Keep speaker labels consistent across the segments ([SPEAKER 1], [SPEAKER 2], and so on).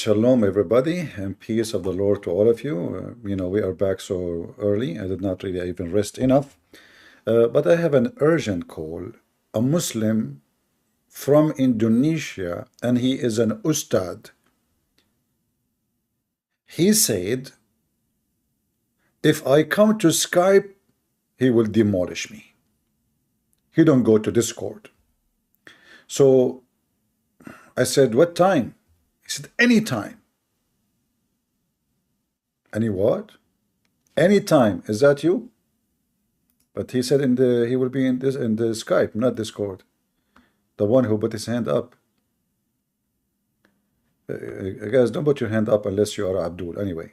[SPEAKER 1] Shalom, everybody, and peace of the Lord to all of you. We are back so early. I did not really even rest enough. But I have an urgent call. A Muslim from Indonesia, and he is an ustad. He said, if I come to Skype, he will demolish me. He don't go to Discord. So I said, what time? He said, anytime. Any what? Anytime. Is that you? But he said he will be in the Skype, not Discord. The one who put his hand up. Guys, don't put your hand up unless you are Abdul. Anyway.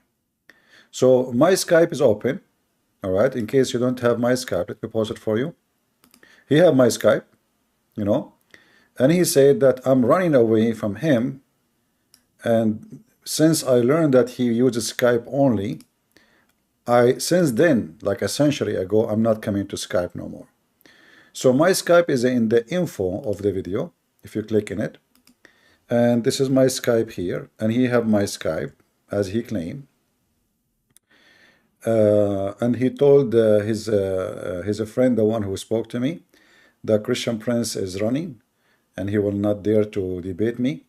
[SPEAKER 1] So my Skype is open. All right. In case you don't have my Skype, let me pause it for you. He have my Skype, and he said that I'm running away from him. And since I learned that he uses Skype only, since then, like a century ago, I'm not coming to Skype no more. So my Skype is in the info of the video, if you click in it. And this is my Skype here, and he have my Skype, as he claimed. And he told his friend, the one who spoke to me, the Christian Prince is running, and he will not dare to debate me.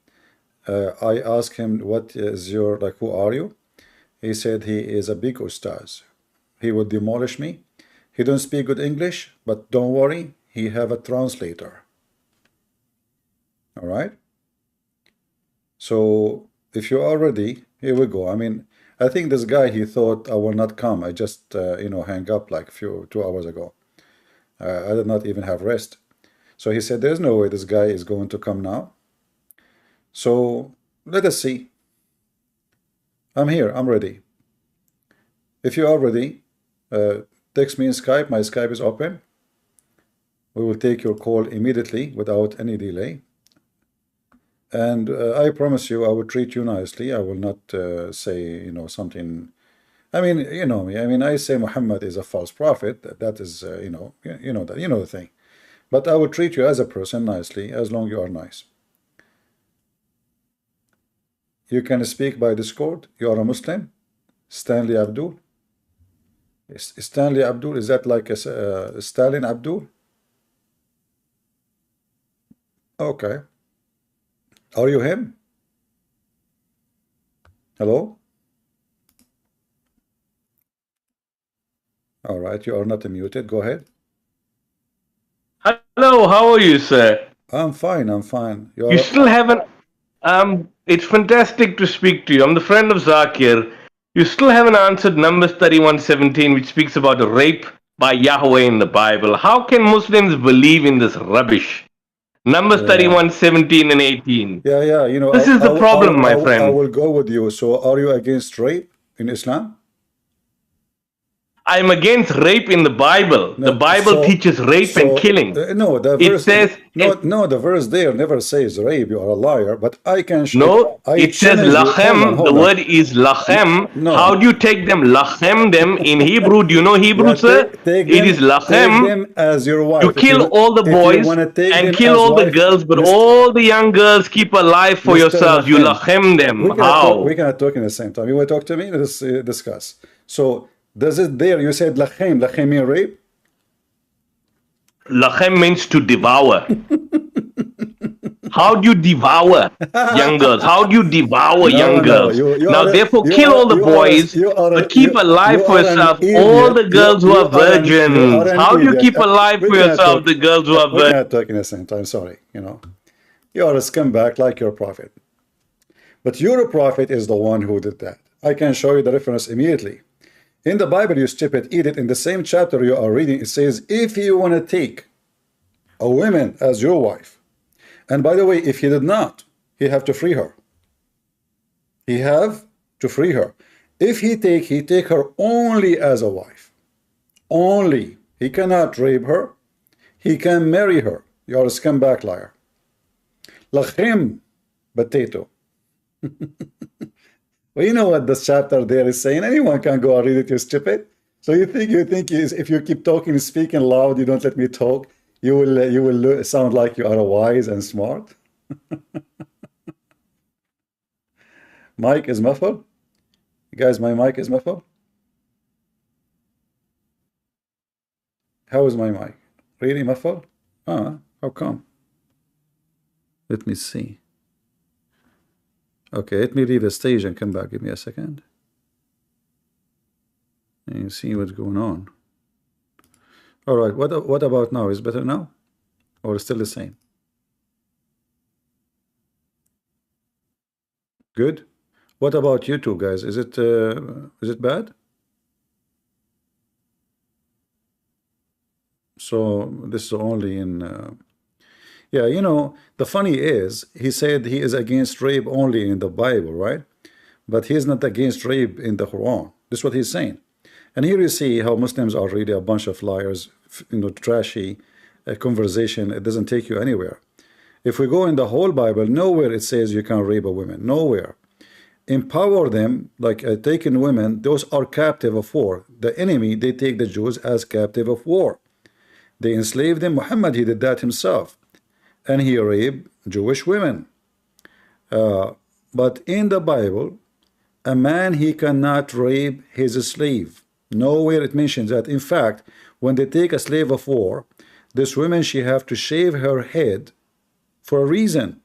[SPEAKER 1] I asked him, what is your, who are you? He said he is a big ustaz. He will demolish me. He don't speak good English, but don't worry, he have a translator. All right? So if you are ready, here we go. I mean, I think this guy, he thought I will not come. I just, hang up like 2 hours ago. I did not even have rest. So he said, there's no way this guy is going to come now. So let us see. I'm here. I'm ready. If you are ready, text me in Skype. My Skype is open. We will take your call immediately without any delay. And I promise you, I will treat you nicely. I will not say, something. I mean, you know me. I mean, I say Mohammed is a false prophet. That is, the thing. But I will treat you as a person nicely, as long as you are nice. You can speak by Discord. You are a Muslim. Stanley Abdul. Stanley Abdul, is that like a Stalin Abdul? Okay. Are you him? Hello? All right, you are not muted. Go ahead.
[SPEAKER 2] Hello, how are you, sir?
[SPEAKER 1] I'm fine. I'm fine.
[SPEAKER 2] You still haven't. It's fantastic to speak to you. I'm the friend of Zakir. You still haven't answered Numbers 31:17, which speaks about rape by Yahweh in the Bible. How can Muslims believe in this rubbish? Numbers 31:17 and 18.
[SPEAKER 1] Yeah.
[SPEAKER 2] This is the problem, my friend.
[SPEAKER 1] I will go with you. So, are you against rape in Islam?
[SPEAKER 2] I'm against rape in the Bible. The Bible teaches rape and killing.
[SPEAKER 1] No, the verse says the verse there never says rape. You are a liar. But I can show.
[SPEAKER 2] No, it says lachem. The word is lachem. How do you take them? Lachem them in Hebrew. Do you know Hebrew, sir? It is lachem.
[SPEAKER 1] Take them as your wife.
[SPEAKER 2] You kill all the boys and kill all the girls, but all the young girls keep alive for yourselves. You lachem them. How?
[SPEAKER 1] We cannot talk in the same time. You want to talk to me? Let's discuss. So. Does it there? You said lachem. Lachem mean rape?
[SPEAKER 2] Lachem means to devour. How do you devour young girls? How do you devour young girls? Therefore, kill all the boys, but keep alive for yourself all the girls who are virgins. How do you keep alive for yourself the girls who are virgins?
[SPEAKER 1] We're not talking at the same time. Sorry. You are a scumbag like your prophet. But your prophet is the one who did that. I can show you the reference immediately. In the Bible, you stupid idiot, in the same chapter you are reading, it says, if you want to take a woman as your wife, and by the way, if he did not, he have to free her. He have to free her. If he take her only as a wife. Only. He cannot rape her. He can marry her. You are a scumbag liar. Lachem, potato. Well, you know what this chapter there is saying. Anyone can go and read it, you stupid. So you think if you keep talking, speaking loud, you don't let me talk, you will sound like you are wise and smart. Mic is muffled? Guys, my mic is muffled? How is my mic? Really muffled? How come? Let me see. Okay, let me leave the stage and come back. Give me a second. And see what's going on. All right, what about now? Is it better now? Or still the same? Good. What about you two guys? Is it bad? So this is only in yeah, you know, the funny is he said he is against rape only in the Bible, right? But he is not against rape in the Quran. This is what he's saying. And here you see how Muslims are really a bunch of liars, you know, trashy conversation. It doesn't take you anywhere. If we go in the whole Bible, nowhere it says you can rape a woman. Nowhere. Empower them, like taking women, those are captive of war. The enemy, they take the Jews as captive of war. They enslaved them. Muhammad, he did that himself. And he raped Jewish women. But in the Bible, a man, he cannot rape his slave. Nowhere it mentions that. In fact, when they take a slave of war, this woman, she have to shave her head for a reason.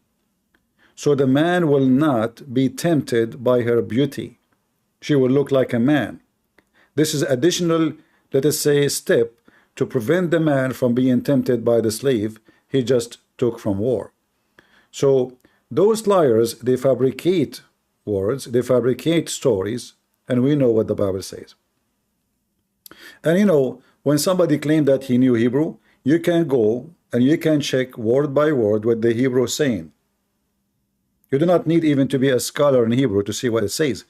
[SPEAKER 1] So the man will not be tempted by her beauty. She will look like a man. This is additional, let us say, step to prevent the man from being tempted by the slave he just took from war. So those liars, they fabricate words, they fabricate stories, and we know what the Bible says. And you know, when somebody claimed that he knew Hebrew, you can go and you can check word by word what the Hebrew is saying. You do not need even to be a scholar in Hebrew to see what it says.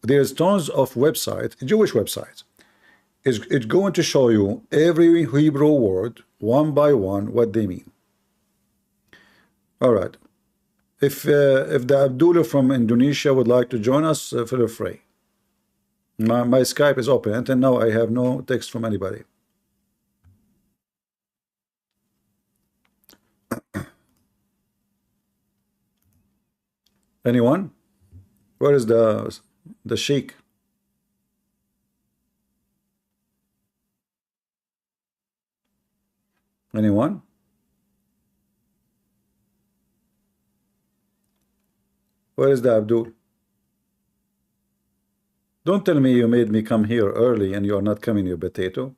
[SPEAKER 1] There's tons of websites, Jewish websites. It's going to show you every Hebrew word, one by one, what they mean. All right. If the Abdul from Indonesia would like to join us, feel free. My Skype is open, and now I have no text from anybody. Anyone? Where is the sheikh? Anyone? Where is the Abdul? Don't tell me you made me come here early and you are not coming, you potato.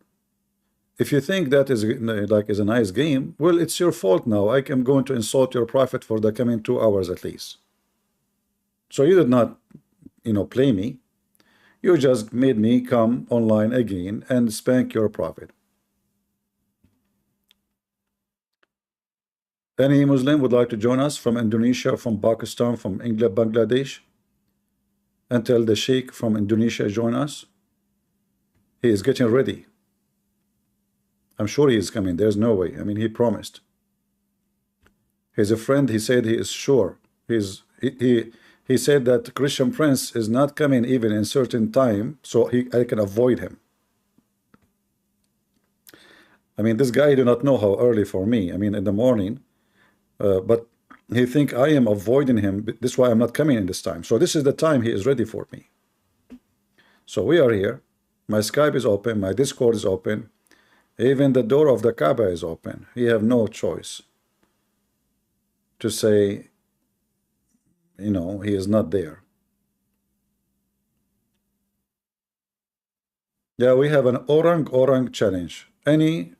[SPEAKER 1] If you think that is like is a nice game, well, it's your fault now. I am going to insult your prophet for the coming 2 hours at least. So you did not, you know, play me. You just made me come online again and spank your prophet. Any Muslim would like to join us from Indonesia, from Pakistan, from England, Bangladesh? Until the Sheikh from Indonesia join us. He is getting ready. I'm sure he is coming. There's no way. I mean, he promised. He's a friend. He said he is sure. He said that Christian Prince is not coming even in certain time, so I can avoid him. I mean, this guy do not know how early for me. I mean, in the morning, but he think I am avoiding him. This is why I'm not coming in this time. So this is the time he is ready for me. So we are here. My Skype is open. My Discord is open. Even the door of the Kaaba is open. You have no choice to say, you know, he is not there. Yeah, we have an orang challenge. Any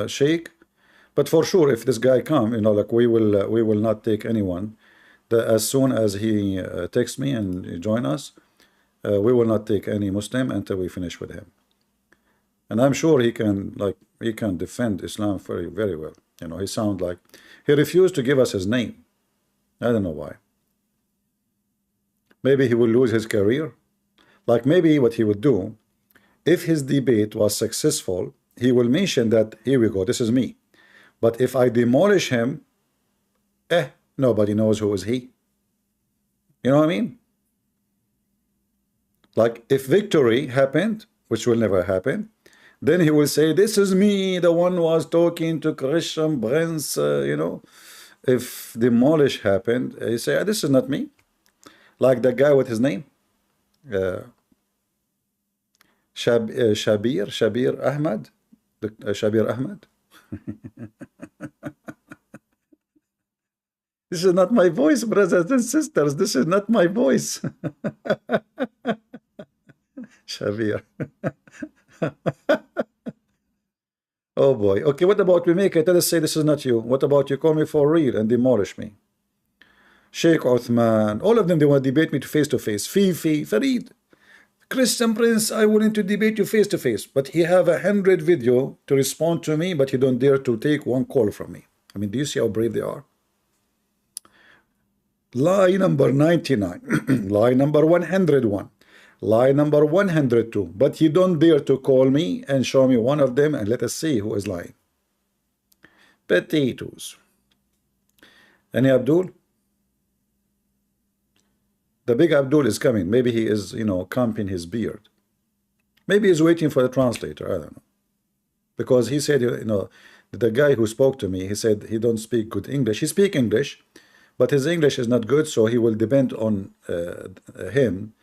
[SPEAKER 1] sheikh, but for sure, if this guy come, you know, like we will not take anyone. As soon as he texts me and join us, we will not take any Muslim until we finish with him. And I'm sure he can defend Islam very, very well. You know, he sound like he refused to give us his name. I don't know why. Maybe he will lose his career. Like maybe what he would do, if his debate was successful, he will mention that, here we go, this is me. But if I demolish him, nobody knows who is he. You know what I mean? Like if victory happened, which will never happen, then he will say, this is me, the one who was talking to Christian Prince, you know. If demolish happened, he say, this is not me. Like the guy with his name? Uh, Shabir Ahmed? Shabir Ahmed? This is not my voice, brothers and sisters. This is not my voice. Shabir. Oh boy. Okay, what about we make it? Let us say this is not you. What about you call me for real and demolish me? Sheikh Uthman, all of them, they want to debate me to face. Fifi, Farid, Christian Prince, I willing to debate you face to face. But he have 100 video to respond to me, but he don't dare to take one call from me. I mean, do you see how brave they are? Lie number 99, lie number 101, lie number 102. But you don't dare to call me and show me one of them and let us see who is lying. Potatoes. Any Abdul? The big Abdul is coming. Maybe he is, you know, combing his beard. Maybe he's waiting for the translator. I don't know. Because he said, you know, the guy who spoke to me, he said he don't speak good English. He speak English, but his English is not good, so he will depend on him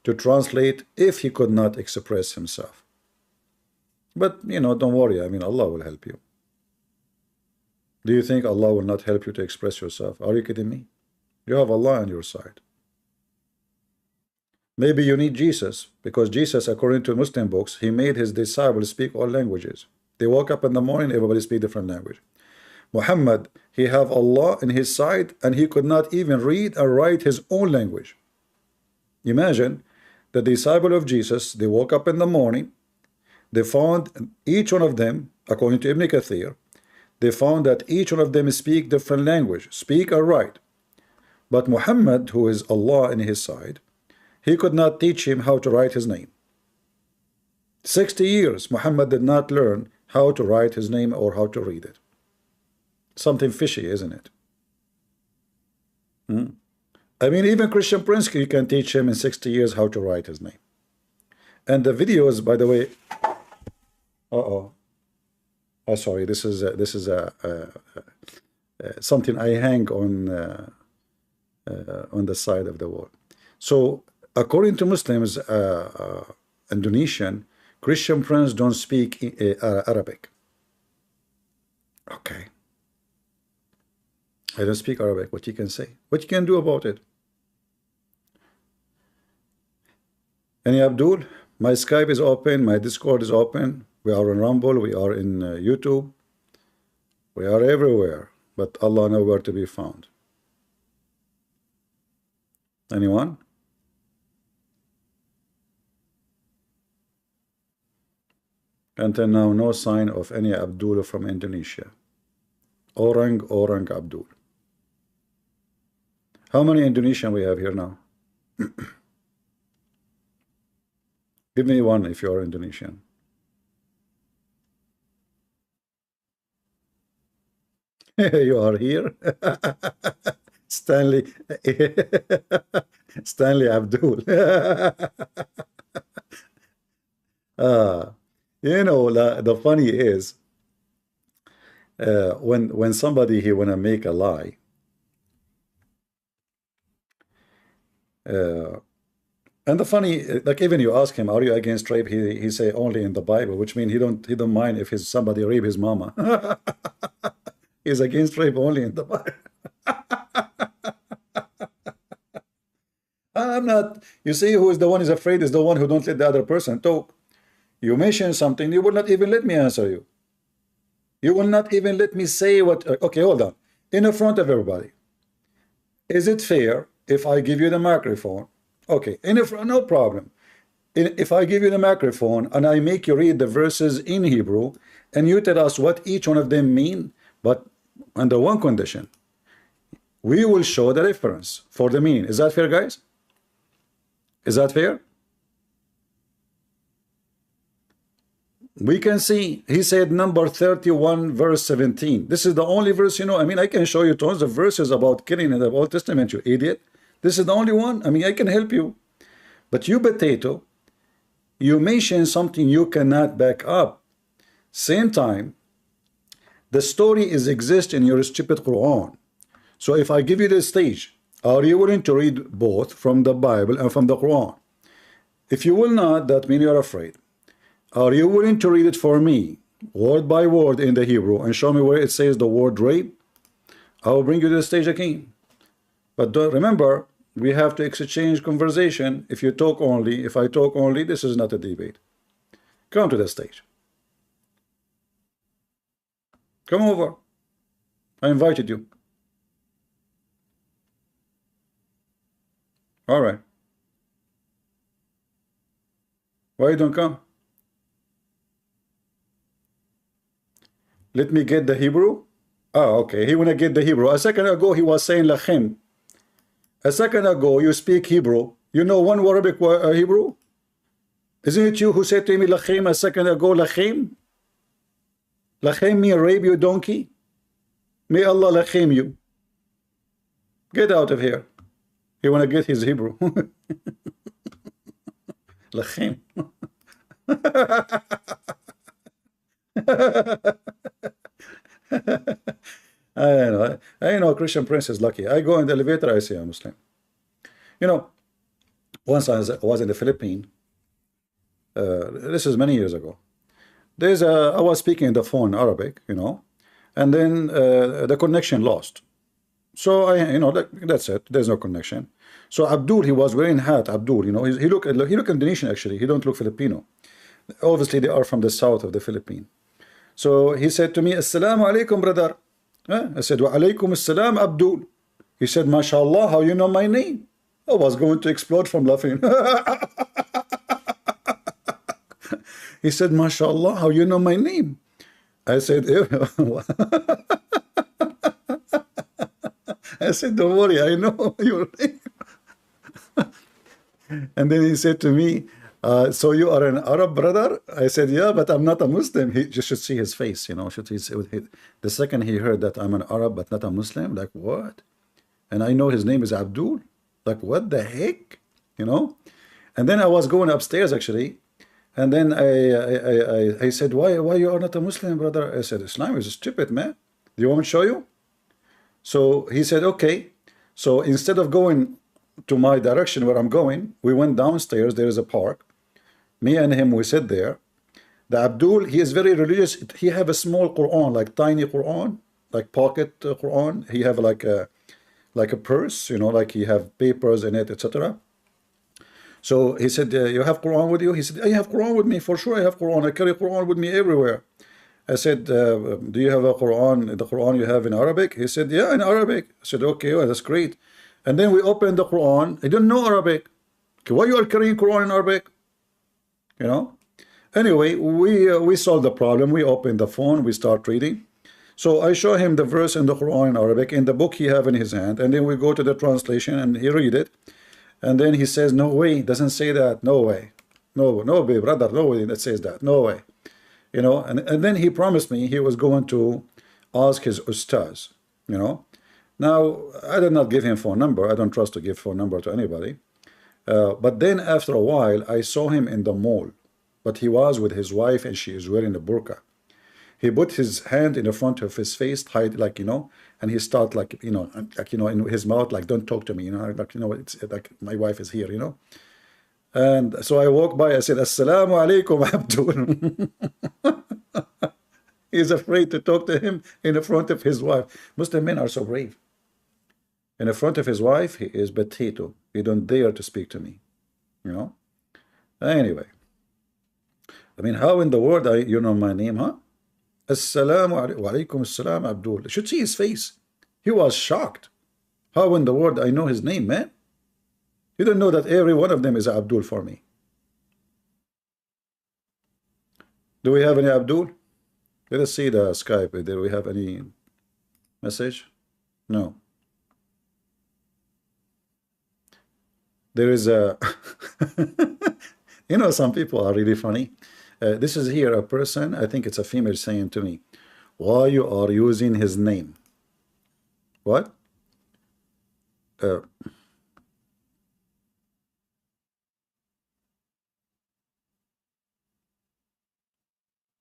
[SPEAKER 1] to translate if he could not express himself. But, you know, don't worry. I mean, Allah will help you. Do you think Allah will not help you to express yourself? Are you kidding me? You have Allah on your side. Maybe you need Jesus, because Jesus, according to Muslim books, he made his disciples speak all languages. They woke up in the morning, everybody speak different language. Muhammad, he have Allah in his side, and he could not even read or write his own language. Imagine the disciple of Jesus, they woke up in the morning, they found each one of them, according to Ibn Kathir, they found that each one of them speak different language, speak or write. But Muhammad, who is Allah in his side, he could not teach him how to write his name. 60 years, Muhammad did not learn how to write his name or how to read it. Something fishy, isn't it? I mean, even Christian Prince, you can teach him in 60 years how to write his name. And the videos, by the way, sorry, this is something I hang on the side of the wall. So, according to Muslims, Indonesian, Christian Prince don't speak Arabic. Okay. I don't speak Arabic. What you can say? What you can do about it? Any Abdul? My Skype is open. My Discord is open. We are on Rumble. We are in YouTube. We are everywhere. But Allah knows where to be found. Anyone? Until now, no sign of any Abdul from Indonesia. Orang Abdul. How many Indonesian we have here now? Give me one if you are Indonesian. You are here? Stanley Abdul. You know, the funny is, when somebody he wanna make a lie, and the funny, like even you ask him, are you against rape? He say only in the Bible, which means he don't mind if somebody rape his mama. He's against rape only in the Bible. I'm not. You see, who is the one is afraid is the one who don't let the other person talk. You mention something, you will not even let me answer you. You will not even let me say what. Okay, hold on. In the front of everybody, is it fair if I give you the microphone? Okay, in the front, no problem. If I give you the microphone and I make you read the verses in Hebrew, and you tell us what each one of them mean, but under one condition, we will show the reference for the meaning. Is that fair, guys? Is that fair? We can see, he said number 31, verse 17. This is the only verse, you know. I mean, I can show you tons of verses about killing in the Old Testament, you idiot. This is the only one. I mean, I can help you. But you potato, you mention something you cannot back up. Same time, the story is exist in your stupid Quran. So if I give you the stage Are you willing to read both from the Bible and from the Quran? If you will not, that means you're afraid. Are you willing to read it for me, word by word in the Hebrew, and show me where it says the word rape? I will bring you to the stage again. But don't, remember, we have to exchange conversation. If you talk only, if I talk only, this is not a debate. Come to the stage. Come over. I invited you. All right. Why you don't come? Let me get the Hebrew. Oh, okay. He wanna get the Hebrew. A second ago he was saying lachem. A second ago you speak Hebrew. You know one Arabic Hebrew? Isn't it you who said to me lachem a second ago? Lachem? Lachem mean rape, you donkey. May Allah lachem you. Get out of here. He wanna get his Hebrew. Lachem. I know Christian Prince is lucky. I go in the elevator, I see a Muslim. You know, once I was in the Philippines, this is many years ago. I was speaking on the phone Arabic, you know, and then the connection lost. So that's it. There's no connection. So Abdul, he was wearing hat. Abdul, you know, he look Indonesian actually. He don't look Filipino. Obviously, they are from the south of the Philippines. So he said to me, "Assalamu alaikum, brother." I said, "Wa alaikum assalam, Abdul." He said, "MashaAllah, how you know my name?" I was going to explode from laughing. He said, "MashaAllah, how you know my name?" I said, I said, "Don't worry, I know your name." And then he said to me, "So you are an Arab, brother?" I said, "Yeah, but I'm not a Muslim." He just should see his face, you know. The second he heard that I'm an Arab but not a Muslim, like, what? And I know his name is Abdul. Like, what the heck? You know? And then I was going upstairs, actually. And then I said, why you are not a Muslim, brother? I said, Islam is stupid, man. Do you want me to show you? So he said, okay. So instead of going to my direction where I'm going, we went downstairs. There is a park. Me and him, we sit there. The Abdul, he is very religious. He have a small Quran, like tiny Quran, like pocket Quran. He have like a purse, you know, like he have papers in it, etc. So he said, you have Quran with you? He said, I have Quran with me, for sure I have Quran. I carry Quran with me everywhere. I said, do you have a Quran, the Quran you have in Arabic? He said, yeah, in Arabic. I said, okay, well, that's great. And then we opened the Quran. I didn't know Arabic. Okay, why you are carrying Quran in Arabic? You know? Anyway, we solved the problem. We opened the phone, we start reading. So I show him the verse in the Quran in Arabic, in the book he have in his hand, and then we go to the translation and he read it. And then he says, no way, doesn't say that, no way. No, babe, brother, no way that says that, no way. You know, and then he promised me he was going to ask his ustaz, you know. Now, I did not give him phone number. I don't trust to give phone number to anybody. But then after a while, I saw him in the mall. But he was with his wife and she is wearing a burqa. He put his hand in the front of his face, hide, like, you know, and he start like, you know, in his mouth, like, don't talk to me, you know, like, you know, it's like my wife is here, you know. And so I walked by, I said, Assalamu alaikum, Abdul. He's afraid to talk to him in the front of his wife. Muslim men are so brave. In the front of his wife, he is potato. He don't dare to speak to me, you know. Anyway, I mean, how in the world you know my name, huh? Assalamu alaikum assalam, Abdul. You should see his face. He was shocked. How in the world I know his name, man? You don't know that every one of them is Abdul for me. Do we have any Abdul? Let us see the Skype. Do we have any message? No. There is a... You know, some people are really funny. This is here a person, I think it's a female, saying to me, why you are using his name? What?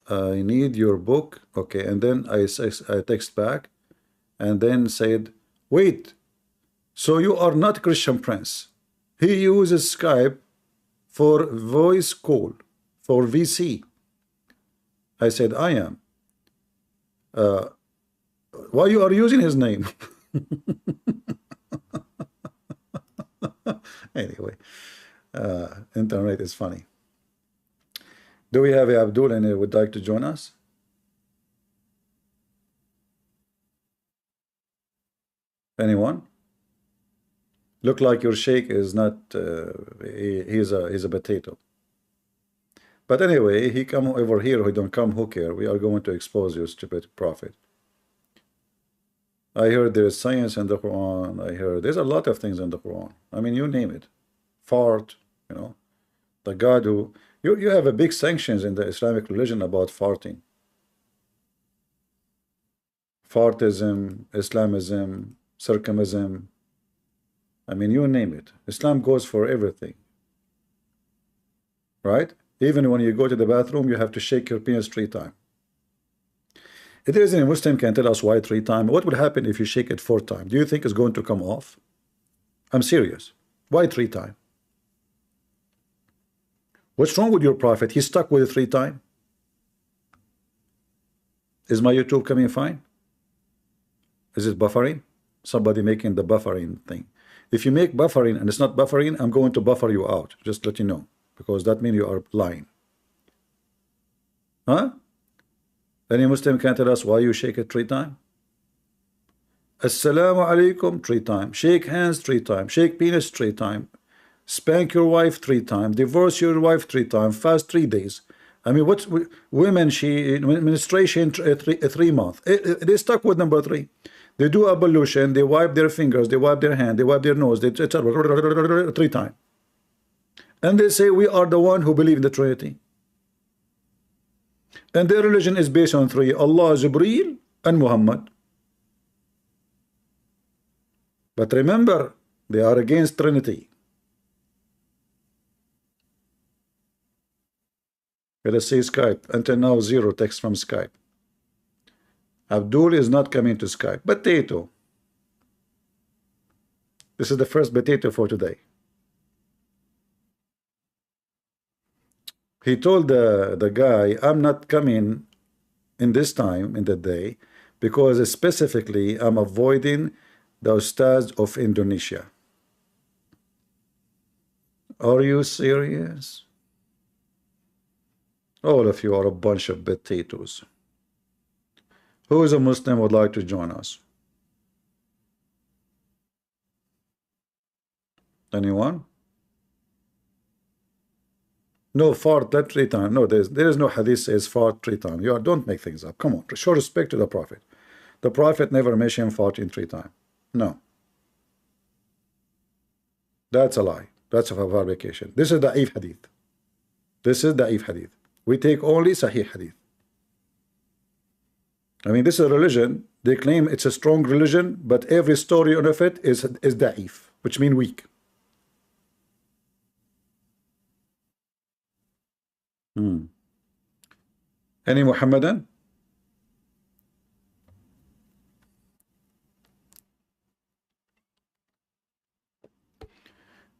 [SPEAKER 1] I need your book. Okay, and then I text back and then said, wait, So you are not Christian Prince. He uses Skype for voice call, for VC. I said, I am. Why you are using his name? Anyway, internet is funny. Do we have Abdul and he would like to join us? Anyone? Look like your sheikh is not. He's a potato. But anyway, he come over here. He don't come. Who care? We are going to expose you, stupid prophet. I heard there is science in the Quran. I heard there's a lot of things in the Quran. I mean, you name it. Fart, you know, the God who you have a big sanctions in the Islamic religion about farting. Fartism, Islamism, circumism. I mean, you name it. Islam goes for everything. Right? Even when you go to the bathroom, you have to shake your penis 3 times. If there is any Muslim can tell us why 3 times, what would happen if you shake it 4 times? Do you think it's going to come off? I'm serious. Why 3 times? What's wrong with your prophet? He's stuck with it 3 times. Is my YouTube coming fine? Is it buffering? Somebody making the buffering thing. If you make buffering and it's not buffering, I'm going to buffer you out. Just let you know. Because that means you are lying. Huh? Any Muslim can tell us why you shake it 3 times? Assalamu alaikum 3 times. Shake hands 3 times. Shake penis 3 times. Spank your wife 3 times. Divorce your wife 3 times. Fast 3 days. I mean, what's women? Menstruation 3 months. They stuck with number 3. They do ablution. They wipe their fingers. They wipe their hand. They wipe their nose. They 3 times. And they say we are the one who believe in the Trinity. And their religion is based on 3: Allah, Jibreel, and Muhammad. But remember, they are against Trinity. Let us see Skype. Until now, 0 text from Skype. Abdul is not coming to Skype. Potato. This is the first potato for today. He told the guy, I'm not coming in this time, in the day, because specifically I'm avoiding the Ustads of Indonesia. Are you serious? All of you are a bunch of potatoes. Who is a Muslim would like to join us? Anyone? No, fart that 3 times. No, there is no hadith says fart 3 times. You don't make things up. Come on, show respect to the Prophet. The Prophet never mentioned farting 3 times. No. That's a lie. That's a fabrication. This is da'if hadith. This is da'if hadith. We take only sahih hadith. I mean, this is a religion. They claim it's a strong religion, but every story of it is da'if, which means weak. Any Muhammadan?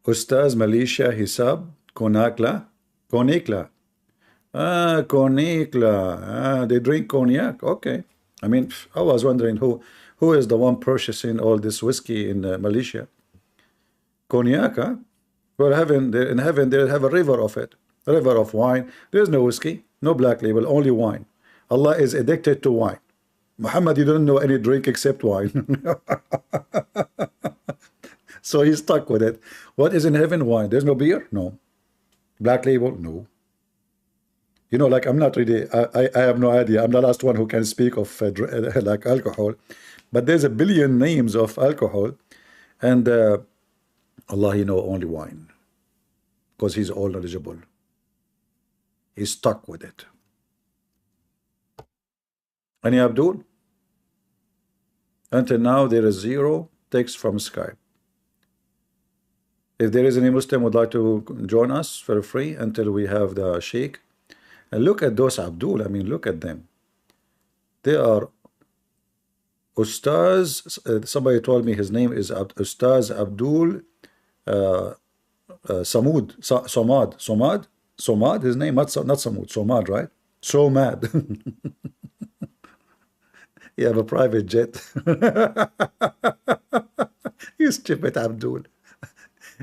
[SPEAKER 1] Ustaz, Malaysia, Hijab, Konakla, Konekla. Ah, Konekla. Ah, they drink cognac. Okay. I mean, I was wondering who is the one purchasing all this whiskey in Malaysia. Cognac, huh? Well, in heaven, they'll have a river of it. A river of wine. There's no whiskey, no black label, only wine. Allah is addicted to wine. Muhammad, you don't know any drink except wine. So he's stuck with it. What is in heaven? Wine. There's no beer? No. Black label? No. You know, like I'm not really, I have no idea. I'm the last one who can speak of like alcohol. But there's a billion names of alcohol. And Allah, you know only wine. Because he's all knowledgeable. He's stuck with it. Any Abdul? Until now, there is 0 text from Skype. If there is any Muslim would like to join us, feel free until we have the Sheikh. And look at those Abdul. I mean, look at them. They are Ustaz, somebody told me his name is Ustaz Abdul Somad, his name, not Samud, Somad, right? So mad. You have a private jet. You stupid Abdul.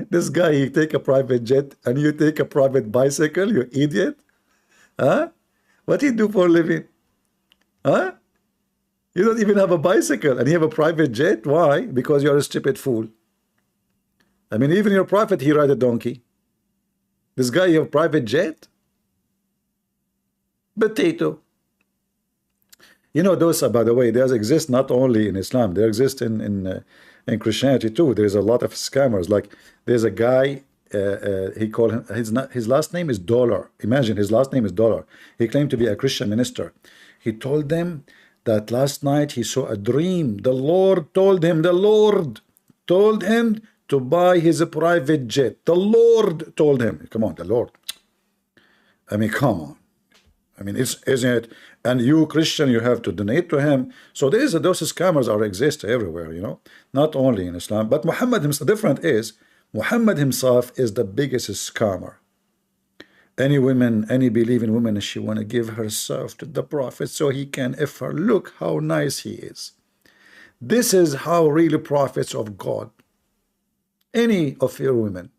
[SPEAKER 1] This guy, he take a private jet and you take a private bicycle, you idiot. Huh? What do you do for a living? Huh? You don't even have a bicycle and you have a private jet. Why? Because you're a stupid fool. I mean, even your prophet, he ride a donkey. This guy, you have a private jet? Potato. You know, those, by the way, those exist not only in Islam, they exist in Christianity too. There's a lot of scammers. Like, there's a guy, he called him, his last name is Dollar. Imagine, his last name is Dollar. He claimed to be a Christian minister. He told them that last night he saw a dream. The Lord told him to buy his private jet. The Lord told him. Come on, the Lord. I mean, come on. I mean, isn't it? And you, Christian, you have to donate to him. So those scammers exist everywhere, you know, not only in Islam. But Muhammad himself, different is, Muhammad himself is the biggest scammer. Any woman, any believing woman, she want to give herself to the Prophet so he can if her. Look how nice he is. This is how really prophets of God. Any of your women,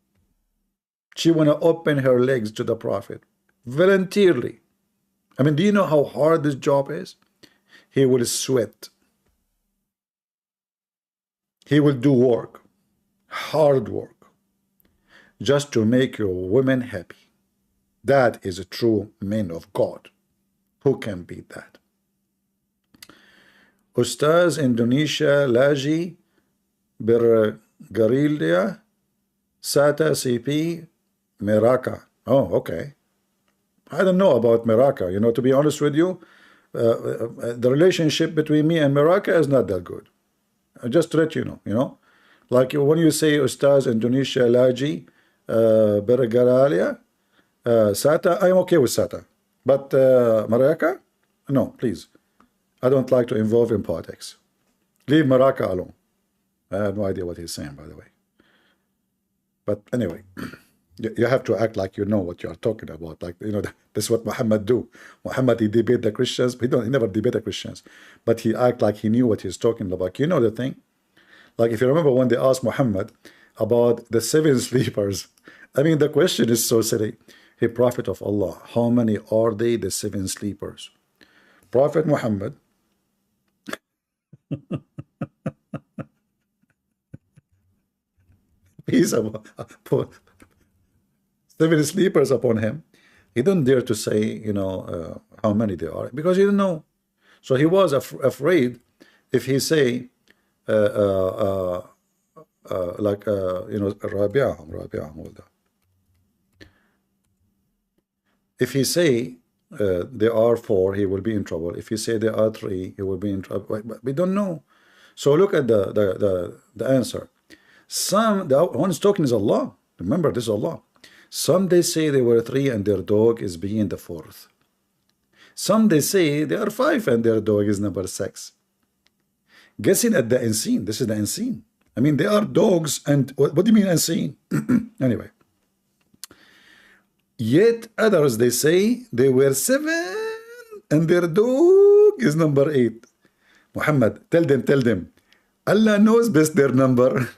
[SPEAKER 1] she want to open her legs to the Prophet voluntarily. I mean, do you know how hard this job is? He will sweat. He will do work, hard work, just to make your women happy. That is a true man of God. Who can beat that? Ustaz Indonesia Laji Bergarilya Sata CP Meraka. Oh, okay. I don't know about Meraka. You know, to be honest with you, the relationship between me and Meraka is not that good. Just to let you know, like when you say Ustaz Indonesia Laji Bergarilya Sata, I'm okay with Sata. But Meraka, no, please. I don't like to involve in politics. Leave Meraka alone. I have no idea what he's saying, by the way. But anyway, you have to act like you know what you are talking about. Like, you know, that's what Muhammad do. Muhammad, he debate the Christians. He never debate the Christians. But he act like he knew what he's talking about. You know the thing? Like, if you remember when they asked Muhammad about the 7 sleepers, I mean, the question is so silly. Hey, Prophet of Allah, how many are they, the 7 sleepers? Prophet Muhammad, peace upon 7 sleepers upon him. He didn't dare to say, you know, how many they are, because he didn't know. So he was afraid if he say, like, you know, Rabi'ahum. If he say there are 4, he will be in trouble. If he say there are 3, he will be in trouble. But we don't know. So look at the answer. The one who's talking is Allah. Remember, this is Allah. Some they say there were 3 and their dog is being the 4th. Some they say there are 5 and their dog is number 6. Guessing at the unseen. This is the unseen. I mean, they are dogs, and what do you mean unseen? Anyway. Yet others, they say they were 7 and their dog is number 8. Muhammad, tell them, Allah knows best their number.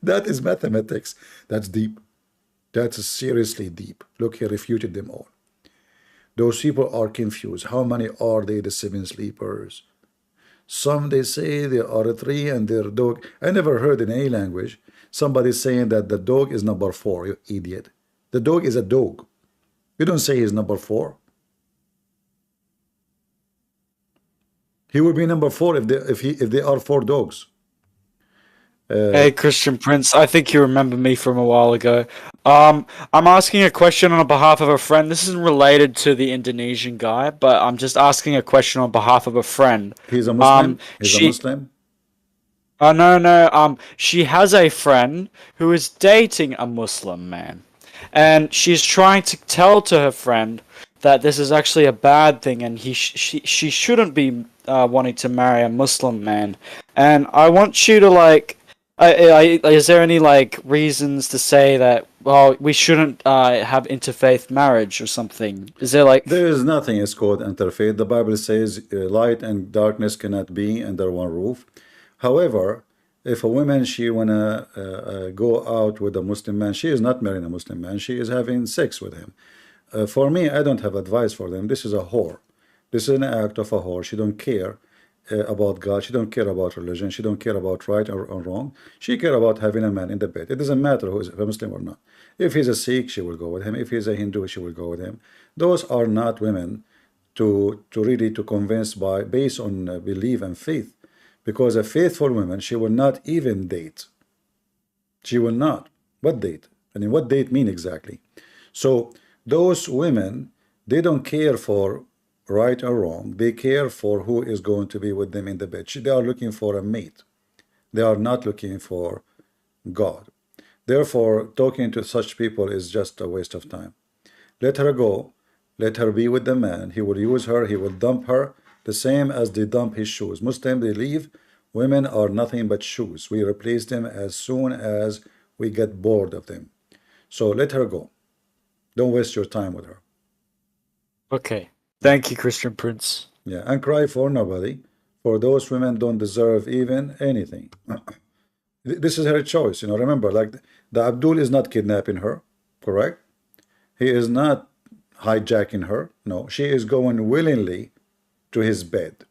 [SPEAKER 1] that is mathematics. That's deep. That's seriously deep. Look, he refuted them all. Those people are confused. How many are they, the 7 sleepers? Some they say there are 3 and their dog. I never heard in any language somebody saying that the dog is number 4, you idiot. The dog is a dog. You don't say he's number 4. He will be number 4 if they are 4 dogs.
[SPEAKER 3] Hey, Christian Prince, I think you remember me from a while ago. I'm asking a question on behalf of a friend. This isn't related to the Indonesian guy, but I'm just asking a question on behalf of a friend.
[SPEAKER 1] He's a Muslim? He's a Muslim?
[SPEAKER 3] No. She has a friend who is dating a Muslim man. And she's trying to tell to her friend that this is actually a bad thing, and she shouldn't be wanting to marry a Muslim man. And I want you to like, is there any like reasons to say that well we shouldn't have interfaith marriage or something? Is there like
[SPEAKER 1] There is nothing is called interfaith. The Bible says light and darkness cannot be under one roof. However, if a woman she wanna go out with a Muslim man, she is not marrying a Muslim man. She is having sex with him. For me, I don't have advice for them. This is a whore. This is an act of a whore. She don't care about God. She don't care about religion. She don't care about right or wrong. She care about having a man in the bed. It doesn't matter who is a Muslim or not. If he's a Sikh, she will go with him. If he's a Hindu, she will go with him. Those are not women to really to convince by based on belief and faith, because a faithful woman, she will not even date. She will not. What date? I mean, what date mean exactly? So those women, they don't care for right or wrong. They care for who is going to be with them in the bed. They are looking for a mate. They are not looking for God. Therefore, talking to such people is just a waste of time. Let her go. Let her be with the man. He will use her. He will dump her, the same as they dump his shoes. Muslim, they leave. Women are nothing but shoes. We replace them as soon as we get bored of them. So let her go. Don't waste your time with her.
[SPEAKER 3] okay? Thank you, Christian Prince.
[SPEAKER 1] Yeah, and cry for nobody. For those women don't deserve even anything. This is her choice. You know, remember, like the Abdul is not kidnapping her, correct? He is not hijacking her. No, she is going willingly to his bed.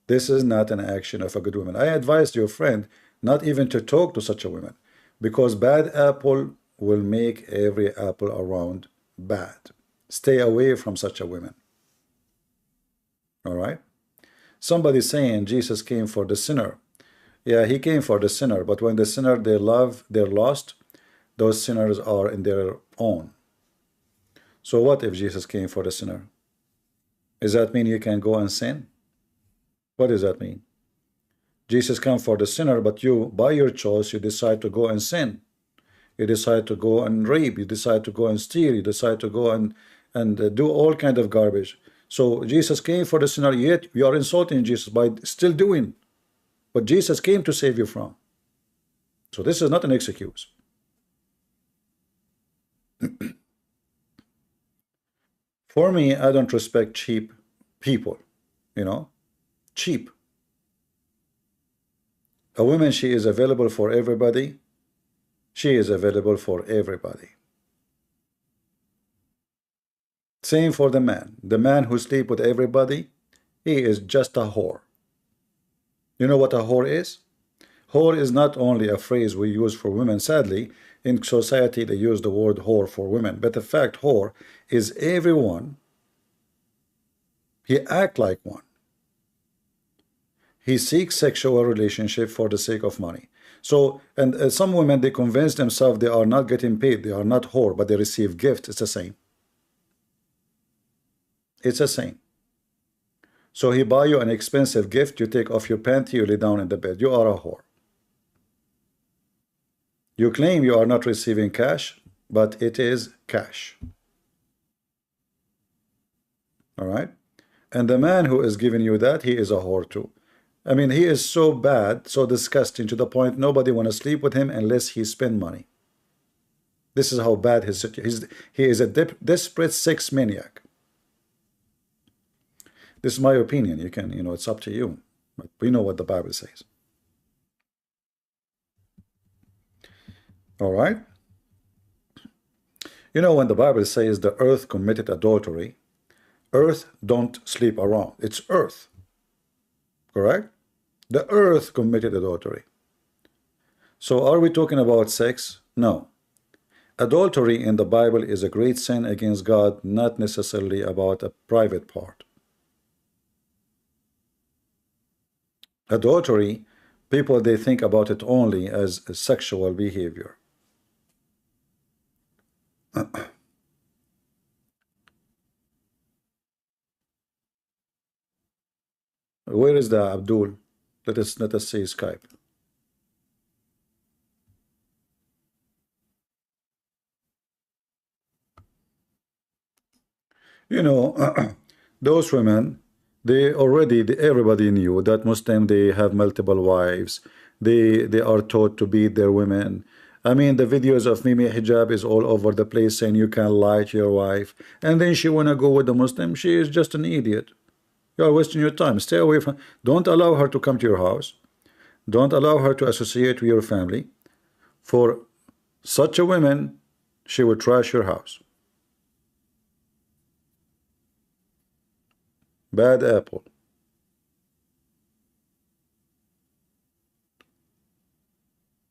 [SPEAKER 1] This is not an action of a good woman. I advise your friend not even to talk to such a woman, because bad apple will make every apple around bad. Stay away from such a woman. All right? Somebody saying Jesus came for the sinner. Yeah, he came for the sinner, but when the sinner they're lost, those sinners are in their own. So what if Jesus came for the sinner? Does that mean you can go and sin? What does that mean? Jesus came for the sinner, but you, by your choice, you decide to go and sin. You decide to go and rape. You decide to go and steal. You decide to go and do all kind of garbage. So Jesus came for the sinner, yet you are insulting Jesus by still doing what Jesus came to save you from. So this is not an excuse. For me, I don't respect cheap people, you know, cheap. A woman, she is available for everybody. She is available for everybody. Same for the man. The man who sleep with everybody, he is just a whore. You know what a whore is? Whore is not only a phrase we use for women. Sadly, in society they use the word whore for women, but the fact whore is everyone. He act like one. He seeks sexual relationship for the sake of money. So, and some women, they convince themselves they are not getting paid, they are not whore, but they receive gifts. It's the same. It's the same. So he buy you an expensive gift, you take off your panty, you lay down in the bed. You are a whore. You claim you are not receiving cash, but it is cash. All right? And the man who is giving you that, he is a whore too. I mean, he is so bad, so disgusting, to the point nobody want to sleep with him unless he spend money. This is how bad he is a desperate sex maniac. This is my opinion. You can, it's up to you. But we know what the Bible says. All right? You know, when the Bible says the earth committed adultery, earth don't sleep around. It's earth. Correct? The earth committed adultery. So are we talking about sex? No. Adultery in the Bible is a great sin against God, not necessarily about a private part. Adultery, people, they think about it only as a sexual behavior. Where is the Abdul? Let us see Skype. You know, those women, everybody knew that Muslim, they have multiple wives. They are taught to beat their women. I mean, the videos of Mimi Hijab is all over the place saying you can lie to your wife. And then she wanna go with the Muslim. She is just an idiot. You are wasting your time. Stay away from. Don't allow her to come to your house. Don't allow her to associate with your family. For such a woman, she will trash your house. Bad apple.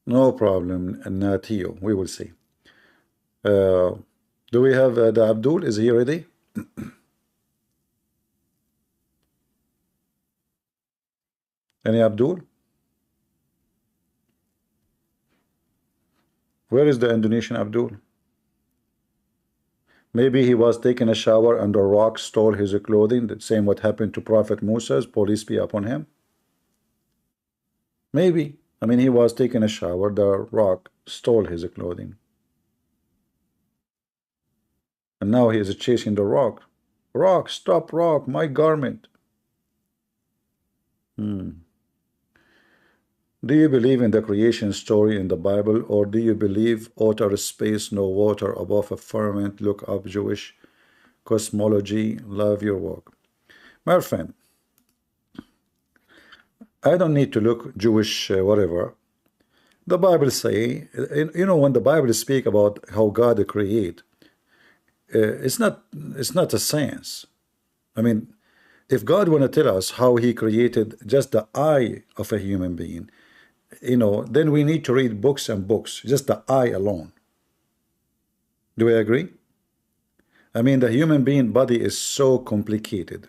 [SPEAKER 1] No problem, Natio. We will see. Do we have the Abdul? Is he ready? Any Abdul? Where is the Indonesian Abdul? Maybe he was taking a shower and a rock stole his clothing, the same what happened to Prophet Moses, police be upon him. Maybe. I mean, he was taking a shower, the rock stole his clothing. And now he is chasing the rock. Rock, stop, rock, my garment. Do you believe in the creation story in the Bible, or do you believe outer space, no water above a firmament? Look up Jewish cosmology. Love your work. My friend, I don't need to look Jewish whatever. The Bible say, you know, when the Bible speak about how God create, it's not a science. I mean, if God want to tell us how he created just the eye of a human being, you know, then we need to read books and books, just the eye alone. Do we agree? I mean, the human being body is so complicated.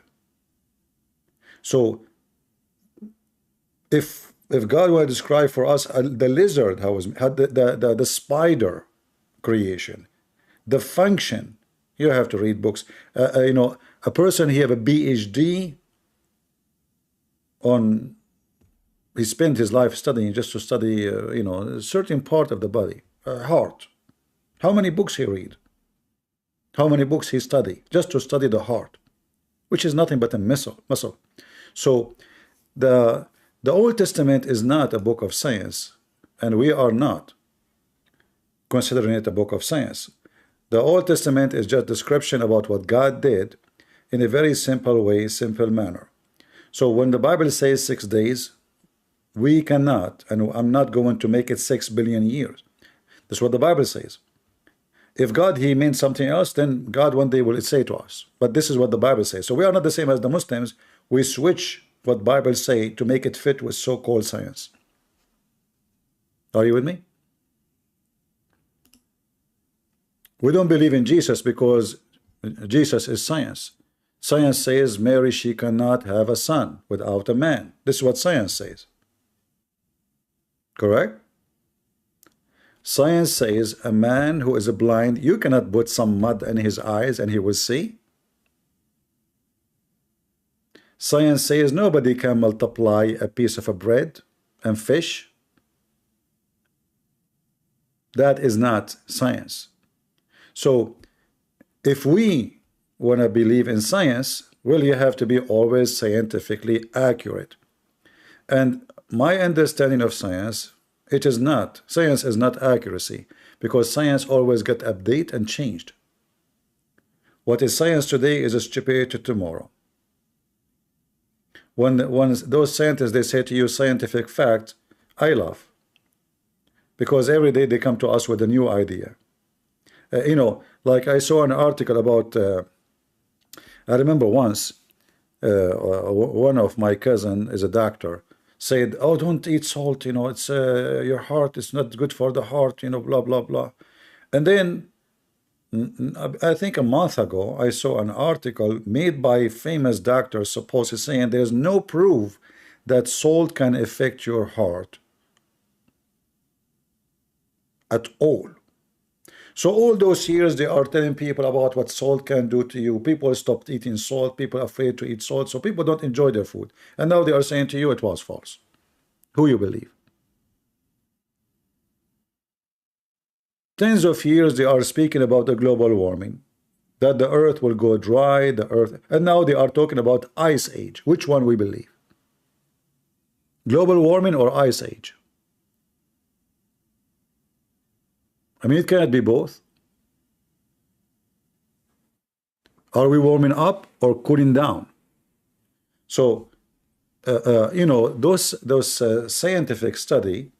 [SPEAKER 1] So if God will describe for us the lizard, how the spider creation, the function, you have to read books. You know, a person, he have a PhD on, he spent his life studying just to study, you know, a certain part of the body, heart. How many books he read? How many books he study just to study the heart, which is nothing but a muscle. So the Old Testament is not a book of science, and we are not considering it a book of science. The Old Testament is just description about what God did in a very simple way, simple manner. So when the Bible says 6 days, we cannot, and I'm not going to make it 6 billion years. That's what the Bible says. If God, he meant something else, then God one day will say to us. But this is what the Bible says. So we are not the same as the Muslims. We switch what Bible say to make it fit with so-called science. Are you with me? We don't believe in Jesus because Jesus is science. Science says Mary, she cannot have a son without a man. This is what science says. Correct? Science says a man who is blind, you cannot put some mud in his eyes and he will see. Science says nobody can multiply a piece of a bread and fish. That is not science. So if we want to believe in science, well, you have to be always scientifically accurate. And my understanding of science, science is not accuracy, because science always get updated and changed. What is science today is stupid tomorrow. When those scientists, they say to you scientific fact, I laugh, because every day they come to us with a new idea. You know, like I saw an article about, I remember once, one of my cousin is a doctor, said, oh, don't eat salt, you know, it's your heart is not good for the heart, you know, blah, blah, blah. And then I think a month ago, I saw an article made by famous doctors supposedly saying there's no proof that salt can affect your heart at all. So all those years they are telling people about what salt can do to you. People stopped eating salt. People are afraid to eat salt. So people don't enjoy their food. And now they are saying to you it was false. Who you believe? Tens of years they are speaking about the global warming. that the earth will go dry, the earth, and now they are talking about ice age. Which one we believe? Global warming or ice age? I mean, it cannot be both. Are we warming up or cooling down? So, you know, those scientific study,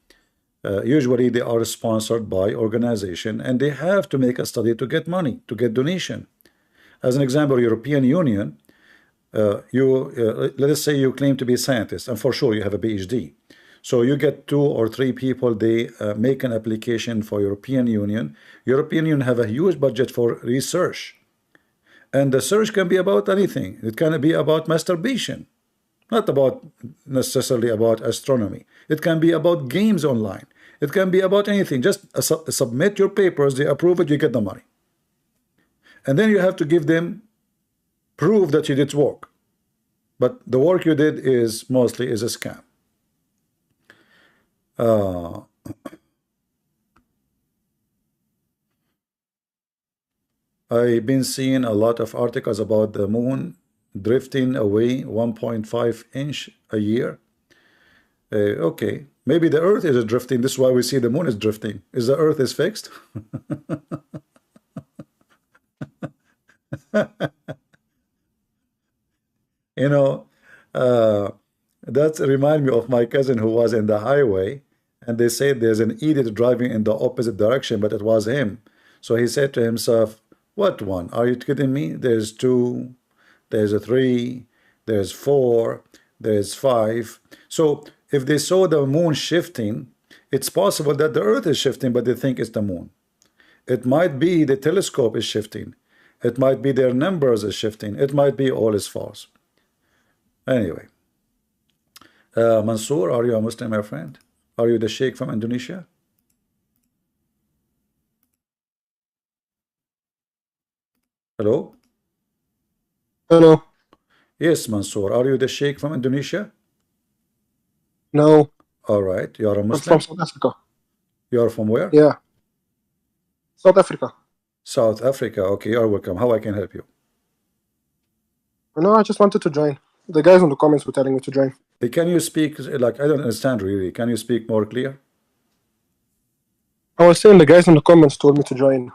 [SPEAKER 1] usually they are sponsored by organization, and they have to make a study to get money, to get donation. As an example, European Union, let us say you claim to be a scientist, and for sure you have a PhD. So you get 2 or 3 people, they make an application for European Union. European Union have a huge budget for research. And the search can be about anything. It can be about masturbation, not about necessarily about astronomy. It can be about games online. It can be about anything. Just submit your papers, they approve it, you get the money. And then you have to give them proof that you did work. But the work you did is mostly is a scam. I've been seeing a lot of articles about the moon drifting away 1.5 inch a year. Okay, maybe the earth is drifting. This is why we see the moon is drifting. Is the earth is fixed? You know, that reminds me of my cousin who was in the highway, and they said there's an idiot driving in the opposite direction, but it was him. So he said to himself, what one? Are you kidding me? There's 2, there's a 3, there's 4, there's 5. So if they saw the moon shifting, it's possible that the earth is shifting, but they think it's the moon. It might be the telescope is shifting. It might be their numbers is shifting. It might be all is false. Anyway, Mansoor, are you a Muslim, my friend? Are you the Sheikh from Indonesia? Hello?
[SPEAKER 4] Hello.
[SPEAKER 1] Yes, Mansoor. Are you the Sheikh from Indonesia?
[SPEAKER 4] No.
[SPEAKER 1] All right. You are a
[SPEAKER 4] I'm
[SPEAKER 1] Muslim?
[SPEAKER 4] from South Africa.
[SPEAKER 1] You are from where?
[SPEAKER 4] Yeah. South Africa.
[SPEAKER 1] South Africa. Okay, you are welcome. How I can help you?
[SPEAKER 4] No, I just wanted to join. The guys in the comments were telling me to join.
[SPEAKER 1] Can you speak, like, I don't understand really. Can you speak more clear?
[SPEAKER 4] I was saying the guys in the comments told me to join.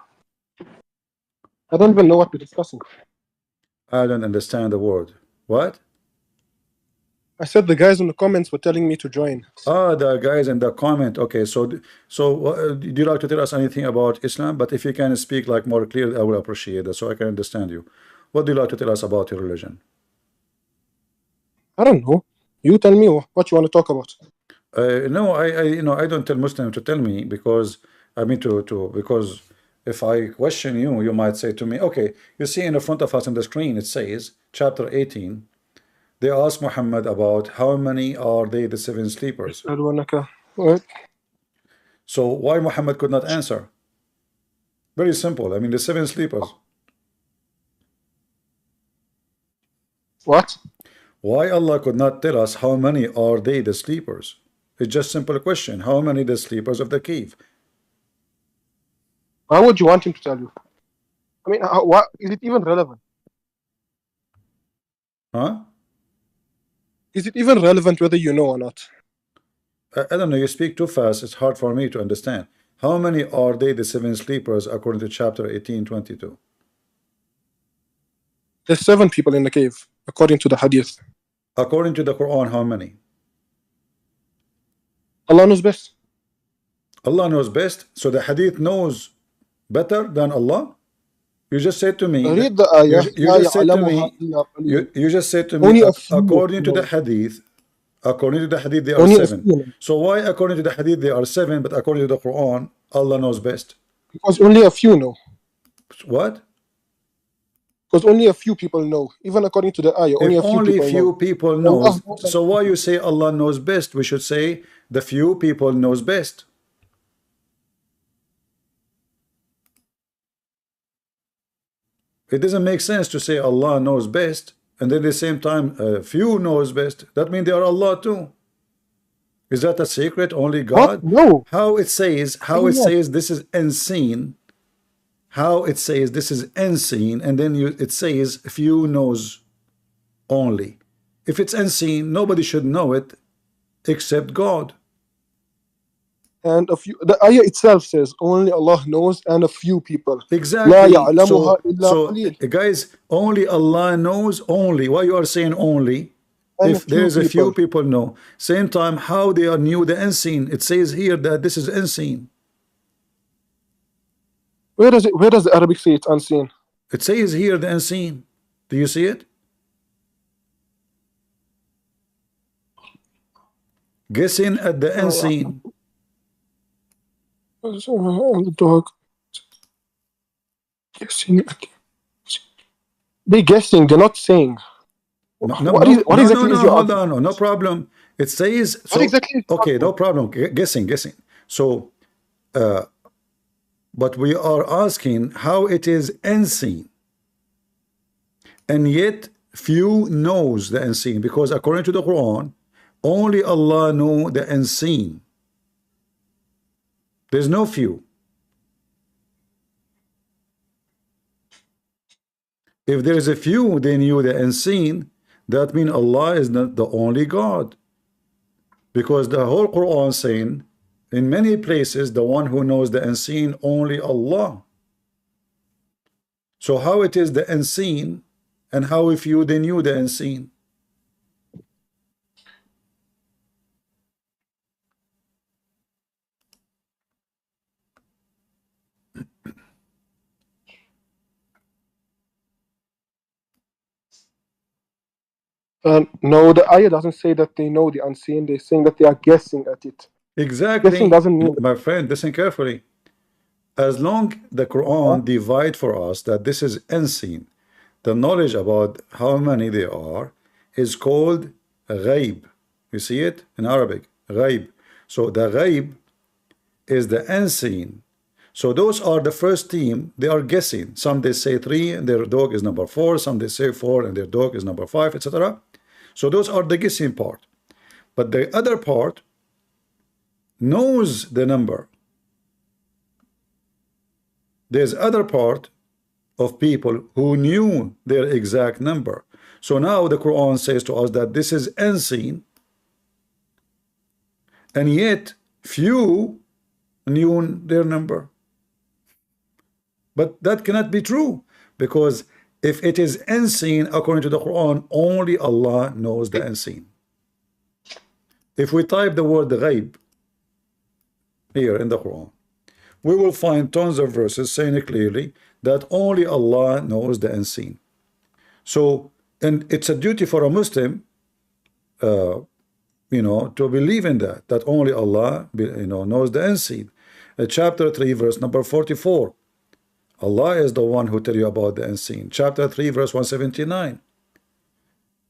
[SPEAKER 4] I don't even know what we're discussing.
[SPEAKER 1] I don't understand the word. What?
[SPEAKER 4] I said the guys in the comments were telling me to join.
[SPEAKER 1] Ah, the guys in the comment. Okay, so do you like to tell us anything about Islam? But if you can speak like more clear, I will appreciate that, so I can understand you. What do you like to tell us about your religion?
[SPEAKER 4] I don't know. You tell me what you want to talk about.
[SPEAKER 1] No, I don't tell Muslims to tell me, because I mean because if I question you, you might say to me, okay, you see in the front of us on the screen, it says chapter 18. They asked Muhammad about how many are they, the 7 sleepers.
[SPEAKER 4] What?
[SPEAKER 1] So why Muhammad could not answer? Very simple. I mean, the 7 sleepers.
[SPEAKER 4] What?
[SPEAKER 1] Why Allah could not tell us how many are they, the sleepers? It's just simple question. How many the sleepers of the cave?
[SPEAKER 4] Why would you want him to tell you? I mean, what is it even relevant?
[SPEAKER 1] Huh?
[SPEAKER 4] Is it even relevant whether you know or not?
[SPEAKER 1] I don't know. You speak too fast. It's hard for me to understand. How many are they, the 7 sleepers, according to chapter 18:22?
[SPEAKER 4] There's 7 people in the cave, according to the hadith.
[SPEAKER 1] According to the Quran, how many?
[SPEAKER 4] Allah knows best.
[SPEAKER 1] Allah knows best. So the hadith knows better than Allah? You just said to me.
[SPEAKER 4] Read the ayah.
[SPEAKER 1] You just said to me. You just said to me. According to the hadith. According to the hadith, they are 7. So why, according to the hadith, they are 7, but according to the Quran, Allah knows best?
[SPEAKER 4] Because only a few know.
[SPEAKER 1] What?
[SPEAKER 4] Because only a few people know. Even according to the ayah, only a few people know.
[SPEAKER 1] So why you say Allah knows best? We should say the few people knows best. It doesn't make sense to say Allah knows best and then at the same time few knows best. That means they are Allah too. Is that a secret? Only God?
[SPEAKER 4] What? No.
[SPEAKER 1] How it says this is unseen. how it says this is unseen, and then it says few knows only. If it's unseen, nobody should know it except God.
[SPEAKER 4] And the ayah itself says only Allah knows and a few people.
[SPEAKER 1] Exactly. So guys, only Allah knows only. Why you are saying only? And if there's a few people know. Same time, how they are knew the unseen. It says here that this is unseen.
[SPEAKER 4] Where does the Arabic say it's unseen?
[SPEAKER 1] It says here the unseen. Do you see it? Guessing at the unseen.
[SPEAKER 4] The dog. Guessing. They're guessing. They're not saying.
[SPEAKER 1] No, hold on. No problem. It says. So, exactly okay, no problem. Guessing. So, but we are asking how it is unseen, and yet few knows the unseen, because according to the Quran, only Allah know the unseen. There's no few. If there is a few, they knew the unseen. That means Allah is not the only God, because the whole Quran saying in many places the one who knows the unseen only Allah. So how it is the unseen, and how if you they knew the unseen?
[SPEAKER 4] No, the ayah doesn't say that they know the unseen. They're saying that they are guessing at it.
[SPEAKER 1] Exactly.
[SPEAKER 4] Guessing doesn't mean,
[SPEAKER 1] my friend, listen carefully. As long the Quran divide for us that this is unseen, the knowledge about how many there are is called ghaib. You see it in Arabic, ghaib. So the ghaib is the unseen. So those are the first team. They are guessing. Some they say 3 and their dog is number 4. Some they say 4 and their dog is number 5, etc. So those are the guessing part. But the other part knows the number. There's other part of people who knew their exact number. So now the Quran says to us that this is unseen, and yet few knew their number. But that cannot be true, because if it is unseen according to the Quran, only Allah knows the unseen. If we type the word ghaib here in the Quran, we will find tons of verses saying it clearly that only Allah knows the unseen. So, and it's a duty for a Muslim, to believe in that only Allah, knows the unseen. Chapter 3, verse number 44. Allah is the one who tell you about the unseen. Chapter 3, verse 179,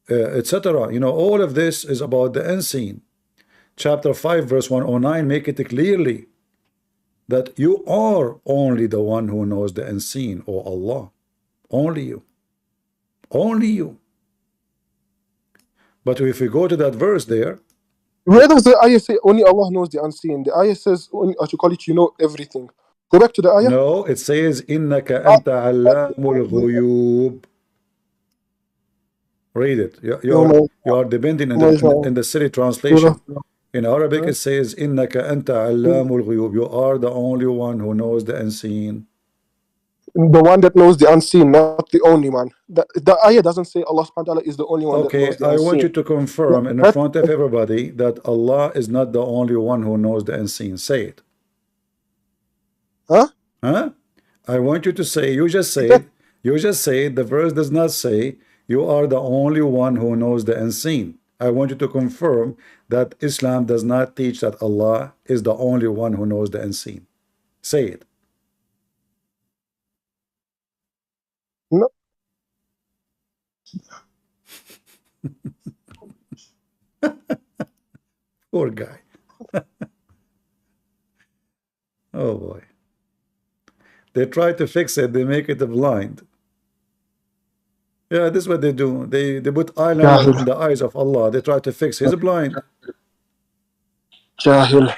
[SPEAKER 1] etc. All of this is about the unseen. Chapter 5, verse 109, make it clearly that you are only the one who knows the unseen, or Allah. Only you. Only you. But if we go to that verse there,
[SPEAKER 4] where does the ayah say only Allah knows the unseen? The ayah says, I should call it, you know everything. Go back to the ayah.
[SPEAKER 1] No, it says innaka anta allamul ghuyub. Read it. You are depending in the city translation. In Arabic it says innaka anta allamul ghuyub. You are the only one who knows the unseen.
[SPEAKER 4] The one that knows the unseen, not the only one. The ayah doesn't say Allah subhanahu wa ta'ala is the only one that knows the unseen.
[SPEAKER 1] I want you to confirm in front of everybody that Allah is not the only one who knows the unseen. Say it.
[SPEAKER 4] Huh?
[SPEAKER 1] I want you to say, you just say the verse does not say you are the only one who knows the unseen. I want you to confirm that Islam does not teach that Allah is the only one who knows the unseen. Say it.
[SPEAKER 4] No.
[SPEAKER 1] Poor guy. Oh boy. They try to fix it, they make it blind. Yeah, this is what they do. They put eyeliner in the eyes of Allah. They try to fix. He's blind.
[SPEAKER 4] Jahil.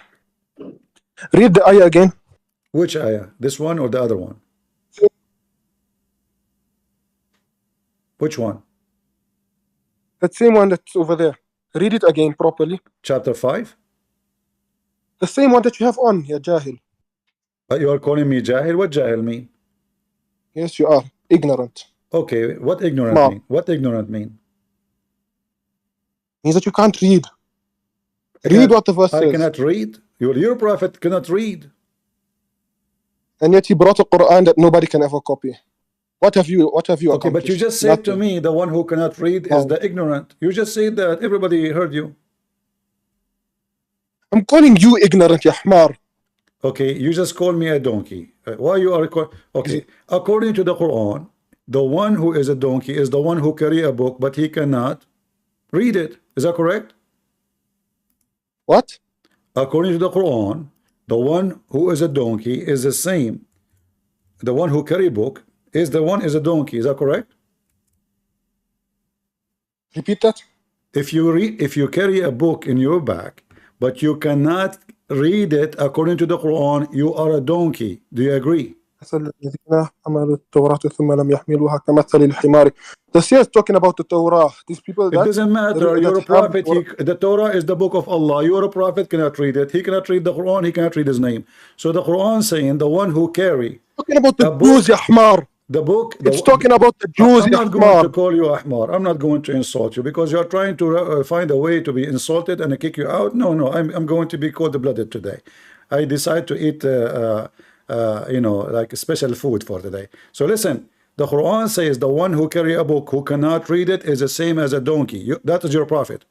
[SPEAKER 4] Read the ayah again.
[SPEAKER 1] Which ayah? This one or the other one? Which one?
[SPEAKER 4] That same one that's over there. Read it again properly.
[SPEAKER 1] Chapter 5?
[SPEAKER 4] The same one that you have on, ya Jahil.
[SPEAKER 1] You are calling me Jahil? What Jahil mean?
[SPEAKER 4] Yes, you are. Ignorant.
[SPEAKER 1] Okay, what ignorant
[SPEAKER 4] Ma.
[SPEAKER 1] mean? What ignorant mean?
[SPEAKER 4] Means that you can't read. Read what the verse
[SPEAKER 1] I
[SPEAKER 4] says.
[SPEAKER 1] cannot read. Your prophet cannot read.
[SPEAKER 4] And yet he brought a Quran that nobody can ever copy. What have you
[SPEAKER 1] Okay, but you
[SPEAKER 4] accomplished?
[SPEAKER 1] just said to me the one who cannot read is
[SPEAKER 4] No.
[SPEAKER 1] the ignorant. You just said that. Everybody heard you.
[SPEAKER 4] I'm calling you ignorant, ya Ahmar.
[SPEAKER 1] Okay, you just called me a donkey. Why you are okay? According to the Quran, the one who is a donkey is the one who carry a book, but he cannot read it. Is that correct?
[SPEAKER 4] What?
[SPEAKER 1] According to the Quran, the one who is a donkey is the same. The one who carry book is the one is a donkey. Is that correct?
[SPEAKER 4] Repeat that.
[SPEAKER 1] If you carry a book in your back, but you cannot read it according to the Quran, you are a donkey. Do you agree?
[SPEAKER 4] The seer is talking about the Torah. These people
[SPEAKER 1] It
[SPEAKER 4] that
[SPEAKER 1] doesn't matter. You're a prophet. The Torah is the book of Allah. You're a prophet, cannot read it. He cannot read the Quran. He cannot read his name. So the Quran saying the one who carry
[SPEAKER 4] talking about the
[SPEAKER 1] book,
[SPEAKER 4] Jews, ya Ahmar.
[SPEAKER 1] the book.
[SPEAKER 4] It's talking about the Jews,
[SPEAKER 1] I'm
[SPEAKER 4] ya
[SPEAKER 1] not going to
[SPEAKER 4] Ahmar.
[SPEAKER 1] call you Ahmar. I'm not going to insult you because you're trying to find a way to be insulted and kick you out. No, no. I'm going to be cold-blooded today. I decide to eat, you know, like special food for today. So listen. The Quran says the one who carry a book who cannot read it is the same as a donkey. That is your prophet.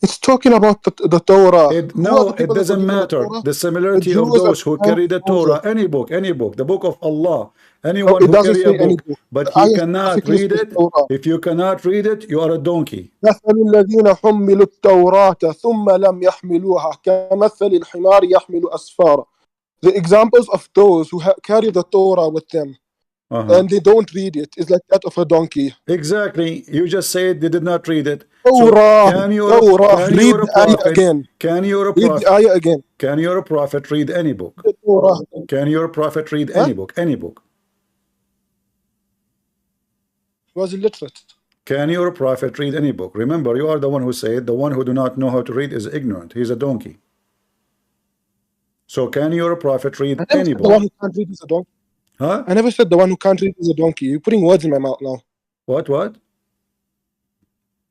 [SPEAKER 4] It's talking about the Torah.
[SPEAKER 1] No, it doesn't matter. The similarity of those who carry the Torah, any book, the book of Allah, anyone who carry a book, but he cannot read it. If you cannot read it, you are a donkey.
[SPEAKER 4] الذين حملوا التوراة ثم لم يحملوها كمثل الحمار يحمل أسفارا. The examples of those who carry the Torah with them and they don't read it is like that of a donkey.
[SPEAKER 1] Exactly. You just said they did not read it.
[SPEAKER 4] Torah.
[SPEAKER 1] So
[SPEAKER 4] Read the ayah again.
[SPEAKER 1] Can your
[SPEAKER 4] Read the ayah again.
[SPEAKER 1] Can your prophet read any book? Can your prophet read any book? Any book?
[SPEAKER 4] He was illiterate.
[SPEAKER 1] Can your prophet read any book? Remember, you are the one who said the one who do not know how to read is ignorant. He's a donkey. So can your prophet read any book?
[SPEAKER 4] The one who can't read is a donkey.
[SPEAKER 1] Huh?
[SPEAKER 4] I never said the one who can't read is a donkey. You're putting words in my mouth now.
[SPEAKER 1] What?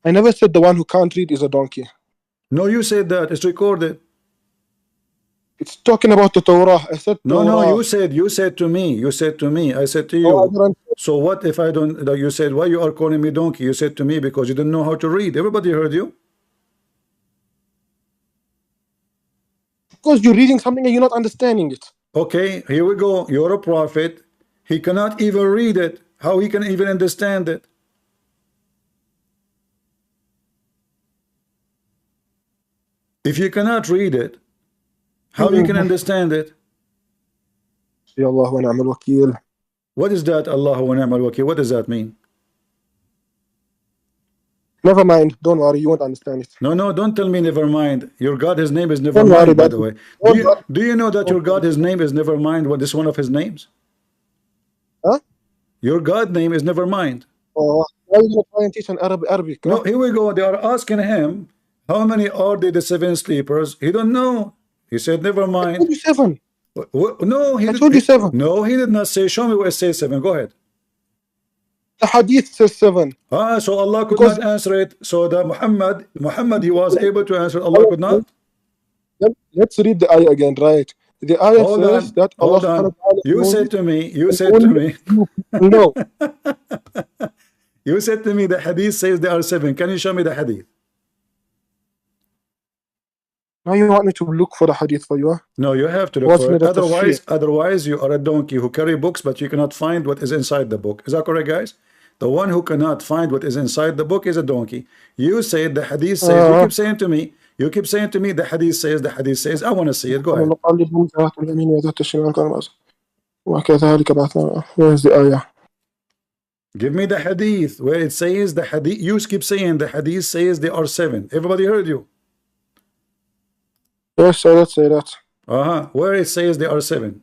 [SPEAKER 4] I never said the one who can't read is a donkey.
[SPEAKER 1] No, you said that. It's recorded.
[SPEAKER 4] It's talking about the Torah. I said Torah.
[SPEAKER 1] No, you said to me. You said to me. I said to you. So what if I don't? You said, why you are calling me donkey? You said to me because you didn't know how to read. Everybody heard you.
[SPEAKER 4] Because you're reading something and you're not understanding it.
[SPEAKER 1] Okay, here we go. You're a prophet. He cannot even read it. How he can even understand it? If you cannot read it, how you can understand it? What is that? Allahu wa ni'mal wakil. What does that mean?
[SPEAKER 4] Never mind. Don't worry. You won't understand it.
[SPEAKER 1] No, don't tell me never mind. Your God, his name is never mind, by the way. Do you know that your God, his name is never mind? What is one of his names?
[SPEAKER 4] Huh?
[SPEAKER 1] Your God name is never mind.
[SPEAKER 4] Oh, why are you trying to teach an Arabic?
[SPEAKER 1] No, here we go. They are asking him, how many are the seven sleepers? He don't know. He said, never mind.
[SPEAKER 4] I told you 7.
[SPEAKER 1] No,
[SPEAKER 4] I told you 7.
[SPEAKER 1] No, he did not say. Show me where it says 7. Go ahead.
[SPEAKER 4] The hadith says 7.
[SPEAKER 1] So Allah could not answer it. So the Muhammad, he was able to answer. Allah could not.
[SPEAKER 4] Let's read the ayah again, right? The ayah says that Allah.
[SPEAKER 1] You said to me.
[SPEAKER 4] No.
[SPEAKER 1] You said to me the hadith says there are 7. Can you show me the hadith?
[SPEAKER 4] Now you want me to look for the hadith for you?
[SPEAKER 1] No, you have to look for it. Otherwise, you are a donkey who carry books, but you cannot find what is inside the book. Is that correct, guys? The one who cannot find what is inside the book is a donkey. You said the hadith says. You keep saying to me. The hadith says. The hadith says. I want to see it. Go ahead.
[SPEAKER 4] Where is the ayah?
[SPEAKER 1] Give me the hadith where it says the hadith. You keep saying the hadith says there are 7. Everybody heard you.
[SPEAKER 4] Yes, let's say that.
[SPEAKER 1] Where it says there are 7.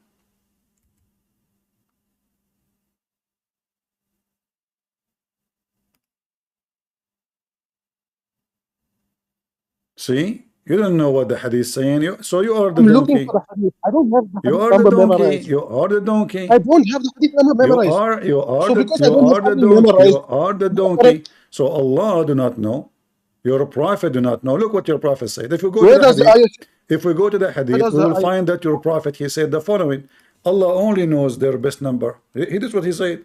[SPEAKER 1] See? You don't know what the hadith is saying. So you are the
[SPEAKER 4] I'm
[SPEAKER 1] donkey.
[SPEAKER 4] looking for the hadith. I don't have the
[SPEAKER 1] You
[SPEAKER 4] hadith
[SPEAKER 1] are the
[SPEAKER 4] number
[SPEAKER 1] donkey.
[SPEAKER 4] memorized.
[SPEAKER 1] You are the donkey.
[SPEAKER 4] I don't have the hadith number memorized.
[SPEAKER 1] You are
[SPEAKER 4] So
[SPEAKER 1] the
[SPEAKER 4] because I don't have hadith memorized,
[SPEAKER 1] You are the donkey. So Allah do not know. Your prophet do not know. Look what your prophet said. If we go
[SPEAKER 4] where
[SPEAKER 1] to the
[SPEAKER 4] does the
[SPEAKER 1] hadith,
[SPEAKER 4] ayah?
[SPEAKER 1] if we go to the hadith, we will find that your prophet, he said the following: Allah only knows their best number. He did what he said.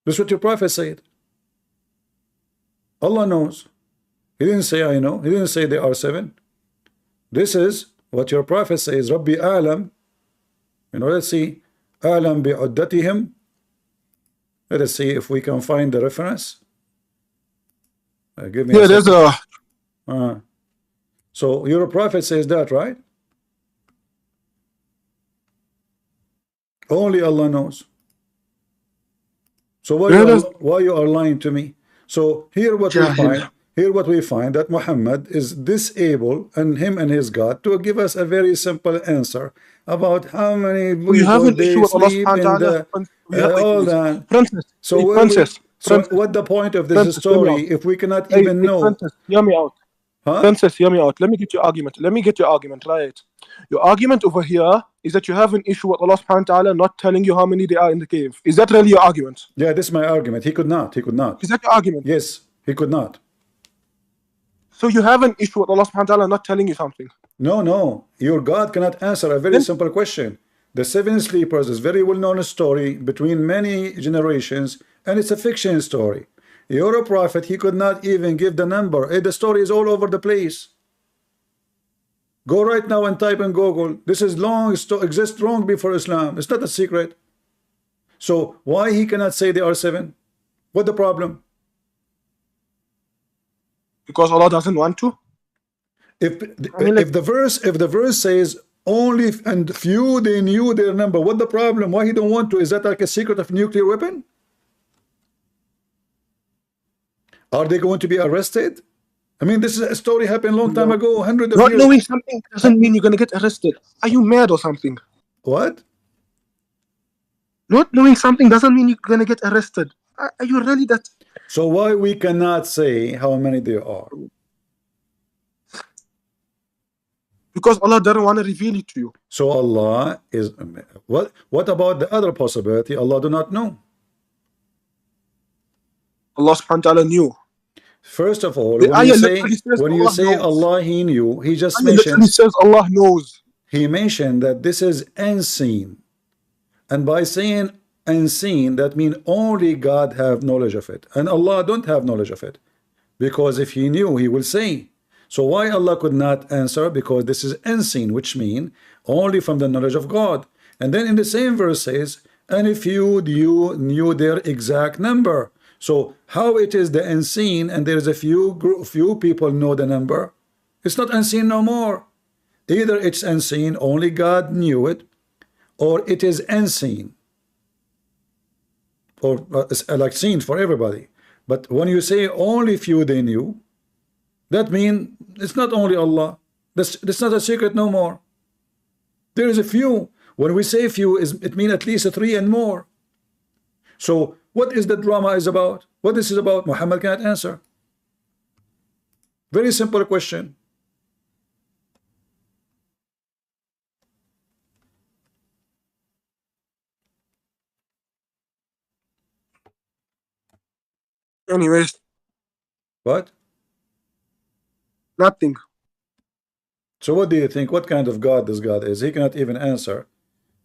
[SPEAKER 1] This is what your prophet said. Allah knows. He didn't say I know. He didn't say they are 7. This is what your prophet says. Rabbi Alam. You know, let's see. Alam bi'uddatihim. Let us see if we can find the reference. Give me
[SPEAKER 4] Yeah, there's a.
[SPEAKER 1] So your prophet says that, right? Only Allah knows. So why you are lying to me? So here what we find that Muhammad is disabled, and him and his God, to give us a very simple answer about how many
[SPEAKER 4] we have an issue with Allah
[SPEAKER 1] subhanahu wa ta'ala, all that.
[SPEAKER 4] Princess.
[SPEAKER 1] So what the point of this story if we cannot even know?
[SPEAKER 4] Princess, hear me out.
[SPEAKER 1] Huh?
[SPEAKER 4] Princess, hear me out. Let me get your argument. Right? Your argument over here is that you have an issue with Allah subhanahu wa ta'ala not telling you how many there are in the cave. Is that really your argument?
[SPEAKER 1] Yeah, this is my argument. He could not.
[SPEAKER 4] Is that your argument?
[SPEAKER 1] Yes, he could not.
[SPEAKER 4] So you have an issue with Allah subhanahu wa ta'ala not telling you something?
[SPEAKER 1] No. Your God cannot answer a very simple question. The 7 sleepers is a very well-known story between many generations, and it's a fiction story. You're a prophet, he could not even give the number. The story is all over the place. Go right now and type in Google. This is exists long before Islam. It's not a secret. So why he cannot say they are 7? What the problem?
[SPEAKER 4] Because Allah doesn't want to.
[SPEAKER 1] If the verse says only and few they knew their number, what the problem? Why he don't want to? Is that like a secret of nuclear weapon? Are they going to be arrested? I mean, this is a story happened a long time ago, hundreds of years.
[SPEAKER 4] Not knowing something doesn't mean you're going to get arrested. Are you mad or something?
[SPEAKER 1] What?
[SPEAKER 4] Not knowing something doesn't mean you're going to get arrested. Are you really that?
[SPEAKER 1] So why we cannot say how many there are?
[SPEAKER 4] Because Allah doesn't want to reveal it to you.
[SPEAKER 1] So Allah is... What about the other possibility? Allah do not know.
[SPEAKER 4] Allah subhanahu wa ta'ala knew.
[SPEAKER 1] First of all, when you say Allah he knew, he just mentioned...
[SPEAKER 4] He says Allah knows.
[SPEAKER 1] He mentioned that this is unseen. And by saying unseen, that means only God have knowledge of it. And Allah don't have knowledge of it. Because if he knew, he will say. So why Allah could not answer? Because this is unseen, which means only from the knowledge of God. And then in the same verse says, and if you knew their exact number. So how it is the unseen and there is a few people know the number? It's not unseen no more. Either it's unseen, only God knew it, or it is unseen, or like seen for everybody. But when you say only few they knew, that means it's not only Allah. That's not a secret no more. There is a few. When we say few, it means at least 3 and more. So what is the drama is about? What this is about? Muhammad cannot answer. Very simple question.
[SPEAKER 4] Anyways.
[SPEAKER 1] What?
[SPEAKER 4] Nothing.
[SPEAKER 1] So what do you think? What kind of God this God is? He cannot even answer.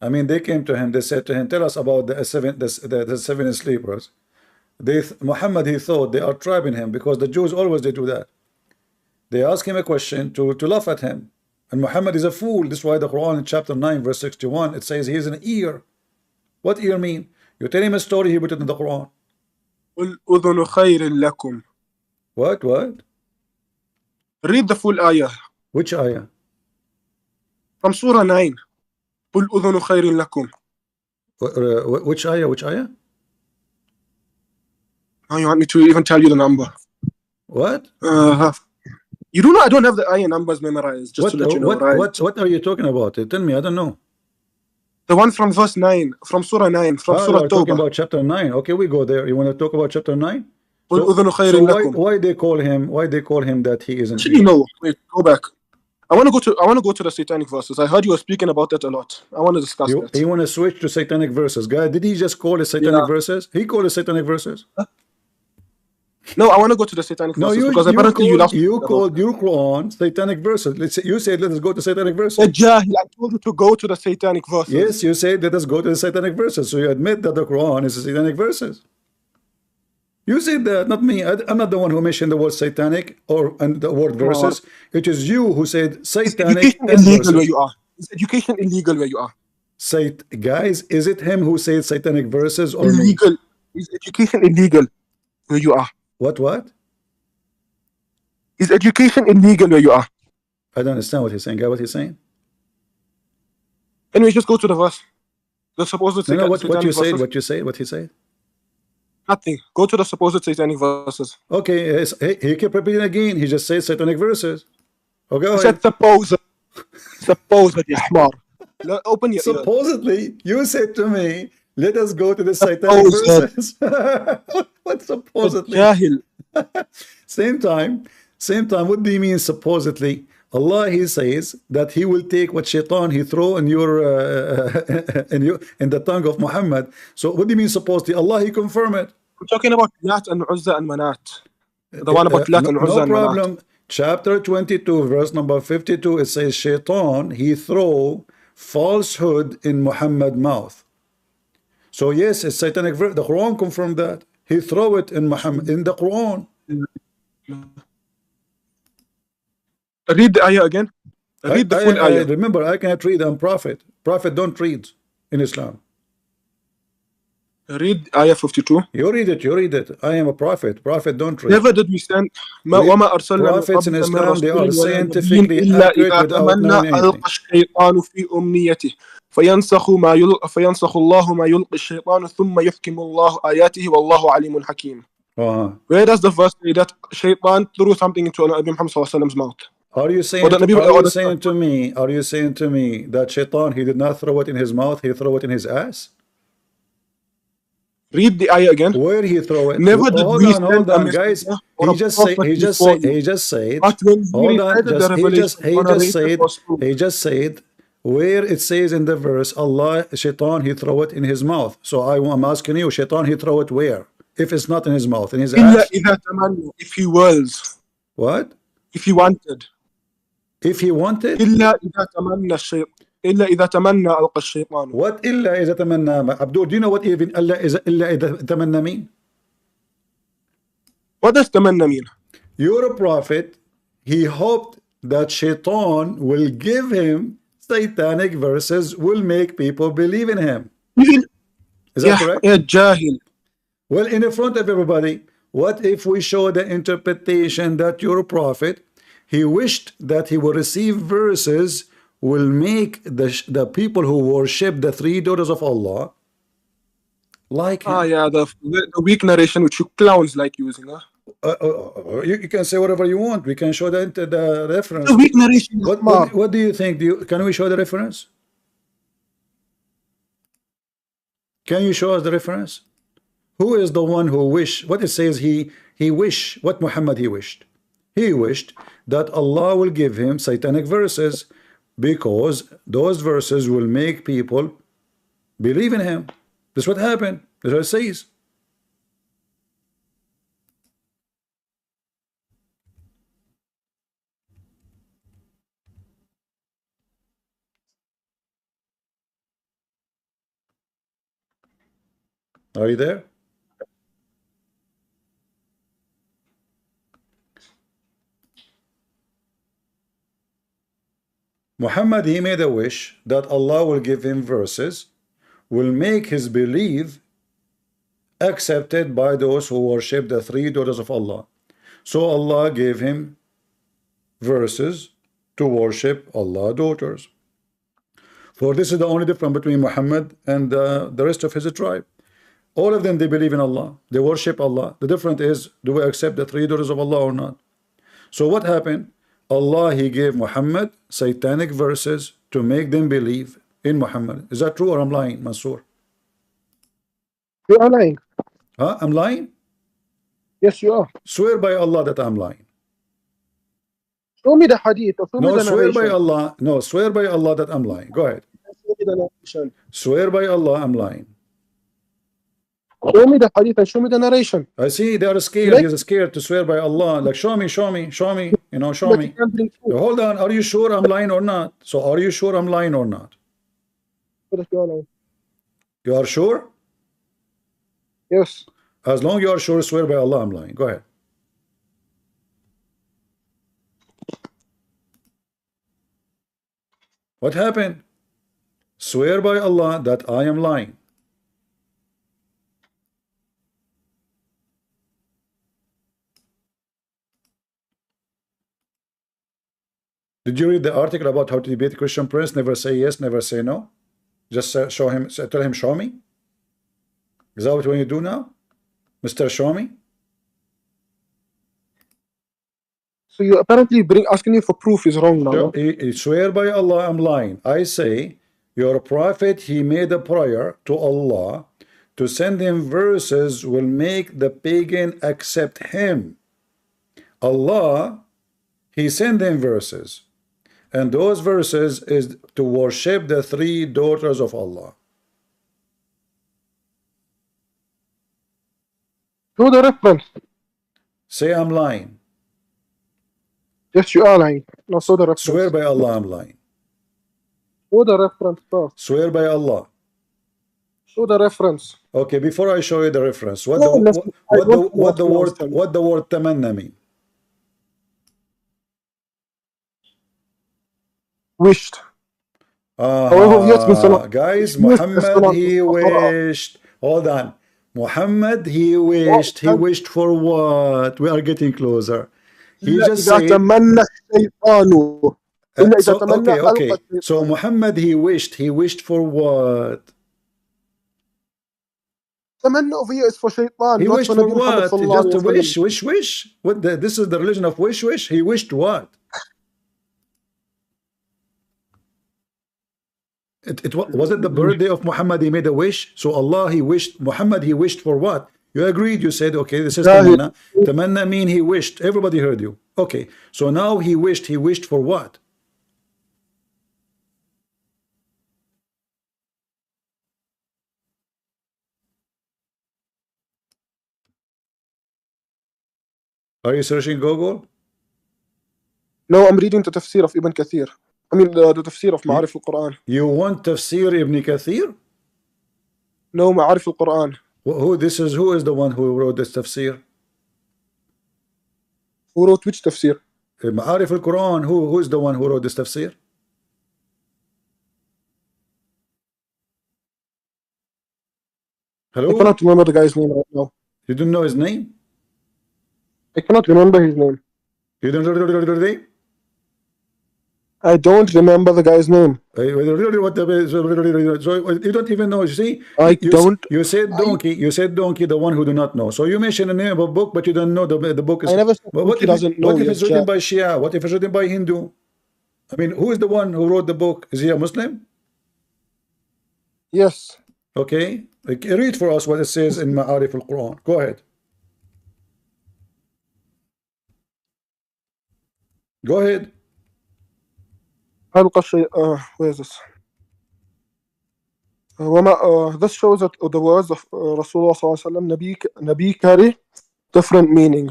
[SPEAKER 1] I mean, they came to him, they said to him, tell us about the 7 sleepers. Muhammad, he thought they are tribing him, because the Jews always they do that. They ask him a question to laugh at him. And Muhammad is a fool. This is why the Quran in chapter 9 verse 61, it says he is an ear. What ear mean? You tell him a story, he put it in the Quran. What?
[SPEAKER 4] Read the full ayah.
[SPEAKER 1] Which ayah?
[SPEAKER 4] From Surah 9.
[SPEAKER 1] Which ayah?
[SPEAKER 4] Now you want me to even tell you the number?
[SPEAKER 1] What?
[SPEAKER 4] You do know I don't have the ayah numbers memorized, just to let you know, right?
[SPEAKER 1] What are you talking about? Tell me, I don't know.
[SPEAKER 4] The one from verse 9, from Surah 9, from Surah Tawbah.
[SPEAKER 1] Talking about chapter 9. Okay, we go there. You want to talk about chapter 9? So why they call him that he isn't?
[SPEAKER 4] Actually, no. Wait, go back. I want to go to the satanic verses. I heard you were speaking about that a lot. I want to discuss that.
[SPEAKER 1] You want to switch to satanic verses, guy? Did he just call it satanic verses? He called it satanic verses.
[SPEAKER 4] No, I want to go to the satanic verses because apparently
[SPEAKER 1] you called your Quran satanic verses. You said let us go to satanic verses.
[SPEAKER 4] I told you to go to the satanic verses.
[SPEAKER 1] Yes, you said let us go to the satanic verses. So you admit that the Quran is satanic verses. You said that, not me. I'm not the one who mentioned the word satanic and the word verses. It is you who said satanic and
[SPEAKER 4] illegal where you are. Is education illegal where you are?
[SPEAKER 1] Guys, is it him who said satanic verses or
[SPEAKER 4] illegal?
[SPEAKER 1] Me?
[SPEAKER 4] Is education illegal where you are?
[SPEAKER 1] What?
[SPEAKER 4] Is education illegal where you are?
[SPEAKER 1] I don't understand what he's saying. Guy, what he's saying?
[SPEAKER 4] Anyway, just go to the verse. The supposed
[SPEAKER 1] what you said? What he said?
[SPEAKER 4] Nothing. Go to the supposed satanic verses.
[SPEAKER 1] Okay, he kept repeating again. He just said satanic verses. Okay,
[SPEAKER 4] I said supposed. Supposed, ya hmar. Open your
[SPEAKER 1] Supposedly, you said to me, let us go to the satanic verses. What supposedly?
[SPEAKER 4] Jahil.
[SPEAKER 1] Same time, what do you mean supposedly? Allah, he says that he will take what shaitan he throw in in the tongue of Muhammad. So what do you mean supposedly? Allah, he confirm it.
[SPEAKER 4] We're talking about Lat and Uzza and Manat. The one about Lat and Uzza and Manat. No problem.
[SPEAKER 1] Chapter 22, verse number 52, it says shaitan, he throw falsehood in Muhammad's mouth. So yes, it's satanic verse. The Quran confirmed that. He throw it in Muhammad, in the Quran.
[SPEAKER 4] Read the ayah again. Read the full ayah.
[SPEAKER 1] Remember, I cannot read. I'm prophet. Prophet don't read in Islam.
[SPEAKER 4] Read ayah 52.
[SPEAKER 1] You read it. I am a prophet. Prophet don't read.
[SPEAKER 4] Never did we send
[SPEAKER 1] prophets in Islam, they are scientifically accurate without knowing anything.
[SPEAKER 4] فينسخ الله ما يلقي الشيطان ثم يحكم الله آياته والله عليم حكيم. Where does the verse say that shaitan threw something into Nabi Muhammad sallallahu alaihi wasallam's mouth?
[SPEAKER 1] Are you saying to me that shaitan, he did not throw it in his mouth, he threw it in his ass?
[SPEAKER 4] Read the ayah again.
[SPEAKER 1] Where he throw it?
[SPEAKER 4] Never did we
[SPEAKER 1] hold on, guys. He just said. Hold on. He just said. Where it says in the verse, Allah, shaitan, he throw it in his mouth. So I'm asking you, shaitan, he throw it where? If it's not in his mouth, in his ass?
[SPEAKER 4] If he wills.
[SPEAKER 1] What?
[SPEAKER 4] If he wanted.
[SPEAKER 1] If he wanted?
[SPEAKER 4] إلا إذا تمنى ألقى الشيطان.
[SPEAKER 1] What إلا إذا تمنى? Abdul, do you know what even إلا إذا تمنى mean?
[SPEAKER 4] What does تمنى mean?
[SPEAKER 1] You're a prophet. He hoped that shaitan will give him satanic verses, will make people believe in him. Is that correct?
[SPEAKER 4] Yeah, jahil.
[SPEAKER 1] Well, in front of everybody, what if we show the interpretation that you're a prophet? He wished that he will receive verses will make the people who worship the three daughters of Allah like him.
[SPEAKER 4] The weak narration which you clowns like using.
[SPEAKER 1] You can say whatever you want. We can show the reference.
[SPEAKER 4] The weak narration.
[SPEAKER 1] What do you think? Can we show the reference? Can you show us the reference? Who is the one who wished? What it says he wished. What Muhammad he wished? He wished that Allah will give him satanic verses, because those verses will make people believe in him. That's what happened. That's what it says. Are you there? Muhammad, he made a wish that Allah will give him verses, will make his belief accepted by those who worship the three daughters of Allah. So Allah gave him verses to worship Allah's daughters. For this is the only difference between Muhammad and the rest of his tribe. All of them, they believe in Allah. They worship Allah. The difference is, do we accept the three daughters of Allah or not? So what happened? Allah, he gave Muhammad satanic verses to make them believe in Muhammad. Is that true or I'm lying, Masood?
[SPEAKER 4] You are lying.
[SPEAKER 1] Huh? I'm lying?
[SPEAKER 4] Yes, you are.
[SPEAKER 1] Swear by Allah that I'm lying.
[SPEAKER 4] Show me the hadith. Show me
[SPEAKER 1] No,
[SPEAKER 4] the
[SPEAKER 1] swear by
[SPEAKER 4] narration.
[SPEAKER 1] Allah. No, swear by Allah that I'm lying. Go ahead.
[SPEAKER 4] Show me the narration.
[SPEAKER 1] Swear by Allah I'm lying.
[SPEAKER 4] Show me the hadith and show me the narration.
[SPEAKER 1] I see they are scared. He's scared to swear by Allah. Like, show me, show me, show me. You know, show me. Hold on. Are you sure I'm lying or not? So, are you sure I'm lying or not? You are sure?
[SPEAKER 4] Yes.
[SPEAKER 1] As long as you are sure, swear by Allah I'm lying. Go ahead. What happened? Swear by Allah that I am lying. Did you read the article about how to debate Christian Prince? Never say yes, never say no. Just show him, tell him, show me. Is that what you do now, Mr. Show me?
[SPEAKER 4] So you apparently asking you for proof is wrong now.
[SPEAKER 1] So, he swear by Allah I'm lying. I say your prophet, he made a prayer to Allah to send him verses will make the pagan accept him. Allah, he sent him verses, and those verses is to worship the three daughters of Allah.
[SPEAKER 4] Show the reference.
[SPEAKER 1] Say I'm lying.
[SPEAKER 4] Yes, you are lying. No, show the reference.
[SPEAKER 1] Swear by Allah I'm lying.
[SPEAKER 4] Show the reference first.
[SPEAKER 1] Swear by Allah.
[SPEAKER 4] Show the reference.
[SPEAKER 1] Okay, before I show you the reference, what
[SPEAKER 4] No,
[SPEAKER 1] the word tamanna mean?
[SPEAKER 4] Wished.
[SPEAKER 1] Guys, Muhammad, he wished. Hold on. Muhammad, he wished. He wished for what? We are getting closer. He just said. Okay. So Muhammad, he wished. He wished for what?
[SPEAKER 4] Tamanna over here is for shaitan.
[SPEAKER 1] He wished for what? Just a wish. What? This is the religion of wish. He wished what? Was it the birthday of Muhammad? He made a wish. So Allah, he wished. Muhammad, he wished for what? You agreed. You said, okay, this is tamanna. Tamanna mean he wished. Everybody heard you. Okay. So now he wished. He wished for what? Are you searching Google?
[SPEAKER 4] No, I'm reading the tafsir of Ibn Kathir. I mean, the tafsir of Ma'arif al-Quran.
[SPEAKER 1] You want tafsir Ibn Kathir?
[SPEAKER 4] No, Ma'arif al-Quran.
[SPEAKER 1] Who is the one who wrote this tafsir?
[SPEAKER 4] Who wrote which tafsir?
[SPEAKER 1] Ma'arif al-Quran. Who is the one who wrote this tafsir? Hello?
[SPEAKER 4] I cannot remember the guy's name right now.
[SPEAKER 1] You don't know his name?
[SPEAKER 4] I cannot remember his name.
[SPEAKER 1] You don't know his name?
[SPEAKER 4] I don't remember the guy's name.
[SPEAKER 1] So you don't even know. You see, You said donkey. You said donkey, the one who do not know. So you mentioned the name of a book, but you don't know the book is.
[SPEAKER 4] I never said
[SPEAKER 1] what
[SPEAKER 4] he doesn't know.
[SPEAKER 1] What if it's written by Shia? What if it's written by Hindu? I mean, who is the one who wrote the book? Is he a Muslim?
[SPEAKER 4] Yes.
[SPEAKER 1] Okay. Read for us what it says in Ma'arif al-Quran. Go ahead. Go ahead.
[SPEAKER 4] Where is this? This shows that the words of Rasulullah Nabi carry different meaning,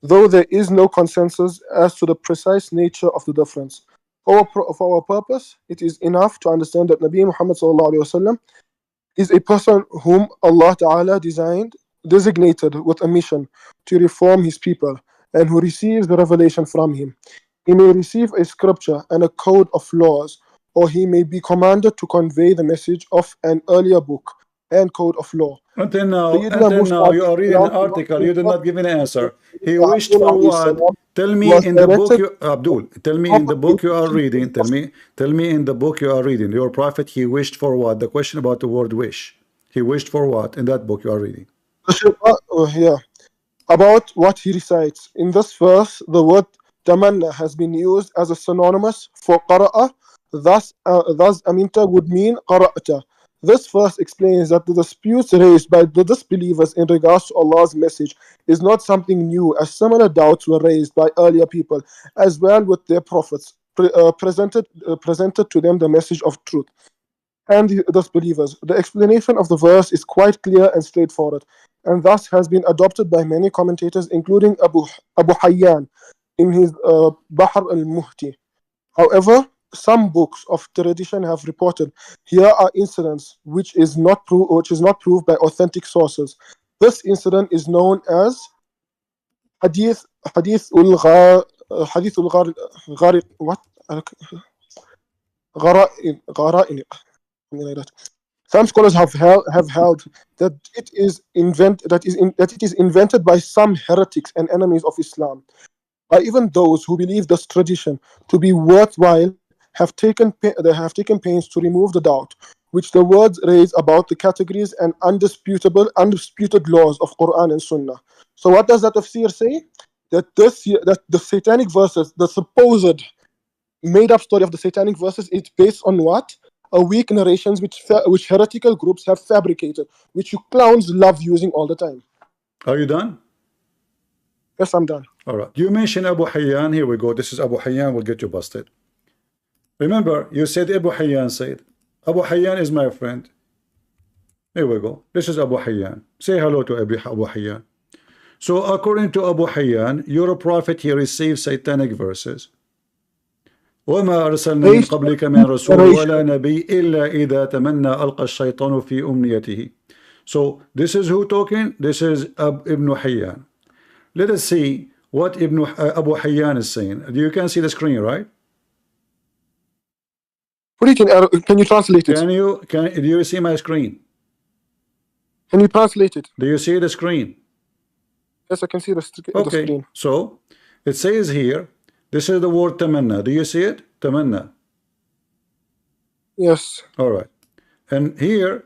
[SPEAKER 4] though there is no consensus as to the precise nature of the difference. For our purpose, it is enough to understand that Nabi Muhammad is a person whom Allah Ta'ala designated with a mission to reform his people, and who receives the revelation from him. He may receive a scripture and a code of laws, or he may be commanded to convey the message of an earlier book and code of law.
[SPEAKER 1] Until now, you are reading an article, you did not give an answer. He wished for what? Tell me in the book, Abdul, tell me in the book you are reading, tell me in the book you are reading, your prophet, he wished for what? The question about the word wish. He wished for what in that book you are reading?
[SPEAKER 4] Yeah, about what he recites. In this verse, the word tamanna has been used as a synonymous for qara'a. Thus aminta would mean qara'ta. This verse explains that the disputes raised by the disbelievers in regards to Allah's message is not something new, as similar doubts were raised by earlier people, as well with their prophets, presented to them the message of truth and the disbelievers. The explanation of the verse is quite clear and straightforward, and thus has been adopted by many commentators, including Abu Hayyan in his Bahr al-Muhti. However, some books of tradition have reported here are incidents which is not proved by authentic sources. This incident is known as Hadith ul Ghara'in. Like that. Some scholars have held that it is invented by some heretics and enemies of Islam. By even those who believe this tradition to be worthwhile have taken pains to remove the doubt which the words raise about the categories and undisputed laws of Quran and Sunnah. So what does that tafsir say? That the satanic verses, the supposed made-up story of the satanic verses, is based on what? Weak narrations which heretical groups have fabricated, which you clowns love using all the time.
[SPEAKER 1] Are you done?
[SPEAKER 4] Yes, I'm done.
[SPEAKER 1] All right. You mentioned Abu Hayyan. Here we go. This is Abu Hayyan. Will get you busted. Remember, you said Abu Hayyan said. Abu Hayyan is my friend. Here we go. This is Abu Hayyan. Say hello to Abu Hayyan. So according to Abu Hayyan, your prophet, he received satanic verses. وما أرسلنا من قبلك من رسول ولا نبي إلا إذا تمنى ألقى الشيطان في أمنيته. So this is who talking? This is Ibn Hayyan. Let us see what Abu Hayyan is saying. You can see the screen, right?
[SPEAKER 4] Can you translate it?
[SPEAKER 1] Do you see my screen?
[SPEAKER 4] Can you translate it?
[SPEAKER 1] Do you see the screen?
[SPEAKER 4] Yes, I can see the screen.
[SPEAKER 1] Okay, so it says here, this is the word tamanna. Do you see it? Tamanna.
[SPEAKER 4] Yes.
[SPEAKER 1] All right. And here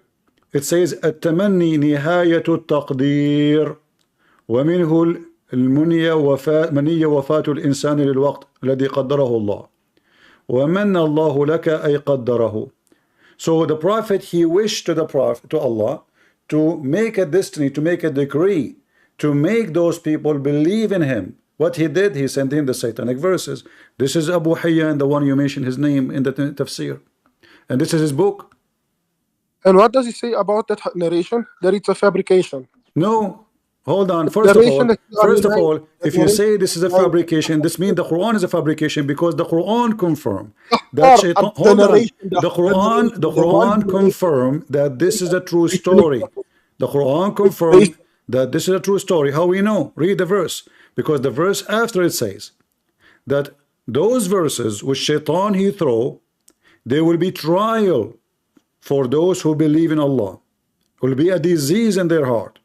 [SPEAKER 1] it says التمني نهاية التقدير ومنه المنية وفاة الإنسان للوقت الذي قدره الله ومن الله لك أي قدره. So the prophet, he wished to Allah to make a destiny, to make a decree, to make those people believe in him. What he did, he sent in the satanic verses. This is Abu Hayyan, the one you mentioned his name in the tafsir, and this is his book.
[SPEAKER 4] And what does he say about that narration? That it's a fabrication.
[SPEAKER 1] No, hold on. First of all, if you say this is a fabrication, this means the Quran is a fabrication, because the Quran confirmed that Shaitan, the Quran confirmed that this is a true story. The Quran confirmed that this is a true story. How we know? Read the verse. Because the verse after it says that those verses which Shaitan he throw, there will be trial for those who believe in Allah. It will be a disease in their heart.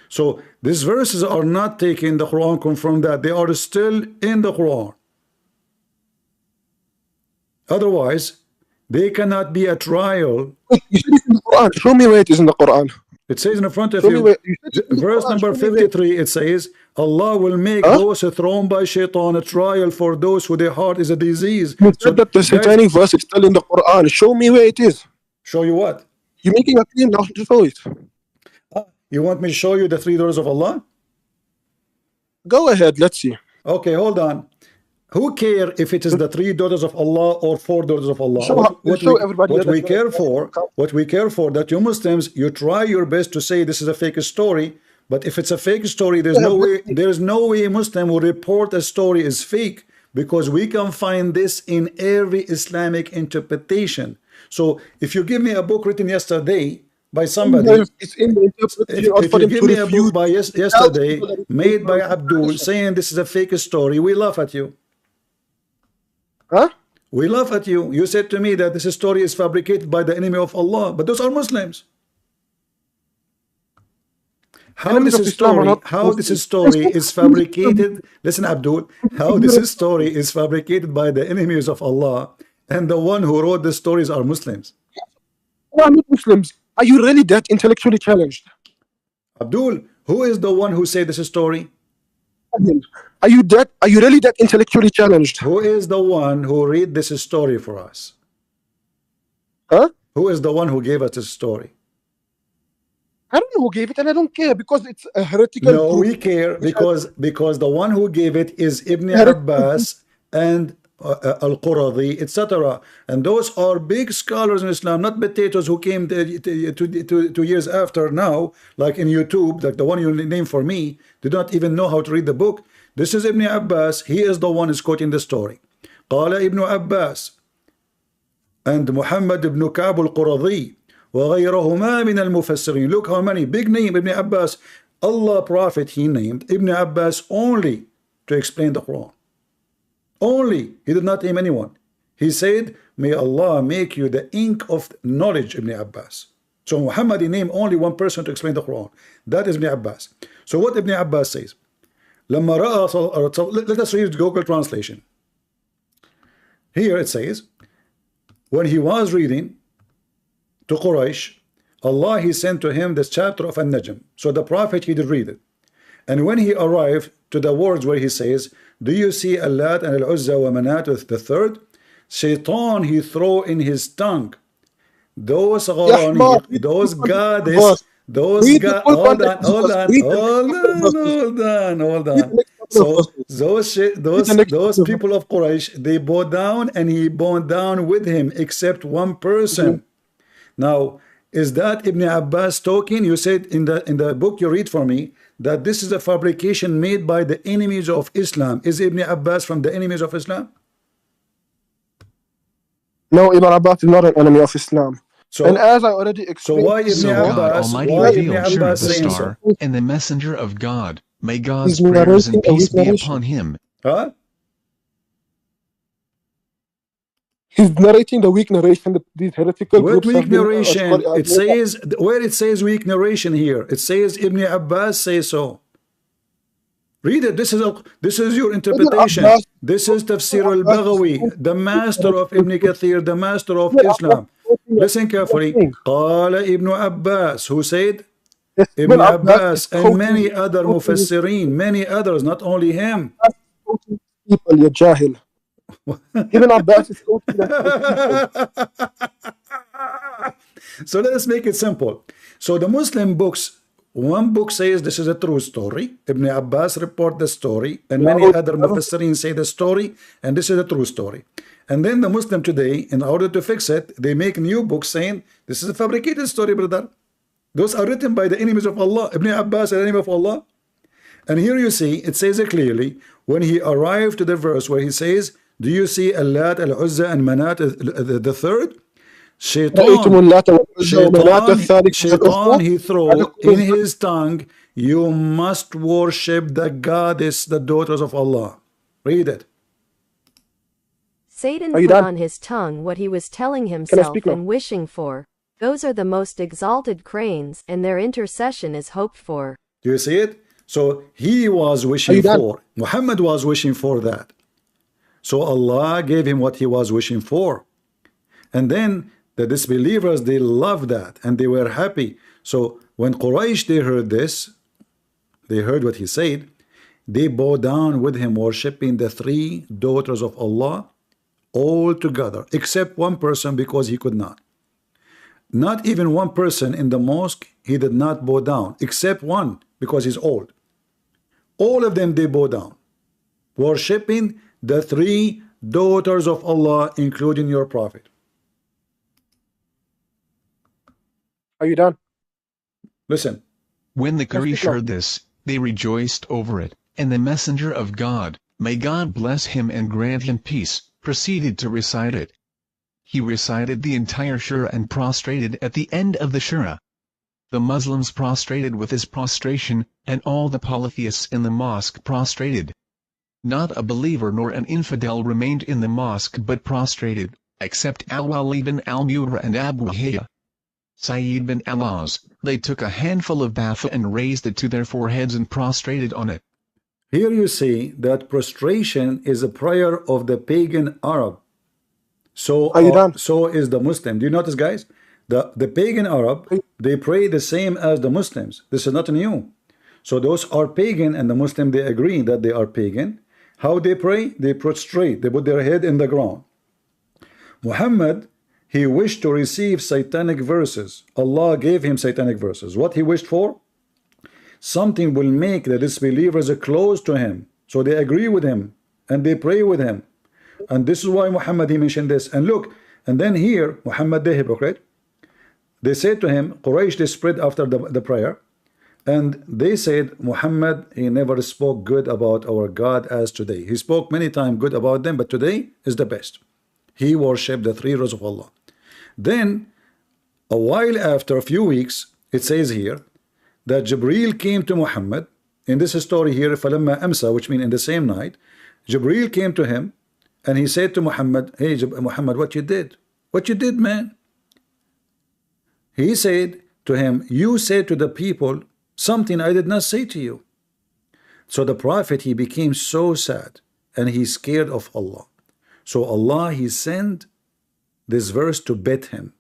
[SPEAKER 1] So these verses are not taken, the Quran confirmed that. They are still in the Quran. Otherwise, they cannot be a trial.
[SPEAKER 4] You said it's in the Quran. Show me where it is in the Quran.
[SPEAKER 1] It says in front of you, verse number 53, it says, Allah will make those thrown by Shaitan a trial for those who their heart is a disease.
[SPEAKER 4] You said that the satanic verse is still in the Quran. Show me where it is.
[SPEAKER 1] Show you what?
[SPEAKER 4] You're making a claim, now show it.
[SPEAKER 1] You want me to show you the 3 daughters of Allah?
[SPEAKER 4] Go ahead, let's see.
[SPEAKER 1] Okay, hold on. Who care if it is the 3 daughters of Allah or 4 daughters of Allah? What we care for, that you Muslims, you try your best to say this is a fake story, but if it's a fake story, there's no way a Muslim will report a story is fake, because we can find this in every Islamic interpretation. So if you give me a book written yesterday by somebody, if you give me a book by yesterday made by Abdul saying this is a fake story, we laugh at you.
[SPEAKER 4] Huh?
[SPEAKER 1] We laugh at you. You said to me that this story is fabricated by the enemy of Allah, but those are Muslims. How this story is fabricated? Listen, Abdul, how this story is fabricated by the enemies of Allah, and the one who wrote the stories are Muslims.
[SPEAKER 4] No, not Muslims. Are you really that intellectually challenged?
[SPEAKER 1] Abdul, who is the one who said this story?
[SPEAKER 4] Are you really that intellectually challenged?
[SPEAKER 1] Who is the one who read this story for us?
[SPEAKER 4] Huh?
[SPEAKER 1] Who is the one who gave us this story?
[SPEAKER 4] I don't know who gave it, and I don't care because it's a heretical
[SPEAKER 1] No,
[SPEAKER 4] group.
[SPEAKER 1] we care because the one who gave it is Ibn
[SPEAKER 4] Heretical
[SPEAKER 1] Abbas and Al-Qadhi, etc. And those are big scholars in Islam, not potatoes who came 2 years after now, like in YouTube, like the one you named for me, did not even know how to read the book. This is Ibn Abbas. He is the one who's quoting the story. قال ابن عباس and Mohammed ibn Ka'b al-Qadhi وغيرهما من المفسرين. Look how many big name Ibn Abbas. Allah Prophet he named Ibn Abbas only to explain the Quran. Only. He did not name anyone. He said, may Allah make you the ink of knowledge, Ibn Abbas. So Muhammad he named only one person to explain the Quran. That is Ibn Abbas. So what Ibn Abbas says? لما رأى, let us read Google translation. Here it says, when he was reading to Quraysh, Allah he sent to him this chapter of An-Najm. So the Prophet he did read it. And when he arrived to the words where he says, do you see Allat and Al-Uzza wa Manat the third? Shaitan he throw in his tongue those gharani, those goddess, those god. Hold on. So those people of Quraysh, they bowed down and he bowed down with him, except one person. Now, is that Ibn Abbas talking? You said in the book you read for me that this is a fabrication made by the enemies of Islam. Is Ibn Abbas from the enemies of Islam?
[SPEAKER 4] No, Ibn Abbas is not an enemy of Islam.
[SPEAKER 1] So,
[SPEAKER 4] and as I already explained,
[SPEAKER 1] so why Ibn Abbas?
[SPEAKER 5] God Almighty revealed Shihab the star and the messenger of God. May God's
[SPEAKER 4] He's
[SPEAKER 5] prayers and peace be
[SPEAKER 4] narration.
[SPEAKER 5] upon him.
[SPEAKER 1] Huh?
[SPEAKER 4] He's narrating the weak narration that these heretical
[SPEAKER 1] What
[SPEAKER 4] groups
[SPEAKER 1] weak
[SPEAKER 4] have been,
[SPEAKER 1] narration? It says, where it says weak narration here, it says Ibn Abbas says so. Read it. This is your interpretation. This is Tafsir al-Baghawi, the master of Ibn Kathir, the master of Islam. Listen carefully. Qala Ibn Abbas, who said? Ibn Abbas and many other mufassirin, many others, not only him.
[SPEAKER 4] People, ya jahil. Ibn Abbas is quoting that.
[SPEAKER 1] So let us make it simple. So the Muslim books, one book says this is a true story. Ibn Abbas report the story, and many other mufassirin say the story, and this is a true story. And then the Muslim today, in order to fix it, they make new books saying this is a fabricated story, brother. Those are written by the enemies of Allah. Ibn Abbas, an enemy of Allah. And here you see, it says it clearly, when he arrived to the verse where he says, do you see Allat, Al-Uzza, and Manat the third? Shaitan, he throw in his tongue, you must worship the goddess, the daughters of Allah. Read it.
[SPEAKER 6] Satan put on his tongue what he was telling himself and wishing for. Those are the most exalted cranes, and their intercession is hoped for.
[SPEAKER 1] Do you see it? So he was wishing for, Muhammad was wishing for that. So Allah gave him what he was wishing for. And then the disbelievers, they loved that and they were happy. So when Quraysh, they heard this, they heard what he said, they bowed down with him, worshipping the three daughters of Allah all together, except one person because he could not. Not even one person in the mosque, he did not bow down, except one because he's old. All of them, they bow down, worshipping the three daughters of Allah, including your prophet.
[SPEAKER 4] Are you done?
[SPEAKER 1] Listen.
[SPEAKER 5] When the Quraysh heard this, they rejoiced over it, and the messenger of God, may God bless him and grant him peace, proceeded to recite it. He recited the entire surah and prostrated at the end of the surah. The Muslims prostrated with his prostration, and all the polytheists in the mosque prostrated. Not a believer nor an infidel remained in the mosque but prostrated, except Al-Wali bin Al-Murra and Abu Hiya. Sayyid bin Al-Az, they took a handful of bafa and raised it to their foreheads and prostrated on it.
[SPEAKER 1] Here you see that prostration is a prayer of the pagan Arab. So, so is the Muslim. Do you notice, guys? The pagan Arab, they pray the same as the Muslims. This is not new. So those are pagan, and the Muslim, they agree that they are pagan. How they pray? They prostrate. They put their head in the ground. Muhammad, he wished to receive satanic verses. Allah gave him satanic verses. What he wished for? Something will make the disbelievers close to him, so they agree with him and they pray with him. And this is why Muhammad, he mentioned this. And look, and then here Muhammad the hypocrite, they said to him, Quraysh, they spread after the prayer, and they said, Muhammad, he never spoke good about our God as today. He spoke many times good about them, but today is the best. He worshipped the three rows of Allah. Then a while after, a few weeks, it says here that Jibreel came to Muhammad. In this story here, فَلَمَّا أَمْسَى, which means in the same night, Jibreel came to him and he said to Muhammad, hey Muhammad, what you did? What you did, man? He said to him, you said to the people something I did not say to you. So the prophet, he became so sad and he's scared of Allah. So Allah, he sent this verse to bet him,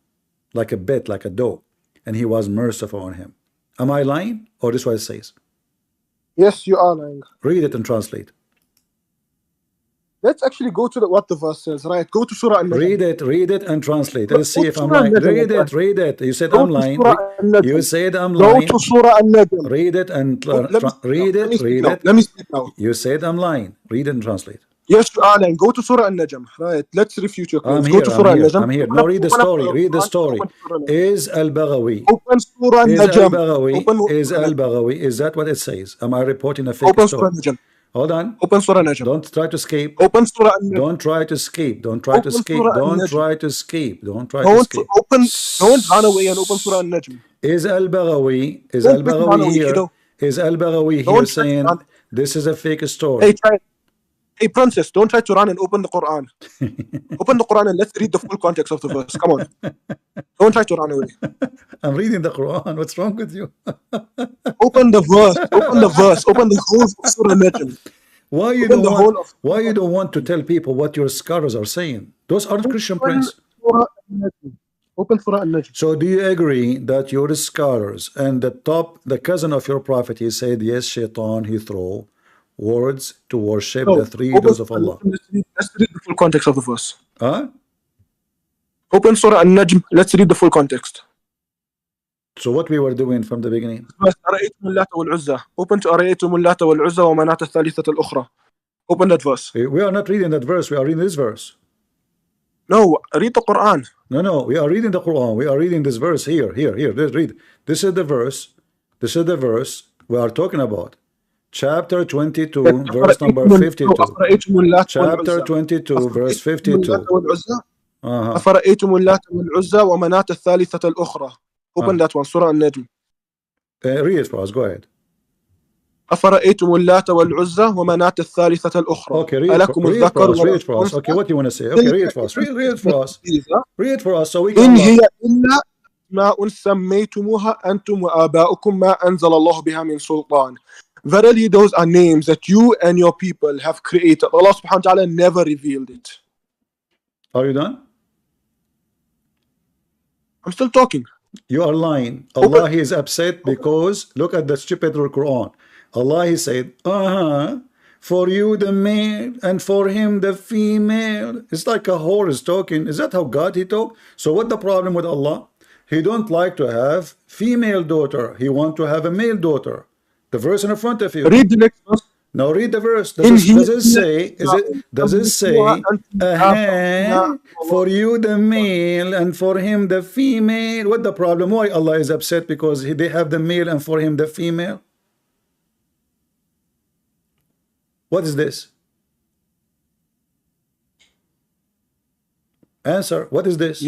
[SPEAKER 1] like a bet, like a dog, and he was merciful on him. Am I lying, or this is what it says?
[SPEAKER 4] Yes, you are lying.
[SPEAKER 1] Read it and translate.
[SPEAKER 4] Let's actually go to what the verse says, right? Go to Surah An-Najm.
[SPEAKER 1] Read it and translate. Let's see if I'm lying. Read it. You said I'm lying. You said I'm lying.
[SPEAKER 4] Go to Surah An-Najm.
[SPEAKER 1] Read it and read it.
[SPEAKER 4] Let me speak now.
[SPEAKER 1] You said I'm lying. Read it and translate.
[SPEAKER 4] Yes, you are lying. Go to Surah An-Najm. Right. Let's refute your claims. Go to Surah An-Najm.
[SPEAKER 1] I'm here. Now read the story. Read the story. Is Al-Baghawi.
[SPEAKER 4] Open Surah An-Najm.
[SPEAKER 1] Is Al-Baghawi. Is that what it says? Am I reporting a fake
[SPEAKER 4] Open
[SPEAKER 1] story?
[SPEAKER 4] Surah An-Najm.
[SPEAKER 1] Hold on.
[SPEAKER 4] Open Surah An-Najm.
[SPEAKER 1] Don't try to escape.
[SPEAKER 4] Open Surah An-Najm.
[SPEAKER 1] Don't try to escape. Don't try to escape. Don't try to escape. Don't try to escape.
[SPEAKER 4] Don't run away and open Surah An-Najm.
[SPEAKER 1] Is Al-Baghawi here? Is Al-Baghawi here saying this is a fake story?
[SPEAKER 4] Hey, princess, don't try to run and open the Quran. Open the Quran and let's read the full context of the verse. Come on. Don't try to run away.
[SPEAKER 1] I'm reading the Quran. What's wrong with you?
[SPEAKER 4] Open the verse. Open the verse. Open the whole of Surah An-Najm.
[SPEAKER 1] Why you don't want to tell people what your scholars are saying? Those aren't Christian prince.
[SPEAKER 4] Open Surah An-Najm.
[SPEAKER 1] So do you agree that your scholars and the cousin of your prophet, he said, yes, shaitan, he throw words to worship the three doors of Allah?
[SPEAKER 4] Let's read the full context of the verse.
[SPEAKER 1] Huh?
[SPEAKER 4] Open Surah An-Najm. Let's read the full context.
[SPEAKER 1] So what we were doing from the beginning?
[SPEAKER 4] Open to أرأيتم اللات والعزى ومناة الثالثة الأخرى. Open that verse.
[SPEAKER 1] We are not reading that verse. We are reading this verse.
[SPEAKER 4] No, read the Quran.
[SPEAKER 1] No, we are reading the Quran. We are reading this verse here. Read. This is the verse. This is the verse we are talking about. Chapter 22, verse number 52. Chapter 22, verse 52.
[SPEAKER 4] أفرأيتم اللات والعزى ومناة الثالثة الأخرى. Open that one, Surah An-Najm.
[SPEAKER 1] Read it for us. Go ahead.
[SPEAKER 4] أفرأيتم اللات والعزى ومناة الثالثة الأخرى.
[SPEAKER 1] Okay, read it for us. Okay, what do you want to say? Okay, read it for us. Read it for us. Read it for us so we can.
[SPEAKER 4] إن هي إلا ما سميتموها أنتم وآباؤكم ما أنزل الله بها من سلطان. Verily, those are names that you and your people have created. Allah subhanahu wa ta'ala never revealed it.
[SPEAKER 1] Are you done?
[SPEAKER 4] I'm still talking.
[SPEAKER 1] You are lying. Allah, he is upset because look at the stupid Quran. Allah, he said, for you the male and for him the female. It's like a whore is talking. Is that how God he talk? So what the problem with Allah? He don't like to have female daughter. He want to have a male daughter. The verse in front of you.
[SPEAKER 4] Read the next verse.
[SPEAKER 1] Now read the verse. Does it say for you the male and for him the female? What the problem? Why Allah is upset because they have the male and for him the female? What is this? Answer. What is this?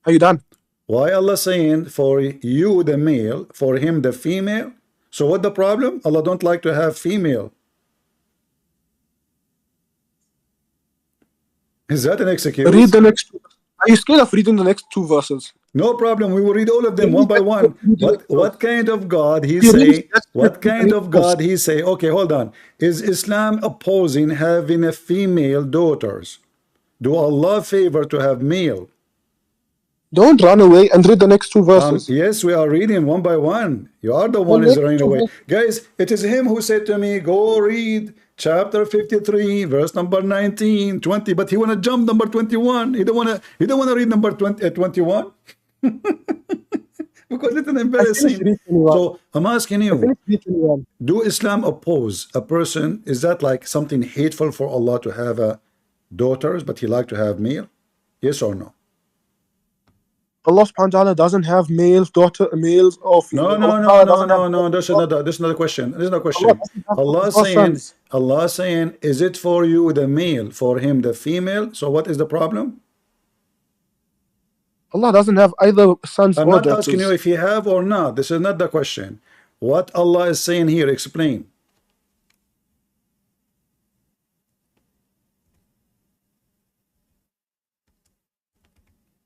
[SPEAKER 4] Are you done?
[SPEAKER 1] Why Allah saying for you the male, for him the female? So what the problem? Allah don't like to have female. Is that an excuse?
[SPEAKER 4] Read the next two. Are you scared of reading the next two verses?
[SPEAKER 1] No problem. We will read all of them one by one. What kind of God he say? What kind of God he say? Okay, hold on. Is Islam opposing having a female daughters? Do Allah favor to have male?
[SPEAKER 4] Don't run away and read the next two verses.
[SPEAKER 1] Yes, we are reading one by one. You are the one who is running away. Guys, it is him who said to me, go read chapter 53, verse number 19, 20. But he want to jump number 21. He don't want to read number 21 because it's an embarrassing. So I'm asking you, do Islam oppose a person? Is that like something hateful for Allah to have a daughters, but he like to have male? Yes or no?
[SPEAKER 4] Allah subhanahu wa ta'ala doesn't have males or females.
[SPEAKER 1] No. This is not a question. This is not a question. Allah saying, is it for you the male, for him the female? So what is the problem?
[SPEAKER 4] Allah doesn't have either sons or daughters.
[SPEAKER 1] I'm not asking you if he have or not. This is not the question. What Allah is saying here, explain.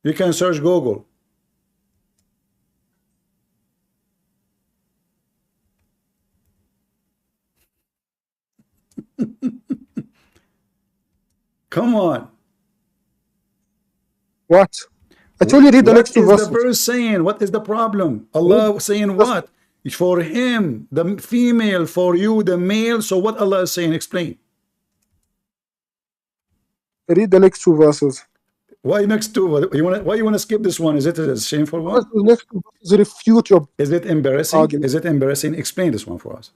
[SPEAKER 1] You can search Google. Come on.
[SPEAKER 4] What? I told you read the next two verses.
[SPEAKER 1] What is the verse saying? What is the problem? Allah saying what? For him, the female, for you, the male. So what Allah is saying? Explain.
[SPEAKER 4] Read the next two verses.
[SPEAKER 1] Why next two? Why you want to skip this one? Is it a shameful one?
[SPEAKER 4] The next two verses refute your.
[SPEAKER 1] Is it embarrassing?
[SPEAKER 4] Argument.
[SPEAKER 1] Is it embarrassing? Explain this one for us.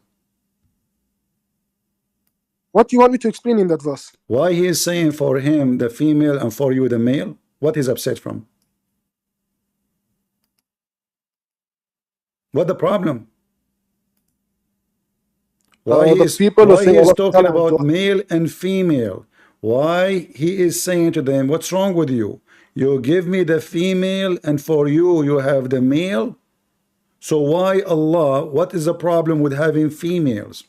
[SPEAKER 4] What do you want me to explain in that verse?
[SPEAKER 1] Why he is saying for him the female and for you the male? What is upset from? What the problem? Why he is talking about male and female? Why he is saying to them, what's wrong with you? You give me the female and for you, you have the male. So why Allah, what is the problem with having females?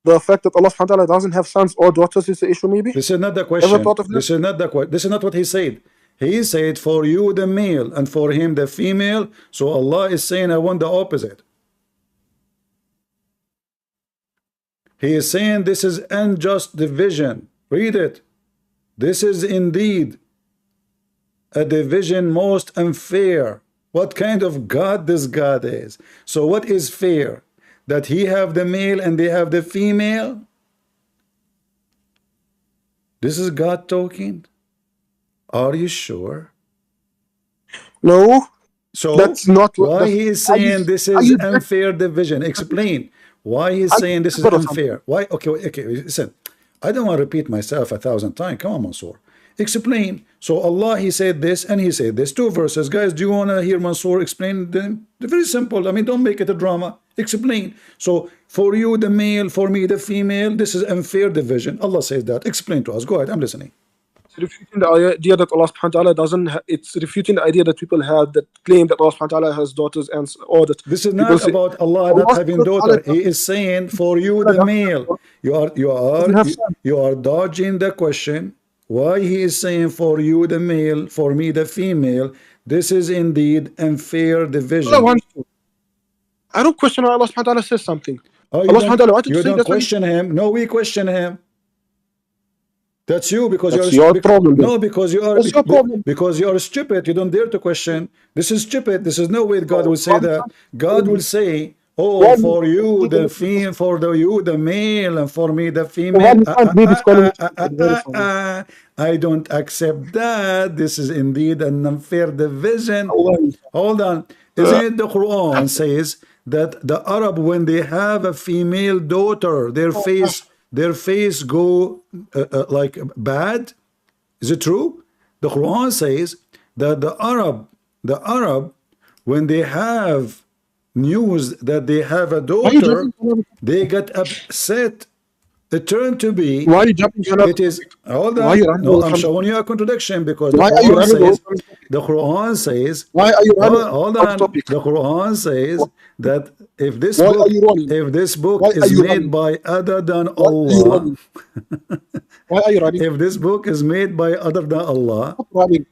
[SPEAKER 4] The fact that Allah subhanahu wa ta'ala doesn't have sons or daughters is the issue, maybe?
[SPEAKER 1] This is not the question. This is not the question. This is not what he said. He said for you the male and for him the female. So Allah is saying I want the opposite. He is saying this is unjust division. Read it. This is indeed a division most unfair. What kind of God this God is? So what is fair? That he have the male and they have the female? This is God talking? Are you sure?
[SPEAKER 4] No.
[SPEAKER 1] So
[SPEAKER 4] that's not
[SPEAKER 1] why he is saying this is unfair division? Explain why he is saying this is unfair. Why? Okay, listen. I don't want to repeat myself 1,000 times. Come on, Mansoor. Explain. So Allah, he said this and he said this. Two verses. Guys, do you want to hear Mansoor explain them? They're very simple. I mean, don't make it a drama. Explain. So for you the male, for me the female, this is unfair division. Allah says that. Explain to us. Go ahead. I'm listening.
[SPEAKER 4] It's refuting the idea that Allah subhanahu wa ta'ala doesn't it's refuting the idea that people have that claim that Allah subhanahu wa ta'ala has daughters and or that
[SPEAKER 1] this is not about Allah not having daughter. He is saying for you the male. You are dodging the question. Why he is saying for you the male, for me the female. This is indeed unfair division.
[SPEAKER 4] I don't question Allah subhanahu wa ta'ala says something.
[SPEAKER 1] Oh, you don't question him. No, we question him. That's you because
[SPEAKER 4] your problem.
[SPEAKER 1] No, because you are because you are stupid. You don't dare to question. This is stupid. This is no way God will say that. God will say, "Oh, for you the female, for you the male, and for me the female." I don't accept that. This is indeed an unfair division. Hold on. Isn't it the Quran says that the Arab, when they have a female daughter, their face go like bad? Is it true? The Quran says that the Arab, when they have news that they have a daughter, they get upset. It turned to be.
[SPEAKER 4] Why are you jumping?
[SPEAKER 1] It is. Hold on. No, I'm showing you a contradiction because the Quran says.
[SPEAKER 4] Why are you running?
[SPEAKER 1] Hold on. The Quran says that if this book is made by other than Allah.
[SPEAKER 4] Why are you running?
[SPEAKER 1] If this book is made by other than Allah,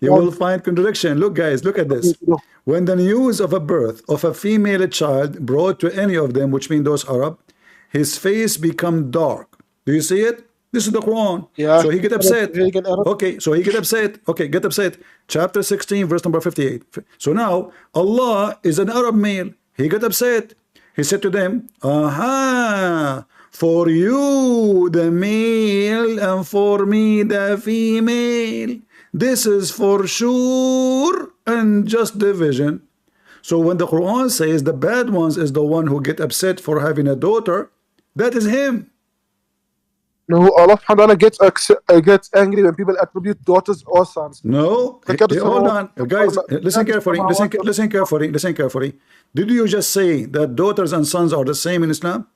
[SPEAKER 1] you will find contradiction. Look, guys, look at this. When the news of a birth of a female child brought to any of them, which means those Arab, his face become dark. Do you see it? This is the Quran.
[SPEAKER 4] Yeah.
[SPEAKER 1] So he get upset. Okay, so he get upset. Okay, get upset. Chapter 16, verse number 58. So now, Allah is an Arab male. He got upset. He said to them, aha, for you the male and for me the female. This is for sure and just division. So when the Quran says the bad ones is the one who get upset for having a daughter, that is him.
[SPEAKER 4] No, Allah subhanahu wa ta'ala gets angry when people attribute daughters or sons.
[SPEAKER 1] No, hold on, guys, listen carefully, listen carefully, listen carefully. Did you just say that daughters and sons are the same in Islam?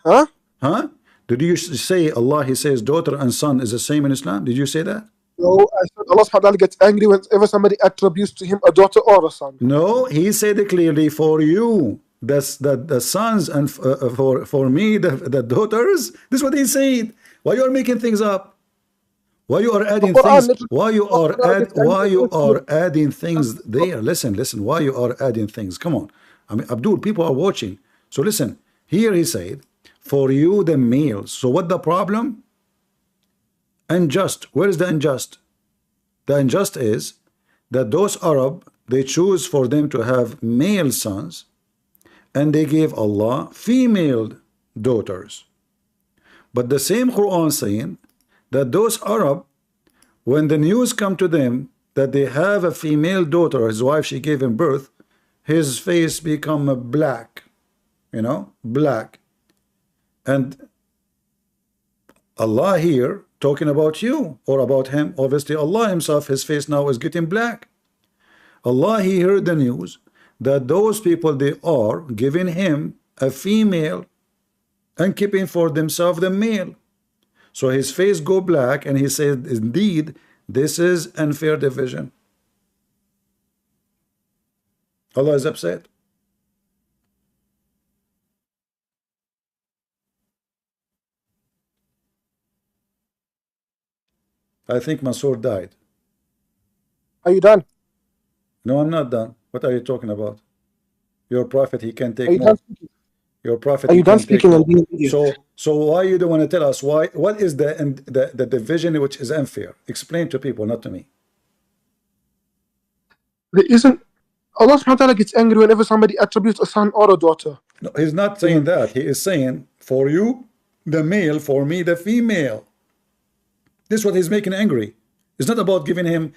[SPEAKER 4] Huh?
[SPEAKER 1] Huh? Did you say Allah, he says daughter and son is the same in Islam? Did you say that?
[SPEAKER 4] No, I said Allah subhanahu wa ta'ala gets angry whenever somebody attributes to him a daughter or a son.
[SPEAKER 1] No, he said it clearly, for you, the sons, and for me, the daughters. This is what he said. Why you are making things up? Why you are adding things? Why you are adding things there? Listen. Why you are adding things? Come on. I mean, Abdul, people are watching. So listen. Here he said, for you the males. So what the problem? Unjust. Where is the unjust? The unjust is that those Arab, they choose for them to have male sons, and they gave Allah female daughters. But the same Quran saying that those Arab, when the news come to them that they have a female daughter, his wife, she gave him birth, his face become black, you know, black. And Allah here talking about you or about him, obviously Allah himself, his face now is getting black. Allah, he heard the news that those people, they are giving him a female and keeping for themselves the male. So his face go black, and he said, indeed, this is unfair division. Allah is upset. I think Masood died.
[SPEAKER 4] Are you done?
[SPEAKER 1] No, I'm not done. What are you talking about? Your prophet, he can take more. Your prophet.
[SPEAKER 4] Are you done speaking?
[SPEAKER 1] So why you don't want to tell us why? What is the division which is unfair? Explain to people, not to me.
[SPEAKER 4] There isn't. Allah subhanahu wa ta'ala gets angry whenever somebody attributes a son or a daughter.
[SPEAKER 1] No, he's not saying that. He is saying, for you the male, for me the female. This is what he's making angry. It's not about giving him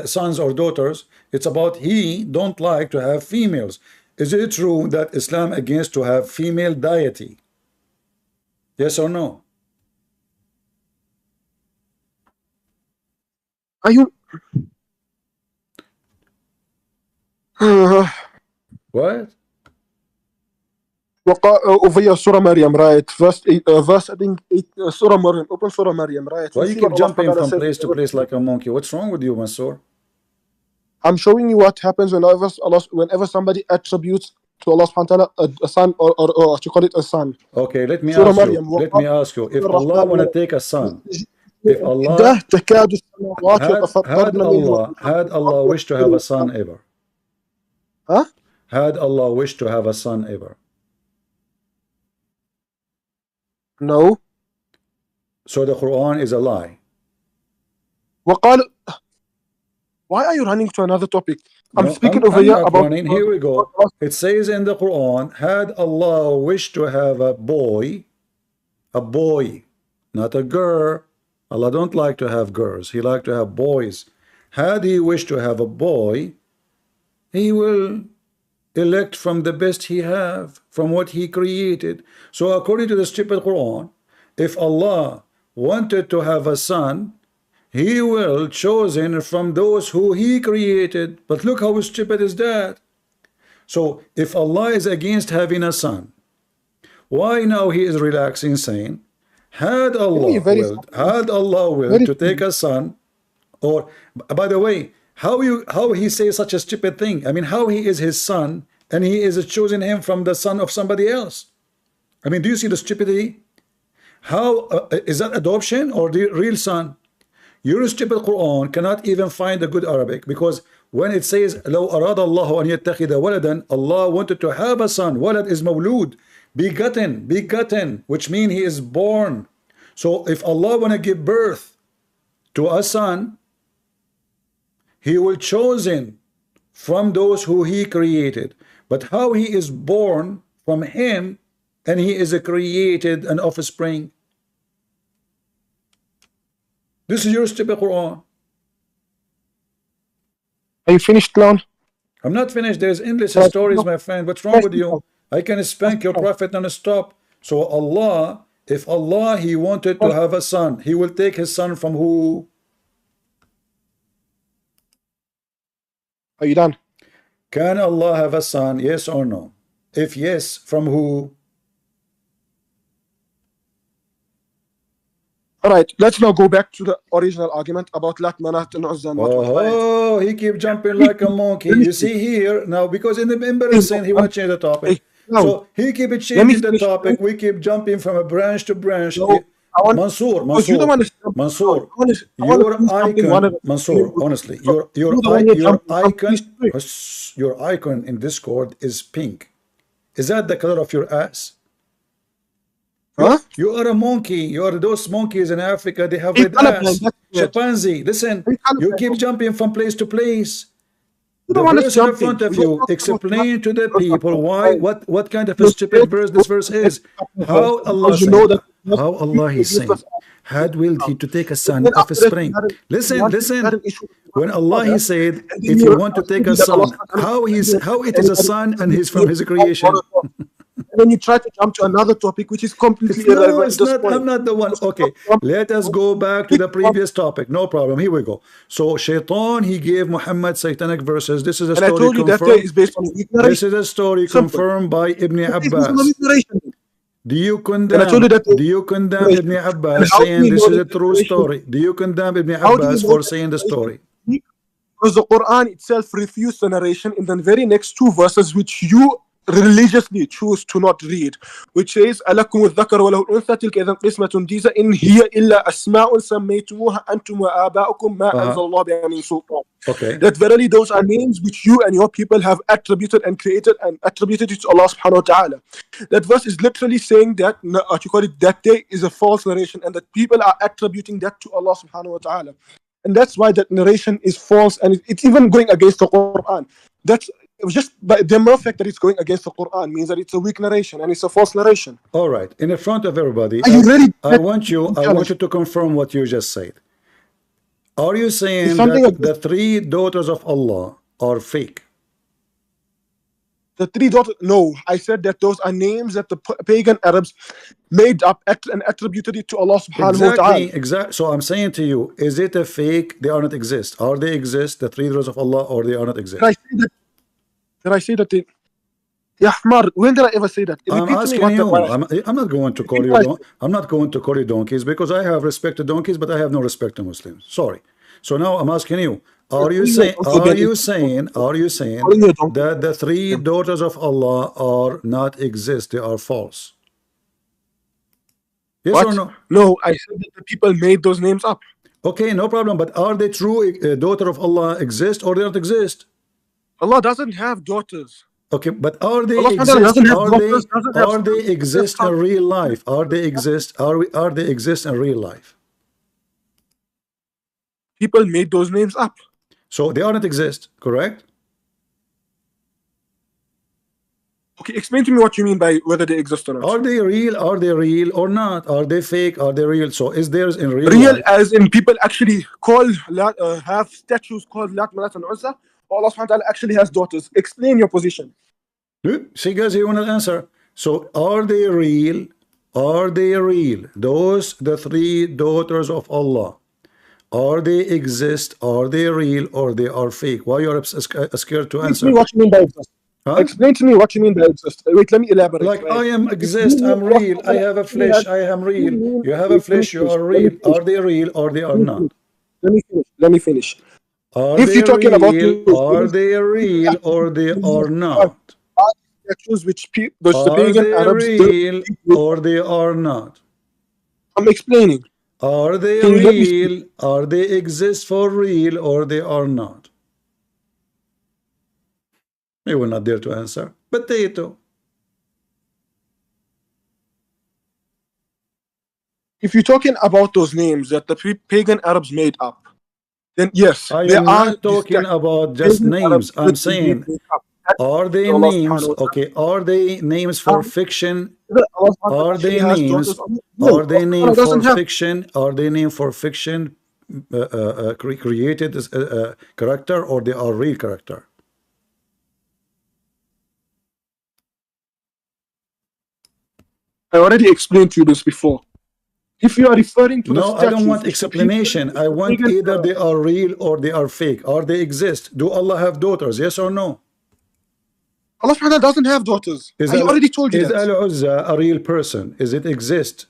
[SPEAKER 1] sons or daughters. It's about he don't like to have females. Is it true that Islam against to have female deity? Yes or no?
[SPEAKER 4] Are you?
[SPEAKER 1] What?
[SPEAKER 4] Over here, Surah Maryam, right? Verse I think 8, Surah Maryam. Open Surah Maryam, right?
[SPEAKER 1] Why you keep jumping from place to place like a monkey? What's wrong with you, Masood?
[SPEAKER 4] I'm showing you what happens whenever somebody attributes to Allah subhanahu wa ta'ala a son or what you call it, a son.
[SPEAKER 1] Okay, let me ask you. If Allah want to take a son, if Allah had Allah wished to have a son ever?
[SPEAKER 4] Huh?
[SPEAKER 1] Had Allah wished to have a son ever?
[SPEAKER 4] No.
[SPEAKER 1] So the Quran is a lie.
[SPEAKER 4] Why are you running to another topic? I'm
[SPEAKER 1] no,
[SPEAKER 4] speaking over here about.
[SPEAKER 1] Running. Here we go. It says in the Quran, had Allah wished to have a boy, not a girl. Allah don't like to have girls. He like to have boys. Had he wished to have a boy, he will elect from the best he have, from what he created. So according to the stupid Quran, if Allah wanted to have a son, he will chosen from those who he created. But look how stupid is that. So if Allah is against having a son, why now he is relaxing, saying, had Allah willed to take a son, or by the way, how he says such a stupid thing? I mean, how he is his son and he is choosing him from the son of somebody else? I mean, do you see the stupidity? How is that adoption or the real son? Your stupid Quran cannot even find a good Arabic, because when it says لو أراد الله أن يتخذ ولدا, Allah wanted to have a son. Walad is mawlud, begotten, which means he is born. So if Allah want to give birth to a son, he will chosen from those who he created. But how he is born from him and he is a created an offspring? This is your stupid Quran.
[SPEAKER 4] Are you finished, clown?
[SPEAKER 1] I'm not finished. There's endless stories, my friend. What's wrong with you? I can spank your prophet non-stop. So Allah, if Allah, he wanted to have a son, he will take his son from who?
[SPEAKER 4] Are you done?
[SPEAKER 1] Can Allah have a son? Yes or no? If yes, from who?
[SPEAKER 4] All right, let's now go back to the original argument about Lat, Manat, and Uzza.
[SPEAKER 1] Oh, he keep jumping like a monkey. You see here now, because in the embarrassing, he want to change the topic. So he keep changing the topic. We keep jumping from a branch to branch. Mansoor, your icon, Mansoor, honestly, your icon in Discord is pink. Is that the color of your ass?
[SPEAKER 4] Huh?
[SPEAKER 1] You are a monkey. You are those monkeys in Africa. They have red ass. Chimpanzee. Listen, you keep jumping from place to place. The verse in front of you, explain to the people why, what kind of a stupid verse this verse is. How Allah said, how Allah is saying, had willed he to take a son of a spring. Listen. When Allah he said, if you want to take a son, how it is a son and he's from his creation.
[SPEAKER 4] And then you try to jump to another topic which is completely irrelevant.
[SPEAKER 1] I'm not the one. Okay, let us go back to the previous topic. No problem. Here we go. So Shaitan, he gave Muhammad satanic verses. This is a story confirmed. This is a story confirmed by Ibn Abbas. Do you condemn Ibn Abbas saying this is a true story? Do you condemn Ibn Abbas for saying the story?
[SPEAKER 4] Because the Quran itself refused the narration in the very next two verses which you religiously choose to not read, which says أَلَكُمُ الذَّكَرُ وَلَهُ الْأُنْثَى تِلْكَ إِذًا قِسْمَةٌ ضِيزَى إِنْ هِيَ إِلَّا أَسْمَاءٌ سَمَّيْتُمُوهَا أَنْتُمْ وَآبَاؤُكُمْ مَا أَنزَلَ اللَّهُ بِهَا مِنْ سُلْطَانٍ.
[SPEAKER 1] Okay.
[SPEAKER 4] That verily those are names which you and your people have attributed and created and attributed it to Allah subhanahu wa ta'ala. That verse is literally saying that that day is a false narration and that people are attributing that to Allah subhanahu wa ta'ala. And that's why that narration is false and it's even going against the Quran. It was just by the mere fact that it's going against the Quran means that it's a weak narration and it's a false narration.
[SPEAKER 1] All right. In the front of everybody, I want you to confirm what you just said. Are you saying that the three daughters of Allah are fake?
[SPEAKER 4] The three daughters? No, I said that those are names that the pagan Arabs made up and attributed it to Allah subhanahu wa ta'ala.
[SPEAKER 1] Exactly. So I'm saying to you, is it a fake? They are not exist. Are they exist, the three daughters of Allah, or they are not exist?
[SPEAKER 4] Did I say that they... Yeah, Ahmed, when did I ever say that?
[SPEAKER 1] I'm asking you. I'm not going to call you. I'm not going to call you donkeys because I have respect to donkeys, but I have no respect to Muslims. Sorry. So now I'm asking you. Are you saying that the three daughters of Allah are not exist? They are false. Yes or no?
[SPEAKER 4] No, I said that the people made those names up.
[SPEAKER 1] Okay, no problem. But are they true daughter of Allah exist or they don't exist?
[SPEAKER 4] Allah doesn't have daughters.
[SPEAKER 1] Okay, but are they exist? Are they exist in real life? Are they exist in real life?
[SPEAKER 4] People made those names up.
[SPEAKER 1] So they are not exist, correct?
[SPEAKER 4] Okay, explain to me what you mean by whether they exist or not.
[SPEAKER 1] Are they real? Are they real or not? Are they fake? Are they real? So is theirs in real
[SPEAKER 4] life?
[SPEAKER 1] As
[SPEAKER 4] in people actually call have statues called Lat, Manat, and Uzza. Allah subhanahu wa ta'ala actually has daughters. Explain your position.
[SPEAKER 1] See guys, you want to answer. So are they real? Are they real? The three daughters of Allah. Are they exist? Are they real or they are fake? Why you are scared to answer?
[SPEAKER 4] Explain what you mean by exist. Huh? Explain to me what you mean by exist. Wait, let me elaborate.
[SPEAKER 1] Like I am exist, I'm real. I have a flesh, I am real. You have a flesh, you are real. Are they real or they are not?
[SPEAKER 4] Let me finish.
[SPEAKER 1] If you're talking about are they real or they are not?
[SPEAKER 4] Statues which
[SPEAKER 1] are they real or they are not?
[SPEAKER 4] I'm explaining.
[SPEAKER 1] Are they real? Are they exist for real or they are not? You will not dare to answer. Potato.
[SPEAKER 4] If you're talking about those names that the pagan Arabs made up, then yes,
[SPEAKER 1] I am not talking about just names. I'm saying Are they
[SPEAKER 4] Allah
[SPEAKER 1] names?
[SPEAKER 4] subhanahu wa ta'ala.
[SPEAKER 1] Okay, are they names for fiction?
[SPEAKER 4] Allah subhanahu wa ta'ala
[SPEAKER 1] Are they
[SPEAKER 4] actually has
[SPEAKER 1] names?
[SPEAKER 4] daughters. No,
[SPEAKER 1] Are they
[SPEAKER 4] Allah
[SPEAKER 1] named
[SPEAKER 4] doesn't
[SPEAKER 1] for
[SPEAKER 4] have.
[SPEAKER 1] fiction? Are they named for fiction created as a character, or they are real character?
[SPEAKER 4] I already explained to you this before. If you are referring to the
[SPEAKER 1] No, I don't
[SPEAKER 4] statues,
[SPEAKER 1] want
[SPEAKER 4] which the people,
[SPEAKER 1] explanation.
[SPEAKER 4] which
[SPEAKER 1] I
[SPEAKER 4] the
[SPEAKER 1] want
[SPEAKER 4] pagan,
[SPEAKER 1] either they are real or they are fake. Are they exist? Do Allah have daughters? Yes or no?
[SPEAKER 4] Allah subhanahu wa ta'ala doesn't have daughters.
[SPEAKER 1] Is
[SPEAKER 4] I already told you that.
[SPEAKER 1] Al-Uzza a real person? Is it exist?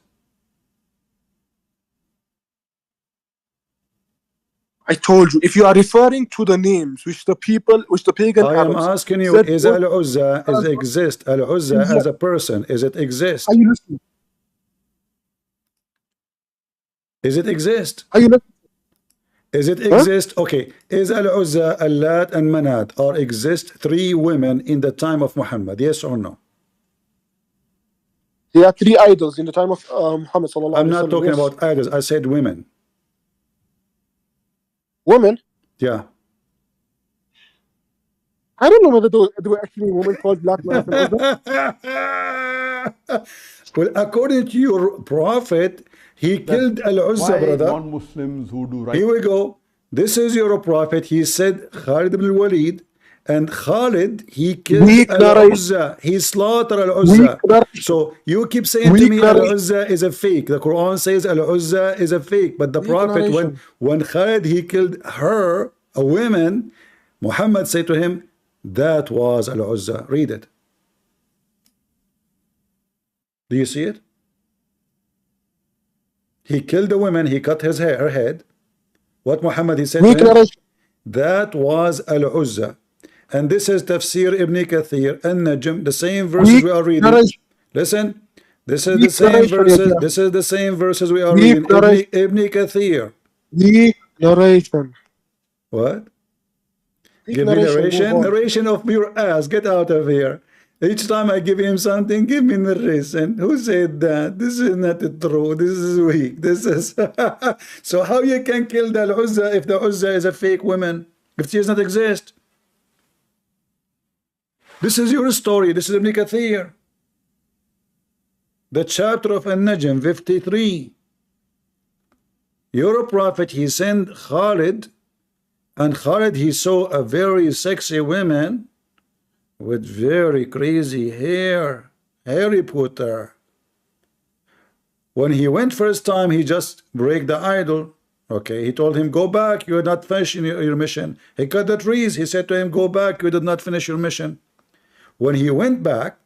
[SPEAKER 4] I told you, if you are referring to the names which the people, which the pagan
[SPEAKER 1] I am
[SPEAKER 4] Arabs
[SPEAKER 1] asking you,
[SPEAKER 4] said,
[SPEAKER 1] is Al-Uzza is exist? Al-Uzza
[SPEAKER 4] Yeah.
[SPEAKER 1] as a person, is it exist?
[SPEAKER 4] Are you listening?
[SPEAKER 1] Is it exist?
[SPEAKER 4] Are you listening?
[SPEAKER 1] Is it exist? Okay. Is Al-Uzza, Al-Lat, and Manat or exist three women in the time of Muhammad? Yes or no?
[SPEAKER 4] There are three idols in the time of Muhammad sallallahu
[SPEAKER 1] I'm
[SPEAKER 4] alaihi
[SPEAKER 1] not
[SPEAKER 4] wasallam.
[SPEAKER 1] talking
[SPEAKER 4] Yes.
[SPEAKER 1] about idols. I said women.
[SPEAKER 4] Women.
[SPEAKER 1] Yeah.
[SPEAKER 4] I don't know whether there were actually women called Black Manat and Uzza.
[SPEAKER 1] Well, according to your prophet, he killed Al-Uzza, brother.
[SPEAKER 7] Non-Muslims who do right.
[SPEAKER 1] Here we go. This is your prophet. He said Khalid ibn Walid, and Khalid, he killed Al-Uzza. He slaughtered Al-Uzza. So you keep saying to me Al-Uzza is a fake. The Quran says Al-Uzza is a fake. But the prophet, when Khalid, he killed her, a woman, Muhammad said to him, that was Al-Uzza. Read it. Do you see it? He killed the woman, he cut his hair, her head. What Muhammad, he said to him, that was Al-Uzza. And this is Tafsir Ibn Kathir, An-Najm, the same verses we are reading. Listen, this is the same verses, this is the same verses we are reading. Ibn Kathir.
[SPEAKER 4] Narration.
[SPEAKER 1] What? Give me narration. Narration of your ass. Get out of here. Each time I give him something, give me narration. Who said that? This is not true. This is weak. This is so how you can kill the Uzza if the Uzza is a fake woman? If she does not exist? This is your story. This is Ibn Kathir. The chapter of An-Najm 53. Your prophet, he sent Khalid, and Khalid, he saw a very sexy woman with very crazy hair, Harry Potter. When he went first time, he just break the idol. Okay, he told him, go back, you are not finishing your mission. He cut the trees. He said to him, go back, you did not finish your mission. When he went back,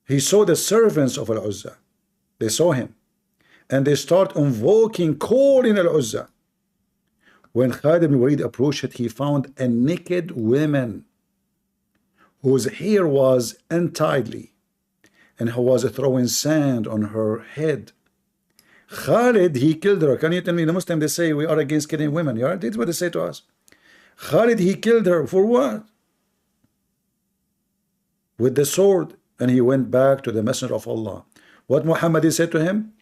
[SPEAKER 1] he saw the servants of Al-Uzza. They saw him. And they start invoking, calling Al-Uzza. When Khalid ibn Walid approached it, he found a naked woman whose hair was untidy and who was throwing sand on her head. Khalid, he killed her. Can you tell me, the Muslims, they say we are against killing women. Yeah, that's what they say to us. Khalid, he killed her for what? With the sword. And he went back to the Messenger of Allah. What Muhammad, he said to him?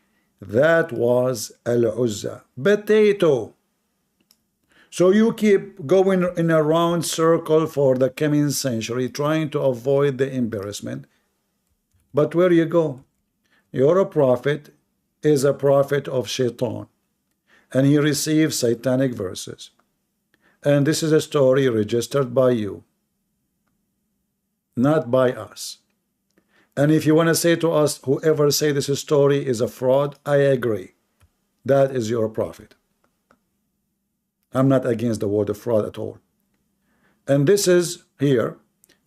[SPEAKER 1] That was Al-Uzza. Potato. So you keep going in a round circle for the coming century, trying to avoid the embarrassment. But where you go? Your prophet is a prophet of Shaitan, and he receives satanic verses. And this is a story registered by you, not by us. And if you want to say to us, whoever say this story is a fraud, I agree. That is your prophet. I'm not against the word of fraud at all. And this is here.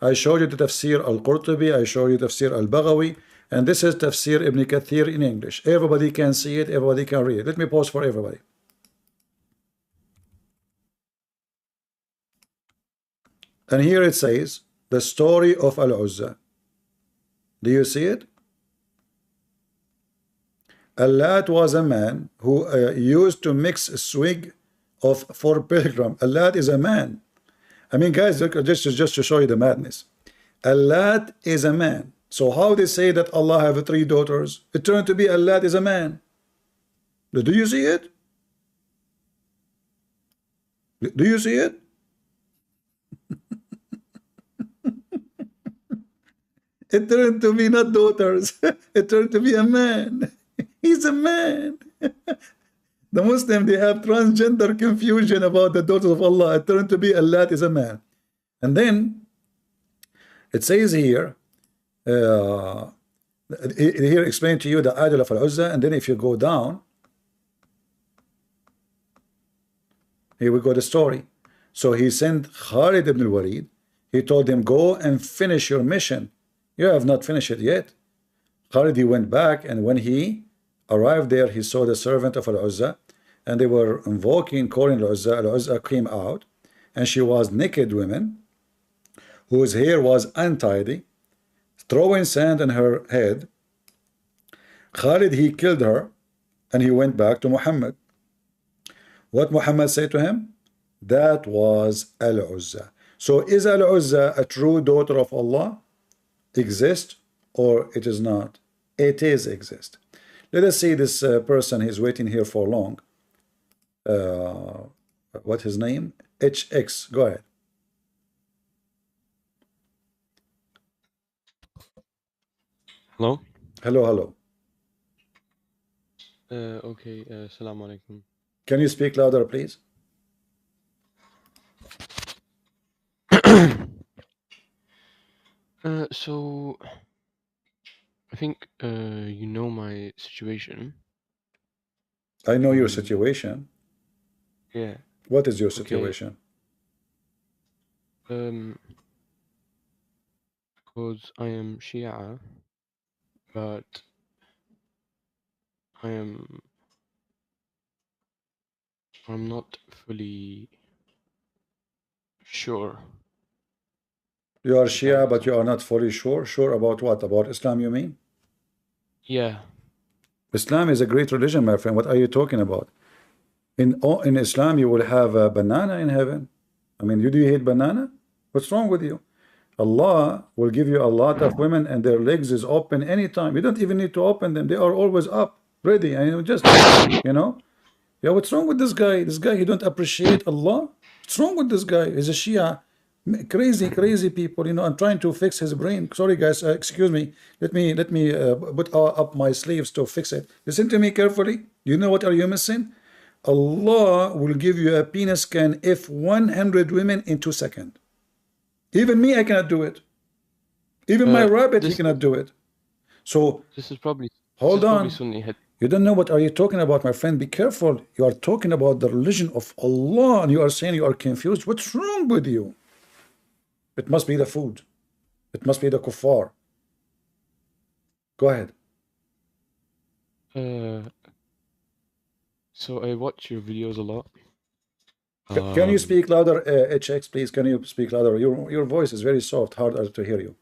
[SPEAKER 1] I showed you the Tafsir al-Qurtubi, I showed you Tafsir al-Baghawi, and this is Tafsir Ibn Kathir in English. Everybody can see it, everybody can read it. Let me pause for everybody. And here it says, the story of Al-Uzza. Do you see it? Allat was a man who used to mix a swig of for pilgrim. Allat is a man. I mean, guys, just to show you the madness. Allat is a man. So how they say that Allah have three daughters? It turned to be Allat is a man. Do you see it? Do you see it? It turned to be not daughters. It turned to be a man. He's a man. The Muslim, they have transgender confusion about the daughters of Allah. It turned to be Allah is a man. And then it says here, here explain to you the idol of Al-Uzza, and then if you go down, here we go the story. So he sent Khalid ibn al-Walid. He told him, go and finish your mission. You have not finished it yet. Khalid, he went back, and when he arrived there, he saw the servant of Al-Uzza, and they were invoking, calling Al-Uzza. Al-Uzza came out, and she was naked woman, whose hair was untidy, throwing sand on her head. Khalid, he killed her, and he went back to Muhammad. What Muhammad said to him? That was Al-Uzza. So is Al-Uzza a true daughter of Allah? Exist or it is not? It is exist. Let us see this person. He's waiting here for long. What his name? HX. Go ahead.
[SPEAKER 7] Hello.
[SPEAKER 1] Hello.
[SPEAKER 7] Okay. Assalamu alaikum.
[SPEAKER 1] Can you speak louder, please?
[SPEAKER 7] So I think you know my situation.
[SPEAKER 1] I know your situation.
[SPEAKER 7] Yeah.
[SPEAKER 1] What is your situation?
[SPEAKER 7] Because I am Shia, but I'm not fully sure.
[SPEAKER 1] You are Shia, but you are not fully sure. Sure about what? About Islam, you mean?
[SPEAKER 7] Yeah.
[SPEAKER 1] Islam is a great religion, my friend. What are you talking about? In Islam, you will have a banana in heaven. I mean, do you hate banana? What's wrong with you? Allah will give you a lot of women, and their legs is open anytime. You don't even need to open them. They are always up, ready. And you just, you know. Yeah, what's wrong with this guy? This guy, he don't appreciate Allah. What's wrong with this guy? He's a Shia. Crazy people. You know, I'm trying to fix his brain. Sorry, guys. Excuse me. Let me put up my sleeves to fix it. Listen to me carefully. You know what are you missing? Allah will give you a penis scan if 100 women in 2 seconds. Even me, I cannot do it. Even my rabbit, he cannot do it. So
[SPEAKER 7] this is probably
[SPEAKER 1] hold on.
[SPEAKER 7] Sunni.
[SPEAKER 1] You don't know what are you talking about, my friend. Be careful. You are talking about the religion of Allah, and you are saying you are confused. What's wrong with you? It must be the food. It must be the kuffar. Go ahead.
[SPEAKER 7] So I watch your videos a lot.
[SPEAKER 1] Can you speak louder, HX, please? Can you speak louder? Your voice is very soft, harder to hear you.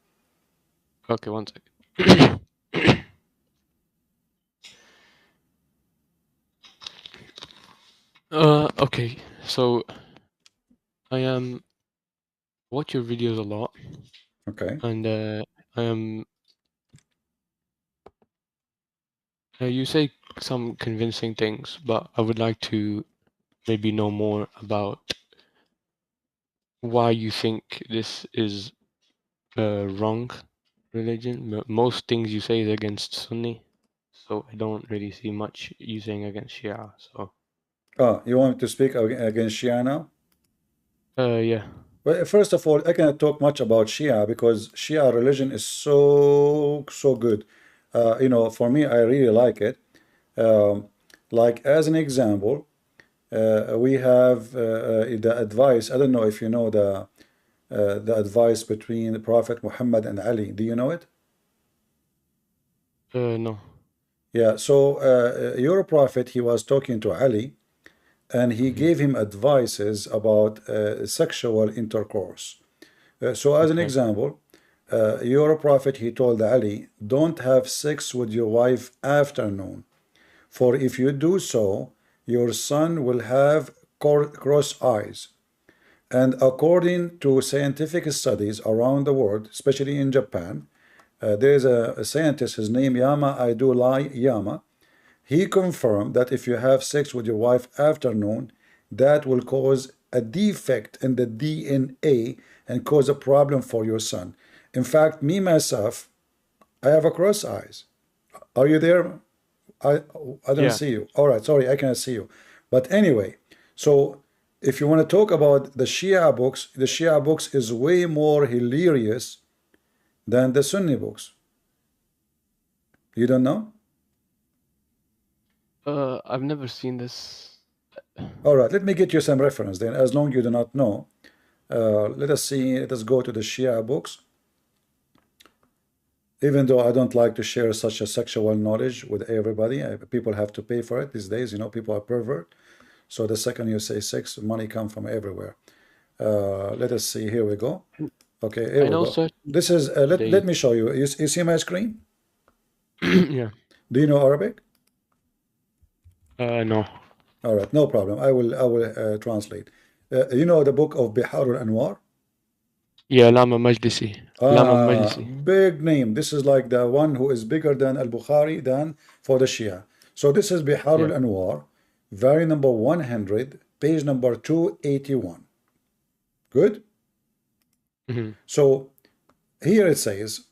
[SPEAKER 7] Okay, one second. Okay, so I watch your videos a lot.
[SPEAKER 1] Okay.
[SPEAKER 7] And you say some convincing things, but I would like to maybe know more about why you think this is wrong religion. Most things you say is against Sunni, so I don't really see much you saying against Shia. So.
[SPEAKER 1] You want me to speak against Shia now?
[SPEAKER 7] Yeah.
[SPEAKER 1] Well, first of all, I cannot talk much about Shia because Shia religion is so good. You know, for me, I really like it. Like as an example, we have the advice. I don't know if you know the advice between the Prophet Muhammad and Ali. Do you know it?
[SPEAKER 7] No.
[SPEAKER 1] Yeah. So your prophet, he was talking to Ali, and he gave him advices about sexual intercourse. So as an example, your prophet, he told Ali, don't have sex with your wife after noon, for if you do so, your son will have cross eyes. And according to scientific studies around the world, especially in Japan, there is a scientist, his name Yama Aidulai Yama. He confirmed that if you have sex with your wife after noon, that will cause a defect in the DNA and cause a problem for your son. In fact, me myself, I have a cross eyes. Are you there? I don't
[SPEAKER 7] Yeah.
[SPEAKER 1] see you. All right, sorry, I cannot see you. But anyway, so if you want to talk about the Shia books is way more hilarious than the Sunni books. You don't know?
[SPEAKER 7] I've never seen this.
[SPEAKER 1] All right, let me get you some reference then, as long you do not know. Let us see, let us go to the Shia books. Even though I don't like to share such a sexual knowledge with everybody, people have to pay for it these days. You know, people are pervert. So the second you say sex, money come from everywhere. Let us see. Here we go. Okay, here
[SPEAKER 7] I
[SPEAKER 1] we
[SPEAKER 7] know
[SPEAKER 1] go.
[SPEAKER 7] certain
[SPEAKER 1] This is let
[SPEAKER 7] they
[SPEAKER 1] me show you. You see my screen?
[SPEAKER 7] yeah.
[SPEAKER 1] Do you know Arabic?
[SPEAKER 7] No.
[SPEAKER 1] All right, no problem. I will translate. You know the book of Bihar al-Anwar?
[SPEAKER 7] Yeah, Lama Majlisi. Lama Majlisi.
[SPEAKER 1] Big name. This is like the one who is bigger than Al-Bukhari than for the Shia. So this is Bihar
[SPEAKER 7] Yeah.
[SPEAKER 1] al-Anwar, volume number 100, page number 281. Good?
[SPEAKER 7] Mm-hmm.
[SPEAKER 1] So here it says,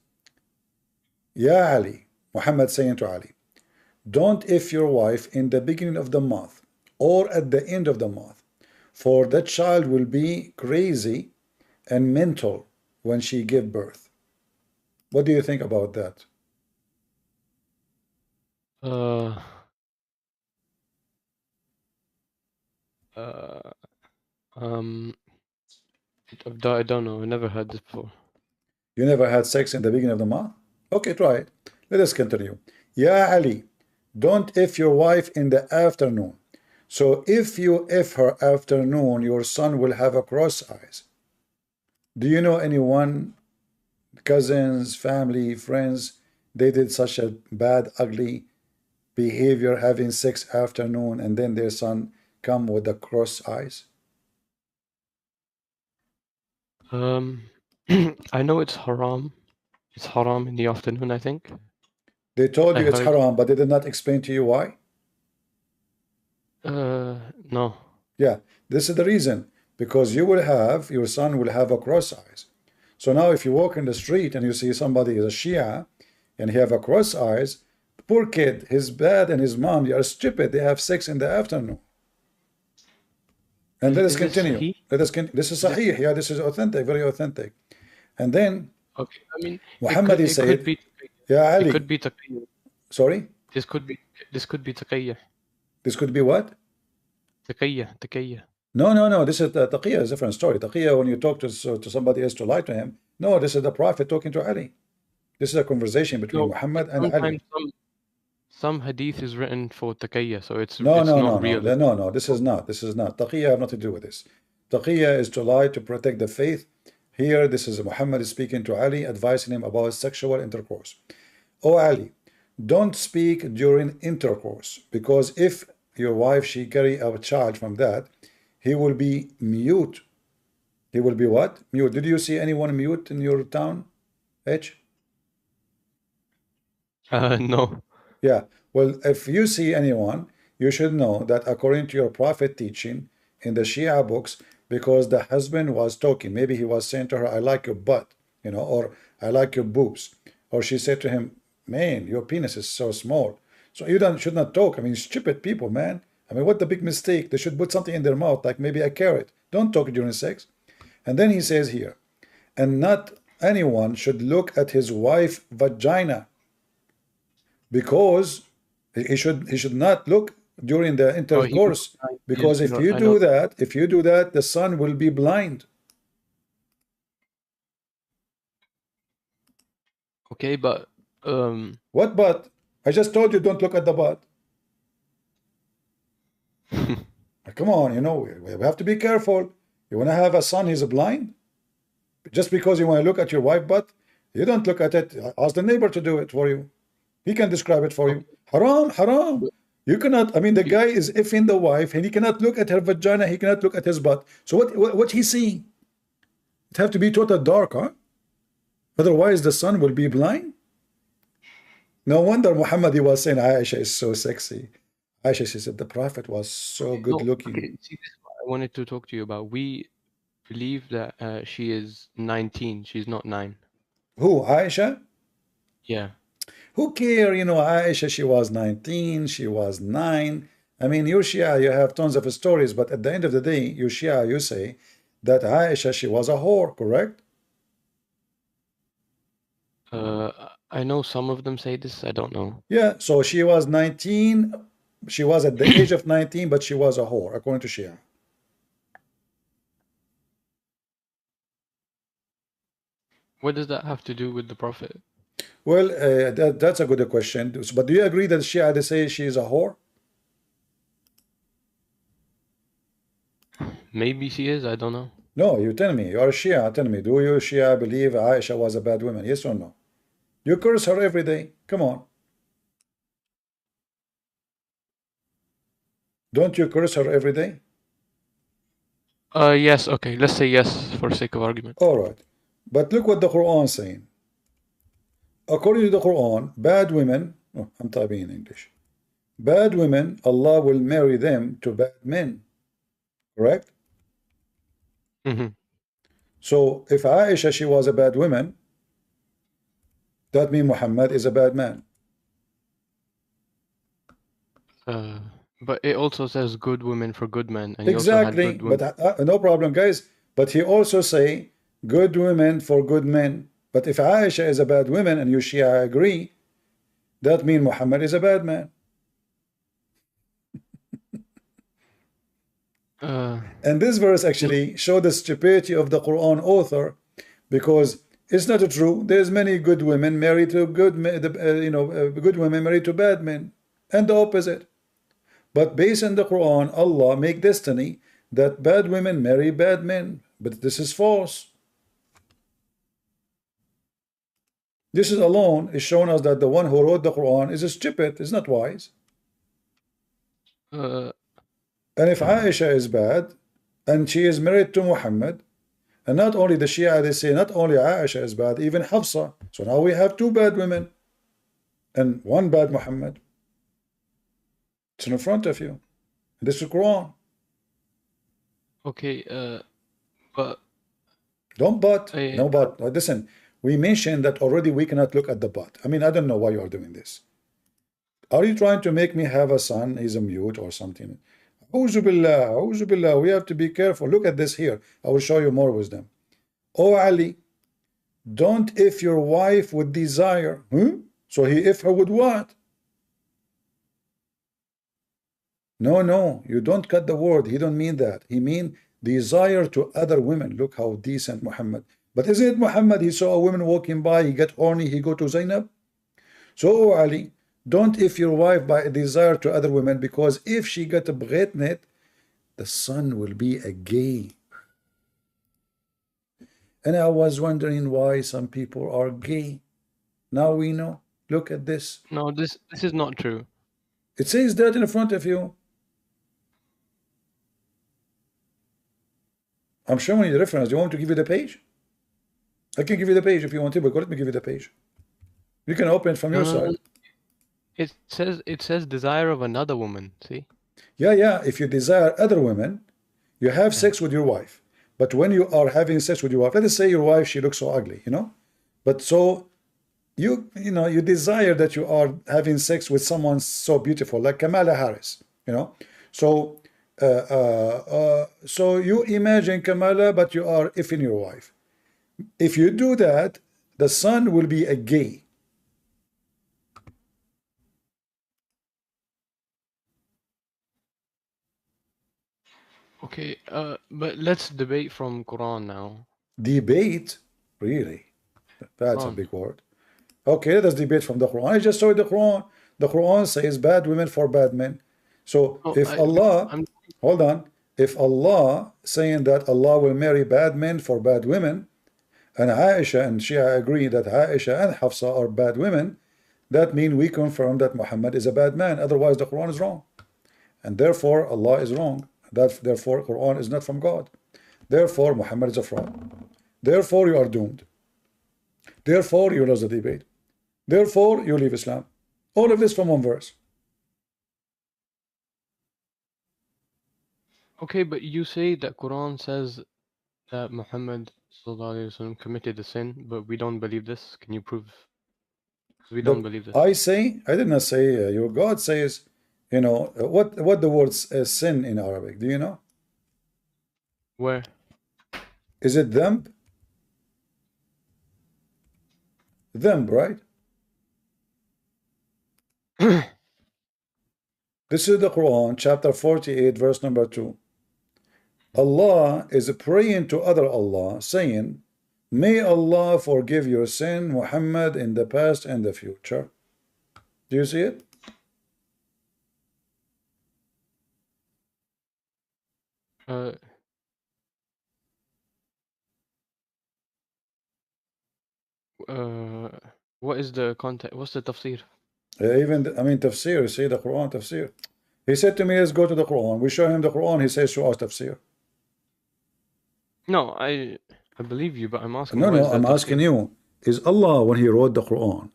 [SPEAKER 1] Ya Ali, Muhammad saying to Ali, don't if your wife in the beginning of the month or at the end of the month, for that child will be crazy and mental when she give birth. What do you think about that?
[SPEAKER 7] Uh, uh, um, I don't know. I never heard this before.
[SPEAKER 1] You never had sex in the beginning of the month? Okay, try it. Let us continue. Ya Ali, don't if your wife in the afternoon. So if you if her afternoon, your son will have a cross eyes. Do you know anyone, cousins, family, friends, they did such a bad, ugly behavior having sex afternoon and then their son come with the cross eyes?
[SPEAKER 7] I know it's haram. It's haram in the afternoon, I think.
[SPEAKER 1] They told
[SPEAKER 7] I
[SPEAKER 1] you it's
[SPEAKER 7] heard.
[SPEAKER 1] haram, but they did not explain to you why?
[SPEAKER 7] No.
[SPEAKER 1] Yeah, this is the reason. Because you will have, your son will have a cross eyes. So now if you walk in the street and you see somebody is a Shia and he have a cross eyes, poor kid, his dad and his mom, they are stupid. They have sex in the afternoon. And let us
[SPEAKER 7] Is this
[SPEAKER 1] continue.
[SPEAKER 7] Sahih?
[SPEAKER 1] This is Sahih. Yeah, this is authentic, very authentic. And then
[SPEAKER 7] Okay, I mean,
[SPEAKER 1] Muhammad
[SPEAKER 7] it
[SPEAKER 1] said,
[SPEAKER 7] could be.
[SPEAKER 1] Ya
[SPEAKER 7] It
[SPEAKER 1] Ali.
[SPEAKER 7] could be taqiyya.
[SPEAKER 1] Sorry?
[SPEAKER 7] This could be taqiyya.
[SPEAKER 1] This could be what?
[SPEAKER 7] Taqiyya.
[SPEAKER 1] No. This is taqiyya is a different story. Taqiyya, when you talk to somebody else to lie to him. No, this is the Prophet talking to Ali. This is a conversation between Muhammad and Ali.
[SPEAKER 7] Sometimes some hadith is written for taqiyya, so it's
[SPEAKER 1] No.
[SPEAKER 7] not real.
[SPEAKER 1] No. This is not. Taqiyya have nothing to do with this. Taqiyya is to lie to protect the faith. Here, this is Muhammad is speaking to Ali, advising him about sexual intercourse. Oh Ali, don't speak during intercourse, because if your wife she carry a child from that, he will be mute. He will be what? Mute. Did you see anyone mute in your town? H?
[SPEAKER 7] No.
[SPEAKER 1] Yeah. Well, if you see anyone, you should know that according to your prophet teaching in the Shia books, because the husband was talking, maybe he was saying to her, I like your butt, or I like your boobs. Or she said to him, man, your penis is so small. So you should not talk. I mean, stupid people, man. I mean, what the big mistake? They should put something in their mouth, like maybe a carrot. Don't talk during sex. And then he says here, and not anyone should look at his wife's vagina, because he should not look during the intercourse, because if you do that, the son will be blind.
[SPEAKER 7] Okay, but
[SPEAKER 1] What butt? I just told you don't look at the butt. Come on, we have to be careful. You want to have a son, he's blind? Just because you want to look at your wife butt, you don't look at it. Ask the neighbor to do it for you. He can describe it for you. Haram. You cannot, I mean, the guy is effing the wife and he cannot look at her vagina, he cannot look at his butt. So what he's seeing? It have to be total dark, huh? Otherwise the son will be blind. No wonder Muhammad was saying Aisha is so sexy. Aisha, she said the Prophet was so good looking.
[SPEAKER 7] Okay, see, this is what I wanted to talk to you about. We believe that she is 19. She's not 9.
[SPEAKER 1] Who, Aisha?
[SPEAKER 7] Yeah.
[SPEAKER 1] Who care? You know, Aisha, she was 19, she was 9. I mean, you Shia, you have tons of stories, but at the end of the day, you Shia, you say that Aisha, she was a whore, correct?
[SPEAKER 7] I know some of them say this. I don't know.
[SPEAKER 1] Yeah, so she was 19. She was at the age of 19, but she was a whore, according to Shia.
[SPEAKER 7] What does that have to do with the Prophet?
[SPEAKER 1] Well, that's a good question. But do you agree that Shia, they say she is a whore?
[SPEAKER 7] Maybe she is. I don't know.
[SPEAKER 1] No, you tell me. You are a Shia. Tell me, do you Shia believe Aisha was a bad woman? Yes or no? You curse her every day. Come on. Don't you curse her every day?
[SPEAKER 7] Yes. Okay. Let's say yes for sake of argument.
[SPEAKER 1] All right. But look what the Quran is saying. According to the Quran, bad women, oh, I'm typing in English. Bad women, Allah will marry them to bad men. Correct?
[SPEAKER 7] Mm-hmm.
[SPEAKER 1] So if Aisha, she was a bad woman, that means Muhammad is a bad man.
[SPEAKER 7] But it also says good women for good men, and you also had
[SPEAKER 1] Exactly.
[SPEAKER 7] good women.
[SPEAKER 1] But no problem, guys. But he also say good women for good men. But if Aisha is a bad woman and you Shia agree, that means Muhammad is a bad man. And this verse actually show the stupidity of the Quran author, because it's not true. There's many good women married to good men, good women married to bad men, and the opposite. But based on the Quran, Allah make destiny that bad women marry bad men. But this is false. This is alone is showing us that the one who wrote the Quran is stupid, is not wise. And if Aisha is bad, and she is married to Muhammad, and not only the Shia, they say not only Aisha is bad, even Hafsa. So now we have two bad women and one bad Muhammad. It's in front of you. This is Quran.
[SPEAKER 7] Okay, but
[SPEAKER 1] don't but. No but. Listen, we mentioned that already we cannot look at the but. I mean, I don't know why you are doing this. Are you trying to make me have a son? He's a mute or something. A'udhu billah, a'udhu billah. We have to be careful. Look at this here. I will show you more wisdom. Oh Ali, don't if your wife would desire. So he if her would what? No, you don't cut the word. He don't mean that. He mean desire to other women. Look how decent Muhammad. But isn't it Muhammad? He saw a woman walking by, he get horny, he go to Zainab. So oh Ali, don't if your wife by a desire to other women, because if she got a pregnant, the son will be a gay. And I was wondering why some people are gay. Now we know. Look at this.
[SPEAKER 7] No, this is not true.
[SPEAKER 1] It says that in front of you. I'm showing you the reference. Do you want me to give you the page? I can give you the page if you want to, but let me give you the page. You can open it from your side.
[SPEAKER 7] It says desire of another woman. See?
[SPEAKER 1] Yeah. If you desire other women, you have sex with your wife. But when you are having sex with your wife, let us say your wife, she looks so ugly, But so you desire that you are having sex with someone so beautiful, like Kamala Harris, So so you imagine Kamala, but you are effing your wife. If you do that, the son will be a gay.
[SPEAKER 7] Okay, but let's debate from Quran now.
[SPEAKER 1] Debate? Really? That's a big word. Okay, let us debate from the Quran. I just saw the Quran. The Quran says bad women for bad men. So if hold on, if Allah saying that Allah will marry bad men for bad women, and Aisha and Shia agree that Aisha and Hafsa are bad women, that means we confirm that Muhammad is a bad man. Otherwise, the Quran is wrong. And therefore, Allah is wrong. Therefore, Quran is not from God. Therefore, Muhammad is a fraud. Therefore, you are doomed. Therefore, you lose the debate. Therefore, you leave Islam. All of this from one verse.
[SPEAKER 7] Okay, but you say that Quran says that Muhammad committed a sin, but we don't believe this. Can you prove? We don't believe that.
[SPEAKER 1] I did not say, your God says, you know, what the word sin in Arabic, do you know?
[SPEAKER 7] Where?
[SPEAKER 1] Is it them? Them, right? This is the Quran, chapter 48, verse number 2. Allah is praying to other Allah, saying, may Allah forgive your sin, Muhammad, in the past and the future. Do you see it?
[SPEAKER 7] What is the context? What's the tafsir?
[SPEAKER 1] Tafsir, see the Quran, tafsir. He said to me, let's go to the Quran. We show him the Quran, he says, show us tafsir.
[SPEAKER 7] No, I believe you, but I'm asking.
[SPEAKER 1] No, I'm asking you, is Allah, when he wrote the Quran,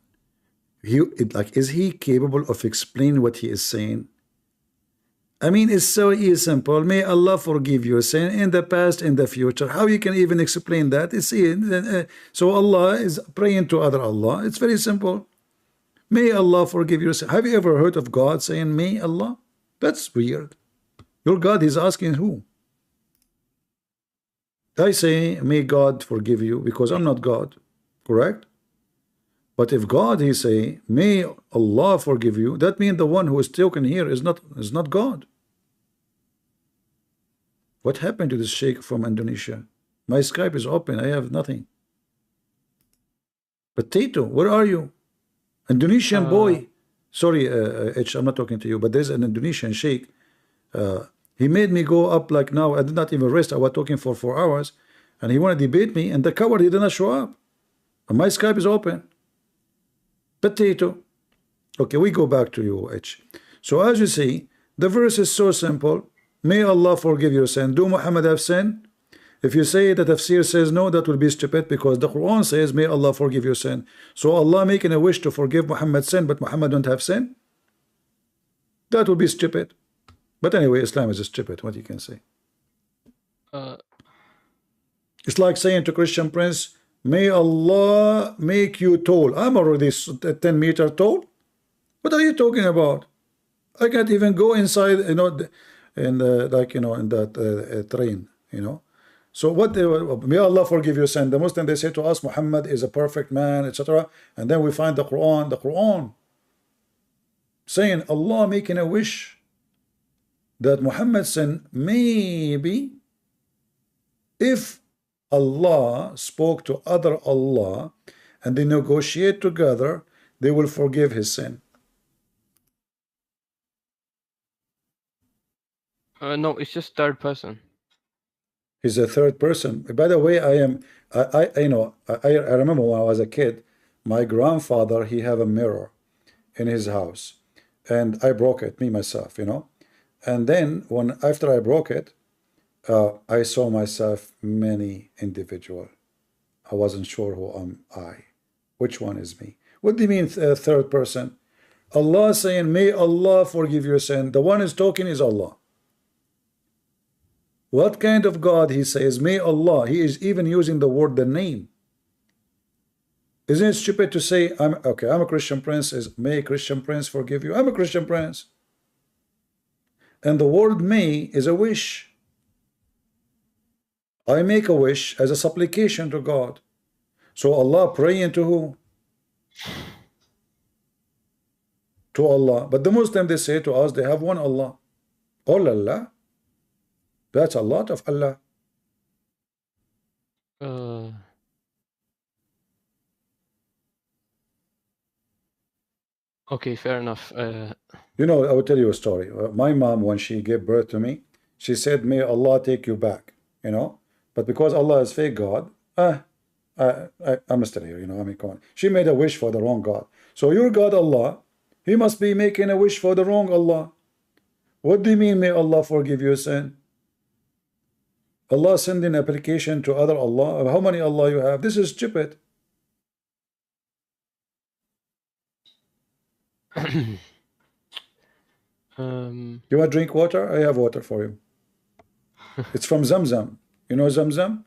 [SPEAKER 1] is he capable of explaining what he is saying? I mean, it's so simple. May Allah forgive your sin in the past, in the future. How you can even explain that? So Allah is praying to other Allah. It's very simple. May Allah forgive your sin. Have you ever heard of God saying, may Allah? That's weird. Your God is asking who? I say, may God forgive you, because I'm not God. Correct? But if God, he say, may Allah forgive you, that means the one who is talking here is not God. What happened to this sheikh from Indonesia? My Skype is open. I have nothing. Potato, where are you? Indonesian boy. Sorry, I'm not talking to you, but there's an Indonesian sheikh. He made me go up like now. I did not even rest. I was talking for 4 hours, and he wanted to debate me, and the coward, he did not show up. And my Skype is open. Potato. Okay, we go back to you, H. So as you see, the verse is so simple. May Allah forgive your sin. Do Muhammad have sin? If you say that tafsir says no, that will be stupid, because the Quran says, may Allah forgive your sin. So Allah making a wish to forgive Muhammad's sin, but Muhammad don't have sin? That would be stupid. But anyway, Islam is stupid. What you can say? It's like saying to Christian Prince, may Allah make you tall. I'm already 10 meters tall. What are you talking about? I can't even go inside, you know, in that train, you know. So what may Allah forgive your sin. The Muslim, they say to us, Muhammad is a perfect man, etc. And then we find the Quran saying Allah making a wish that Muhammad's sin, maybe if Allah spoke to other Allah and they negotiate together, they will forgive his sin.
[SPEAKER 7] No, it's just third person.
[SPEAKER 1] He's a third person. By the way, I remember when I was a kid, my grandfather, he had a mirror in his house, and I broke it, me myself, you know. And then after I broke it, I saw myself many individual. I wasn't sure who am I. Which one is me? What do you mean third person? Allah saying, may Allah forgive your sin. The one who's talking is Allah. What kind of God? He says, may Allah. He is even using the word, the name. Isn't it stupid to say, I'm a Christian Prince, may Christian Prince forgive you? I'm a Christian Prince. And the word may is a wish. I make a wish as a supplication to God. So Allah praying to who? To Allah. But the Muslim, they say to us, they have one Allah. All Allah. That's a lot of Allah.
[SPEAKER 7] Okay, fair enough.
[SPEAKER 1] You know, I will tell you a story. My mom, when she gave birth to me, she said, may Allah take you back, you know. But because Allah is fake God, I'm still here, you know. I mean, come on. She made a wish for the wrong God. So your God, Allah, he must be making a wish for the wrong Allah. What do you mean, may Allah forgive your sin? Allah sending application to other Allah. How many Allah you have? This is stupid. You want to drink water? I have water for you. It's from Zamzam. You know Zamzam?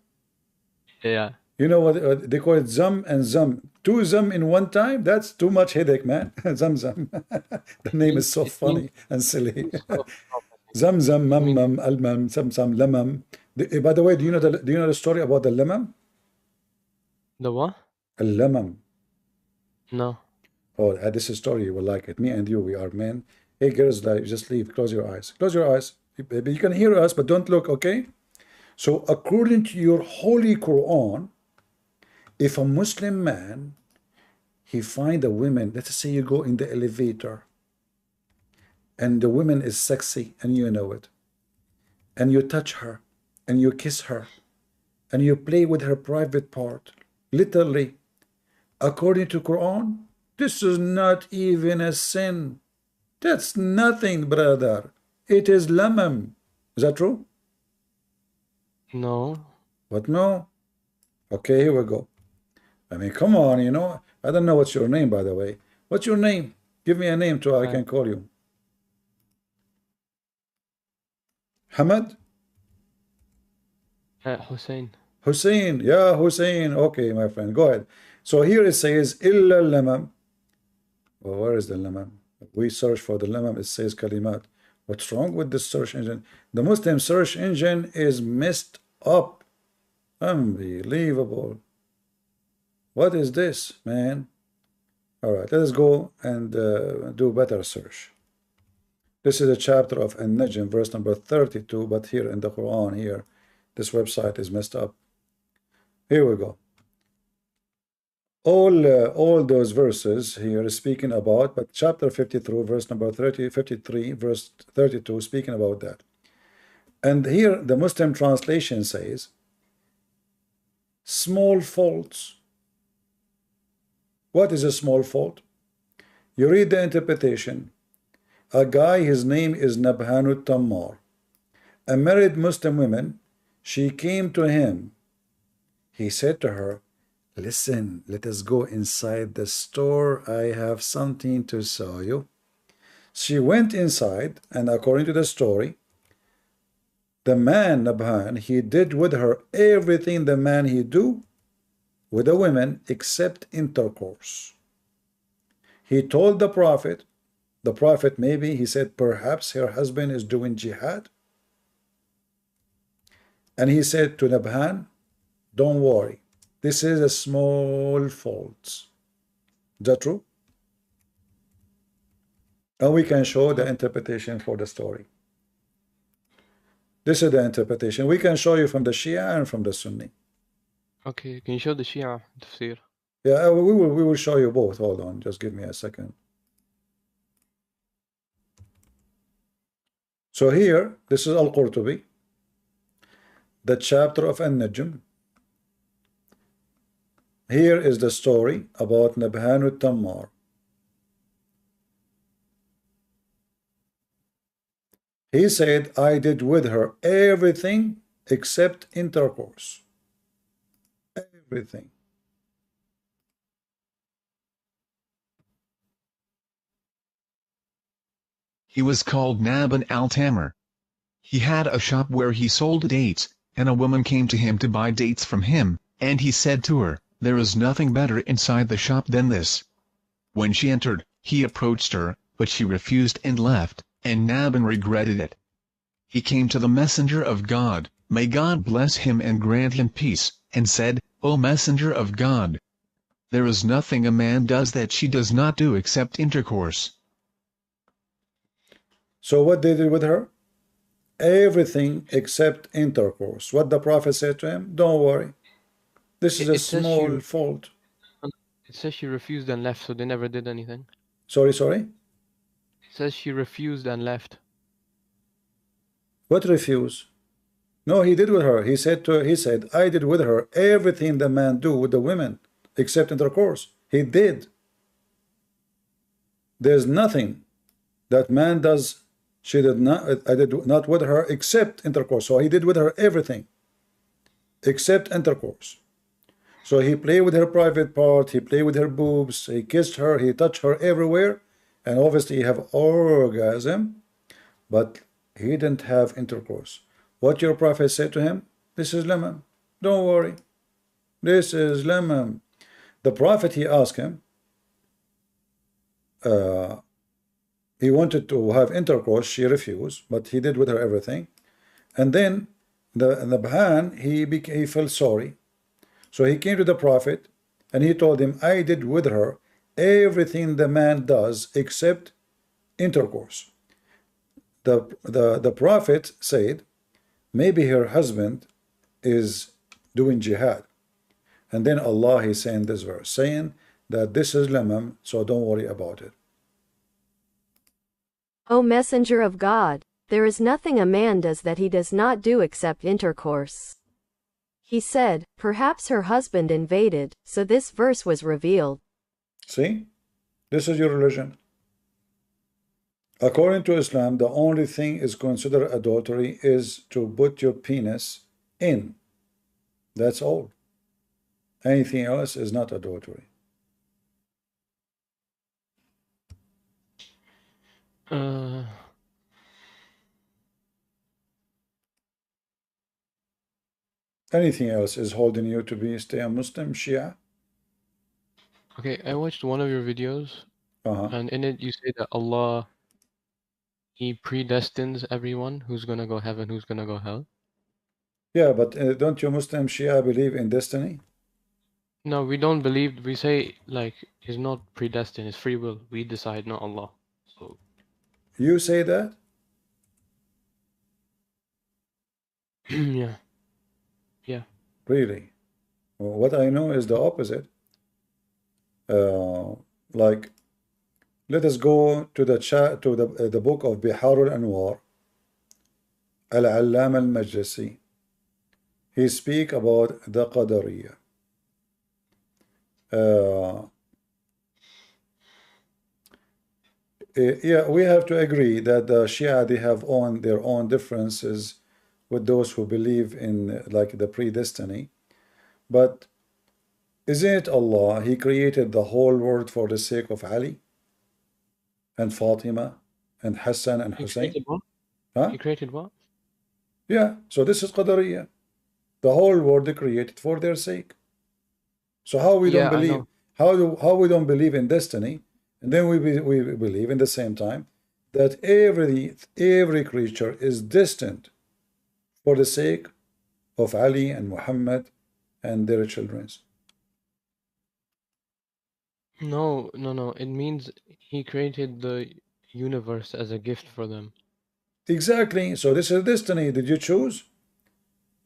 [SPEAKER 7] Yeah.
[SPEAKER 1] You know what they call it? Zum and Zum. Two Zum in one time? That's too much headache, man. Zum Zum. The name is so funny and silly. Zum Zum, Mum Mum, Al Mum, Sam Sam, Lamam. By the way, do you know the story about the Lamam?
[SPEAKER 7] The what?
[SPEAKER 1] Al Lamam.
[SPEAKER 7] No.
[SPEAKER 1] Oh, this is a story you will like it. Me and you, we are men. Hey, girls, like, just leave. Close your eyes. Close your eyes. You can hear us, but don't look, okay? So, according to your holy Quran, if a Muslim man, he find a woman, let's say you go in the elevator, and the woman is sexy, and you know it, and you touch her, and you kiss her, and you play with her private part, literally, according to Quran, this is not even a sin. That's nothing, brother. It is lamam. Is that true?
[SPEAKER 7] No.
[SPEAKER 1] What, no? Okay, here we go. I mean, come on, you know. I don't know what's your name, by the way. What's your name? Give me a name so I can call you. Ahmed?
[SPEAKER 7] Hussein.
[SPEAKER 1] Hussein. Yeah, Hussein. Okay, my friend. Go ahead. So here it says, illa lamam. Well, where is the lamam? We search for the lamam. It says kalimat. What's wrong with this search engine? The Muslim search engine is messed up. Unbelievable. What is this, man? All right, let us go and do better search. This is a chapter of An-Najm, verse number 32, but here in the Quran, here, this website is messed up. Here we go. All those verses here is speaking about, but chapter 53, verse number 53, verse 32, speaking about that. And here the Muslim translation says, small faults. What is a small fault? You read the interpretation. A guy, his name is Nabhanut Tammar. A married Muslim woman, she came to him. He said to her, listen, let us go inside the store. I have something to show you. She went inside, and according to the story, the man, Nabhan, he did with her everything the man he do with a woman except intercourse. He told the Prophet maybe, he said, perhaps her husband is doing jihad. And he said to Nabhan, don't worry, this is a small fault. Is that true? And we can show the interpretation for the story. This is the interpretation. We can show you from the Shia and from the Sunni.
[SPEAKER 7] Okay, can you show the Shia tafsir?
[SPEAKER 1] Yeah, we will show you both. Hold on, just give me a second. So here, this is Al-Qurtubi, the chapter of An-Najm. Here is the story about Nabhanut Tammar. He said, I did with her everything except intercourse. Everything.
[SPEAKER 5] He was called Naban al-Tamar. He had a shop where he sold dates, and a woman came to him to buy dates from him, and he said to her, there is nothing better inside the shop than this. When she entered, he approached her, but she refused and left, and Naban regretted it. He came to the messenger of God, may God bless him and grant him peace, and said, O messenger of God, there is nothing a man does that she does not do except intercourse.
[SPEAKER 1] So what they did with her? Everything except intercourse. What the Prophet said to him? Don't worry. This is a small fault.
[SPEAKER 7] It says she refused and left, so they never did anything.
[SPEAKER 1] Sorry?
[SPEAKER 7] It says she refused and left.
[SPEAKER 1] What refuse? No, he did with her. He said, I did with her everything the man do with the women except intercourse. He did. There's nothing that man does. She did not. I did not with her except intercourse. So he did with her everything except intercourse. So he played with her private part. He played with her boobs. He kissed her. He touched her everywhere, and obviously he have orgasm, but he didn't have intercourse. What your Prophet said to him? This is lemon. Don't worry. This is lemon. The Prophet, he asked him, he wanted to have intercourse, she refused, but he did with her everything. And then the Bahan, he felt sorry. So he came to the Prophet and he told him, I did with her everything the man does except intercourse. The Prophet said, maybe her husband is doing jihad. And then Allah, he sent this verse saying that this is lamam, so don't worry about it.
[SPEAKER 6] O Messenger of God, there is nothing a man does that he does not do except intercourse. He said, perhaps her husband invaded, so this verse was revealed.
[SPEAKER 1] See? This is your religion. According to Islam, the only thing is considered adultery is to put your penis in. That's all. Anything else is not adultery. Anything else is holding you to stay a Muslim, Shia?
[SPEAKER 7] Okay, I watched one of your videos, and in it you say that Allah, He predestines everyone who's gonna go heaven, who's gonna go hell.
[SPEAKER 1] Yeah, but don't you Muslim Shia believe in destiny?
[SPEAKER 7] No, we don't believe. We say like it's not predestined; it's free will. We decide, not Allah. So
[SPEAKER 1] you say that?
[SPEAKER 7] Yeah. Yeah.
[SPEAKER 1] Really? Well, what I know is the opposite. Like, let us go to the book of Bihar al-Anwar, Al-Allam al-Majlisi. He speak about the Qadariyya. Yeah, we have to agree that the Shia, they have their own differences with those who believe in like the predestiny. But isn't it Allah? He created the whole world for the sake of Ali and Fatima and Hassan and Hussein.
[SPEAKER 7] Created what?
[SPEAKER 1] Huh?
[SPEAKER 7] He created what?
[SPEAKER 1] Yeah, so this is Qadariyya. The whole world created for their sake. So how we don't believe? How we don't believe in destiny, and then we believe in the same time that every creature is destined for the sake of Ali and Muhammad and their children.
[SPEAKER 7] No. It means He created the universe as a gift for them.
[SPEAKER 1] Exactly. So this is destiny. Did you choose?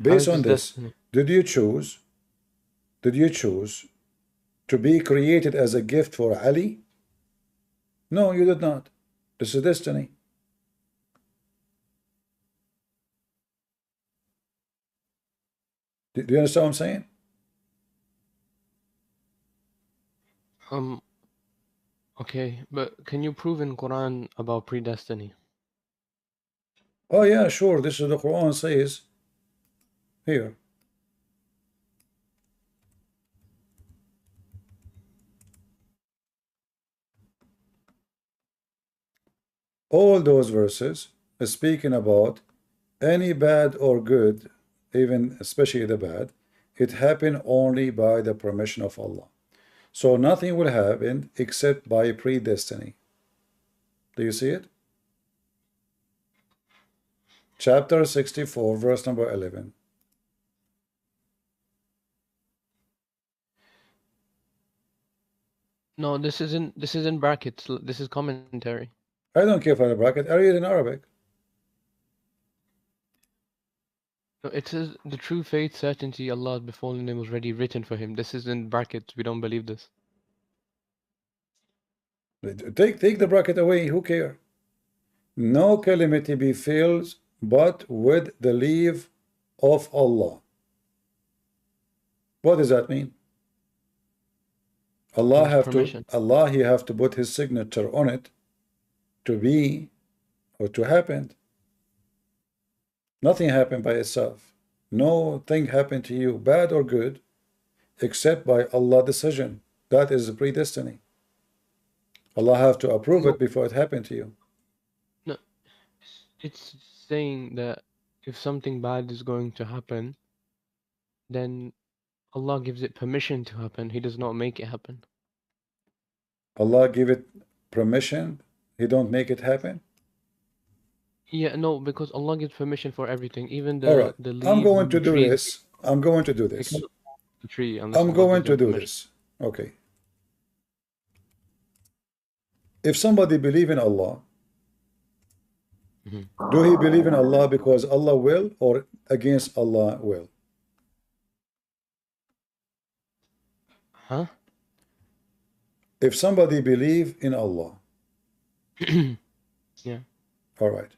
[SPEAKER 1] Based on this, destiny? Did you choose to be created as a gift for Ali? No, you did not. This is destiny. Do you understand what I'm saying?
[SPEAKER 7] Okay, but can you prove in Quran about predestiny?
[SPEAKER 1] Oh yeah, sure. This is the Quran says here. All those verses are speaking about any bad or good, even especially the bad, it happened only by the permission of Allah. So nothing will happen except by predestiny. Do you see it? Chapter 64, verse number 11.
[SPEAKER 7] No, this isn't brackets. This is commentary.
[SPEAKER 1] I don't care for the bracket. I read it in Arabic.
[SPEAKER 7] No, it says the true faith, certainty, Allah's befallen name was already written for him. This is in brackets. We don't believe this.
[SPEAKER 1] Take the bracket away. Who cares? No calamity befalls but with the leave of Allah. What does that mean? Allah he have to put his signature on it to be or to happen. Nothing happened by itself. No thing happened to you, bad or good, except by Allah's decision. That is predestiny. Allah have to approve it before it happened to you.
[SPEAKER 7] No, it's saying that if something bad is going to happen, then Allah gives it permission to happen. He does not make it happen.
[SPEAKER 1] Allah give it permission. He don't make it happen.
[SPEAKER 7] Yeah, no, because Allah gives permission for everything, even
[SPEAKER 1] All right.
[SPEAKER 7] the leaves
[SPEAKER 1] I'm going
[SPEAKER 7] on
[SPEAKER 1] to
[SPEAKER 7] the
[SPEAKER 1] do
[SPEAKER 7] tree.
[SPEAKER 1] this. I'm going to do
[SPEAKER 7] They
[SPEAKER 1] this.
[SPEAKER 7] cannot fall off the tree unless
[SPEAKER 1] I'm
[SPEAKER 7] Allah
[SPEAKER 1] going
[SPEAKER 7] gives
[SPEAKER 1] to
[SPEAKER 7] them
[SPEAKER 1] do
[SPEAKER 7] permission.
[SPEAKER 1] this. Okay. If somebody believe in Allah, do he believe in Allah because Allah will or against Allah will?
[SPEAKER 7] Huh?
[SPEAKER 1] If somebody believe in Allah,
[SPEAKER 7] Yeah.
[SPEAKER 1] all right,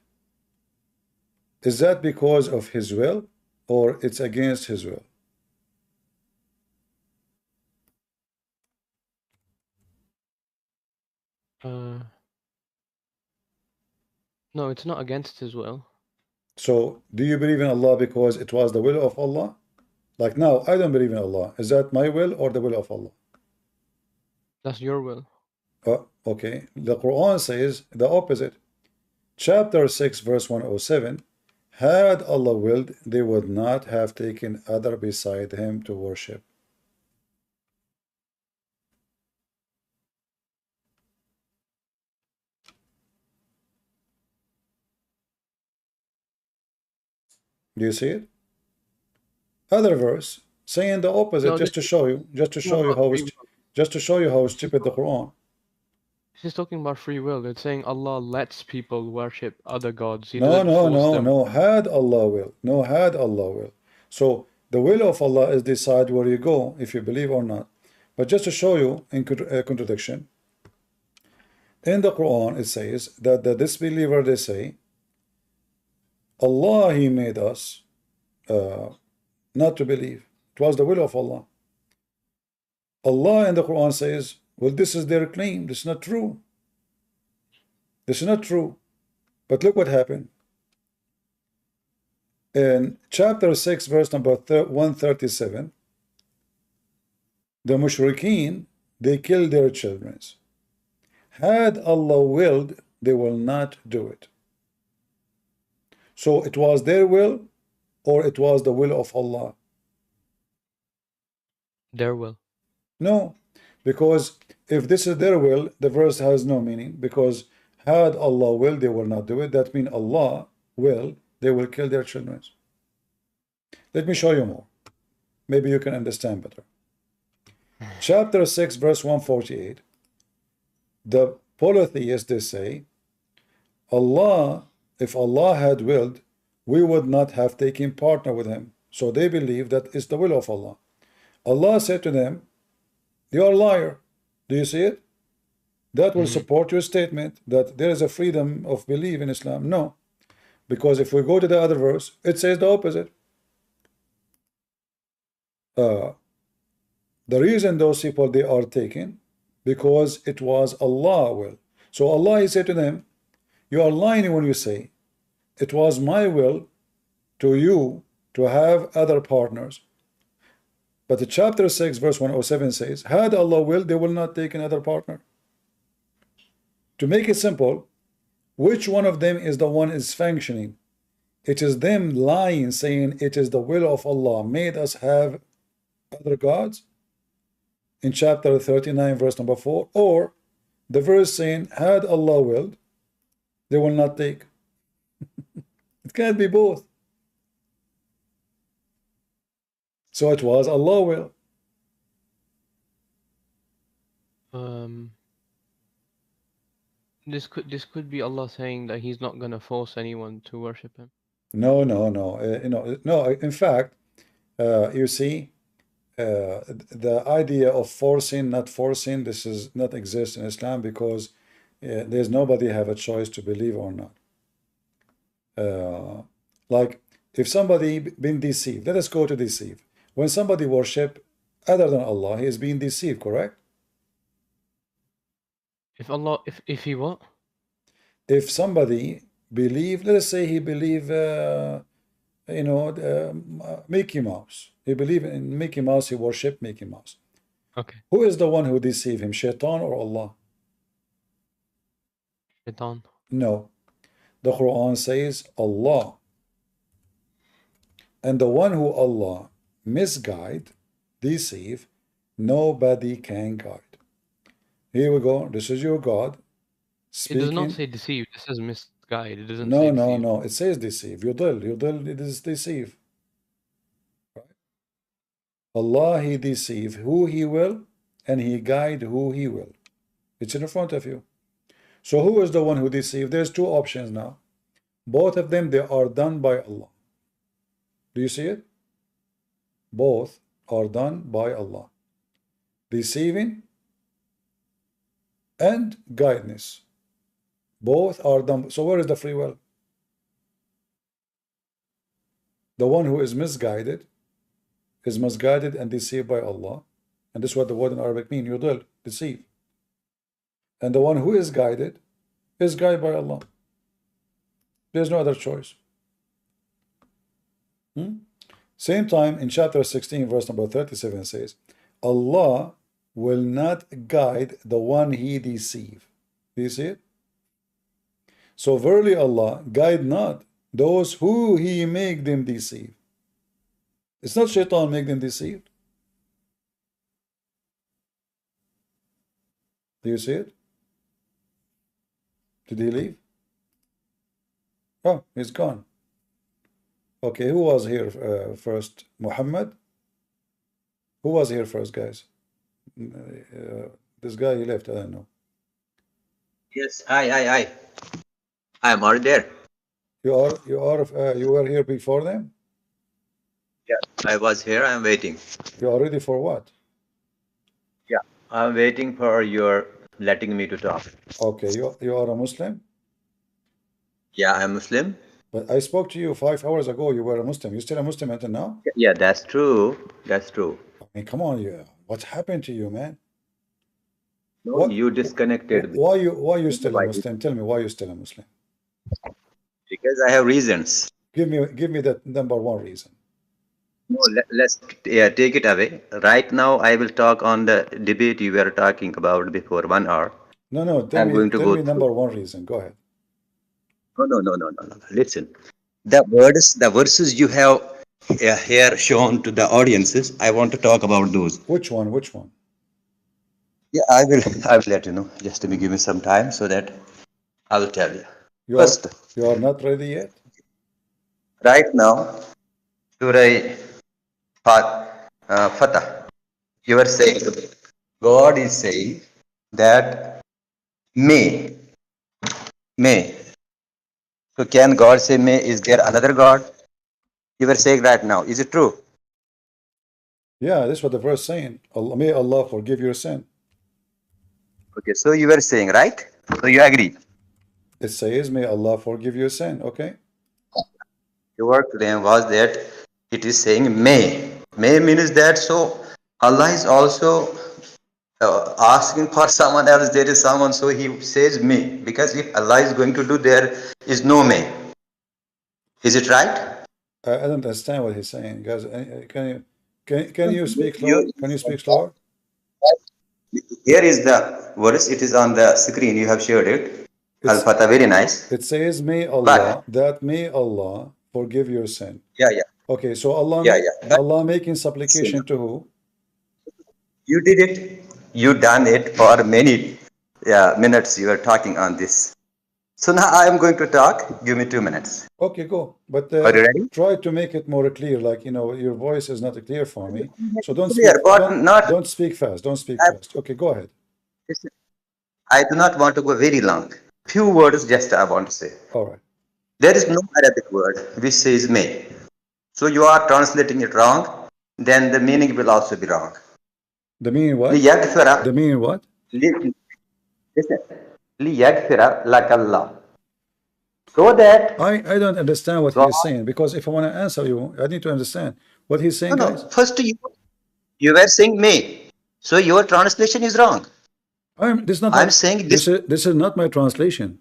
[SPEAKER 1] is that because of his will or it's against his will?
[SPEAKER 7] No, it's not against his will.
[SPEAKER 1] So do you believe in Allah because it was the will of Allah? Like now, I don't believe in Allah. Is that my will or the will of Allah?
[SPEAKER 7] That's your will.
[SPEAKER 1] Okay. The Quran says the opposite. Chapter 6, verse 107. Had Allah willed, they would not have taken other beside him to worship. Do you see it? Other verse saying the opposite,
[SPEAKER 7] No,
[SPEAKER 1] just to show you, how stupid the Quran.
[SPEAKER 7] This is talking about free will. It's saying Allah lets people worship other gods. He
[SPEAKER 1] No,
[SPEAKER 7] doesn't
[SPEAKER 1] no,
[SPEAKER 7] force
[SPEAKER 1] no,
[SPEAKER 7] them.
[SPEAKER 1] no. Had Allah will. No, had Allah will. So the will of Allah is decide where you go, if you believe or not. But just to show you in contradiction, in the Quran it says that the disbeliever, they say, Allah, He made us not to believe. It was the will of Allah. Allah in the Quran says, well, this is their claim. This is not true. This is not true. But look what happened. In chapter 6, verse number 137, the mushrikeen, they killed their children. Had Allah willed, they will not do it. So it was their will or it was the will of Allah?
[SPEAKER 7] Their will.
[SPEAKER 1] No, because if this is their will, the verse has no meaning, because had Allah will, they will not do it. That means Allah will, they will kill their children. Let me show you more. Maybe you can understand better. Chapter 6, verse 148. The polytheists, they say, Allah, if Allah had willed, we would not have taken partner with him. So they believe that it's the will of Allah. Allah said to them, you are a liar. Do you see it? That will support your statement that there is a freedom of belief in Islam. No. Because if we go to the other verse, it says the opposite. The reason those people, they are taken, because it was Allah will. So Allah, He said to them, you are lying when you say, it was my will to you to have other partners. But the chapter 6, verse 107 says, had Allah will, they will not take another partner. To make it simple, which one of them is the one is functioning? It is them lying, saying it is the will of Allah made us have other gods in chapter 39, verse number 4, or the verse saying, had Allah willed, they will not take. It can't be both. So it was Allah will.
[SPEAKER 7] This could be Allah saying that He's not gonna force anyone to worship Him.
[SPEAKER 1] No, no, no. No. In fact, you see, the idea of forcing, not forcing, this is not exist in Islam, because there's nobody have a choice to believe or not. Like if somebody been deceived, let us go to deceive. When somebody worship other than Allah, he is being deceived, correct?
[SPEAKER 7] If Allah, if he what?
[SPEAKER 1] If somebody believe, let us say he believe, Mickey Mouse. He believe in Mickey Mouse. He worship Mickey Mouse.
[SPEAKER 7] Okay.
[SPEAKER 1] Who is the one who deceive him, Shaitan or Allah?
[SPEAKER 7] Shaitan.
[SPEAKER 1] No. The Quran says Allah. And the one who Allah misguide deceive, nobody can guide. Here we go. This is your God speaking.
[SPEAKER 7] It does not say deceive. It says misguide. It doesn't
[SPEAKER 1] No,
[SPEAKER 7] say
[SPEAKER 1] no,
[SPEAKER 7] deceive.
[SPEAKER 1] no. It says deceive. Yudil, it is deceive. Right? Allah, He deceive who He will, and He guide who He will. It's in front of you. So who is the one who deceived? There's two options now. Both of them, they are done by Allah. Do you see it? Both are done by Allah. Deceiving and guidance. Both are done. So where is the free will? The one who is misguided and deceived by Allah. And this is what the word in Arabic means, yudil, deceive. And the one who is guided by Allah. There's no other choice. Same time in chapter 16 verse number 37 says, Allah will not guide the one He deceive. Do you see it? So verily Allah guide not those who He make them deceive. It's not shaitan make them deceive. Do you see it? Did he leave? Oh, he's gone. Okay, who was here first? Mohammed? Who was here first, guys? This guy, he left, I don't know.
[SPEAKER 8] Yes, I am already there.
[SPEAKER 1] You were here before them?
[SPEAKER 8] Yeah, I was here, I'm waiting.
[SPEAKER 1] You are ready for what?
[SPEAKER 8] Yeah, I'm waiting for your letting me to talk.
[SPEAKER 1] Okay, you are a Muslim?
[SPEAKER 8] Yeah, I'm Muslim.
[SPEAKER 1] But I spoke to you 5 hours ago, you were a Muslim. You still a Muslim until now?
[SPEAKER 8] Yeah, that's true. That's true.
[SPEAKER 1] I mean, come on, what happened to you, man?
[SPEAKER 8] No,
[SPEAKER 1] What?
[SPEAKER 8] you disconnected.
[SPEAKER 1] Why you still a Muslim? Tell me why you still a Muslim.
[SPEAKER 8] Because I have reasons.
[SPEAKER 1] Give me that number one reason.
[SPEAKER 8] No, let's take it away. Right now, I will talk on the debate you were talking about before 1 hour.
[SPEAKER 1] No. Tell me number one reason. Go ahead.
[SPEAKER 8] No. Listen, the verses you have here shown to the audiences, I want to talk about those.
[SPEAKER 1] Which one?
[SPEAKER 8] Yeah, I will let you know. Just give me some time so that I will tell you.
[SPEAKER 1] You are not ready yet?
[SPEAKER 8] Right now, Surah Fatah, you are saying, God is saying that may. So can God say may? Is there another God? You were saying right now. Is it true?
[SPEAKER 1] Yeah, this is what the verse saying. May Allah forgive your sin.
[SPEAKER 8] Okay, so you were saying, right? So you agree.
[SPEAKER 1] It says, may Allah forgive your sin, okay?
[SPEAKER 8] Your claim was that it is saying may. May means that so Allah is also asking for someone else. There is someone, so He says may. Because if Allah is going to do, there is no may. Is it right?
[SPEAKER 1] I don't understand what he's saying, guys. Can you speak slower? Can you speak slower?
[SPEAKER 8] Here is the verse. It is on the screen. You have shared it. Al-Fatah, very nice.
[SPEAKER 1] It says, may Allah, may Allah forgive your sin.
[SPEAKER 8] Yeah.
[SPEAKER 1] Okay, so Allah, Allah making supplication to who?
[SPEAKER 8] You did it. You done it for many minutes. You are talking on this. So now I am going to talk. Give me 2 minutes.
[SPEAKER 1] Okay, go. But
[SPEAKER 8] are you ready?
[SPEAKER 1] Try to make it more clear. Like, your voice is not clear for me. So don't speak fast. Don't speak fast. Okay, go ahead.
[SPEAKER 8] Listen, I do not want to go very long. Few words just I want to say.
[SPEAKER 1] All right.
[SPEAKER 8] There is no Arabic word which says may. So you are translating it wrong. Then the meaning will also be wrong.
[SPEAKER 1] The meaning what? The meaning what?
[SPEAKER 8] Listen. لِيَغْفِرَ لَكَ اللَّهُ. So that
[SPEAKER 1] I don't understand what he's saying, because if I want to answer you, I need to understand what he's saying.
[SPEAKER 8] No. First you were saying may. So your translation is wrong. I'm saying this
[SPEAKER 1] is not my translation.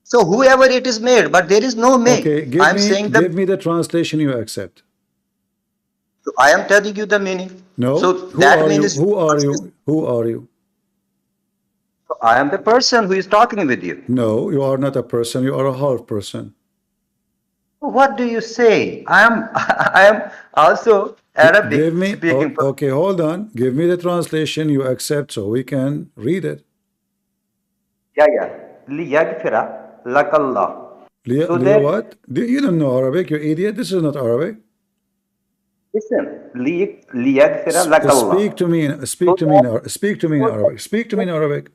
[SPEAKER 8] So whoever it is made, but there is no may.
[SPEAKER 1] Okay, give me the translation you accept.
[SPEAKER 8] So I am telling you the meaning.
[SPEAKER 1] No.
[SPEAKER 8] So
[SPEAKER 1] who are you?
[SPEAKER 8] So I am the person who is talking with you.
[SPEAKER 1] No, you are not a person. You are a half person.
[SPEAKER 8] What do you say? I am also Arabic
[SPEAKER 1] Give me,
[SPEAKER 8] speaking.
[SPEAKER 1] okay, hold on. Give me the translation you accept so we can read it.
[SPEAKER 8] Yeah. لِيَغْفِرَ لَكَ اللَّهُ. So
[SPEAKER 1] Liya
[SPEAKER 8] that,
[SPEAKER 1] what? You don't know Arabic, you idiot. This is not Arabic.
[SPEAKER 8] listen, لِيَغْفِرَ لَكَ
[SPEAKER 1] Speak to
[SPEAKER 8] اللَّهُ.
[SPEAKER 1] me. Speak to me in Arabic. Speak to me in Arabic. Speak to me in Arabic.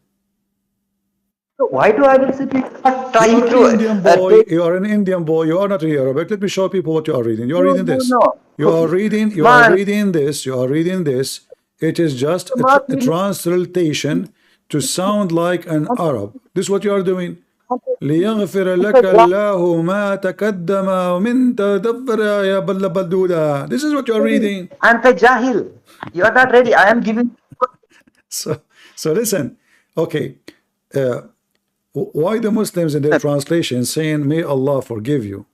[SPEAKER 8] So why do I will speak? I'm trying
[SPEAKER 1] You are an
[SPEAKER 8] to
[SPEAKER 1] Indian boy.
[SPEAKER 8] take.
[SPEAKER 1] You are an Indian boy. You are not reading Arabic. Let me show people what you are reading. You are reading this.
[SPEAKER 8] No.
[SPEAKER 1] You are reading. You are
[SPEAKER 8] Man,
[SPEAKER 1] reading this. You are reading this. It is just a translation to sound like an Arab. This is what you are doing. ليغفر لك الله ما تقدم من تدبر يا بلدودا. This is what you are reading.
[SPEAKER 8] أنت جاهل. You are not ready. I am giving.
[SPEAKER 1] So listen. Okay. Why the Muslims in their translation saying may Allah forgive you?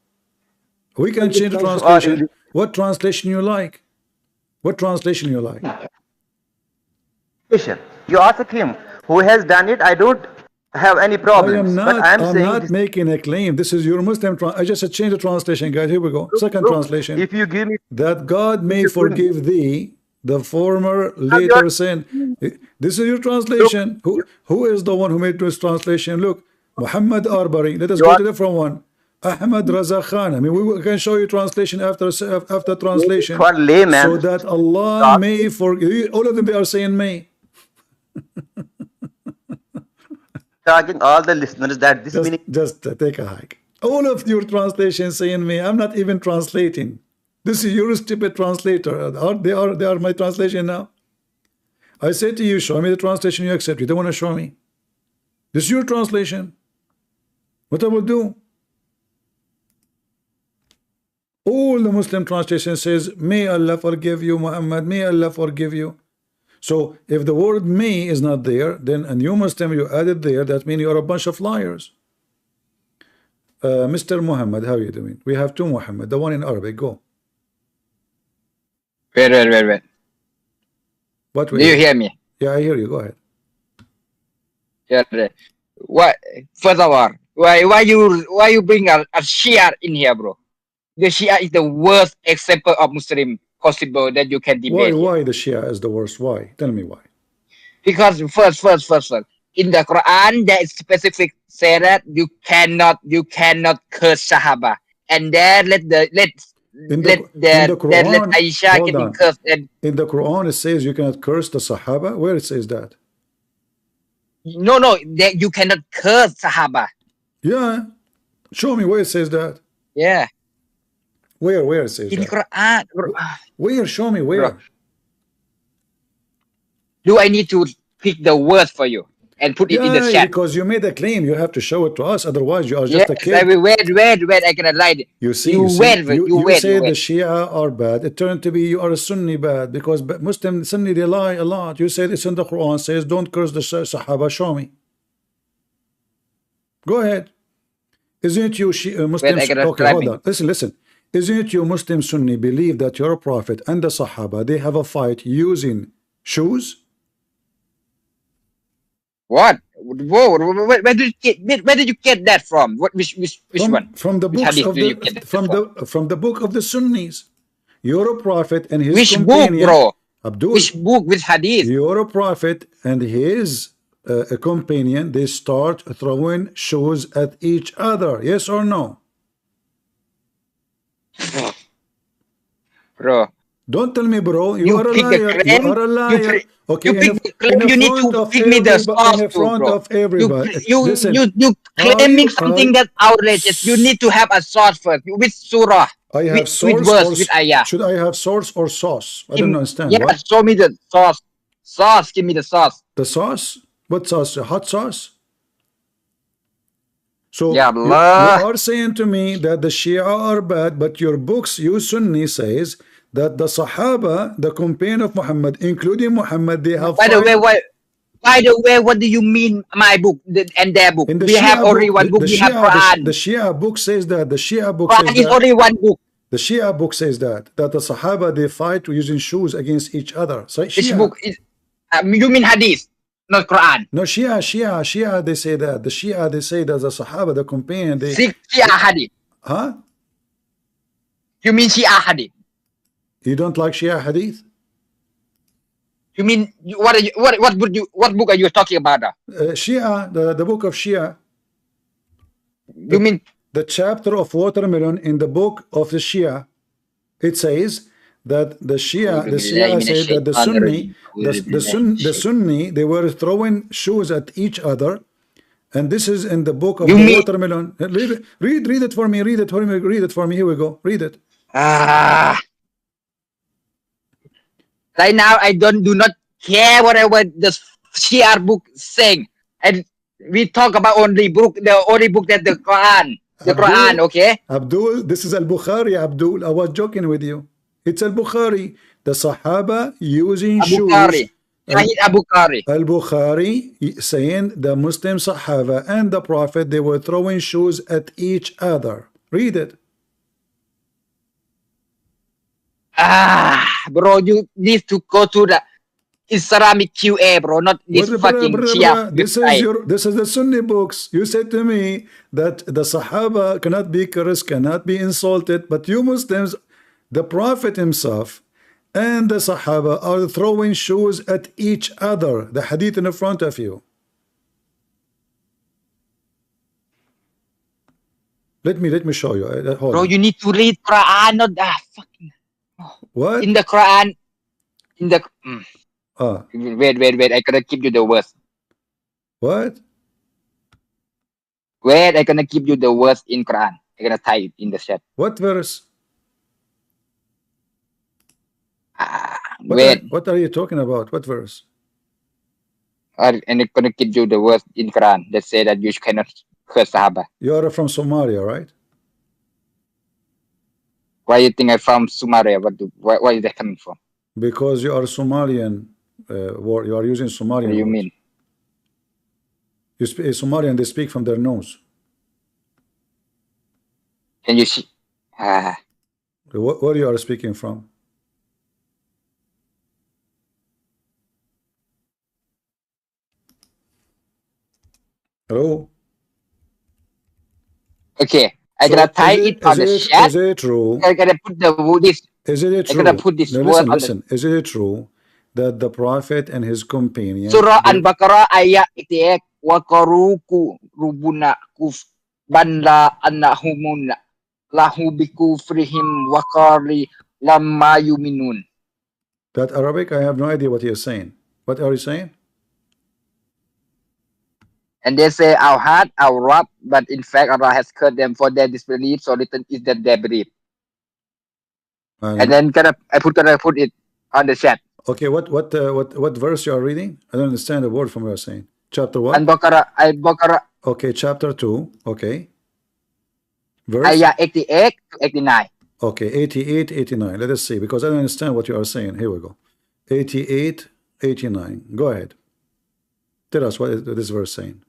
[SPEAKER 1] We can change the translation. What translation you like? What translation you like?
[SPEAKER 8] You ask him who has done it. I don't have any problems.
[SPEAKER 1] I'm not making a claim. This is your Muslim. I just changed the translation, guys. Here we go. Second translation.
[SPEAKER 8] If you give me
[SPEAKER 1] that God may forgive thee the former later sin. This is your translation. Who is the one who made this translation? Look, Muhammad Arbari. Let us go to the different one. Ahmed Raza Khan. I mean, we can show you translation after translation.
[SPEAKER 8] For layman,
[SPEAKER 1] so that Allah may forgive. All of them, they are saying may.
[SPEAKER 8] Talking all the listeners that this meaning.
[SPEAKER 1] Just take a hike. All of your translations saying may. I'm not even translating. This is your stupid translator. They are my translation now. I said to you, show me the translation you accept. You don't want to show me. This is your translation. What I will do? All the Muslim translation says, may Allah forgive you, Muhammad. May Allah forgive you. So if the word may is not there, then a new Muslim you added there, that means you are a bunch of liars. Mr. Mohammed, how are you doing? We have two Mohammed. The one in Arabic. Go.
[SPEAKER 9] Wait.
[SPEAKER 1] What
[SPEAKER 9] do you hear me?
[SPEAKER 1] Yeah, I hear you. Go ahead.
[SPEAKER 9] Yeah. What? First of all, why you bring a Shia in here, bro? The Shia is the worst example of Muslim possible that you can debate.
[SPEAKER 1] Why the Shia is the worst? Why? Tell me why.
[SPEAKER 9] Because first, in the Quran there is specific say that you cannot curse Sahaba, and then let Aisha getting cursed. And
[SPEAKER 1] in the Quran it says you cannot curse the Sahaba. Where it says that?
[SPEAKER 9] No, that you cannot curse Sahaba.
[SPEAKER 1] Yeah, show me where it says that.
[SPEAKER 9] Yeah.
[SPEAKER 1] Where it says
[SPEAKER 9] in
[SPEAKER 1] that?
[SPEAKER 9] Quran.
[SPEAKER 1] Where? Show me where.
[SPEAKER 9] Bro. Do I need to pick the word for you and put it in the chat?
[SPEAKER 1] Because you made a claim, you have to show it to us. Otherwise, you are just a kid.
[SPEAKER 9] Wait, I cannot lie.
[SPEAKER 1] You say the Shia are bad. It turned to be you are a Sunni bad because Muslim Sunni they lie a lot. You said it's in the Quran says don't curse the Sahaba. Show me. Go ahead. Isn't it you Muslims? Okay, hold on. Listen. Isn't it you Muslim Sunni believe that your Prophet and the Sahaba they have a fight using shoes?
[SPEAKER 9] What? Whoa! Where did you get that from? Which one?
[SPEAKER 1] From the books of from the book of the Sunnis. Your Prophet and his companion.
[SPEAKER 9] Book, bro?
[SPEAKER 1] Abdul.
[SPEAKER 9] Which book? Which hadith?
[SPEAKER 1] Your Prophet and his companion they start throwing shoes at each other. Yes or no?
[SPEAKER 9] Bro.
[SPEAKER 1] Don't tell me, bro. You are a liar. You are a liar. Okay,
[SPEAKER 9] you need to pick me the source
[SPEAKER 1] in front of everybody.
[SPEAKER 9] You claiming something that's outrageous. You need to have a source first. With surah.
[SPEAKER 1] I have source
[SPEAKER 9] with verse, with ayah.
[SPEAKER 1] Should I have source or sauce? I don't understand.
[SPEAKER 9] Yeah, what? Show me the sauce. Sauce. Give me the sauce.
[SPEAKER 1] The sauce? What sauce? Hot sauce? So
[SPEAKER 9] yeah,
[SPEAKER 1] you are saying to me that the Shia are bad, but your books, you Sunni says that the Sahaba, the companion of Muhammad, including Muhammad, they have.
[SPEAKER 9] By the way, what do you mean my book and their book? We have only one book. We have Quran.
[SPEAKER 1] The Shia book says that. The Shia book
[SPEAKER 9] Quran
[SPEAKER 1] says
[SPEAKER 9] is
[SPEAKER 1] that.
[SPEAKER 9] Only one book.
[SPEAKER 1] The Shia book says that the Sahaba they fight using shoes against each other. So
[SPEAKER 9] Which book is? You mean Hadith? Not Quran.
[SPEAKER 1] No, Shia, they say that. The Shia, they say that the Sahaba, the companion, they...
[SPEAKER 9] Shia Hadith.
[SPEAKER 1] Huh?
[SPEAKER 9] You mean Shia Hadith?
[SPEAKER 1] You don't like Shia hadith?
[SPEAKER 9] You mean what book are you talking about?
[SPEAKER 1] Shia, the book of Shia.
[SPEAKER 9] You mean
[SPEAKER 1] the chapter of watermelon in the book of the Shia? It says that the Shia said that the Sunni, they were throwing shoes at each other, and this is in the book of the watermelon. Read it for me. Read it for me. Read it for me. Here we go. Read it.
[SPEAKER 9] Right now, I do not care whatever the Shia book saying, and we talk about the only book that the Quran. The Quran, okay?
[SPEAKER 1] Abdul, this is Al-Bukhari, Abdul. I was joking with you. It's Al-Bukhari. The Sahaba using shoes. Al-Bukhari saying the Muslim Sahaba and the Prophet, they were throwing shoes at each other. Read it.
[SPEAKER 9] Bro, you need to go to the Islamic QA, bro, not this fucking Shia.
[SPEAKER 1] This is the Sunni books. You said to me that the Sahaba cannot be cursed, cannot be insulted, but you Muslims, the Prophet himself and the Sahaba are throwing shoes at each other. The hadith in front of you. Let me show you.
[SPEAKER 9] Bro, you need to read Quran, not fucking.
[SPEAKER 1] What?
[SPEAKER 9] In the Quran, Wait, I gonna give you the verse.
[SPEAKER 1] What?
[SPEAKER 9] Wait, I gonna give you the verse in Quran. I gonna type it in the chat.
[SPEAKER 1] What verse?
[SPEAKER 9] Wait.
[SPEAKER 1] What are you talking about? What verse?
[SPEAKER 9] And I'm gonna give you the verse in Quran that say that you cannot curse Sahaba.
[SPEAKER 1] You are from Somalia, right?
[SPEAKER 9] Why you think I'm from Somalia? Why is that coming from?
[SPEAKER 1] Because you are Somalian. You are using Somalian.
[SPEAKER 9] What do you mean?
[SPEAKER 1] You speak Somalian. They speak from their nose.
[SPEAKER 9] Can you see?
[SPEAKER 1] Where you are speaking from? Hello.
[SPEAKER 9] Okay, I'm gonna type it on the chat.
[SPEAKER 1] Is it true?
[SPEAKER 9] I'm gonna put this.
[SPEAKER 1] Is it true?
[SPEAKER 9] I'm gonna put this word.
[SPEAKER 1] Listen. Is it true that the Prophet and his companion?
[SPEAKER 9] Surah Al-Baqarah ayat 88 wa qaruku rubuna kuf banla annahumuna lahu bikufrihim wa qari lamma yuminun.
[SPEAKER 1] That Arabic, I have no idea what he is saying. What are you saying?
[SPEAKER 9] And they say our heart, our Rabb, but in fact Allah has cursed them for their disbelief, so little is that they believe. And then I put it on the chat.
[SPEAKER 1] Okay, what verse you are reading? I don't understand a word from what you're saying. Chapter what?
[SPEAKER 9] Al-Baqarah.
[SPEAKER 1] Okay, chapter 2. Okay. Verse?
[SPEAKER 9] Ayah 88 to 89.
[SPEAKER 1] Okay, 88, 89. Let us see, because I don't understand what you are saying. Here we go. 88, 89. Go ahead. Tell us what is this verse saying.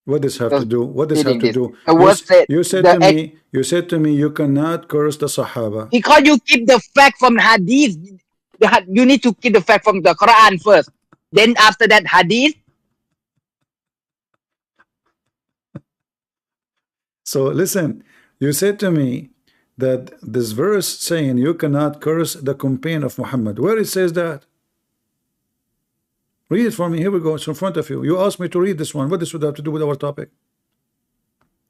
[SPEAKER 1] What does have to do? What does have to do? You said to me, you cannot curse the Sahaba.
[SPEAKER 9] Because you keep the fact from Hadith. You need to keep the fact from the Quran first. Then after that, Hadith.
[SPEAKER 1] So listen, you said to me that this verse saying you cannot curse the companion of Muhammad. Where it says that? Read it for me. Here we go. It's in front of you. You asked me to read this one. What does it have to do with our topic?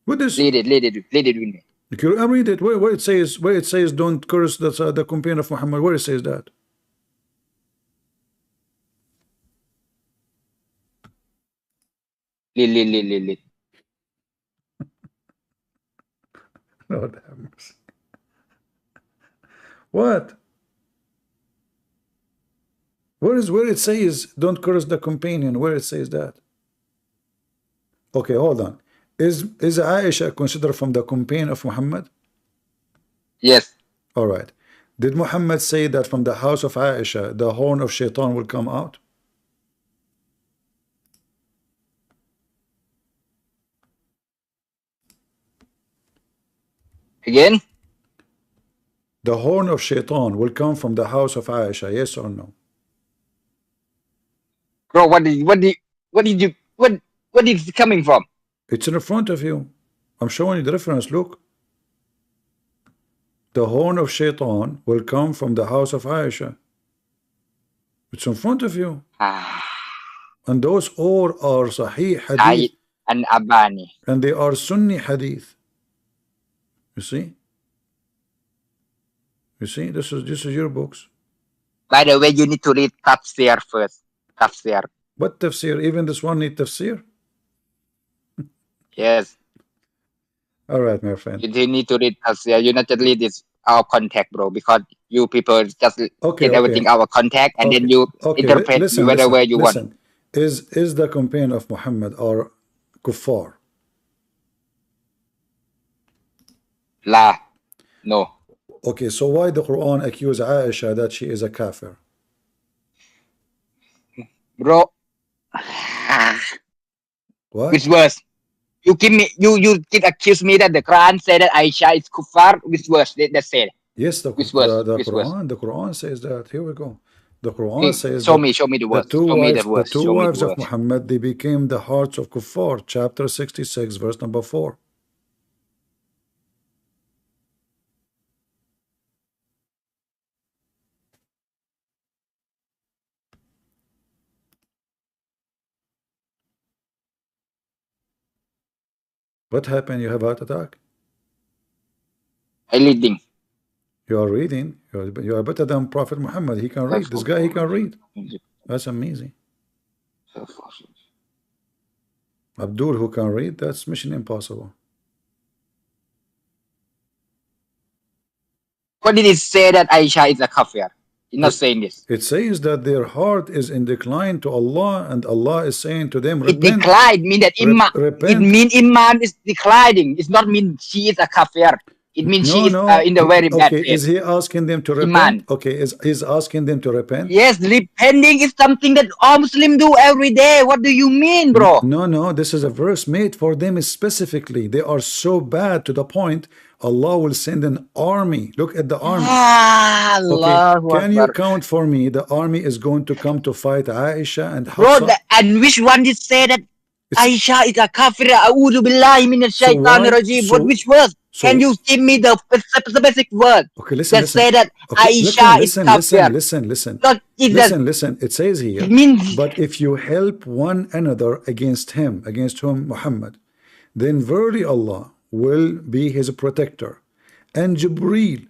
[SPEAKER 1] What is?
[SPEAKER 9] Read it with me.
[SPEAKER 1] I read it. Where it says don't curse the companion of Muhammad. Where it says that?
[SPEAKER 9] Read.
[SPEAKER 1] Lord have mercy. What? Where it says don't curse the companion? Where it says that? Okay, hold on. Is Aisha considered from the companion of Muhammad?
[SPEAKER 9] Yes.
[SPEAKER 1] All right. Did Muhammad say that from the house of Aisha the horn of Shaitan will come out?
[SPEAKER 9] Again?
[SPEAKER 1] The horn of Shaitan will come from the house of Aisha, yes or no?
[SPEAKER 9] Bro, what is it coming from?
[SPEAKER 1] It's in front of you. I'm showing you the reference. Look. the horn of Shaitan will come from the house of Aisha. It's in front of you. And those all are Sahih Hadith.
[SPEAKER 9] And Abani.
[SPEAKER 1] And they are Sunni Hadith. You see? You see? This is your books.
[SPEAKER 9] By the way, you need to read Tafsir first. Tafsir.
[SPEAKER 1] What tafsir? Even this one need tafsir?
[SPEAKER 9] Yes.
[SPEAKER 1] All right, my friend.
[SPEAKER 9] You need to read Tafsir. You not just read this our contact, bro, because you people just get everything our contact and then you interpret whatever you want.
[SPEAKER 1] Is the companion of Muhammad or kuffar?
[SPEAKER 9] La. No.
[SPEAKER 1] Okay, so why the Quran accuse Aisha that she is a kafir?
[SPEAKER 9] Bro.
[SPEAKER 1] What?
[SPEAKER 9] Which verse? You give me you did accuse me that the Quran said that Aisha is kuffar. Which verse that said?
[SPEAKER 1] Yes, the Quran says that. Here we go. The Quran says
[SPEAKER 9] show me the verse.
[SPEAKER 1] The two wives of Muhammad, they became the hearts of kuffar. Chapter 66, verse number 4. What happened? You have a heart attack?
[SPEAKER 9] I'm reading.
[SPEAKER 1] You are reading. You are better than Prophet Muhammad. He can read. This guy, he can read. That's amazing. Abdul, who can read, that's mission impossible.
[SPEAKER 9] What did it say that Aisha is a kafir? It's not saying this.
[SPEAKER 1] It says that their heart is in decline to Allah, and Allah is saying to them,
[SPEAKER 9] repent. It declined mean that iman. It means iman is declining. It's not mean she is a kafir. It means she is in the very bad place.
[SPEAKER 1] Is he asking them to repent?
[SPEAKER 9] Iman.
[SPEAKER 1] Okay, he's asking them to repent?
[SPEAKER 9] Yes, repenting is something that all Muslims do every day. What do you mean, bro?
[SPEAKER 1] No, this is a verse made for them specifically. They are so bad to the point Allah will send an army. Look at the army. Okay. Can you count for me? The army is going to come to fight Aisha and Hafsa.
[SPEAKER 9] Bro, and which one did say that Aisha is a kafir? A'udhu billahi minash shaitanir rajim. What which verse? Can you give me the specific word that say that Aisha is kafir?
[SPEAKER 1] Listen. It says here, but if you help one another against him, against whom Muhammad, then verily Allah will be his protector, and Jibreel,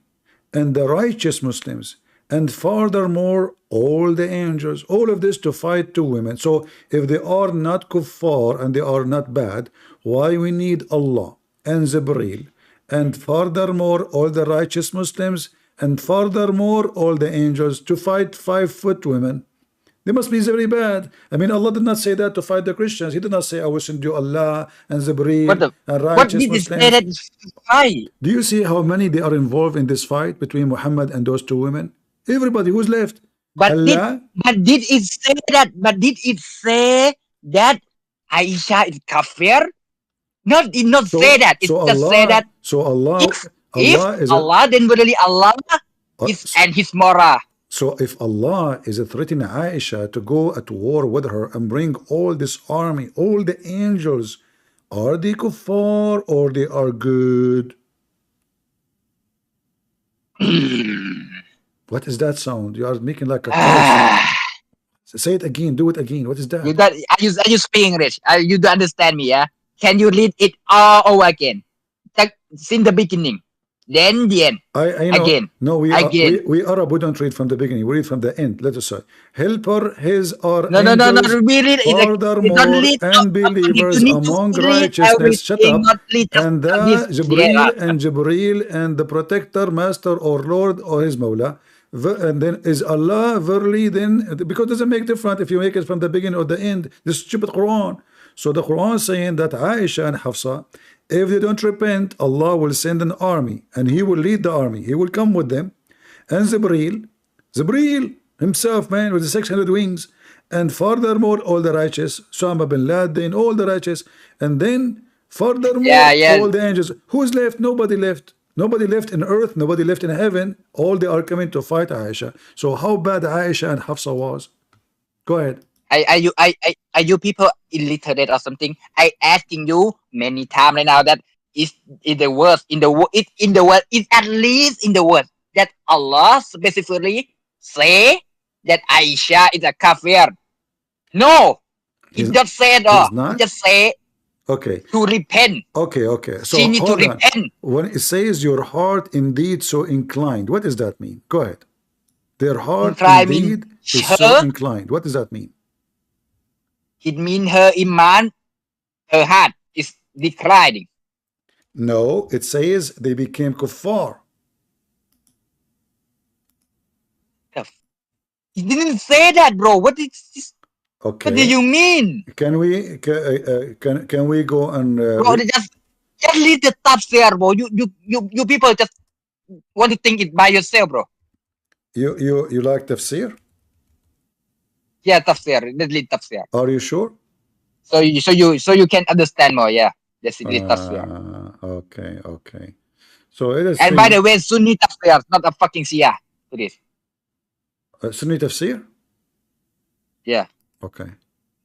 [SPEAKER 1] and the righteous Muslims, and furthermore all the angels, all of this to fight two women. So if they are not kuffar and they are not bad, why we need Allah and Jibreel, and furthermore all the righteous Muslims, and furthermore all the angels to fight 5-foot women? They must be very bad. I mean, Allah did not say that to fight the Christians. He did not say, I will send you Allah and Jibreel and righteous Muslims. Do you see how many they are involved in this fight between Muhammad and those two women? Everybody who's left.
[SPEAKER 9] But did it say that? But did it say that Aisha is kafir? Not did not say that. It just said that.
[SPEAKER 1] So Allah,
[SPEAKER 9] if Allah, then really Allah is and His Mora.
[SPEAKER 1] So if Allah is threatening Aisha to go at war with her and bring all this army, all the angels, are they kuffar or they are good? What is that sound? You are making like a say it again, do it again. What is that?
[SPEAKER 9] Are you speaking English? You don't understand me, yeah? Can you read it all over again? Since the beginning. Then the end. Again.
[SPEAKER 1] No, we Arab, we don't read from the beginning. We read from the end. Let us say, helper, his or
[SPEAKER 9] no. We read
[SPEAKER 1] furthermore and believers among righteousness. Shut up. And the Jibreel and the protector, master or Lord or his Mawla. And then is Allah verily then, because it doesn't make difference if you make it from the beginning or the end. This stupid Quran. So the Quran is saying that Aisha and Hafsa, if they don't repent, Allah will send an army and He will lead the army. He will come with them. And Jibreel himself, man, with the 600 wings. And furthermore, all the righteous, Osama bin Laden, all the righteous. And then furthermore, all the angels. Who's left? Nobody left. Nobody left in earth. Nobody left in heaven. All they are coming to fight Aisha. So how bad Aisha and Hafsa was? Go ahead.
[SPEAKER 9] Are you people illiterate or something? I asking you many times right now that is the word in the word in the word is at least in the word that Allah specifically say that Aisha is a kafir. No, it just said
[SPEAKER 1] He's
[SPEAKER 9] it
[SPEAKER 1] not?
[SPEAKER 9] just say
[SPEAKER 1] Okay.
[SPEAKER 9] to repent.
[SPEAKER 1] Okay. So
[SPEAKER 9] She need to
[SPEAKER 1] hold on.
[SPEAKER 9] repent.
[SPEAKER 1] When it says your heart indeed so inclined, what does that mean? Go ahead. Their heart
[SPEAKER 9] Inclined
[SPEAKER 1] indeed
[SPEAKER 9] means
[SPEAKER 1] is so
[SPEAKER 9] her.
[SPEAKER 1] inclined. What does that mean?
[SPEAKER 9] It means her iman, her heart is declining.
[SPEAKER 1] No, it says they became kuffar.
[SPEAKER 9] It didn't say that, bro. What is this?
[SPEAKER 1] Okay.
[SPEAKER 9] What do you mean?
[SPEAKER 1] Can we go and
[SPEAKER 9] Bro, just read the tafsir, bro. You people just want to think it by yourself, bro.
[SPEAKER 1] you like tafsir?
[SPEAKER 9] Yeah, tafsir. Let's read tafsir.
[SPEAKER 1] Are you sure?
[SPEAKER 9] So you can understand more. Yeah, just read tafsir.
[SPEAKER 1] Okay. So it is.
[SPEAKER 9] And by the way, Sunni tafsir, not a fucking Shia. It is.
[SPEAKER 1] Sunni tafsir?
[SPEAKER 9] Yeah.
[SPEAKER 1] Okay.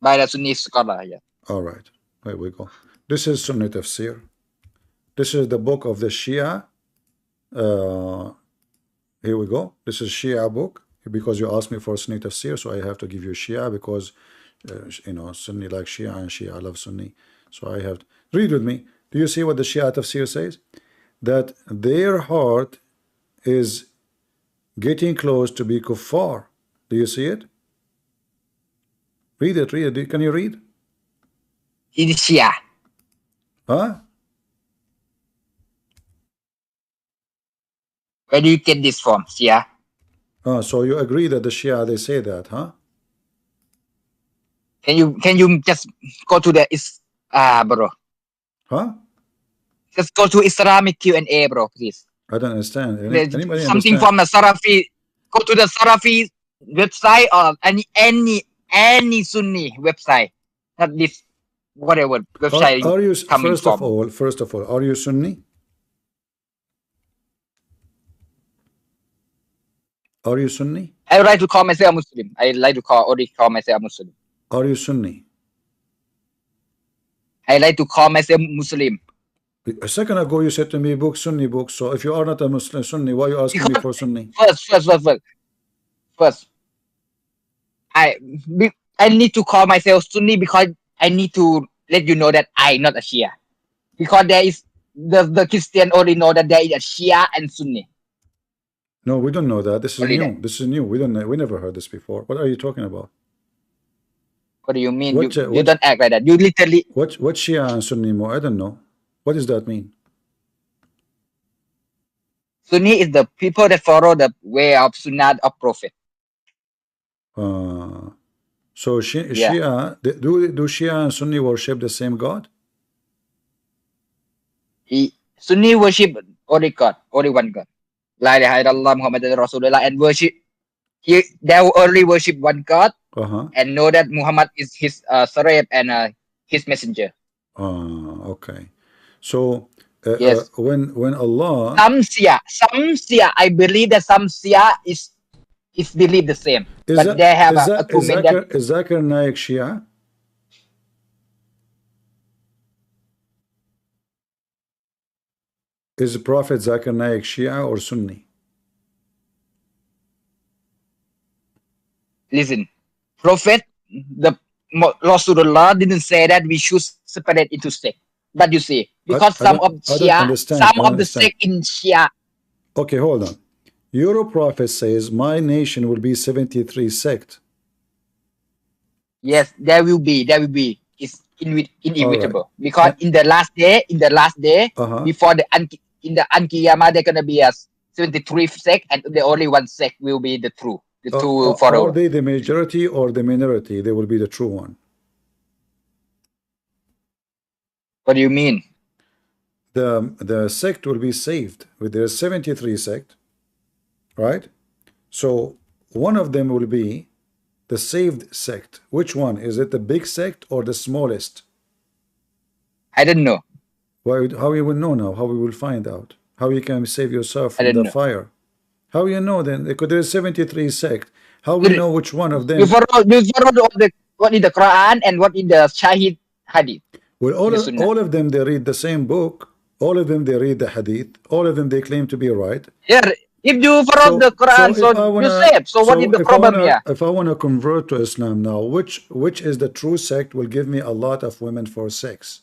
[SPEAKER 9] By the Sunni scholar. Yeah.
[SPEAKER 1] All right. Here we go. This is Sunni tafsir. This is the book of the Shia. Here we go. This is Shia book, because you asked me for Sunni tafsir, so I have to give you Shia, because Sunni like Shia and Shia love Sunni. So I have to read with me. Do you see what the Shia tafsir says? That their heart is getting close to be kuffar. Do you see it? Read it. Can you read?
[SPEAKER 9] It is Shia.
[SPEAKER 1] Huh?
[SPEAKER 9] Where do you get this from, Shia?
[SPEAKER 1] So you agree that the Shia, they say that, huh?
[SPEAKER 9] Can you just go to the bro?
[SPEAKER 1] Huh?
[SPEAKER 9] Just go to Islamic Q&A, bro, please.
[SPEAKER 1] I don't understand. Anybody
[SPEAKER 9] Something
[SPEAKER 1] understand?
[SPEAKER 9] from the Sarafi. Go to the Sarafi website or any Sunni website. Not this whatever website
[SPEAKER 1] Are you
[SPEAKER 9] coming
[SPEAKER 1] first of all, are you Sunni? Are you Sunni?
[SPEAKER 9] I like to call myself a Muslim. I like to call myself a Muslim.
[SPEAKER 1] Are you Sunni?
[SPEAKER 9] I like to call myself Muslim.
[SPEAKER 1] A second ago you said to me book Sunni book. So if you are not a Muslim Sunni, why are you asking me for Sunni?
[SPEAKER 9] First, I need to call myself Sunni because I need to let you know that I'm not a Shia. Because there is the Christian only know that there is a Shia and Sunni.
[SPEAKER 1] No, we don't know that. This is
[SPEAKER 9] Only
[SPEAKER 1] new.
[SPEAKER 9] that.
[SPEAKER 1] This is new. We never heard this before. What are you talking about?
[SPEAKER 9] What do you mean?
[SPEAKER 1] What,
[SPEAKER 9] you don't act like that. You literally.
[SPEAKER 1] What Shia and Sunni more? I don't know. What does that mean?
[SPEAKER 9] Sunni is the people that follow the way of Sunnah of Prophet.
[SPEAKER 1] So Shia, do Shia and Sunni worship the same God?
[SPEAKER 9] Sunni worship only God, only one God. La ilaha illallah Muhammad Rasulullah, and worship. They only worship one God, and know that Muhammad is his slave and his messenger.
[SPEAKER 1] Okay. So
[SPEAKER 9] yes.
[SPEAKER 1] when Allah,
[SPEAKER 9] some Shia, I believe that some Shia is believe the same, but they have a comment that
[SPEAKER 1] is Zakir Naik Shia? Is Prophet Zakir Naik Shia or Sunni?
[SPEAKER 9] Listen, Prophet, the Rasulullah didn't say that we should separate into sect. But you see, because some of the sect in Shia.
[SPEAKER 1] Okay, hold on. Your prophet says, my nation will be 73 sect.
[SPEAKER 9] Yes, there will be. It's inevitable. Right. Because in the last day, before in the Ankiyama, there's gonna be a 73 sect, and the only one sect will be the true. The two follower.
[SPEAKER 1] Are they the majority or the minority? They will be the true one.
[SPEAKER 9] What do you mean?
[SPEAKER 1] The sect will be saved with their 73 sect, right? So one of them will be the saved sect. Which one? Is it the big sect or the smallest?
[SPEAKER 9] I don't know.
[SPEAKER 1] Why? How you will know now? How we will find out? How you can save yourself from the fire? How you know then? Because there is 73 sect. How we know which one of them?
[SPEAKER 9] You follow what in the Quran and what in the Shahid Hadith.
[SPEAKER 1] Well, all of them, they read the same book. All of them, they read the hadith. All of them, they claim to be right.
[SPEAKER 9] Yeah, if you follow the Quran, so you save. So what is the problem here?
[SPEAKER 1] If I wanna convert to Islam now, which is the true sect will give me a lot of women for sex?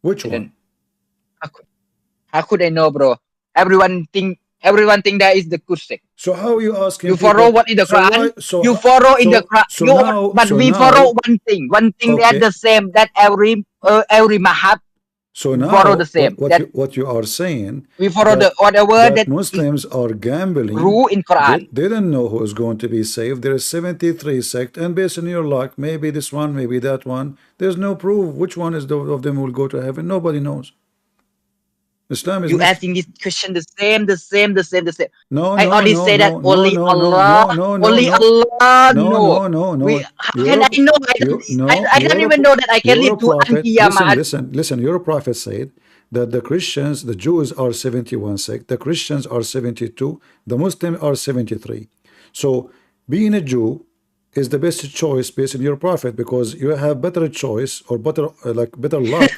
[SPEAKER 1] Which one?
[SPEAKER 9] How could I know, bro? Everyone think that is the good sect.
[SPEAKER 1] So how are you asking?
[SPEAKER 9] You follow what is the Quran? You follow in the Quran. We follow one thing. One thing that the same that every mahab.
[SPEAKER 1] So now,
[SPEAKER 9] follow the same.
[SPEAKER 1] What you are saying,
[SPEAKER 9] we follow the whatever that
[SPEAKER 1] Muslims are gambling.
[SPEAKER 9] Rule in Quran.
[SPEAKER 1] They don't know who is going to be saved. There is 73 sect, and based on your luck, maybe this one, maybe that one. There's no proof which one is of them will go to heaven. Nobody knows. Islam is.
[SPEAKER 9] You asking this question the same.
[SPEAKER 1] No,
[SPEAKER 9] I only say that only Allah. Only Allah.
[SPEAKER 1] No.
[SPEAKER 9] I don't even know that I can lead to Anqiyamah.
[SPEAKER 1] Listen. Your prophet said that the Christians, the Jews are 71 sect, the Christians are 72, the Muslims are 73. So being a Jew is the best choice based on your prophet, because you have better choice or better better luck.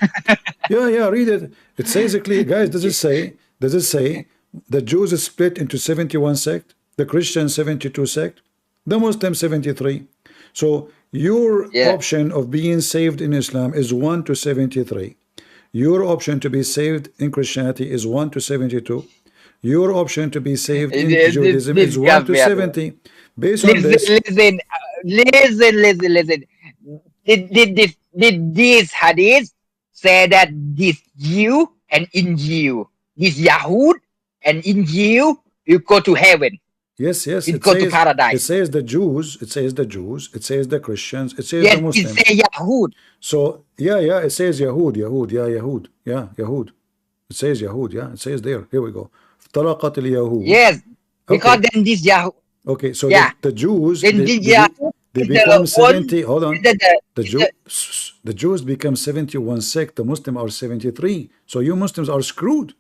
[SPEAKER 1] yeah, read it. It says clearly, guys. Does it say the Jews is split into 71 sect, the Christians 72 sect, the Muslims 73? So your option of being saved in Islam is 1 to 73. Your option to be saved in Christianity is 1 to 72. Your option to be saved in Judaism is 1 to 70. Based on this,
[SPEAKER 9] listen. Did this hadith say that this Jew and Injil, this Yahud and Injil, you go to heaven?
[SPEAKER 1] Yes.
[SPEAKER 9] It go to paradise.
[SPEAKER 1] It says the Jews. It says the Christians. It says the Muslims.
[SPEAKER 9] It says Yahud.
[SPEAKER 1] So yeah. It says Yahud. Yahud. It says Yahud. Yeah. It says there. Here we go. طلقت اليهود.
[SPEAKER 9] Yes. Because then this Yahud.
[SPEAKER 1] Okay. So the Jews. They become 70. Hold on. The Jews become 71 sect. The Muslims are 73. So you Muslims are screwed.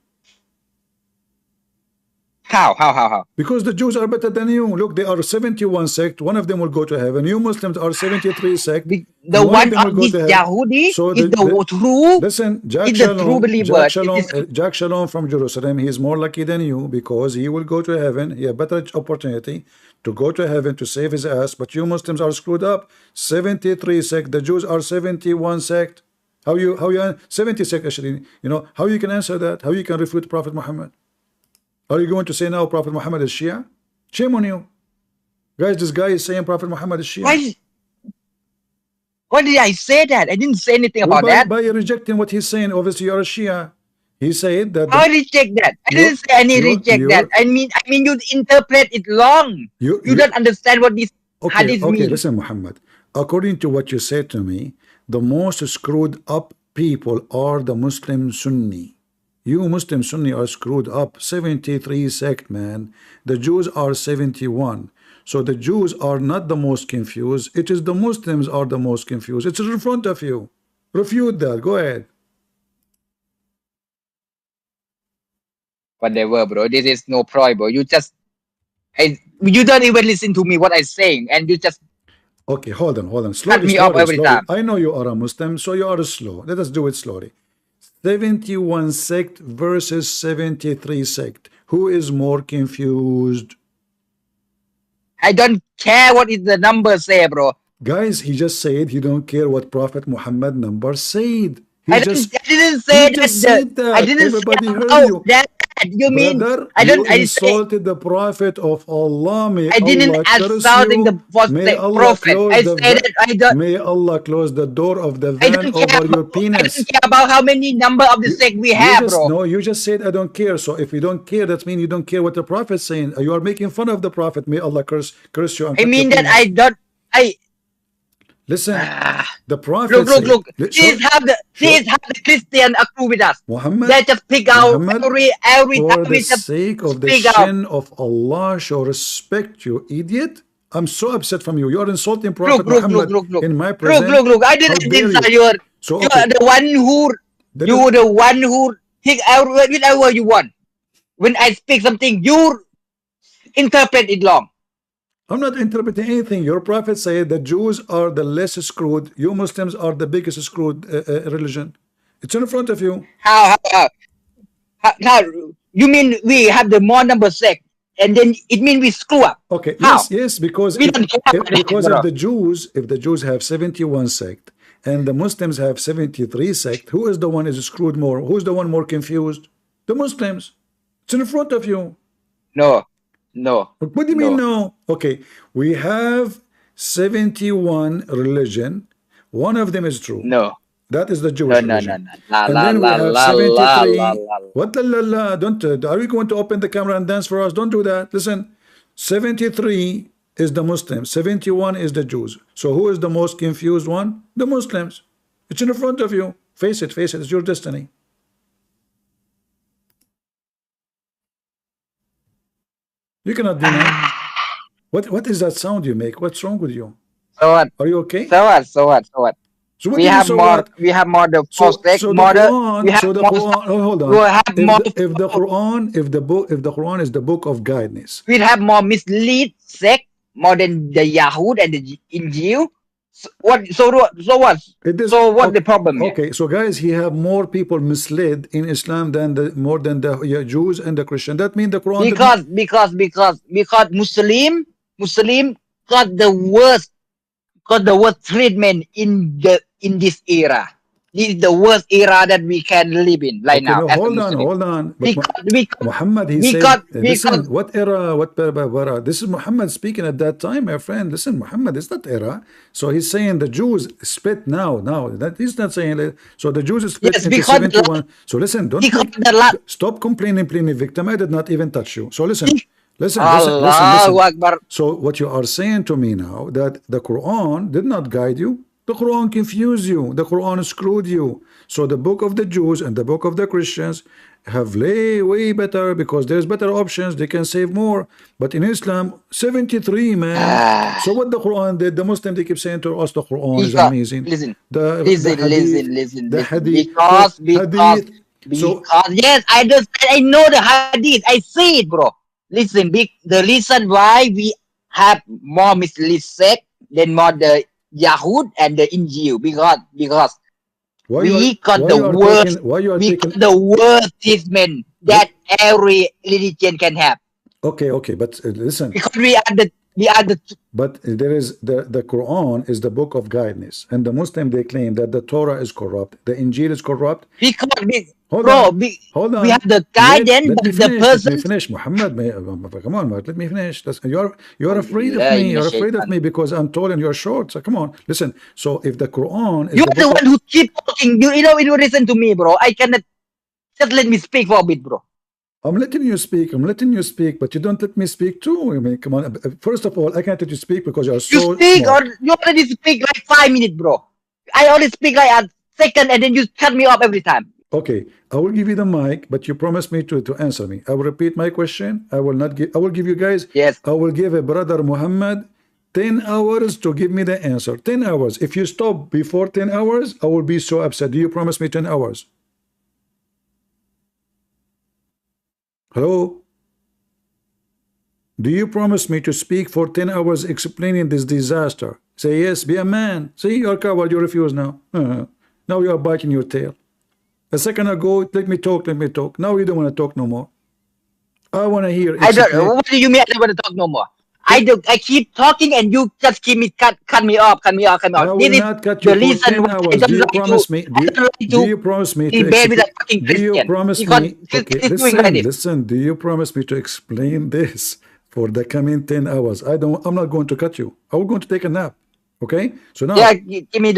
[SPEAKER 9] How?
[SPEAKER 1] Because the Jews are better than you. Look, they are 71 sect. One of them will go to heaven. You Muslims are 73 sect.
[SPEAKER 9] The one of this Yahudi so is the true.
[SPEAKER 1] Listen, Jack Shalom from Jerusalem. He is more lucky than you because he will go to heaven. He has better opportunity to go to heaven to save his ass. But you Muslims are screwed up. 73 sect. The Jews are 71 sect. How you 70 sect actually? You know how you can answer that? How you can refute Prophet Muhammad? Are you going to say now Prophet Muhammad is Shia? Shame on you. Guys, this guy is saying Prophet Muhammad is Shia.
[SPEAKER 9] Why did I say that? I didn't say anything about that.
[SPEAKER 1] By rejecting what he's saying, obviously you're a Shia. He said that.
[SPEAKER 9] I reject that. I didn't say any reject that. I mean you interpret it wrong. You don't understand what this hadith means.
[SPEAKER 1] Okay, listen, Muhammad. According to what you said to me, the most screwed up people are the Muslim Sunni. You Muslim Sunni are screwed up. 73 sect, man. The Jews are 71. So the Jews are not the most confused. It is the Muslims are the most confused. It's in front of you. Refute that. Go ahead.
[SPEAKER 9] Whatever, bro. This is no problem, bro. You don't even listen to me what I'm saying, and you just.
[SPEAKER 1] Okay, hold on. Slowly.
[SPEAKER 9] Time.
[SPEAKER 1] I know you are a Muslim, so you are slow. Let us do it slowly. 71 sect versus 73 sect. Who is more confused?
[SPEAKER 9] I don't care what is the number say, bro.
[SPEAKER 1] Guys, he just said he don't care what Prophet Muhammad number said.
[SPEAKER 9] I didn't say that. I didn't
[SPEAKER 1] Everybody
[SPEAKER 9] say
[SPEAKER 1] heard you.
[SPEAKER 9] that. You mean
[SPEAKER 1] Brother,
[SPEAKER 9] I
[SPEAKER 1] insulted the Prophet of Allah.
[SPEAKER 9] I didn't insult the Prophet. I said that I don't.
[SPEAKER 1] May Allah close the door of the van over your penis.
[SPEAKER 9] I don't care about how many number of the sect we have, bro.
[SPEAKER 1] No, you just said I don't care. So if you don't care, that means you don't care what the Prophet is saying. You are making fun of the Prophet. May Allah curse you.
[SPEAKER 9] I mean that I don't.
[SPEAKER 1] Listen, the Prophet.
[SPEAKER 9] Look. Please have the Christian agree with us.
[SPEAKER 1] Muhammad,
[SPEAKER 9] they just pick out every
[SPEAKER 1] for the sake of the shin of Allah, shall respect you, idiot. I'm so upset from you. You are insulting Prophet Muhammad in my presence.
[SPEAKER 9] Look. I didn't insult you.
[SPEAKER 1] So,
[SPEAKER 9] you are the one who. You are the one who pick out whatever you want. When I speak something, you interpret it wrong.
[SPEAKER 1] I'm not interpreting anything. Your prophet said the Jews are the less screwed. You Muslims are the biggest screwed religion. It's in front of you.
[SPEAKER 9] How? How you mean we have the more number sect, and then it means we screw up?
[SPEAKER 1] Okay,
[SPEAKER 9] How?
[SPEAKER 1] yes, because
[SPEAKER 9] We don't care about
[SPEAKER 1] because
[SPEAKER 9] that,
[SPEAKER 1] if
[SPEAKER 9] bro.
[SPEAKER 1] the Jews have 71 sect and the Muslims have 73 sect, who is the one is screwed more? Who's the one more confused? The Muslims. It's in front of you.
[SPEAKER 9] No, no.
[SPEAKER 1] What do you mean no? Okay, we have 71 religion. One of them is true.
[SPEAKER 9] No.
[SPEAKER 1] That is the Jewish
[SPEAKER 9] No.
[SPEAKER 1] religion.
[SPEAKER 9] La,
[SPEAKER 1] And
[SPEAKER 9] la,
[SPEAKER 1] then we
[SPEAKER 9] la,
[SPEAKER 1] have
[SPEAKER 9] la,
[SPEAKER 1] 73.
[SPEAKER 9] la, la.
[SPEAKER 1] What la la la? Don't are you going to open the camera and dance for us? Don't do that. Listen, 73 is the Muslims, 71 is the Jews. So who is the most confused one? The Muslims. It's in front of you. Face it, it's your destiny. You cannot deny. What is that sound you make? What's wrong with you?
[SPEAKER 9] So what?
[SPEAKER 1] Are you okay?
[SPEAKER 9] So what? So what? So what?
[SPEAKER 1] So what
[SPEAKER 9] We
[SPEAKER 1] do you mean,
[SPEAKER 9] have
[SPEAKER 1] so
[SPEAKER 9] more.
[SPEAKER 1] what?
[SPEAKER 9] We have more the
[SPEAKER 1] So,
[SPEAKER 9] post
[SPEAKER 1] so the
[SPEAKER 9] more.
[SPEAKER 1] Quran,
[SPEAKER 9] We have
[SPEAKER 1] so the
[SPEAKER 9] more.
[SPEAKER 1] Quran, oh, hold on.
[SPEAKER 9] We have more.
[SPEAKER 1] If the Quran, if the Quran is the book of guidance,
[SPEAKER 9] We have more mislead sect more than the Yahud and the Injil. So what? So what?
[SPEAKER 1] it is
[SPEAKER 9] So what
[SPEAKER 1] okay,
[SPEAKER 9] the problem here?
[SPEAKER 1] okay. So guys, he have more people misled in Islam than more than the Jews and the Christian. That means the Quran.
[SPEAKER 9] Because Muslim got the worst treatment in this era. This is the worst era that we can live in right now.
[SPEAKER 1] No,
[SPEAKER 9] As a
[SPEAKER 1] hold
[SPEAKER 9] Muslim.
[SPEAKER 1] on.
[SPEAKER 9] Because
[SPEAKER 1] Muhammad, he said, listen, what era, what era? This is Muhammad speaking at that time, my friend. Listen, Muhammad is not era. So he's saying the Jews split now. That he's not saying that. So the Jews split
[SPEAKER 9] Yes,
[SPEAKER 1] into
[SPEAKER 9] because
[SPEAKER 1] 71. So listen, don't
[SPEAKER 9] because
[SPEAKER 1] make,
[SPEAKER 9] the last
[SPEAKER 1] stop complaining, victim. I did not even touch you. So listen. Listen.
[SPEAKER 9] Allahu Akbar.
[SPEAKER 1] So what you are saying to me now, that the Quran did not guide you, the Quran confused you, the Quran screwed you. So the book of the Jews and the book of the Christians have way better because there's better options, they can save more. But in Islam, 73, man. So what the Quran did, the Muslim, they keep saying to us the Quran is amazing.
[SPEAKER 9] Listen.
[SPEAKER 1] The hadith,
[SPEAKER 9] Because yes, I know the hadith. I see it, bro. Listen, the reason why we have more mislead sect than more the Yahud and the Injil because we got the worst treatment that every religion can have.
[SPEAKER 1] Okay, but listen.
[SPEAKER 9] Because we are the
[SPEAKER 1] But there is the Quran is the book of guidance, and the Muslim they claim that the Torah is corrupt, the Injil is corrupt.
[SPEAKER 9] Because
[SPEAKER 1] Hold on.
[SPEAKER 9] We have the guidance, but the person.
[SPEAKER 1] Let me finish, Muhammad. Come on, let me finish. You're afraid of me. You're afraid of me because I'm tall and you're short. So come on, listen. So if the Quran is
[SPEAKER 9] You're the one who keep talking. You listen to me, bro. I cannot. Just let me speak for a bit, bro.
[SPEAKER 1] I'm letting you speak, but you don't let me speak too. I mean, come on. First of all, I can't let you speak because you're so small.
[SPEAKER 9] You already speak like 5 minutes, bro. I only speak like a second, and then you cut me off every time.
[SPEAKER 1] Okay, I will give you the mic, but you promised me to answer me. I will repeat my question. I will not give. I will give you guys.
[SPEAKER 9] Yes.
[SPEAKER 1] I will give a brother Mohammed 10 hours to give me the answer. 10 hours. If you stop before 10 hours, I will be so upset. Do you promise me 10 hours? Hello? Do you promise me to speak for 10 hours explaining this disaster? Say yes, be a man. See, you're a coward, you refuse now. Now you are biting your tail. A second ago, let me talk. Now you don't want to talk no more. I want to hear.
[SPEAKER 9] What do you mean I don't want to talk no more? I keep talking and you just keep me cut me off.
[SPEAKER 1] I will not cut you for 10 hours. Do you promise me? Do you promise me to explain? Do you promise me? Okay, listen. Do you promise me to explain this for the coming 10 hours? I'm not going to cut you. I'm going to take a nap. Okay. So now.
[SPEAKER 9] Yeah, give me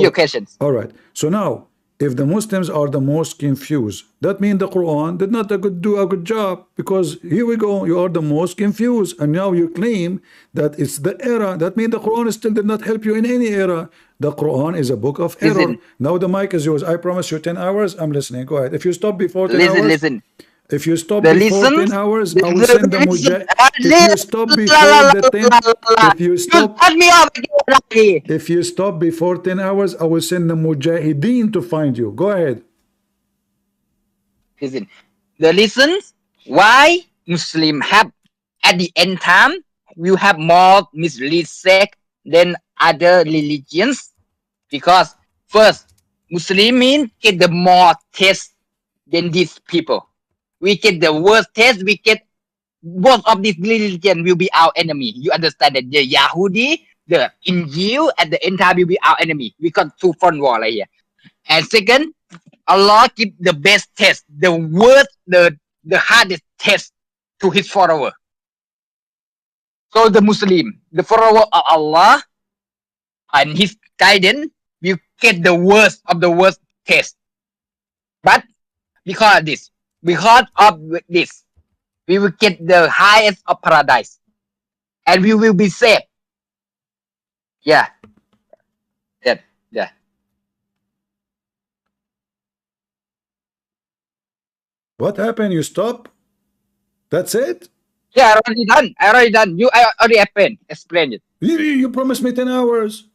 [SPEAKER 9] your questions.
[SPEAKER 1] All right. So now, if the Muslims are the most confused, that means the Quran did not do a good job, because here we go, you are the most confused, and now you claim that it's the error. That means the Quran still did not help you in any era. The Quran is a book of error. Now the mic is yours. I promise you 10 hours. I'm listening. Go ahead. If you stop before 10 hours.
[SPEAKER 9] Listen.
[SPEAKER 1] If you stop before 10 hours, I will send the mujahid. If you stop before the 10, if you stop before 10 hours, I will send the mujahideen to find you. Go ahead.
[SPEAKER 9] Listen. The reasons why Muslim have at the end time will have more mislead sect than other religions, because first Muslim mean get the more test than these people. We get the worst test. We get both of these religion will be our enemy. You understand that the Yahudi, the Injil, at the end time will be our enemy. We got two front wall right here. And second, Allah give the best test, the worst, the hardest test to his follower. So the Muslim, the follower of Allah and his guidance will get the worst of the worst test. But because of this, we will get the highest of paradise. And we will be saved. Yeah. Yeah.
[SPEAKER 1] What happened? You stop? That's it?
[SPEAKER 9] Yeah, I already done. I already explained it.
[SPEAKER 1] You promised me 10 hours.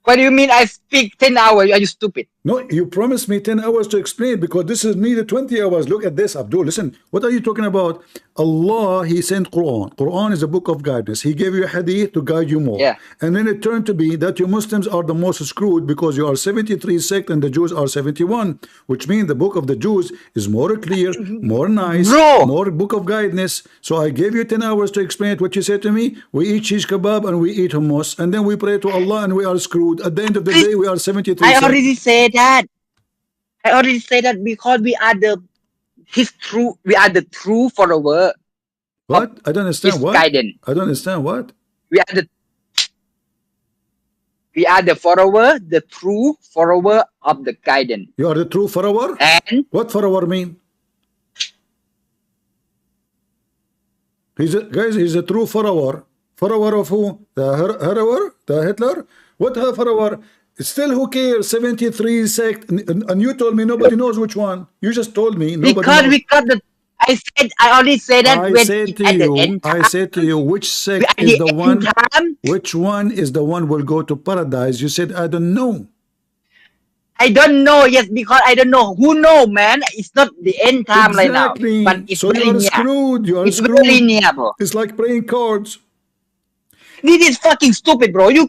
[SPEAKER 9] What do you mean I speak 10 hours? Are you stupid?
[SPEAKER 1] No, you promised me 10 hours to explain because this is needed 20 hours. Look at this, Abdul. Listen, what are you talking about? Allah, He sent Quran. Quran is a book of guidance. He gave you a hadith to guide you more.
[SPEAKER 9] Yeah.
[SPEAKER 1] And then it turned to be that you Muslims are the most screwed because you are 73 sect and the Jews are 71, which means the book of the Jews is more clear, more nice, more book of guidance. So I gave you 10 hours to explain it. What you said to me, we eat shish kebab and we eat hummus and then we pray to Allah and we are screwed. At the end of the day, we are 73
[SPEAKER 9] I
[SPEAKER 1] sect.
[SPEAKER 9] already said that. Because we are the true follower.
[SPEAKER 1] What? I don't understand what?
[SPEAKER 9] Guidance.
[SPEAKER 1] I don't understand what?
[SPEAKER 9] We are the follower, the true follower of the guidance.
[SPEAKER 1] You are the true follower?
[SPEAKER 9] And
[SPEAKER 1] what follower mean? He's a true follower. Follower of who? The Hitler? What follower? Still, who cares? 73 sect, and you told me nobody knows which one. You just told me nobody knows.
[SPEAKER 9] We got the. I already said that.
[SPEAKER 1] I said to you, which sect is the one? Which one is the one will go to paradise? You said I don't know.
[SPEAKER 9] I don't know. Yes, because I don't know. Who know, man? It's not the end time right now. But it's
[SPEAKER 1] so you are screwed. You are screwed.
[SPEAKER 9] Very near, bro.
[SPEAKER 1] It's like playing cards.
[SPEAKER 9] This is fucking stupid, bro. I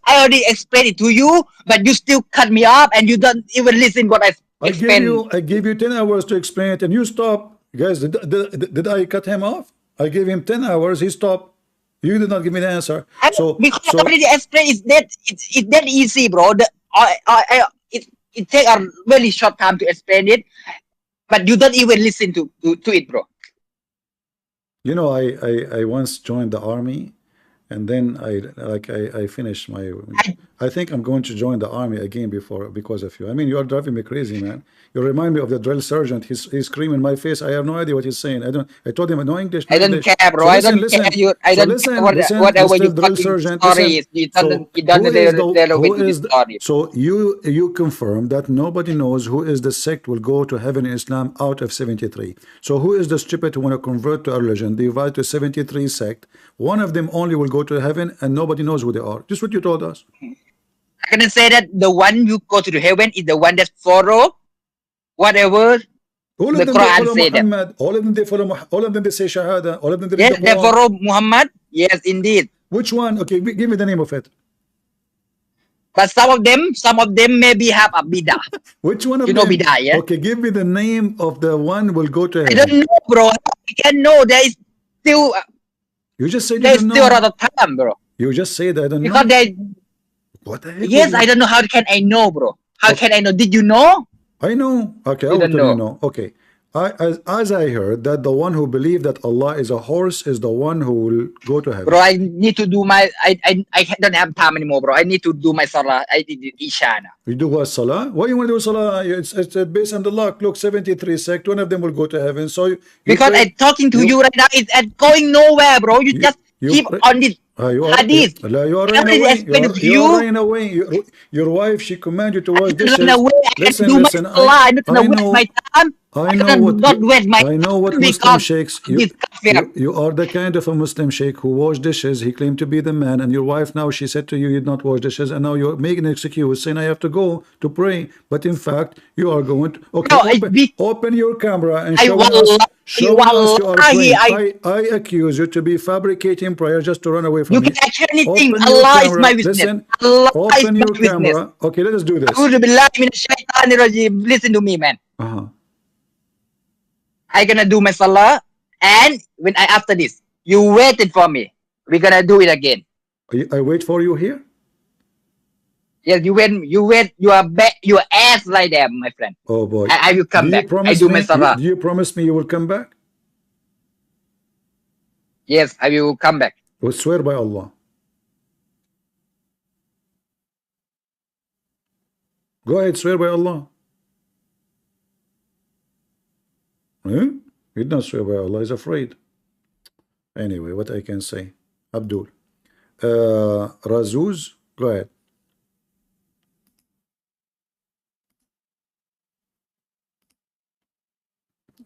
[SPEAKER 9] already explained it to you, but you still cut me off and you don't even listen what I explained.
[SPEAKER 1] I gave you 10 hours to explain it and you stop. Guys, did I cut him off? I gave him 10 hours, he stopped. You did not give me the answer.
[SPEAKER 9] Because I already explained it's that easy, bro. It takes a very short time to explain it, but you don't even listen to it, bro.
[SPEAKER 1] You know, I once joined the army. And then I finished my. I think I'm going to join the army again because of you. I mean, you are driving me crazy, man. You remind me of the drill sergeant. He's screaming in my face. I have no idea what he's saying. I told him no English. No
[SPEAKER 9] I don't
[SPEAKER 1] English.
[SPEAKER 9] care, bro.
[SPEAKER 1] So
[SPEAKER 9] I don't care. I don't care whatever you
[SPEAKER 1] drill
[SPEAKER 9] fucking
[SPEAKER 1] sergeant.
[SPEAKER 9] story is. It doesn't.
[SPEAKER 1] So you confirm that nobody knows who is the sect will go to heaven in Islam out of 73. So who is the stupid who want to convert to a religion? They divide to 73 sect. One of them only will go to heaven and nobody knows who they are. Just what you told us.
[SPEAKER 9] I can say that the one you go to the heaven is the one that follow whatever
[SPEAKER 1] all
[SPEAKER 9] the Quran
[SPEAKER 1] said. All of them they follow. All of them they say Shahada. All of them
[SPEAKER 9] they follow Muhammad. Yes, indeed.
[SPEAKER 1] Which one? Okay, give me the name of it.
[SPEAKER 9] But some of them maybe have a bidah.
[SPEAKER 1] Which one of
[SPEAKER 9] them?
[SPEAKER 1] You know
[SPEAKER 9] bidah, yeah?
[SPEAKER 1] Okay, give me the name of the one will go to heaven.
[SPEAKER 9] I don't know, bro. I can't know. There is still.
[SPEAKER 1] You just said
[SPEAKER 9] there's still a lot of time, bro.
[SPEAKER 1] You just said I don't know.
[SPEAKER 9] Because they.
[SPEAKER 1] What the heck?
[SPEAKER 9] Yes, I don't know. How can I know, bro? How can I know? Did you know?
[SPEAKER 1] I know. Okay, I will tell you know. Okay. As I heard that the one who believed that Allah is a horse is the one who will go to heaven.
[SPEAKER 9] Bro, I need to do my I don't have time anymore, bro. I need to do my salah. I did Isha now.
[SPEAKER 1] You do what, salah? Why you want to do salah? It's based on the luck. Look, 73 sect, one of them will go to heaven. So
[SPEAKER 9] because I'm talking to you right now, it's going nowhere, bro. You just keep on this hadith.
[SPEAKER 1] You are running away. Your wife, she commanded you to wash dishes. Listen,
[SPEAKER 9] I know my time.
[SPEAKER 1] I know what Muslim sheikhs. You are the kind of a Muslim sheikh who wash dishes. He claimed to be the man, and your wife now she said to you, you did not wash dishes, and now you're making an excuse saying I have to go to pray. But in fact, you are going to. Okay, open your camera and show us. Show us you are praying. I accuse you to be fabricating prayer just to run away from me.
[SPEAKER 9] You can actually anything. Allah is my witness.
[SPEAKER 1] Listen,
[SPEAKER 9] Allah
[SPEAKER 1] open
[SPEAKER 9] is
[SPEAKER 1] your
[SPEAKER 9] my
[SPEAKER 1] camera.
[SPEAKER 9] witness.
[SPEAKER 1] Okay, let us do this.
[SPEAKER 9] Listen to me, man. I gonna do my salah, and when I after this, you waited for me. We're gonna do it again.
[SPEAKER 1] I wait for you here?
[SPEAKER 9] Yes, you wait your ass like that, my friend.
[SPEAKER 1] Oh boy.
[SPEAKER 9] I will come
[SPEAKER 1] Do you
[SPEAKER 9] back. I
[SPEAKER 1] promise
[SPEAKER 9] do my
[SPEAKER 1] me?
[SPEAKER 9] salah.
[SPEAKER 1] Do you promise me you will come back?
[SPEAKER 9] Yes, I will come back.
[SPEAKER 1] I swear by Allah. Go ahead, swear by Allah. Eh? He did not swear by Allah, he's afraid. Anyway, what I can say. Abdul. Razuz, go ahead.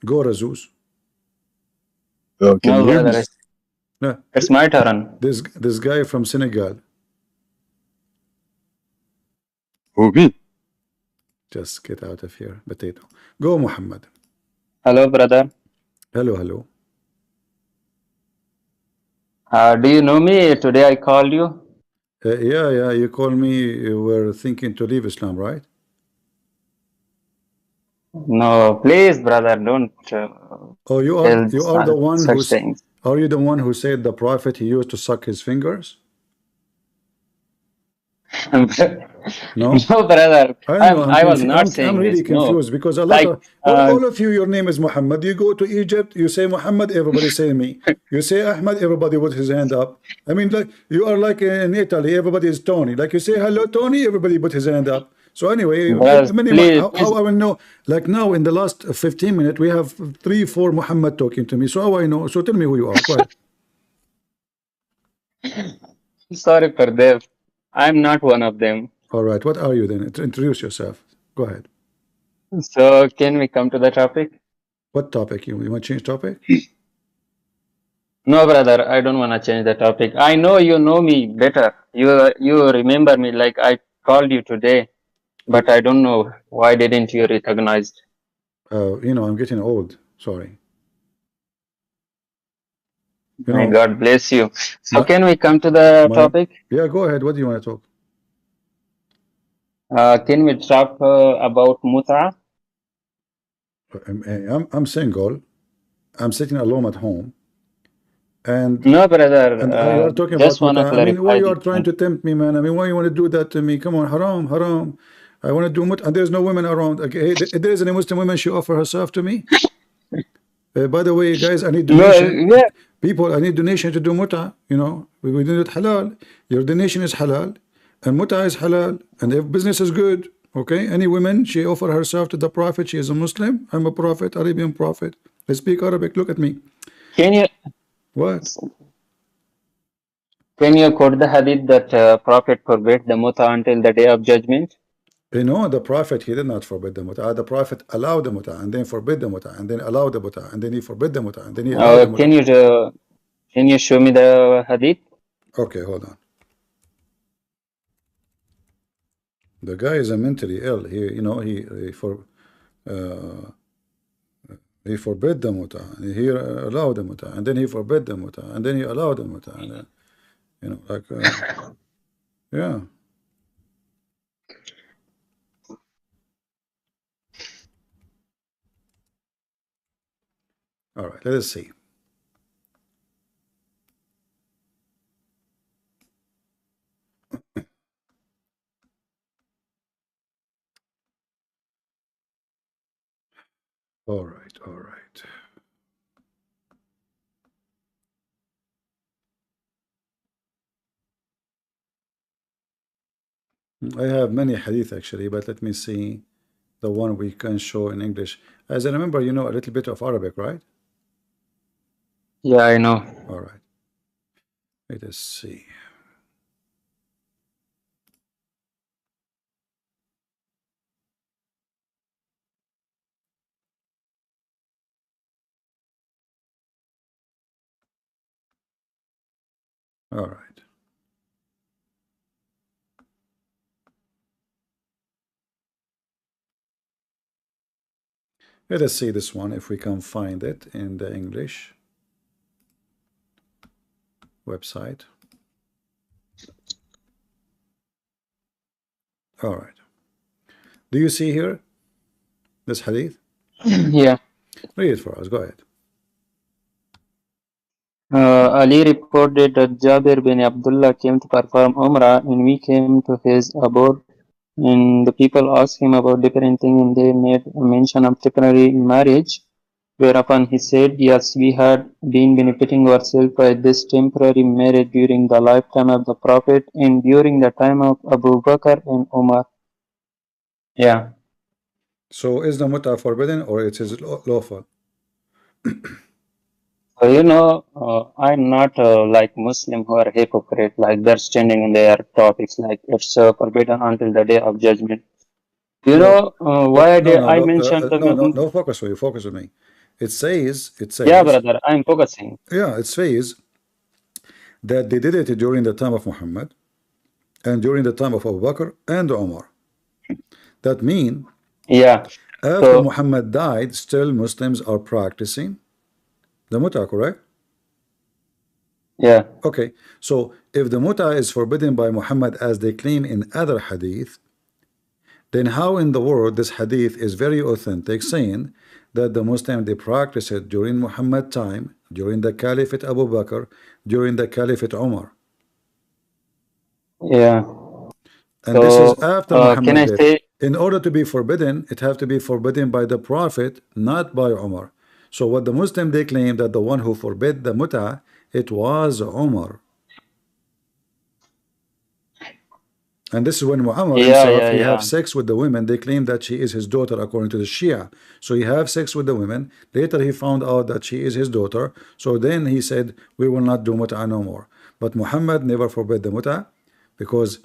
[SPEAKER 1] Go, Razuz.
[SPEAKER 10] Can
[SPEAKER 11] No,
[SPEAKER 10] you hear me?
[SPEAKER 11] brother,
[SPEAKER 1] No,
[SPEAKER 11] it's my turn.
[SPEAKER 1] this guy from Senegal.
[SPEAKER 10] Who, me?
[SPEAKER 1] Just get out of here, potato. Go, Mohammed.
[SPEAKER 11] Hello, brother.
[SPEAKER 1] Hello, hello.
[SPEAKER 11] Do you know me? Today I called you.
[SPEAKER 1] Yeah, you called me, you were thinking to leave Islam, right?
[SPEAKER 11] No, please, brother, don't
[SPEAKER 1] Oh, you
[SPEAKER 11] tell
[SPEAKER 1] are the one
[SPEAKER 11] such things.
[SPEAKER 1] are you the one who said the prophet he used to suck his fingers? No?
[SPEAKER 11] No, brother.
[SPEAKER 1] I know,
[SPEAKER 11] I was not
[SPEAKER 1] I'm
[SPEAKER 11] saying
[SPEAKER 1] really
[SPEAKER 11] this. No.
[SPEAKER 1] confused because a lot
[SPEAKER 11] Like,
[SPEAKER 1] of all of you, your name is Muhammad. You go to Egypt, you say Muhammad, everybody say me. You say Ahmed, everybody with his hand up. I mean, like you are like in Italy, everybody is Tony. Like you say hello, Tony, everybody put his hand up. So anyway,
[SPEAKER 11] brothers, please,
[SPEAKER 1] how I will know? Like now, in the last 15 minutes, we have 3-4 Muhammad talking to me. So how I know? So tell me who you are. Go ahead.
[SPEAKER 11] sorry for that. I'm not one of them.
[SPEAKER 1] All right, what are you then? Introduce yourself. Go ahead.
[SPEAKER 11] So, can we come to the topic?
[SPEAKER 1] What topic? You want to change topic?
[SPEAKER 11] No, brother, I don't want to change the topic. I know you know me better. You remember me like I called you today, but I don't know why didn't you recognize?
[SPEAKER 1] You know, I'm getting old. Sorry. You
[SPEAKER 11] May
[SPEAKER 1] know,
[SPEAKER 11] God bless you. So, can we come to the topic?
[SPEAKER 1] Yeah, go ahead. What do you want to talk?
[SPEAKER 11] Can we talk about muta?
[SPEAKER 1] I'm single. I'm sitting alone at home. And
[SPEAKER 11] no, brother.
[SPEAKER 1] And you are talking
[SPEAKER 11] Just
[SPEAKER 1] about
[SPEAKER 11] want to
[SPEAKER 1] muta. I mean, why
[SPEAKER 11] clarify.
[SPEAKER 1] you are trying to tempt me, man? I mean, why you want to do that to me? Come on, haram, haram. I want to do muta, and there's no women around. Okay, there is any Muslim woman. She offer herself to me. By the way, guys, I need donation.
[SPEAKER 11] No, yeah.
[SPEAKER 1] People, I need donation to do muta. You know, we do it halal. Your donation is halal, and muta is halal, and if business is good. Okay, any woman, she offer herself to the Prophet. She is a Muslim. I'm a prophet, Arabian prophet. I speak Arabic. Look at me.
[SPEAKER 11] Can you?
[SPEAKER 1] What?
[SPEAKER 11] Can you quote the hadith that Prophet forbade the muta until the day of judgment?
[SPEAKER 1] You know, the Prophet, he did not forbid the muta. The Prophet allowed the muta, and then forbid the muta, and then allowed the muta, and then he forbid the muta, and then he allowed the muta.
[SPEAKER 11] Can you show me the hadith?
[SPEAKER 1] Okay, hold on. The guy is mentally ill. He forbid the muta, and he allowed the muta, and then he forbid the muta, and then he allowed the muta, and then, you know, like, yeah. All right, let us see. All right, all right. I have many hadith actually, but let me see the one we can show in English. As I remember, you know a little bit of Arabic, right?
[SPEAKER 11] Yeah, I know.
[SPEAKER 1] All right. Let us see. All right. Let us see this one if we can find it in the English website. All right. Do you see here? this hadith?
[SPEAKER 11] Yeah.
[SPEAKER 1] Read it for us. Go ahead.
[SPEAKER 11] Ali reported that Jabir bin Abdullah came to perform Umrah, and we came to his abode, and the people asked him about different things, and they made a mention of temporary marriage, whereupon he said, yes, we had been benefiting ourselves by this temporary marriage during the lifetime of the Prophet and during the time of Abu Bakr and Umar. Yeah.
[SPEAKER 1] So is the muta forbidden or it is lawful?
[SPEAKER 11] You know, I'm not like Muslim who are hypocrite, like they're standing in their topics like it's forbidden until the day of judgment. You know why did I mention the
[SPEAKER 1] no, focus with you, focus with me. It says
[SPEAKER 11] yeah, brother, I'm focusing.
[SPEAKER 1] Yeah, it says that they did it during the time of Muhammad and during the time of Abu Bakr and Umar. That means
[SPEAKER 11] yeah,
[SPEAKER 1] after Muhammad died, still Muslims are practicing the muta, correct?
[SPEAKER 11] Yeah.
[SPEAKER 1] Okay, so if the muta is forbidden by Muhammad as they claim in other hadith, then how in the world this hadith is very authentic, saying that the Muslim they practice it during Muhammad time, during the Caliphate Abu Bakr, during the Caliphate Umar?
[SPEAKER 11] Yeah.
[SPEAKER 1] And so, this is after Muhammad
[SPEAKER 11] can I
[SPEAKER 1] death.
[SPEAKER 11] say,
[SPEAKER 1] in order to be forbidden, it have to be forbidden by the Prophet, not by Umar. So what the Muslim they claim that the one who forbid the muta, it was Umar. And this is when Muhammad himself, he have sex with the women. They claim that she is his daughter according to the Shia. So he have sex with the women. Later he found out that she is his daughter. So then he said, we will not do muta no more. But Muhammad never forbid the muta, because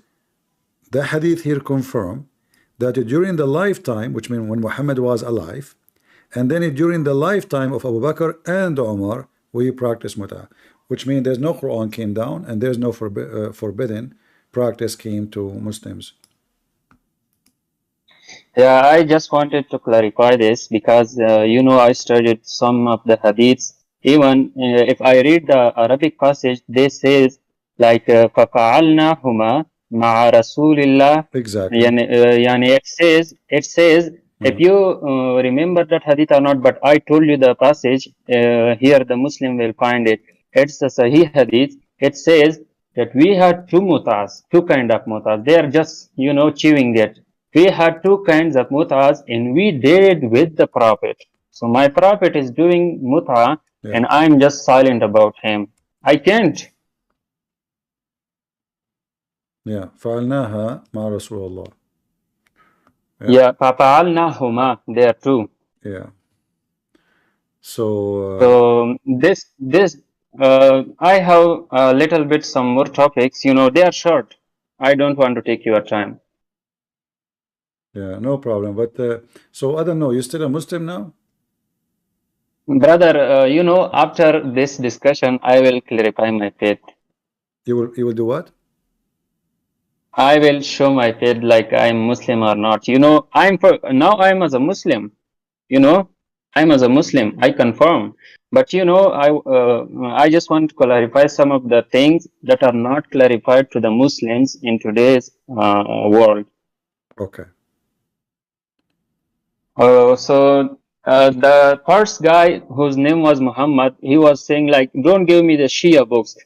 [SPEAKER 1] the hadith here confirm that during the lifetime, which means when Muhammad was alive, and then during the lifetime of Abu Bakr and Umar, we practice muta, which means there's no Quran came down and there's no forbidden practice came to Muslims.
[SPEAKER 11] Yeah, I just wanted to clarify this because you know, I studied some of the hadiths. Even if I read the Arabic passage, they says like فَفَعَلْنَاهُمَا مَعَ رَسُولِ اللَّهِ.
[SPEAKER 1] Exactly.
[SPEAKER 11] يعني it says if you remember that hadith or not, but I told you the passage, here the Muslim will find it. It's a Sahih hadith. It says that we had two mutas, two kind of mutas. They are just, you know, chewing it. We had two kinds of mutas and we did it with the Prophet. So my Prophet is doing muta and I'm just silent about him. I can't.
[SPEAKER 1] Yeah, فعلناها مع رسول الله.
[SPEAKER 11] Yeah, فَفَعَلْنَاهُمَا, there too.
[SPEAKER 1] Yeah. So
[SPEAKER 11] I have a little bit some more topics. You know, they are short. I don't want to take your time.
[SPEAKER 1] Yeah, no problem. But so I don't know. You still a Muslim now?
[SPEAKER 11] Brother, you know, after this discussion, I will clarify my faith.
[SPEAKER 1] You will do what?
[SPEAKER 11] I will show my faith, like I'm Muslim or not. You know, now I'm as a Muslim. You know, I'm as a Muslim. I confirm. But you know, I just want to clarify some of the things that are not clarified to the Muslims in today's world.
[SPEAKER 1] Okay.
[SPEAKER 11] So the first guy whose name was Muhammad, he was saying like, don't give me the Shia books.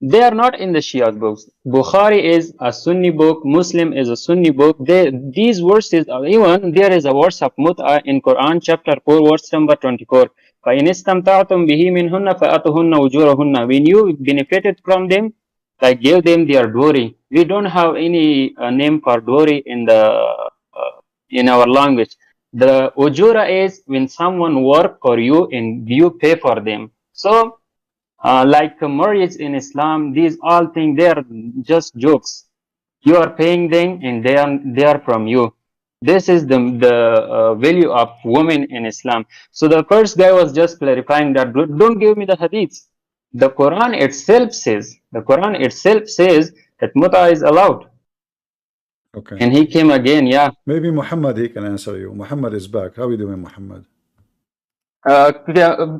[SPEAKER 11] They are not in the Shia books. Bukhari is a Sunni book. Muslim is a Sunni book. These verses, even there is a verse of Mut'a in Quran chapter 4 verse number 24. فَإِنِ اسْتَمْتَعْتُمْ بِهِ مِنْهُنَّ فَأَتُهُنَّ أُجُورَهُنَّ. When you benefited from them, like give them their dowry. We don't have any name for dowry in our language. The ujura is when someone work for you and you pay for them. So like marriage in Islam, these all things, they are just jokes. You are paying them and they are from you. This is the value of women in Islam. So the first guy was just clarifying that don't give me the hadiths. The Quran itself says that muta is allowed.
[SPEAKER 1] Okay.
[SPEAKER 11] And he came again, yeah.
[SPEAKER 1] Maybe Muhammad, he can answer you. Muhammad is back. How are you doing, Muhammad?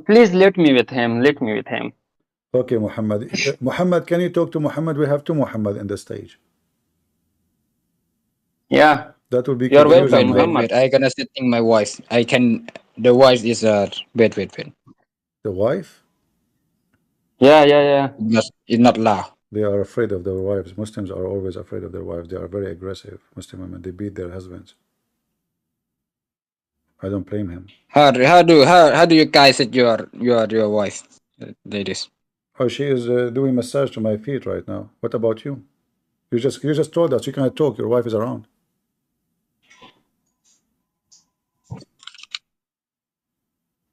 [SPEAKER 11] Please let me with him. Let me with him.
[SPEAKER 1] Okay, Muhammad. Muhammad, can you talk to Muhammad? We have two Muhammad in the stage.
[SPEAKER 11] Yeah.
[SPEAKER 1] That would be
[SPEAKER 11] You're
[SPEAKER 1] confusing,
[SPEAKER 11] welcome,
[SPEAKER 9] Wait,
[SPEAKER 1] man.
[SPEAKER 11] Muhammad.
[SPEAKER 9] I gonna setting my voice. I can. The voice is wait.
[SPEAKER 1] The wife?
[SPEAKER 11] Yeah.
[SPEAKER 9] It's not loud.
[SPEAKER 1] They are afraid of their wives. Muslims are always afraid of their wives. They are very aggressive. Muslim women, they beat their husbands. I don't blame him.
[SPEAKER 9] How do you guys set your voice, ladies?
[SPEAKER 1] Oh, she is doing massage to my feet right now. What about you? You just told us you cannot talk. Your wife is around.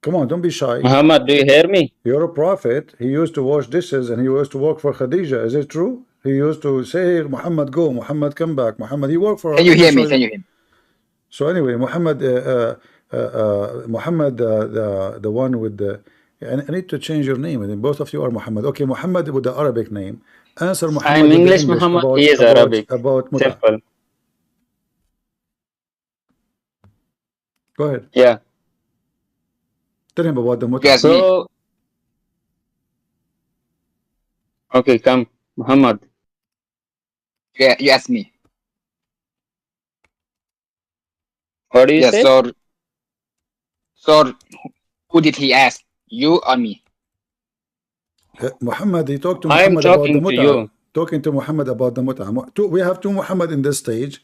[SPEAKER 1] Come on, don't be shy.
[SPEAKER 11] Muhammad, do you hear me?
[SPEAKER 1] You're a prophet. He used to wash dishes and he used to work for Khadija. Is it true? He used to say, Muhammad, go. Muhammad, come back. Muhammad, he worked for her.
[SPEAKER 9] Can you hear me? Can you hear me?
[SPEAKER 1] So anyway, Muhammad, the one with the... I need to change your name. I mean, both of you are Muhammad. Okay, Muhammad with the Arabic name. Answer Muhammad
[SPEAKER 11] I'm
[SPEAKER 1] with
[SPEAKER 11] English,
[SPEAKER 1] the English
[SPEAKER 11] Muhammad.
[SPEAKER 1] about,
[SPEAKER 11] He is Arabic.
[SPEAKER 1] about Muta.
[SPEAKER 11] Simple.
[SPEAKER 1] Go ahead.
[SPEAKER 11] Yeah.
[SPEAKER 1] Tell him about the Muta.
[SPEAKER 9] Yes, me.
[SPEAKER 11] So, okay, come, Muhammad.
[SPEAKER 9] Yeah, you ask me.
[SPEAKER 11] What do you
[SPEAKER 9] Yes.
[SPEAKER 11] say?
[SPEAKER 9] So, who did he ask? You or me?
[SPEAKER 1] Muhammad, he talked to
[SPEAKER 11] I am
[SPEAKER 1] Muhammad about the
[SPEAKER 11] talking to
[SPEAKER 1] Muta.
[SPEAKER 11] you.
[SPEAKER 1] Talking to Muhammad about the Muta. We have two Muhammad in this stage.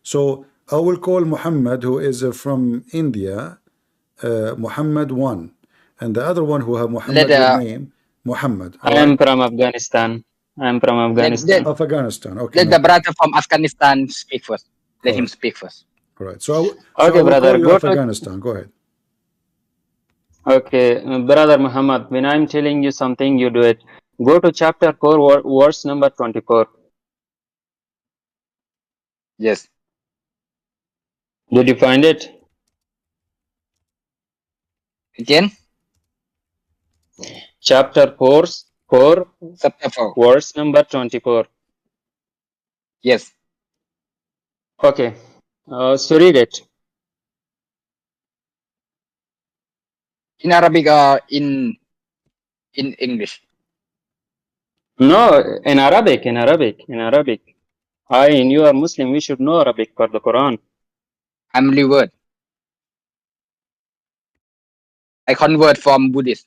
[SPEAKER 1] So I will call Muhammad, who is from India, Muhammad 1. And the other one who have Muhammad with name, Muhammad.
[SPEAKER 11] I am from Afghanistan. I'm from Afghanistan.
[SPEAKER 1] Of Afghanistan. Okay.
[SPEAKER 9] Let the brother from Afghanistan speak first. Let him speak first.
[SPEAKER 1] All right. So
[SPEAKER 11] Okay,
[SPEAKER 1] I will
[SPEAKER 11] brother,
[SPEAKER 1] call you
[SPEAKER 11] go
[SPEAKER 1] of
[SPEAKER 11] to-
[SPEAKER 1] Afghanistan. Go ahead.
[SPEAKER 11] Okay, brother Muhammad, when I'm telling you something, you do it. Go to chapter 4, verse number 24.
[SPEAKER 9] Yes.
[SPEAKER 11] Did you find it?
[SPEAKER 9] Again?
[SPEAKER 11] Chapter 4,
[SPEAKER 9] Chapter 4.
[SPEAKER 11] verse number 24.
[SPEAKER 9] Yes.
[SPEAKER 11] Okay, so read it.
[SPEAKER 9] In Arabic or in English?
[SPEAKER 11] No, in Arabic. I and you are Muslim, we should know Arabic for the Quran.
[SPEAKER 9] I'm word. I convert from Buddhist.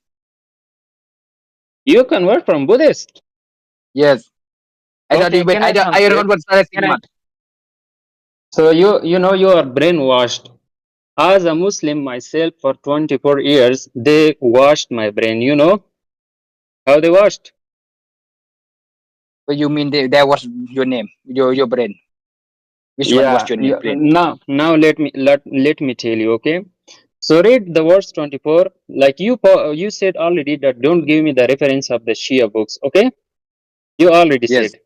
[SPEAKER 11] You convert from Buddhist?
[SPEAKER 9] Yes. I
[SPEAKER 11] Okay,
[SPEAKER 9] thought you
[SPEAKER 11] can I
[SPEAKER 9] I
[SPEAKER 11] translate?
[SPEAKER 9] convert
[SPEAKER 11] Can I- So you know you are brainwashed. As a Muslim myself for 24 years, they washed my brain. You know how they washed?
[SPEAKER 9] What you mean that was your name, your brain? Which one was your name,
[SPEAKER 11] Yeah.
[SPEAKER 9] brain?
[SPEAKER 11] Now let me tell you. Okay. So read the verse 24. Like you said already that don't give me the reference of the Shia books. Okay. You already
[SPEAKER 9] Yes.
[SPEAKER 11] said.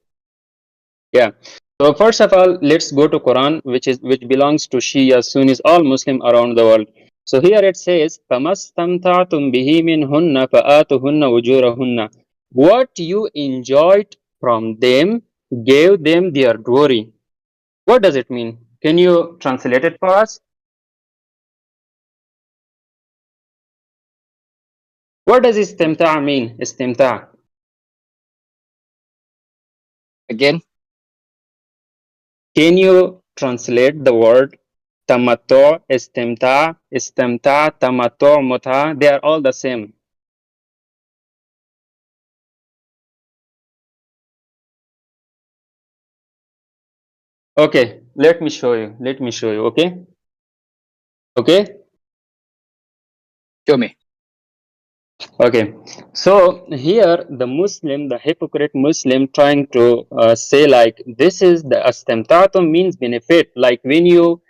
[SPEAKER 11] Yeah. So first of all, let's go to Quran, which belongs to Shia, Sunnis, all Muslim around the world. So here it says, فَمَسْتَمْتَعْتُمْ بِهِ مِنْهُنَّ فَآتُهُنَّ أُجُورَهُنَّ. What you enjoyed from them, gave them their glory. What does it mean? Can you translate it for us? What does istimta' mean? Istimta'.
[SPEAKER 9] Again?
[SPEAKER 11] Can you translate the word tamattu, istimta, tamattu, muta? They are all the same. Okay, let me show you. Okay.
[SPEAKER 9] Show me.
[SPEAKER 11] Okay. So here the hypocrite Muslim trying to say like this is the istimta'tum means benefit. Like when you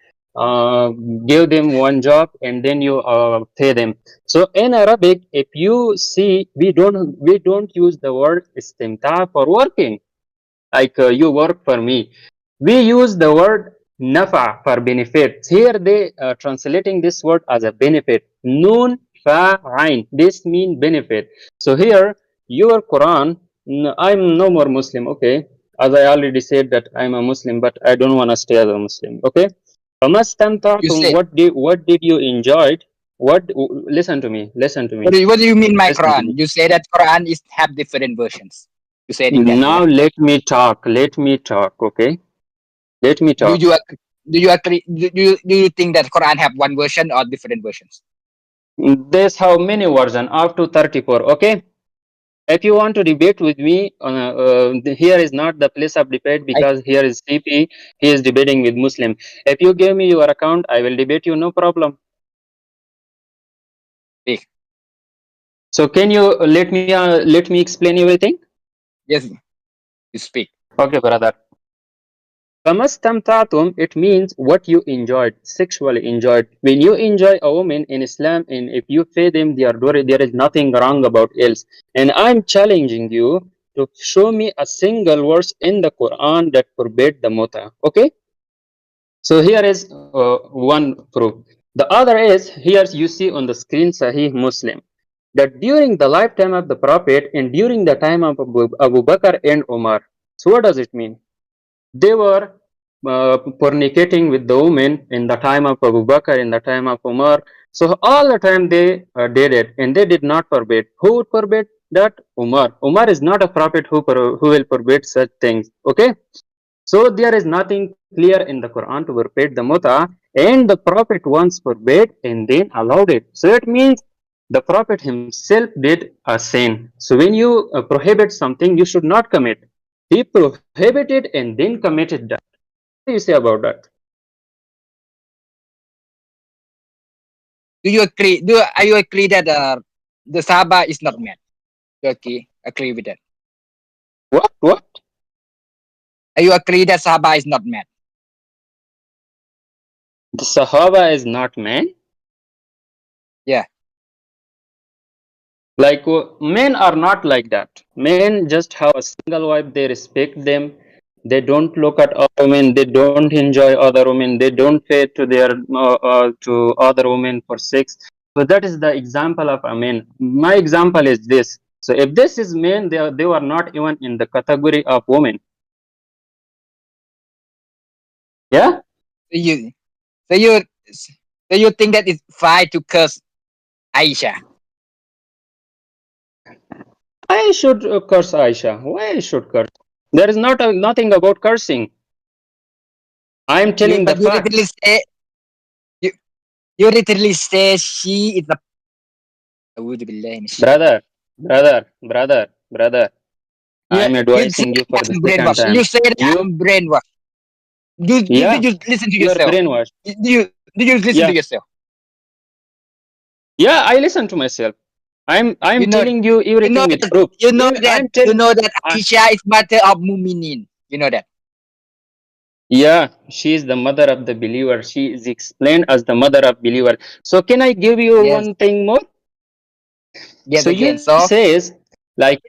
[SPEAKER 11] give them one job and then you pay them. So in Arabic, if you see, we don't use the word istimta for working. Like you work for me. We use the word nafa for benefit. Here they are translating this word as a benefit. Nun fa ain. This means benefit. So here your Quran. I'm no more Muslim. Okay, as I already said that I'm a Muslim, but I don't want to stay as a Muslim. Okay.
[SPEAKER 9] You say,
[SPEAKER 11] What did you enjoy? Listen to me.
[SPEAKER 9] what do you mean my
[SPEAKER 11] Listen to
[SPEAKER 9] Quran?
[SPEAKER 11] me.
[SPEAKER 9] You say that Quran have different versions. You said in that.
[SPEAKER 11] Now
[SPEAKER 9] Yeah?
[SPEAKER 11] let me talk. Okay. Let me
[SPEAKER 9] Do
[SPEAKER 11] talk.
[SPEAKER 9] you do you agree? Do you think that Quran have one version or different versions?
[SPEAKER 11] There's how many versions? Up to 34. Okay. If you want to debate with me, here is not the place of debate because here is CP. He is debating with Muslim. If you give me your account, I will debate you. No problem. So can you let me explain everything?
[SPEAKER 9] Yes, you speak.
[SPEAKER 11] Okay, brother. Famastamtatum, it means what you enjoyed, sexually enjoyed. When you enjoy a woman in Islam, and if you pay them their dowry, there is nothing wrong about else. And I'm challenging you to show me a single verse in the Quran that forbade the muta. Okay? So here is one proof. The other is, here you see on the screen Sahih Muslim, that during the lifetime of the Prophet and during the time of Abu Bakr and Umar. So what does it mean? They were fornicating with the women in the time of Abu Bakr, in the time of Umar. So all the time they did it, and they did not forbid. Who would forbid that? Umar. Umar is not a prophet who will forbid such things. Okay. So there is nothing clear in the Quran to forbid the muta, and the Prophet once forbade and then allowed it. So it means the Prophet himself did a sin. So when you prohibit something, you should not commit. He prohibited and then committed that. What do you say about that?
[SPEAKER 9] Do you agree? Are you agree that the Sahaba is not man? Okay, agree with that.
[SPEAKER 11] What?
[SPEAKER 9] Are you agree that Sahaba is not man?
[SPEAKER 11] The Sahaba is not man?
[SPEAKER 9] Yeah.
[SPEAKER 11] Like men are not like that. Men just have a single wife. They respect them. They don't look at other women. They don't enjoy other women. They don't pay to their to other women for sex. So that is the example of a man. My example is this. So if this is men, they were not even in the category of women. Yeah.
[SPEAKER 9] So you think that it's fine to curse Aisha?
[SPEAKER 11] I should curse Aisha. Why I should curse? There is nothing about cursing. I am telling the fact.
[SPEAKER 9] You literally say she is a
[SPEAKER 11] brother. I am advising you for the second time.
[SPEAKER 9] You say that I'm brainwashed. Did you listen to yourself?
[SPEAKER 11] Brainwashed.
[SPEAKER 9] Did you listen to yourself?
[SPEAKER 11] Yeah, I listen to myself. I'm telling you everything with proof.
[SPEAKER 9] You know that Aisha is mother of Mu'minin. You know that.
[SPEAKER 11] Yeah, she is the mother of the believer. She is explained as the mother of believer. So can I give you one thing more?
[SPEAKER 9] Yes,
[SPEAKER 11] so
[SPEAKER 9] again.
[SPEAKER 11] You says like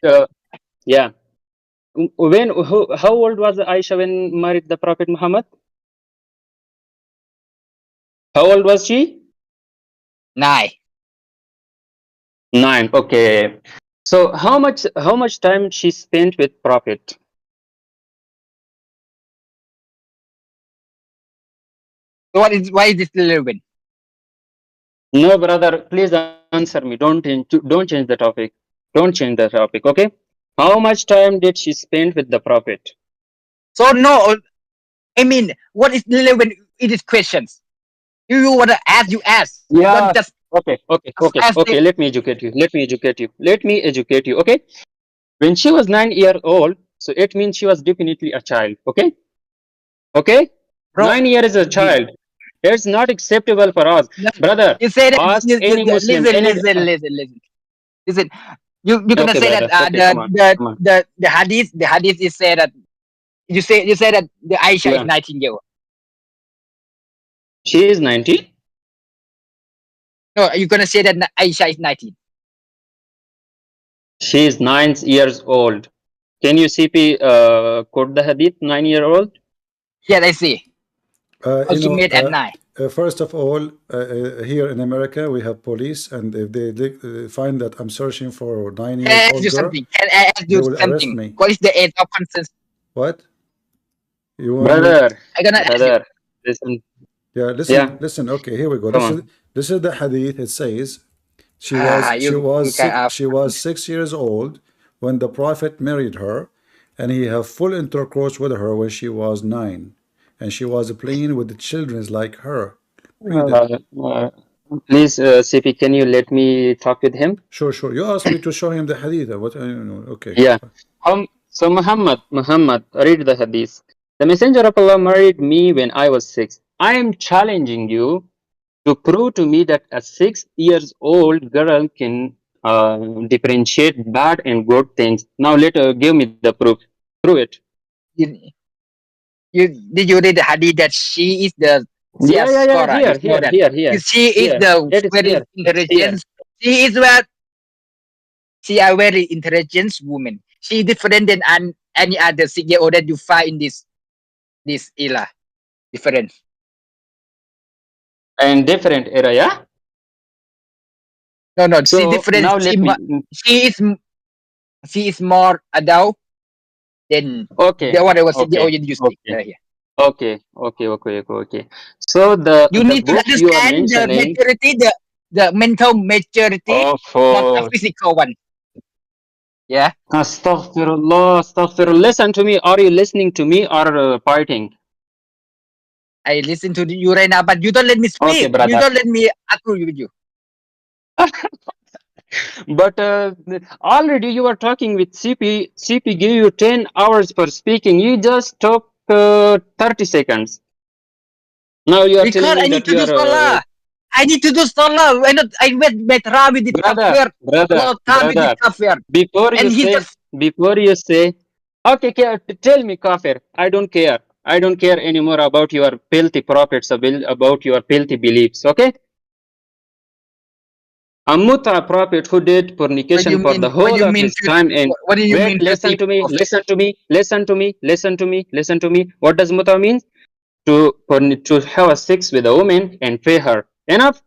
[SPEAKER 11] yeah. How old was Aisha when married the Prophet Muhammad? How old was she?
[SPEAKER 9] 9.
[SPEAKER 11] 9. Okay. So how much time she spent with Prophet?
[SPEAKER 9] So why is this relevant?
[SPEAKER 11] No, brother, please answer me. Don't change the topic. Don't change the topic, okay? How much time did she spend with the Prophet?
[SPEAKER 9] So no, I mean, what is relevant in these questions? You want to ask, you ask.
[SPEAKER 11] Yeah.
[SPEAKER 9] Just
[SPEAKER 11] okay. Let me educate you. Okay. When she was 9 years old, so it means she was definitely a child. Okay. Okay. Bro, 9 years is a child. It's not acceptable for us, brother.
[SPEAKER 9] You say that.
[SPEAKER 11] Ask any Muslim.
[SPEAKER 9] Listen. You're gonna say
[SPEAKER 11] brother.
[SPEAKER 9] that the hadith is say that you say that the Aisha is 19 years old.
[SPEAKER 11] She is 19.
[SPEAKER 9] No, you're gonna say that Aisha is 19.
[SPEAKER 11] She is 9 years old. Can you CP quote the hadith 9-year-old?
[SPEAKER 9] Yeah, I see. She made at 9.
[SPEAKER 1] First of all, here in America, we have police, and if they find that I'm searching for 9-year-old girl, they will arrest me.
[SPEAKER 9] What is the age of consent?
[SPEAKER 1] What? You want
[SPEAKER 11] brother?
[SPEAKER 1] Listen. Yeah, listen. Okay, here we go. This is the hadith. It says she was 6 years old when the Prophet married her, and he had full intercourse with her when she was 9. and she was playing with the children like her. Read it.
[SPEAKER 11] Please, CP, can you let me talk with him?
[SPEAKER 1] Sure, sure. You asked me to show him the hadith. What? Okay.
[SPEAKER 11] Yeah. So Muhammad, read the hadith. The Messenger of Allah married me when I was 6. I am challenging you to prove to me that a 6-year-old girl can differentiate bad and good things. Now, give me the proof. Prove it.
[SPEAKER 9] Did you read the hadith that she is the
[SPEAKER 11] Here.
[SPEAKER 9] She is the very intelligent. She is a very intelligent woman. She is different than any other 6-year-old that you find in this era. Different.
[SPEAKER 11] And different era, yeah?
[SPEAKER 9] No,
[SPEAKER 11] So
[SPEAKER 9] she different.
[SPEAKER 11] now
[SPEAKER 9] She is more adult than
[SPEAKER 11] okay.
[SPEAKER 9] what I was
[SPEAKER 11] Okay.
[SPEAKER 9] you speak right here.
[SPEAKER 11] Okay. So
[SPEAKER 9] You need to understand the maturity, the mental maturity, not the physical one. Yeah.
[SPEAKER 11] Astaghfirullah. Listen to me. Are you listening to me or fighting?
[SPEAKER 9] I listen to you right now, but you don't let me speak.
[SPEAKER 11] Okay, brother.
[SPEAKER 9] You don't let me agree with you.
[SPEAKER 11] But already you were talking with CP. CP gave you 10 hours for speaking. You just took 30 seconds. Now you are telling me that you are...
[SPEAKER 9] I need to do salah. I went better with the kafir.
[SPEAKER 11] Before you say, okay, tell me kafir. I don't care. I don't care anymore about your filthy prophets, about your filthy beliefs. Okay? A Muta prophet who did fornication for the whole of his time. And
[SPEAKER 9] what do you mean?
[SPEAKER 11] Listen to me. What does Muta mean? To have sex with a woman and pay her. Enough?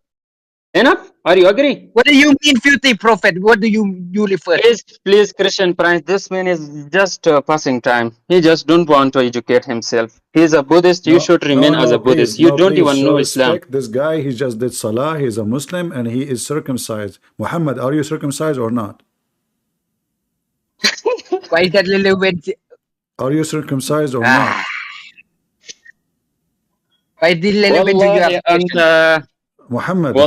[SPEAKER 11] Are you agree?
[SPEAKER 9] What do you mean, filthy prophet? What do you refer?
[SPEAKER 11] Please, Christian Prince. This man is just passing time. He just don't want to educate himself. He's a Buddhist. You should remain as a Buddhist. You don't even know Islam.
[SPEAKER 1] Respect this guy. He just did salah. He's a Muslim and he is circumcised. Muhammad, are you circumcised or not?
[SPEAKER 9] Why is that little bit?
[SPEAKER 1] Are you circumcised or not?
[SPEAKER 9] Why did little bit?
[SPEAKER 1] Muhammad,
[SPEAKER 9] you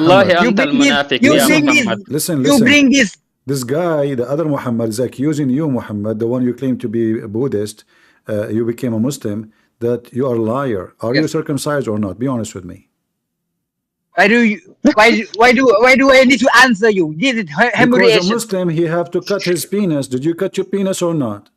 [SPEAKER 9] bring this.
[SPEAKER 1] This guy, the other Muhammad, is accusing you, Muhammad, the one you claim to be a Buddhist, you became a Muslim, that you are a liar. Are you circumcised or not? Be honest with me.
[SPEAKER 9] Why do I need to answer you? This is
[SPEAKER 1] because a Muslim, he have to cut his penis. Did you cut your penis or not?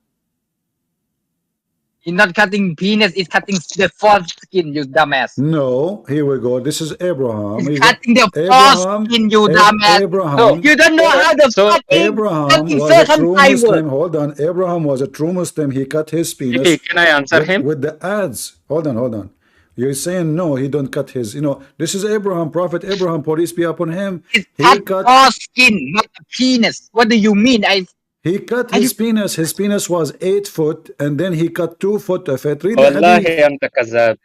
[SPEAKER 9] He's not cutting penis, it's cutting the false skin, you dumbass.
[SPEAKER 1] No, here we go. This is Abraham.
[SPEAKER 9] He's cutting the false skin, you dumbass.
[SPEAKER 1] Abraham.
[SPEAKER 9] You don't know how the
[SPEAKER 1] Abraham was a true Muslim. Hold on. Abraham was a true Muslim. He cut his penis.
[SPEAKER 11] Can I answer him?
[SPEAKER 1] With the ads. Hold on. You're saying no, he don't cut his. This is Abraham, Prophet Abraham, peace be upon him.
[SPEAKER 9] He cut false skin, not the penis. What do you mean?
[SPEAKER 1] He cut his penis. His penis was 8 foot, and then he cut 2 foot of it. Read the hadith.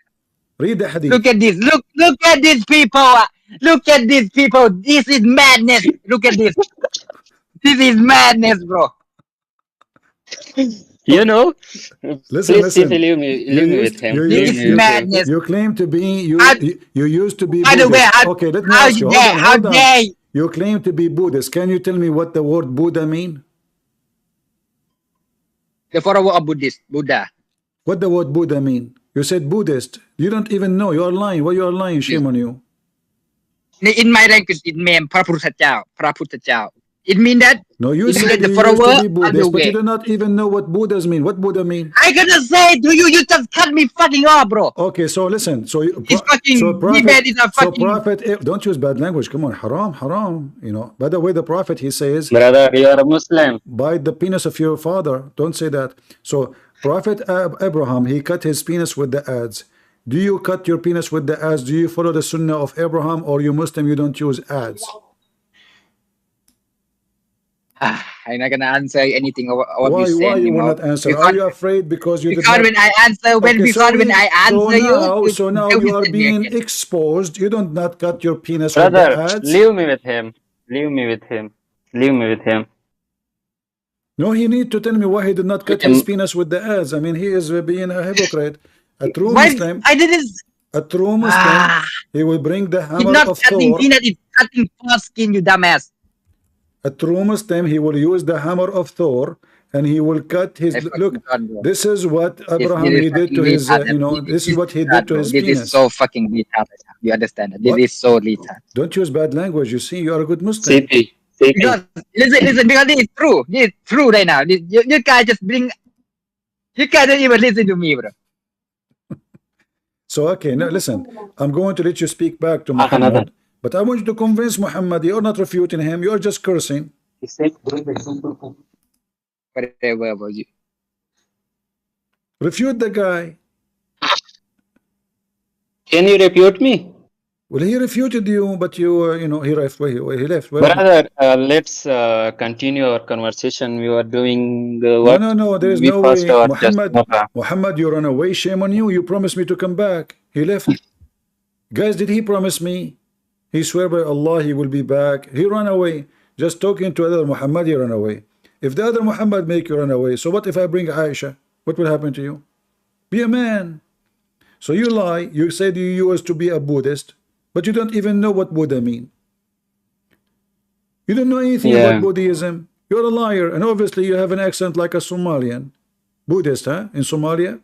[SPEAKER 1] Read the hadith.
[SPEAKER 9] Look at this. Look at these people. Look at these people. This is madness. Look at this. This is madness, bro.
[SPEAKER 11] You know.
[SPEAKER 1] Listen.
[SPEAKER 11] Leave me with him.
[SPEAKER 9] This is madness.
[SPEAKER 1] You claim to be. You used to be.
[SPEAKER 9] By the way,
[SPEAKER 1] okay, let me ask you. Hold on. You claim to be Buddhist. Can you tell me what the word Buddha mean?
[SPEAKER 9] The follower of Buddha.
[SPEAKER 1] What the word Buddha mean? You said Buddhist. You don't even know. You are lying. Why you are lying? Shame on you.
[SPEAKER 9] In my language, it means พระพุทธเจ้า. It means that.
[SPEAKER 1] No, you said you used to be Buddhist, but you do not even know what Buddhas mean. What Buddha mean?
[SPEAKER 9] I gonna say to you, you just cut me fucking off, bro.
[SPEAKER 1] Okay, so listen. Prophet, don't use bad language. Come on, haram. By the way, the Prophet, he says,
[SPEAKER 11] brother, you are a Muslim.
[SPEAKER 1] Bite the penis of your father. Don't say that. So Prophet Abraham, he cut his penis with the ads. Do you cut your penis with the ads? Do you follow the Sunnah of Abraham, or you Muslim, you don't use ads?
[SPEAKER 9] I'm not gonna answer anything what
[SPEAKER 1] why,
[SPEAKER 9] you say.
[SPEAKER 1] Why you will not answer? Are you afraid because you
[SPEAKER 9] because when I answer
[SPEAKER 1] so now you are being exposed. You don't not cut your penis
[SPEAKER 11] brother,
[SPEAKER 1] with the ads.
[SPEAKER 11] Leave me with him.
[SPEAKER 1] No, he need to tell me why he did not cut his penis with the ads. I mean, he is being a hypocrite. A true
[SPEAKER 9] Why
[SPEAKER 1] Muslim,
[SPEAKER 9] I didn't?
[SPEAKER 1] a true Muslim, he will bring the
[SPEAKER 9] He's
[SPEAKER 1] hammer
[SPEAKER 9] not
[SPEAKER 1] of
[SPEAKER 9] cutting
[SPEAKER 1] Thor.
[SPEAKER 9] peanut, it's cutting foreskin, you dumbass.
[SPEAKER 1] A true Muslim, he will use the hammer of Thor, and he will cut his.
[SPEAKER 9] I
[SPEAKER 1] Look,
[SPEAKER 9] fucking God, bro.
[SPEAKER 1] this is what Abraham
[SPEAKER 9] This is
[SPEAKER 1] he did to
[SPEAKER 9] fucking
[SPEAKER 1] his.
[SPEAKER 9] retarded.
[SPEAKER 1] This is what he did to
[SPEAKER 9] Bro.
[SPEAKER 1] his
[SPEAKER 9] This is
[SPEAKER 1] penis.
[SPEAKER 9] so fucking retarded. You understand that? This
[SPEAKER 1] What?
[SPEAKER 9] is so retarded.
[SPEAKER 1] Don't use bad language. You see, you are a good Muslim.
[SPEAKER 11] CP.
[SPEAKER 9] Because, listen, because this is true. This is true right now. You guys just bring. You guys don't even listen to me, bro.
[SPEAKER 1] So okay, now listen. I'm going to let you speak back to Muhammad, but I want you to convince Muhammad. You're not refuting him. You're just cursing.
[SPEAKER 9] Whatever about you.
[SPEAKER 1] Refute the guy.
[SPEAKER 11] Can you refute me?
[SPEAKER 1] Well, he refuted you, but you, he left. He left.
[SPEAKER 11] Brother, let's continue our conversation. We were doing what?
[SPEAKER 1] No. There is no way. Muhammad, you run away. Shame on you. You promised me to come back. He left. Guys, did he promise me? He swear by Allah he will be back. He ran away. Just talking to other Muhammad, he ran away. If the other Muhammad make you run away, so what if I bring Aisha? What will happen to you? Be a man. So you lie. You said you used to be a Buddhist, but you don't even know what Buddha mean. You don't know anything about Buddhism. You're a liar, and obviously you have an accent like a Somalian. Buddhist, huh? In Somalia?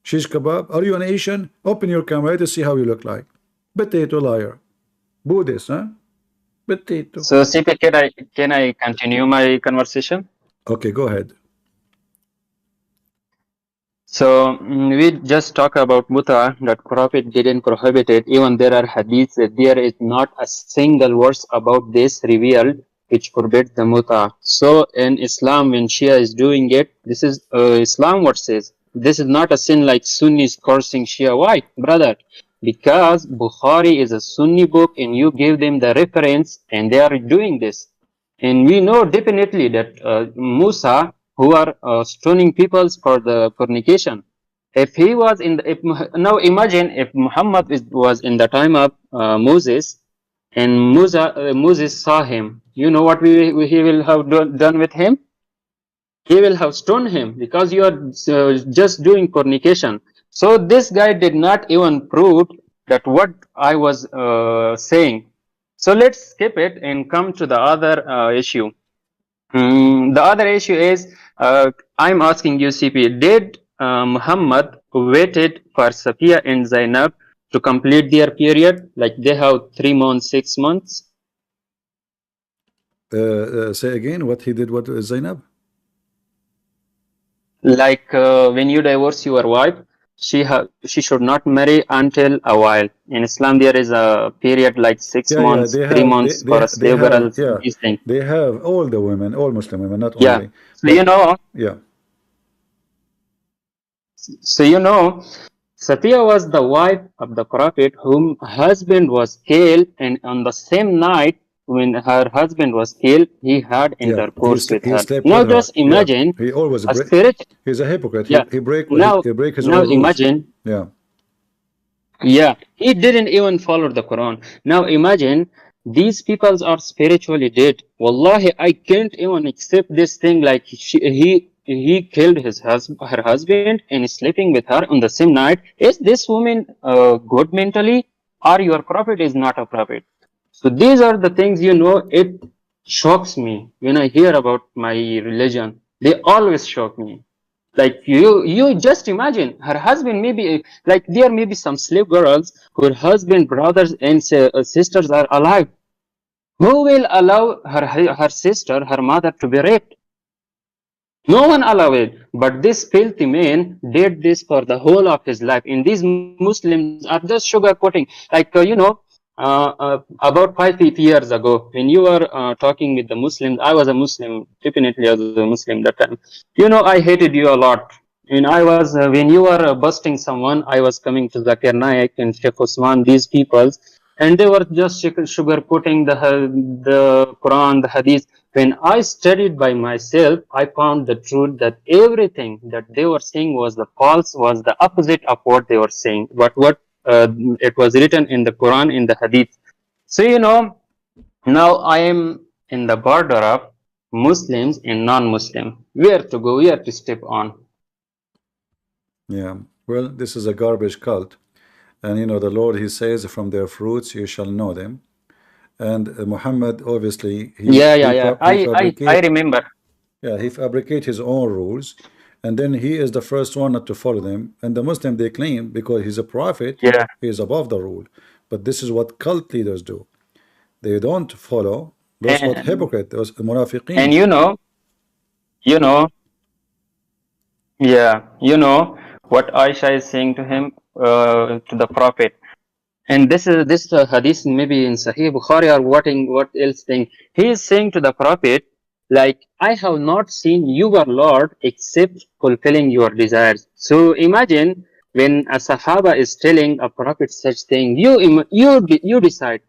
[SPEAKER 1] Shish kebab. Are you an Asian? Open your camera to see how you look like. Potato liar. Buddhist, huh? Potato.
[SPEAKER 11] So, CP, can I continue my conversation?
[SPEAKER 1] Okay, go ahead.
[SPEAKER 11] So we just talk about muta, that Prophet didn't prohibit it. Even there are hadiths that there is not a single verse about this revealed which forbids the muta. So in Islam, when Shia is doing it, this is Islam what says. This is not a sin like Sunnis cursing Shia. Why, brother? Because Bukhari is a Sunni book and you give them the reference and they are doing this. And we know definitely that Musa, who are stoning people for the fornication. If he was now imagine if Muhammad was in the time of Moses, and Moses saw him. You know what he will have done with him? He will have stoned him because you are just doing fornication. So this guy did not even prove that what I was saying. So let's skip it and come to the other issue. The other issue is, I'm asking you, CP, did Muhammad waited for SOFYA and Zainab to complete their period? Like they have 3 months, 6 months?
[SPEAKER 1] Say again, what he did, what Zainab?
[SPEAKER 11] Like when you divorce your wife, she should not marry until a while. In Islam, there is a period like 6 months, 3 months for a slave girl. These things.
[SPEAKER 1] They have all the women, all Muslim women, not
[SPEAKER 11] yeah.
[SPEAKER 1] only.
[SPEAKER 11] So you know.
[SPEAKER 1] Yeah.
[SPEAKER 11] So you know, SOFYA was the wife of the Prophet whom husband was killed, and on the same night when her husband was killed, he had intercourse with her. Now just imagine,
[SPEAKER 1] he always
[SPEAKER 11] a spirit.
[SPEAKER 1] He's a hypocrite.
[SPEAKER 11] Yeah.
[SPEAKER 1] He break his
[SPEAKER 11] now
[SPEAKER 1] own rules.
[SPEAKER 11] Imagine.
[SPEAKER 1] Yeah.
[SPEAKER 11] Yeah, he didn't even follow the Quran. Now imagine, these peoples are spiritually dead. Wallahi, I can't even accept this thing. Like he killed her husband and is sleeping with her on the same night. Is this woman good mentally, or your prophet is not a prophet? So these are the things, it shocks me when I hear about my religion. They always shock me. Like you just imagine, her husband maybe, like there may be some slave girls whose husband, brothers and sisters are alive. Who will allow her sister, her mother to be raped? No one allowed it. But this filthy man did this for the whole of his life. And these Muslims are just sugarcoating. Like, about 5 years ago, when you were talking with the Muslims, I was a Muslim, definitely I was a Muslim that time. I hated you a lot. And I was, when you were busting someone, I was coming to Zakir, Naik and Sheikh Usman, these peoples, and they were just sugarcoating the Quran, the Hadith. When I studied by myself, I found the truth that everything that they were saying was the false, was the opposite of what they were saying. But what it was written in the Quran, in the Hadith. So, now I am in the border of Muslims and non-Muslim. Where to go, where to step on?
[SPEAKER 1] Yeah. Well, this is a garbage cult. And the Lord, he says, from their fruits you shall know them. And Muhammad, obviously,
[SPEAKER 11] I remember.
[SPEAKER 1] Yeah, he fabricate his own rules, and then he is the first one not to follow them. And the Muslim, they claim because he's a prophet, he is above the rule. But this is what cult leaders do. They don't follow. Those what hypocrite, those munafiqeen.
[SPEAKER 11] And what Aisha is saying to him, to the Prophet. And this is a hadith maybe in Sahih Bukhari or what else thing. He is saying to the Prophet, like, I have not seen your Lord except fulfilling your desires. So imagine when a Sahaba is telling a Prophet such thing, you decide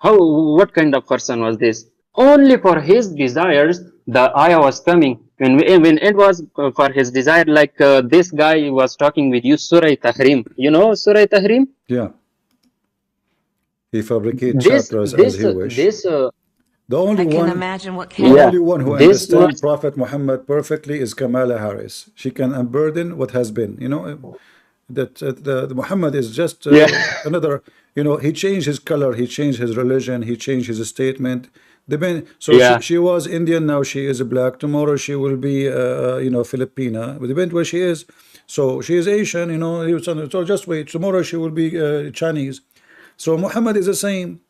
[SPEAKER 11] what kind of person was this? Only for his desires, the ayah was coming. When it was for his desire, like this guy was talking with you, Surah Tahrim. You know Surah Tahrim?
[SPEAKER 1] Yeah. He fabricates chapters as he wishes. The only one who understands Prophet Muhammad perfectly is Kamala Harris. She can unburden what has been. That the Muhammad is just another. He changed his color, he changed his religion, he changed his statement. She was Indian, now she is black. Tomorrow she will be Filipina. It depends where she is. So she is Asian. So just wait. Tomorrow she will be Chinese. So Muhammad is the same.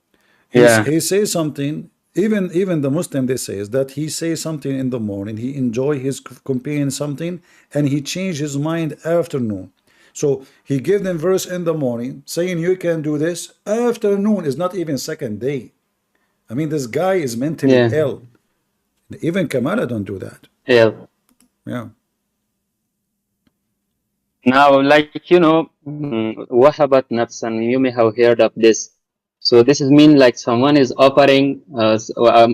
[SPEAKER 1] He says something. Even the Muslim, they say is that he says something in the morning, he enjoy his companion something, and he changed his mind afternoon. So he gave them verse in the morning saying you can do this. Afternoon is not even second day. I mean, this guy is mentally ill. Even Kamala don't do that.
[SPEAKER 11] Yeah. Now, like Wahabat Nafsan, you may have heard of this. So this is mean like someone is offering, a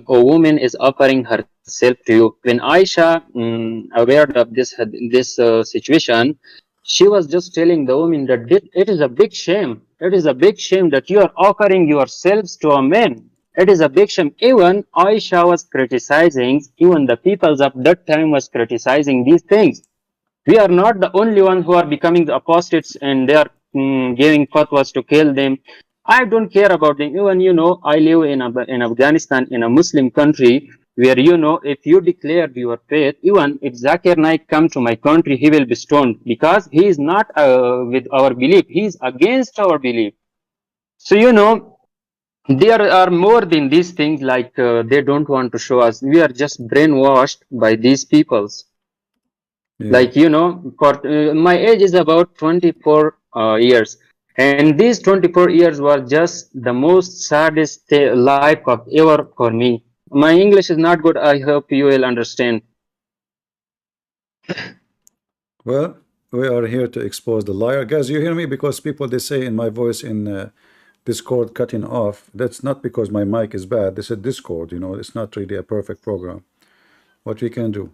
[SPEAKER 11] woman is offering herself to you. When Aisha aware of this situation, she was just telling the woman that it is a big shame. It is a big shame that you are offering yourselves to a man. It is a big shame. Even Aisha was criticizing, even the peoples of that time was criticizing these things. We are not the only ones who are becoming the apostates and they are giving fatwas to kill them. I don't care about them. Even, I live in Afghanistan, in a Muslim country, where, if you declare your faith, even if Zakir Naik come to my country, he will be stoned because he is not with our belief. He is against our belief. So, there are more than these things, like they don't want to show us. We are just brainwashed by these peoples. Like, for my age is about 24 years. And these 24 years were just the most saddest life of ever for me. My English is not good. I hope you will understand.
[SPEAKER 1] Well, we are here to expose the liar. Guys, you hear me? Because people, they say in my voice in Discord cutting off. That's not because my mic is bad. They said Discord, it's not really a perfect program. What we can do.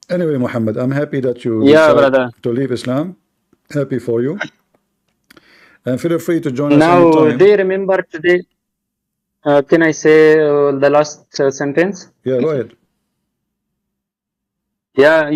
[SPEAKER 1] Anyway, Mohammed, I'm happy that you decided to leave Islam. Happy for you. And feel free to join us anytime.
[SPEAKER 11] Now, do you remember today? Can I say the last sentence?
[SPEAKER 1] Yeah, go ahead.
[SPEAKER 11] Yeah,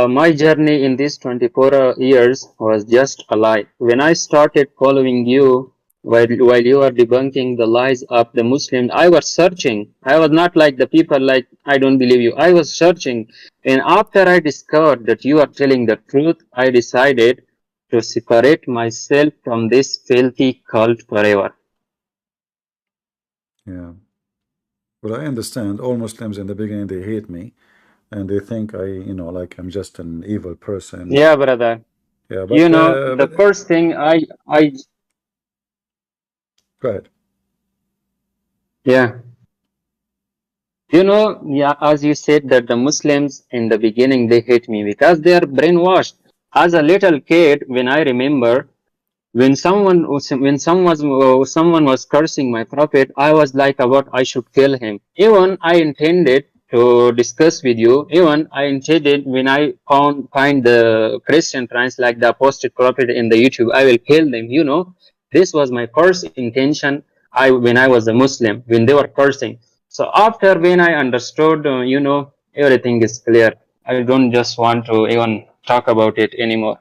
[SPEAKER 11] my journey in these 24 years was just a lie. When I started following you, while you were debunking the lies of the Muslims, I was searching. I was not like the people like, I don't believe you. I was searching. And after I discovered that you are telling the truth, I decided to separate myself from this filthy cult forever.
[SPEAKER 1] Yeah. Well, I understand. All Muslims in the beginning, they hate me. And they think like I'm just an evil person.
[SPEAKER 11] Yeah, brother.
[SPEAKER 1] Yeah, but,
[SPEAKER 11] the first thing I
[SPEAKER 1] Go ahead.
[SPEAKER 11] Yeah. As you said that the Muslims in the beginning, they hate me because they are brainwashed. As a little kid, when I remember, when someone was cursing my prophet, I was like about I should kill him. Even I intended to discuss with you. Even I intended when I find the Christian friends like the apostate prophet in the YouTube, I will kill them. This was my first intention. When I was a Muslim, when they were cursing. So after when I understood, everything is clear. I don't just want to even talk about it anymore.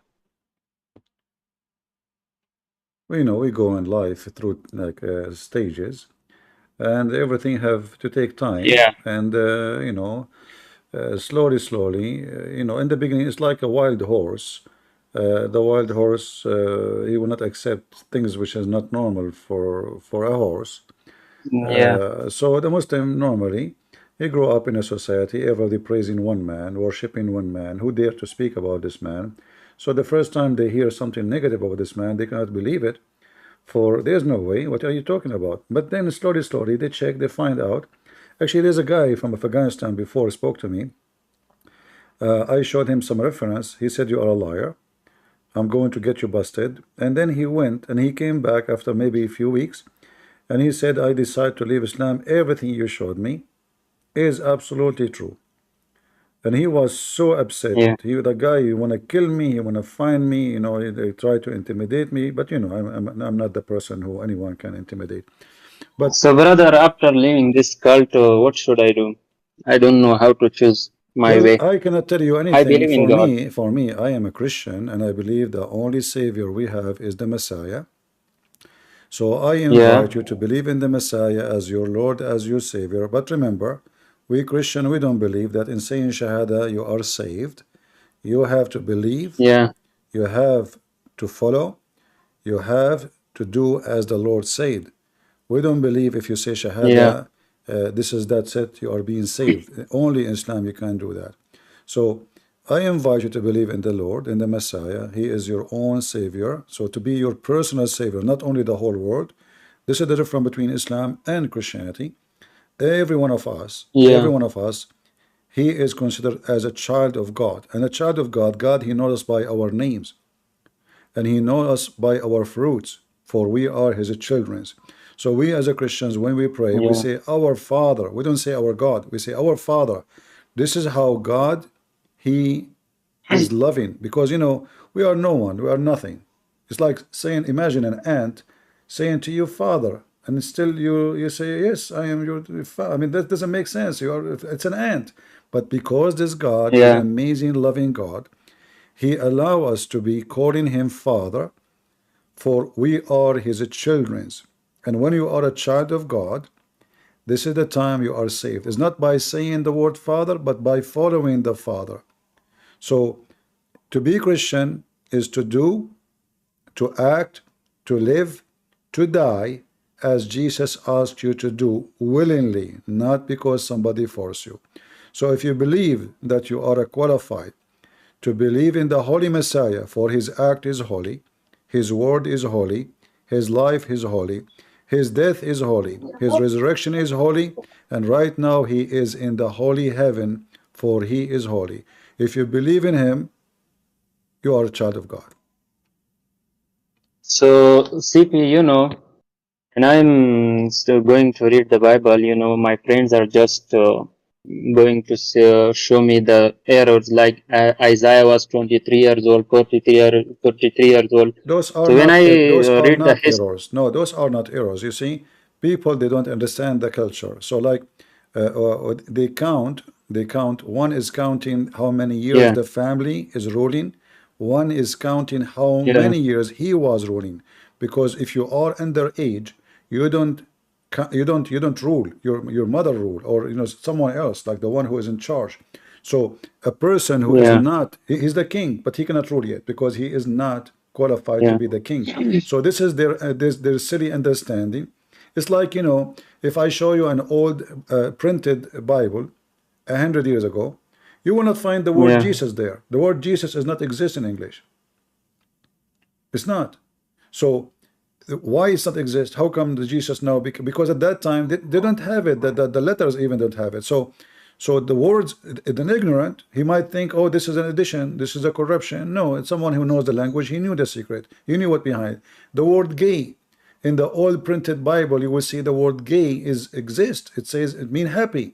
[SPEAKER 1] We know we go in life through like stages, and everything have to take time.
[SPEAKER 11] Yeah.
[SPEAKER 1] And you know, slowly, you know, in the beginning, it's like a wild horse. The wild horse, he will not accept things which is not normal for a horse.
[SPEAKER 11] Yeah.
[SPEAKER 1] So the Muslim normally, he grew up in a society, everybody praising one man, worshiping one man. Who dare to speak about this man? So the first time they hear something negative about this man, they cannot believe it. For there's no way. What are you talking about? But then slowly, they check, they find out. Actually, there's a guy from Afghanistan before spoke to me. I showed him some reference. He said, "You are a liar. I'm going to get you busted." And then he went and he came back after maybe a few weeks, and he said, "I decided to leave Islam. Everything you showed me is absolutely true." And he was so upset.
[SPEAKER 11] Yeah.
[SPEAKER 1] The guy, he want to kill me, he want to find me, you know, they try to intimidate me. But you know, I'm not the person who anyone can intimidate. But
[SPEAKER 11] so, brother, after leaving this cult, what should I do? I don't know how to choose my
[SPEAKER 1] well,
[SPEAKER 11] way.
[SPEAKER 1] I cannot tell you anything.
[SPEAKER 11] I believe in God.
[SPEAKER 1] For me, I am a Christian, and I believe the only Savior we have is the Messiah. So I invite you to believe in the Messiah as your Lord, as your Savior. But remember, we Christian, we don't believe that in saying Shahada you are saved. You have to believe.
[SPEAKER 11] Yeah.
[SPEAKER 1] You have to follow. You have to do as the Lord said. We don't believe if you say Shahada, that's it, you are being saved. Only in Islam you can do that. So I invite you to believe in the Lord, in the Messiah. He is your own Savior. So to be your personal Savior, not only the whole world. This is the difference between Islam and Christianity. Every one of us, he is considered as a child of God. And a child of God, He knows us by our names. And He knows us by our fruits, for we are His children. So we as a Christians, when we pray, we say, "Our Father." We don't say our God. We say, "Our Father." This is how God, He is loving. Because, you know, we are no one. We are nothing. It's like saying, imagine an ant saying to you, "Father." And still you say, "Yes, I am your father." I mean, that doesn't make sense. It's an ant. But because this God is an amazing, loving God, He allow us to be calling Him Father, for we are His children. And when you are a child of God, this is the time you are saved. It's not by saying the word Father, but by following the Father. So to be Christian is to do, to act, to live, to die as Jesus asked you to do willingly, not because somebody forced you. So if you believe that you are qualified to believe in the Holy Messiah, for His act is holy, His word is holy, His life is holy, His death is holy, His resurrection is holy, and right now He is in the holy heaven, for He is holy. If you believe in Him, you are a child of God.
[SPEAKER 11] So, CP, you know, and I'm still going to read the Bible, you know, my friends are just going to show me the errors, like Isaiah was 23 years old, 43 years old.
[SPEAKER 1] Those are
[SPEAKER 11] so when
[SPEAKER 1] not,
[SPEAKER 11] I
[SPEAKER 1] those are
[SPEAKER 11] read the
[SPEAKER 1] not errors. No, those are not errors. You see, people, they don't understand the culture. So like they count, one is counting how many years the family is ruling, one is counting how many years he was ruling. Because if you are underage, you don't rule. Your mother rule, or you know, someone else, like the one who is in charge. So a person who is not, he's the king, but he cannot rule yet because he is not qualified to be the king. So this is their silly understanding. It's like, you know, if I show you an old printed Bible 100 years ago, you will not find the word Jesus there. The word Jesus does not exist in English. It's not. So why does not exist? How come the Jesus now? Because at that time they don't have it. The letters even don't have it. So the words, an ignorant, he might think, oh, this is an addition, this is a corruption. No, it's someone who knows the language. He knew the secret. He knew what behind. The word gay, in the old printed Bible, you will see the word gay exists. It says it means happy.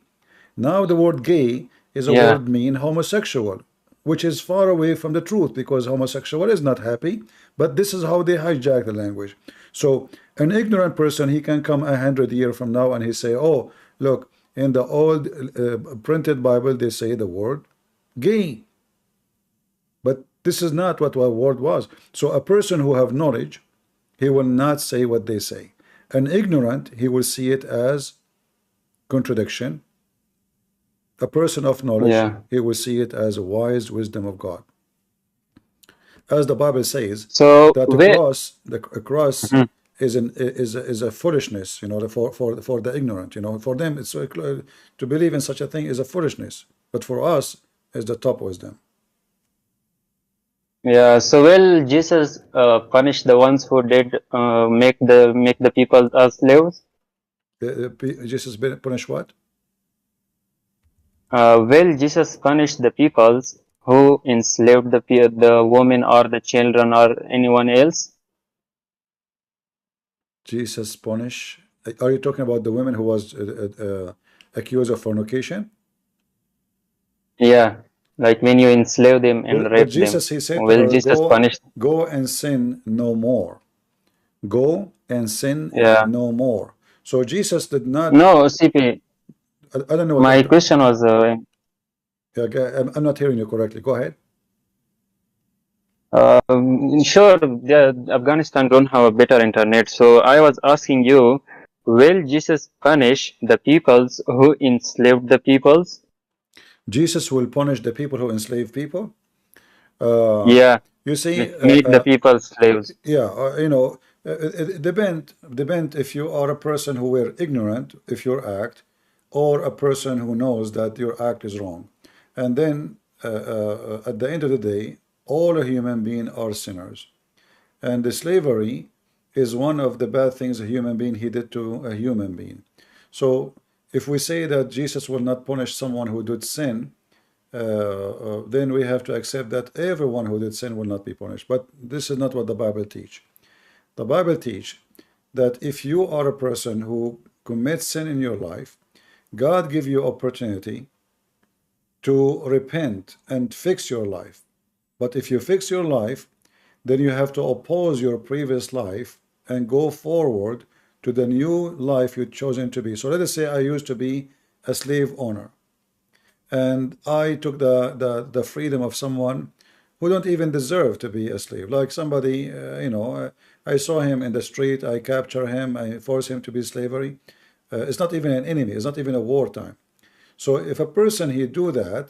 [SPEAKER 1] Now the word gay is a word mean homosexual, which is far away from the truth, because homosexual is not happy. But this is how they hijack the language. So an ignorant person, he can come 100 years from now and he say, oh, look, in the old printed Bible, they say the word gay. But this is not what our word was. So a person who have knowledge, he will not say what they say. An ignorant, he will see it as contradiction. A person of knowledge,
[SPEAKER 11] Yeah.
[SPEAKER 1] he will see it as a wise wisdom of God. As the Bible says,
[SPEAKER 11] So
[SPEAKER 1] that the cross
[SPEAKER 11] Mhm.
[SPEAKER 1] is a foolishness, you know, for the ignorant, you know. For them, it's to believe in such a thing is a foolishness, but for us, is the top wisdom.
[SPEAKER 11] Yeah, so will Jesus punish the ones who did make the people as slaves?
[SPEAKER 1] Jesus punish what?
[SPEAKER 11] Will Jesus punish the peoples who enslaved the women or the children or anyone else?
[SPEAKER 1] Jesus punish? Are you talking about the women who was accused of fornication?
[SPEAKER 11] Yeah, like when you enslave them and
[SPEAKER 1] But
[SPEAKER 11] rape them,
[SPEAKER 1] Jesus, he said to
[SPEAKER 11] will
[SPEAKER 1] her,
[SPEAKER 11] Jesus punish?
[SPEAKER 1] go and sin no more. Go and sin
[SPEAKER 11] Yeah.
[SPEAKER 1] no more. So Jesus did not.
[SPEAKER 11] No, CP.
[SPEAKER 1] I don't know what.
[SPEAKER 11] My question was,
[SPEAKER 1] I'm not hearing you correctly. Go ahead.
[SPEAKER 11] sure, Afghanistan don't have a better internet, so I was asking you, will Jesus punish the peoples who enslaved the peoples?
[SPEAKER 1] Jesus will punish the people who enslave people.
[SPEAKER 11] Yeah,
[SPEAKER 1] You see,
[SPEAKER 11] make the people slaves.
[SPEAKER 1] yeah, you know, it depend if you are a person who were ignorant if your act, or a person who knows that your act is wrong, and then at the end of the day, all human beings are sinners, and the slavery is one of the bad things a human being he did to a human being. So if we say that Jesus will not punish someone who did sin, then we have to accept that everyone who did sin will not be punished. But this is not what the Bible teach. The Bible teach that if you are a person who commits sin in your life, God give you opportunity to repent and fix your life. But if you fix your life, then you have to oppose your previous life and go forward to the new life you've chosen to be. So let us say I used to be a slave owner, and I took the freedom of someone who don't even deserve to be a slave, like somebody, you know, I saw him in the street, I capture him, I force him to be slavery. It's not even an enemy, it's not even a wartime. So if a person he do that,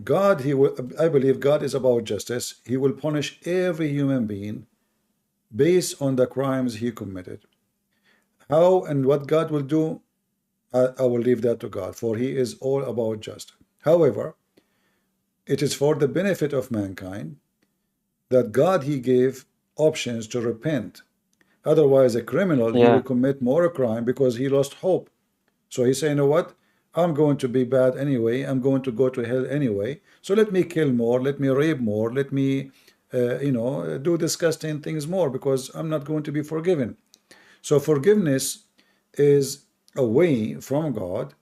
[SPEAKER 1] God, he will, I believe God is about justice. He will punish every human being based on the crimes he committed. How and what God will do, I will leave that to God, for he is all about justice. However, it is for the benefit of mankind that God, he gave options to repent. Otherwise, a criminal, he will commit more crime because he lost hope. So he say, you know what? I'm going to be bad anyway. I'm going to go to hell anyway. So let me kill more. Let me rape more. Let me, you know, do disgusting things more, because I'm not going to be forgiven. So forgiveness is a way from God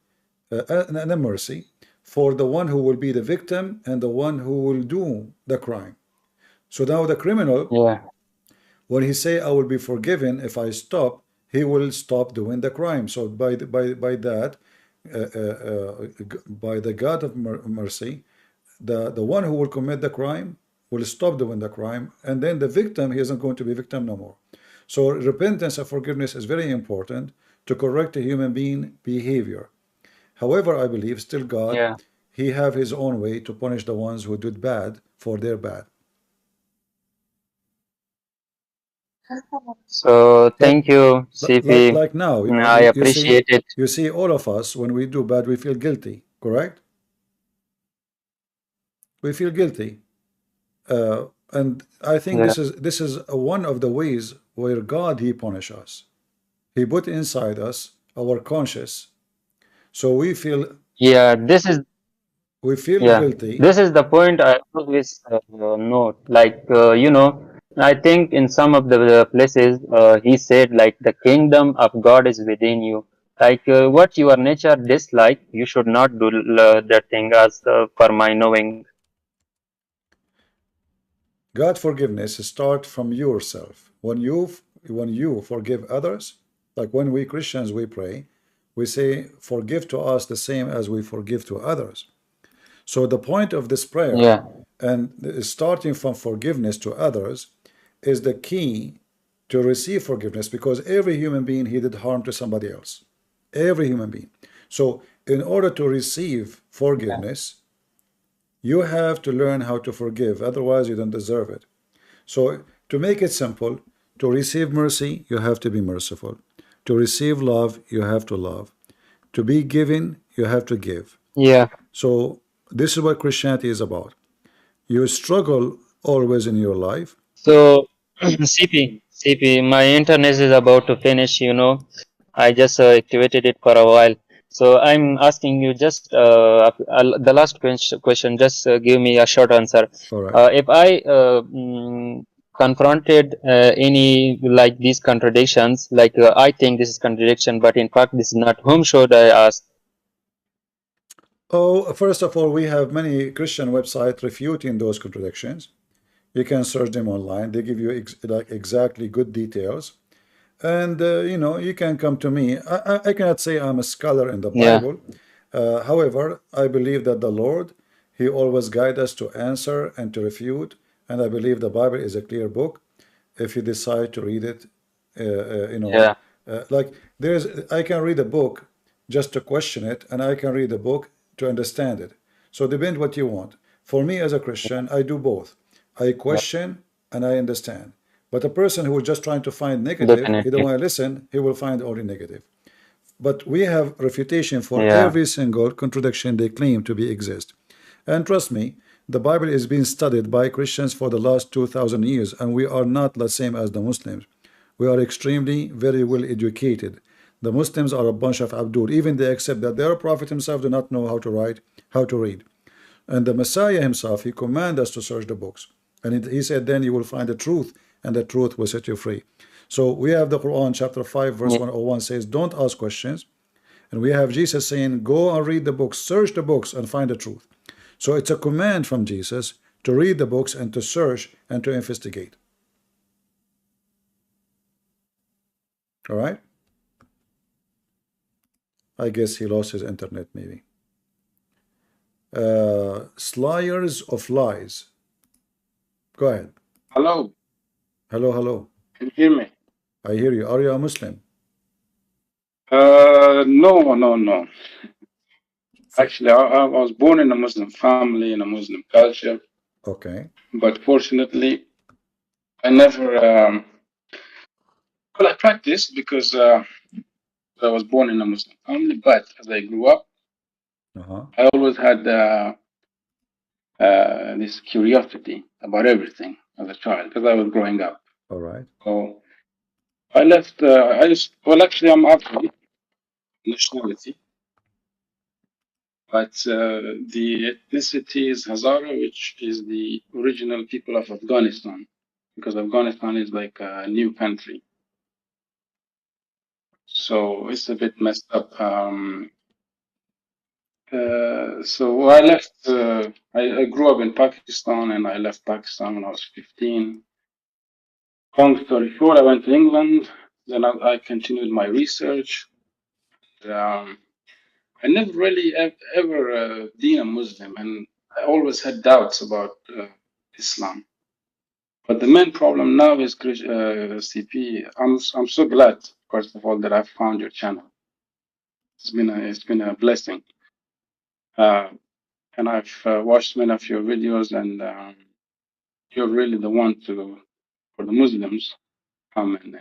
[SPEAKER 1] and a mercy for the one who will be the victim and the one who will do the crime. So now the criminal, when he say I will be forgiven if I stop, he will stop doing the crime. So by that, by the God of mercy, the one who will commit the crime will stop doing the crime, and then the victim, he isn't going to be victim no more. So repentance and forgiveness is very important to correct a human being behavior. However, I believe still God, he have his own way to punish the ones who did bad for their bad.
[SPEAKER 11] So thank you, CP.
[SPEAKER 1] Like now, you know,
[SPEAKER 11] I appreciate it.
[SPEAKER 1] You see, all of us, when we do bad, we feel guilty, correct? We feel guilty. And I think this is one of the ways where God, he punish us. He put inside us our conscience, so we feel guilty.
[SPEAKER 11] This is the point I always note. Like you know, I think in some of the places he said like the kingdom of God is within you. Like what your nature dislike, you should not do that thing as per my knowing.
[SPEAKER 1] God forgiveness start from yourself. When you forgive others, like when we Christians we pray, we say forgive to us the same as we forgive to others. So the point of this prayer, And starting from forgiveness to others is the key to receive forgiveness, because every human being, he did harm to somebody else. Every human being. So in order to receive forgiveness, you have to learn how to forgive. Otherwise, you don't deserve it. So to make it simple, to receive mercy, you have to be merciful. To receive love, you have to love. To be given, you have to give.
[SPEAKER 11] Yeah.
[SPEAKER 1] So this is what Christianity is about. You struggle always in your life.
[SPEAKER 11] So, CP, my internet is about to finish, you know. I just activated it for a while. So I'm asking you just the last question, just give me a short answer.
[SPEAKER 1] All right.
[SPEAKER 11] If I confronted any like these contradictions, like I think this is contradiction, but in fact this is not, whom should I ask?
[SPEAKER 1] Oh, first of all, we have many Christian websites refuting those contradictions. You can search them online. They give you like exactly good details. And you know, you can come to me. I cannot say I'm a scholar in the
[SPEAKER 11] Yeah.
[SPEAKER 1] Bible. However, I believe that the Lord, he always guides us to answer and to refute. And I believe the Bible is a clear book. If you decide to read it, you know,
[SPEAKER 11] Yeah.
[SPEAKER 1] like I can read a book just to question it, and I can read a book to understand it. So depend what you want. For me as a Christian, I do both. I question and I understand. But a person who is just trying to find negative, he don't
[SPEAKER 11] Definitely.
[SPEAKER 1] want to listen, he will find only negative. But we have refutation for
[SPEAKER 11] Yeah.
[SPEAKER 1] every single contradiction they claim to be exist. And trust me, the Bible is being studied by Christians for the last 2,000 years, and we are not the same as the Muslims. We are extremely, very well educated. The Muslims are a bunch of Abdul. Even they accept that their prophet himself do not know how to write, how to read. And the Messiah himself, he commanded us to search the books. And he said, then you will find the truth, and the truth will set you free. So we have the Quran, chapter 5, verse 101 says, don't ask questions. And we have Jesus saying, go and read the books, search the books, and find the truth. So it's a command from Jesus to read the books and to search and to investigate. All right? I guess he lost his internet, maybe. Slayers of lies. Go ahead.
[SPEAKER 12] Hello,
[SPEAKER 1] Hello, hello.
[SPEAKER 12] can you hear me?
[SPEAKER 1] I hear you. Are you a Muslim?
[SPEAKER 12] No. Actually, I was born in a Muslim family, in a Muslim culture,
[SPEAKER 1] Okay.
[SPEAKER 12] but fortunately, I never, well, I practiced because I was born in a Muslim family, but as I grew up, I always had this curiosity about everything as a child, as I was growing up.
[SPEAKER 1] All right.
[SPEAKER 12] So I left, well, actually, I'm Afghan nationality. But the ethnicity is Hazara, which is the original people of Afghanistan, because Afghanistan is like a new country. So it's a bit messed up. So I left, I grew up in Pakistan, and I left Pakistan when I was 15. Long story short, I went to England, then I continued my research. I never really ever been a Muslim, and I always had doubts about Islam. But the main problem now is CP. I'm so glad, first of all, that I found your channel. It's been a blessing, and I've watched many of your videos, and you're really the one for the Muslims come and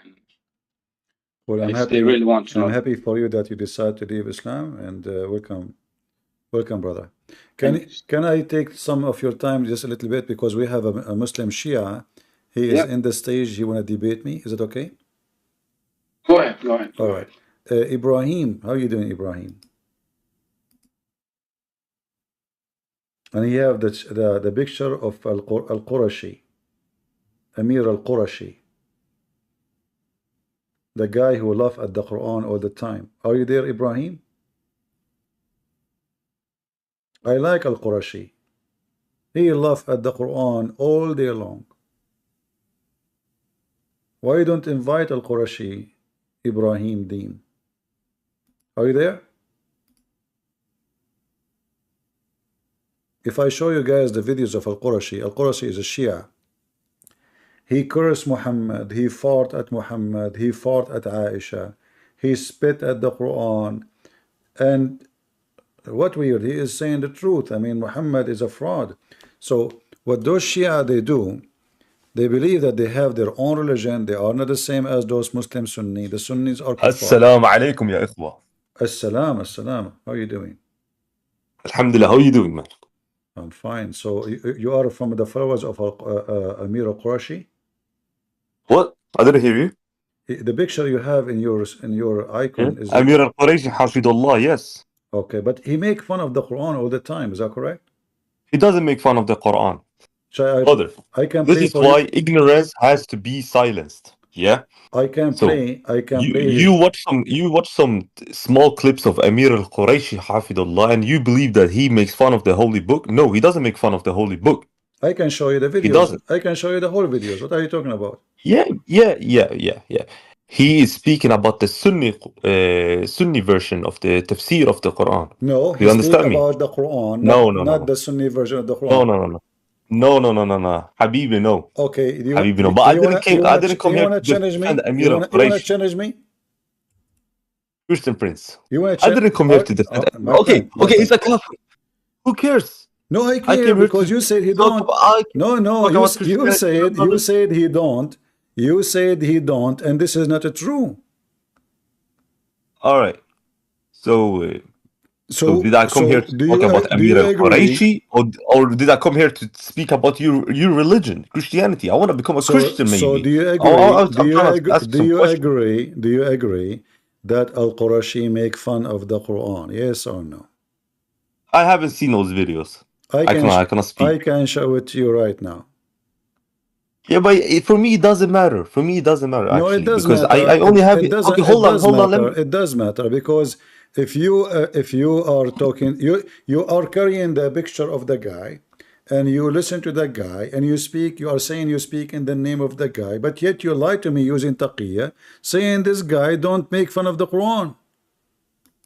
[SPEAKER 1] Well, I'm
[SPEAKER 12] if they really
[SPEAKER 1] happy.
[SPEAKER 12] want to
[SPEAKER 1] I'm
[SPEAKER 12] know.
[SPEAKER 1] happy for you that you decide to leave Islam, and welcome, brother. Can I take some of your time just a little bit, because we have a Muslim Shia. He is in the stage. He want to debate me. Is it okay?
[SPEAKER 12] Go ahead.
[SPEAKER 1] All right. Ibrahim, how are you doing, Ibrahim? And he have the picture of Al-Qurashi, Amir Al-Qurashi, the guy who laugh at the Quran all the time. Are you there, Ibrahim? I like Al-Qurashi. He laugh at the Quran all day long. Why you don't invite Al-Qurashi, Ibrahim Deen? Are you there? if I show you guys the videos of Al-Qurashi is a Shia. He cursed Muhammad, he fought at Muhammad, he fought at Aisha, he spit at the Quran, and what weird, he is saying the truth. I mean, Muhammad is a fraud. So what those Shia they do, they believe that they have their own religion, they are not the same as those Muslim Sunni. The Sunnis are kuffar.
[SPEAKER 13] Assalamu alaikum ya ikhwa.
[SPEAKER 1] Assalam. How are you doing?
[SPEAKER 13] Alhamdulillah, how are you doing, man?
[SPEAKER 1] I'm fine. So you are from the followers of Amir al-Qurashi?
[SPEAKER 13] What? I didn't hear you.
[SPEAKER 1] The picture you have in your icon is
[SPEAKER 13] Amir al-Qurashi Hafidullah, yes.
[SPEAKER 1] Okay, but he make fun of the Quran all the time. Is that correct?
[SPEAKER 13] He doesn't make fun of the Quran.
[SPEAKER 1] Brother, I can
[SPEAKER 13] this
[SPEAKER 1] play
[SPEAKER 13] is why ignorance has to be silenced. Yeah.
[SPEAKER 1] I can play.
[SPEAKER 13] You watch some small clips of Amir al-Qurashi Hafidullah, and you believe that he makes fun of the holy book. No, he doesn't make fun of the holy book.
[SPEAKER 1] I can show you the videos.
[SPEAKER 13] He doesn't.
[SPEAKER 1] I can show you the whole videos. What are you talking about?
[SPEAKER 13] Yeah. He is speaking about the Sunni version of the tafsir of the Quran.
[SPEAKER 1] No,
[SPEAKER 13] you understand me?
[SPEAKER 1] About the Quran. Not the Sunni version of the Quran.
[SPEAKER 13] No. Habibi, no.
[SPEAKER 1] Okay.
[SPEAKER 13] Habibi, no. But I didn't come here to defend Amir al-Qurashi.
[SPEAKER 1] You want to challenge me?
[SPEAKER 13] Christian Prince.
[SPEAKER 1] I
[SPEAKER 13] didn't come here to defend. Okay, he's a kafir. Who cares?
[SPEAKER 1] No, I care because you said he don't. No. You said he don't. You said he don't, and this is not true.
[SPEAKER 13] All right. So did I come here to talk about Amir al-Qurashi, or did I come here to speak about your religion, Christianity? I want to become a Christian, maybe.
[SPEAKER 1] So do you agree? Do you agree that al-Qurashi make fun of the Quran? Yes or no?
[SPEAKER 13] I haven't seen those videos. I cannot speak.
[SPEAKER 1] I can show it to you right now.
[SPEAKER 13] Yeah, but for me it doesn't matter. Actually,
[SPEAKER 1] no, it does
[SPEAKER 13] because
[SPEAKER 1] matter.
[SPEAKER 13] I only have it. Okay, hold on.
[SPEAKER 1] It does matter because if you are talking, you are carrying the picture of the guy, and you listen to the guy, and you speak. You are saying you speak in the name of the guy, but yet you lie to me using taqiyya, saying this guy don't make fun of the Quran.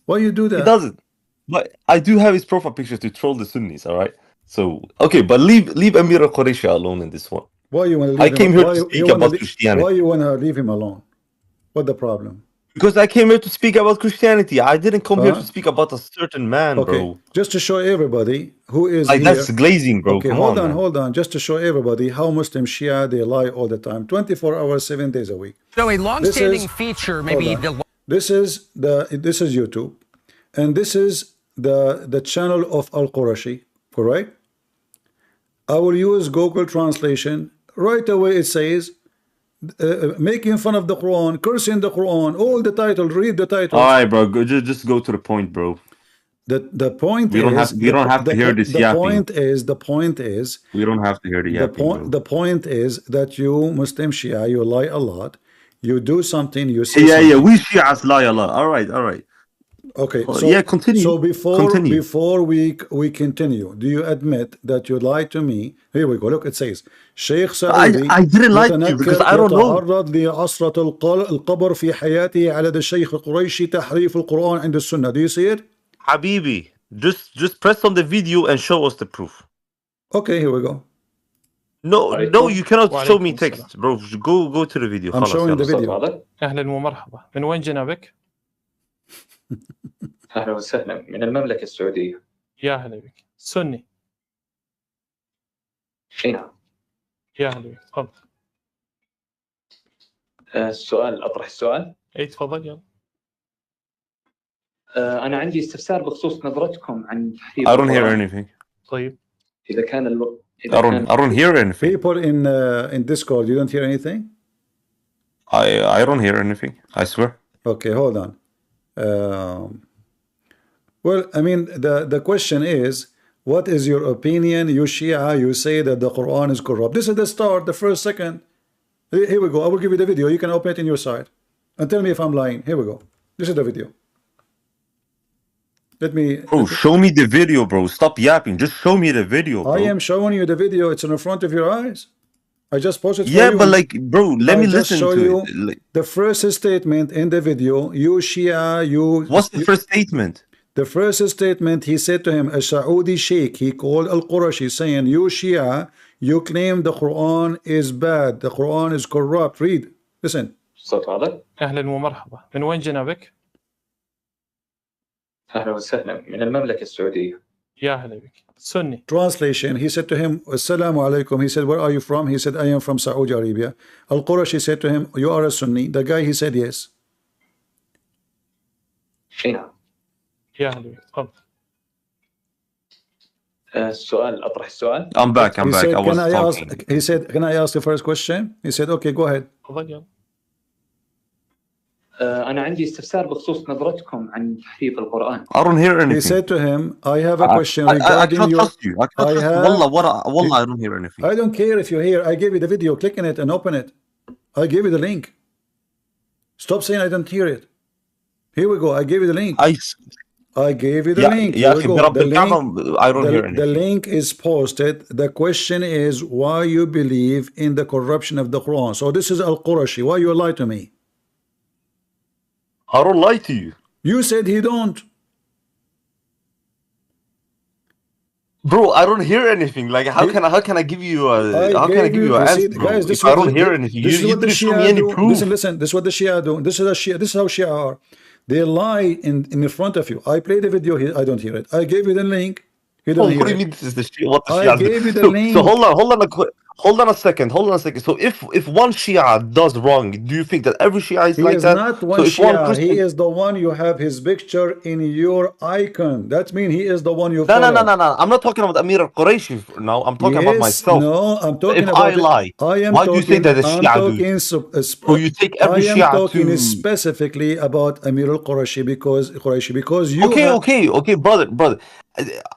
[SPEAKER 1] Why you do that?
[SPEAKER 13] He doesn't. But I do have his profile picture to troll the Sunnis. All right. So okay, but leave Amir al-Qurashi alone in this one.
[SPEAKER 1] Why you want to leave
[SPEAKER 13] I came here to speak about Christianity.
[SPEAKER 1] Why you want to leave him alone? What the problem?
[SPEAKER 13] Because I came here to speak about Christianity. I didn't come here to speak about a certain man, bro.
[SPEAKER 1] Just to show everybody who is
[SPEAKER 13] like
[SPEAKER 1] here.
[SPEAKER 13] That's glazing, bro.
[SPEAKER 1] Okay, hold on. Just to show everybody how Muslim Shia they lie all the time, 24 hours, 7 days a week.
[SPEAKER 14] So a long-standing feature, maybe
[SPEAKER 1] this is YouTube, and this is the channel of Al-Qurashi, correct? I will use Google translation. Right away it says making fun of the Quran, cursing the Quran, all the titles, read the titles.
[SPEAKER 13] All right, bro, just go to the point, bro.
[SPEAKER 1] The point
[SPEAKER 13] we don't have to hear this yapping.
[SPEAKER 1] The point is
[SPEAKER 13] we don't have to hear the yapping.
[SPEAKER 1] The point is that you Muslim Shia, you lie a lot. You do something, you say
[SPEAKER 13] something. We Shias lie a lot. All right.
[SPEAKER 1] Okay,
[SPEAKER 13] so continue.
[SPEAKER 1] So before we continue, do you admit that you lied to me? Here we go. Look, it says Sheikh Saudi.
[SPEAKER 13] I didn't lie to you because I don't know.
[SPEAKER 1] لعصرة القبر في حياته على الشيخ القريشي تحريف القرآن عند السنة. Do you see it?
[SPEAKER 13] Habibi, just press on the video and show us the proof.
[SPEAKER 1] Okay, here we go.
[SPEAKER 13] No, you cannot show me text, bro. Go to the video.
[SPEAKER 1] I'm showing the video.
[SPEAKER 14] أهلا ومرحبا. من وين جنابك؟
[SPEAKER 15] أهلا وسهلا من المملكة السعودية.
[SPEAKER 14] يا هلا بك. سني.
[SPEAKER 15] اي نعم.
[SPEAKER 14] يا هلا بك. تفضل.
[SPEAKER 15] السؤال أطرح السؤال؟
[SPEAKER 14] اي تفضل يلا.
[SPEAKER 15] أنا عندي استفسار بخصوص نظرتكم عن تحريف
[SPEAKER 13] I don't hear anything.
[SPEAKER 14] طيب.
[SPEAKER 15] إذا كان
[SPEAKER 13] I don't hear anything.
[SPEAKER 1] People in Discord, you don't hear anything?
[SPEAKER 13] I don't hear anything. I swear.
[SPEAKER 1] Okay, hold on. Well, I mean, the question is, what is your opinion? You Shia, you say that the Quran is corrupt. This is the start, the first second. Here we go. I will give you the video. You can open it in your side and tell me if I'm lying. Here we go. This is the video. Let me.
[SPEAKER 13] Bro, show me the video, bro. Stop yapping. Just show me the video, bro.
[SPEAKER 1] I am showing you the video. It's in front of your eyes. I just posted for you.
[SPEAKER 13] Yeah, but like, bro, let me listen to it.
[SPEAKER 1] The first statement in the video, you Shia, you...
[SPEAKER 13] What's the first statement?
[SPEAKER 1] The first statement, he said to him, a Saudi sheikh, he called Al-Qurashi, saying, you Shia, you claim the Quran is bad, the Quran is corrupt. Read, listen.
[SPEAKER 15] صوت واضح؟
[SPEAKER 14] أهلا ومرحبا، من وين جنابك؟
[SPEAKER 15] أهلا وسهلا، من المملكة السعودية.
[SPEAKER 14] يا هلا بك. Sunni.
[SPEAKER 1] Translation, he said to him, Assalamu alaikum. He said, where are you from? He said, I am from Saudi Arabia. Al-Qurashi said to him, you are a Sunni. The guy, he said, yes.
[SPEAKER 15] نعم.
[SPEAKER 14] يا هلا بك، تفضل.
[SPEAKER 15] السؤال أطرح السؤال.
[SPEAKER 13] I'm back.
[SPEAKER 1] He said,
[SPEAKER 13] I was talking.
[SPEAKER 1] he said, can I ask the first question? He said, okay, go ahead.
[SPEAKER 14] تفضل يلا.
[SPEAKER 15] أنا عندي استفسار بخصوص نظرتكم عن تحريف القرآن.
[SPEAKER 13] I don't hear anything.
[SPEAKER 1] He said to him, I have a question
[SPEAKER 13] I
[SPEAKER 1] regarding
[SPEAKER 13] cannot
[SPEAKER 1] your...
[SPEAKER 13] trust you. I cannot trust you. Wallah, I don't hear anything.
[SPEAKER 1] I don't care if you hear. I gave you the video. Click on it and open it. I gave you the link. Stop saying I don't hear it. Here we go. I gave you the link. I gave you the link. Here we go.
[SPEAKER 13] I don't hear anything.
[SPEAKER 1] The link is posted. The question is why you believe in the corruption of the Quran. So this is Al-Qurashi. Why you lie to me?
[SPEAKER 13] I don't lie to you.
[SPEAKER 1] You said he don't.
[SPEAKER 13] Bro, I don't hear anything. Like, how can I give you a answer, bro?
[SPEAKER 1] Guys,
[SPEAKER 13] If I don't hear anything, you didn't show me any proof.
[SPEAKER 1] Listen, this is what the Shia do. This is how Shia are. They lie in front of you. I play the video here. I don't hear it. I gave you the link. You don't hear
[SPEAKER 13] what do
[SPEAKER 1] it.
[SPEAKER 13] you mean this is the Shia? What the
[SPEAKER 1] I
[SPEAKER 13] Shia
[SPEAKER 1] gave
[SPEAKER 13] do?
[SPEAKER 1] you the link.
[SPEAKER 13] So hold on a second. So if one Shia does wrong, do you think that every Shia is
[SPEAKER 1] He
[SPEAKER 13] like
[SPEAKER 1] is
[SPEAKER 13] that?
[SPEAKER 1] not one
[SPEAKER 13] So if
[SPEAKER 1] Shia.
[SPEAKER 13] one Christian...
[SPEAKER 1] He is the one you have his picture in your icon. That means he is the one you
[SPEAKER 13] No.
[SPEAKER 1] follow.
[SPEAKER 13] I'm not talking about Amir al-Qurayshi now. I'm talking about myself.
[SPEAKER 1] No, I'm talking
[SPEAKER 13] if
[SPEAKER 1] about
[SPEAKER 13] I lie, why do you think that the Shia do? So you take every Shia
[SPEAKER 1] I am talking
[SPEAKER 13] to...
[SPEAKER 1] specifically about Amir al-Qurashi because you
[SPEAKER 13] Okay, brother.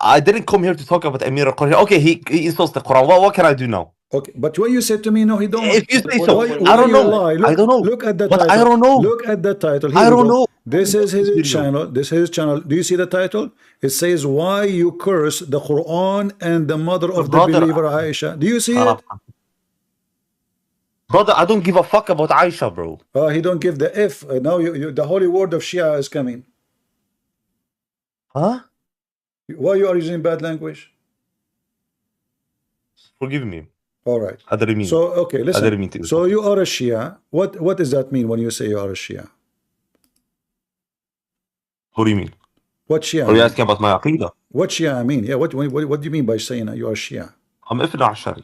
[SPEAKER 13] I didn't come here to talk about Amir al-Qurashi. Okay, he insults the Quran. What can I do now?
[SPEAKER 1] Okay, but when you said to me, no, he don't.
[SPEAKER 13] If you say so,
[SPEAKER 1] I don't know. I don't know. Look at the title.
[SPEAKER 13] I don't know.
[SPEAKER 1] Look at the title. Here
[SPEAKER 13] I don't
[SPEAKER 1] go.
[SPEAKER 13] know.
[SPEAKER 1] This is his channel. This is his channel. Do you see the title? It says, why you curse the Quran and the mother of the believer Aisha. Do you see it?
[SPEAKER 13] Brother, I don't give a fuck about Aisha, bro.
[SPEAKER 1] He don't give the F. Now the holy word of Shia is coming.
[SPEAKER 13] Huh?
[SPEAKER 1] Why you are using bad language?
[SPEAKER 13] Forgive me.
[SPEAKER 1] All right.
[SPEAKER 13] I didn't mean.
[SPEAKER 1] So okay, listen.
[SPEAKER 13] I didn't mean to.
[SPEAKER 1] So you are a Shia. What does that mean when you say you are a Shia?
[SPEAKER 13] What do you mean?
[SPEAKER 1] What Shia?
[SPEAKER 13] Are you asking about my aqidah?
[SPEAKER 1] What Shia I mean? Yeah. What do you mean by saying that you are Shia?
[SPEAKER 13] I'm Ibn Ashari.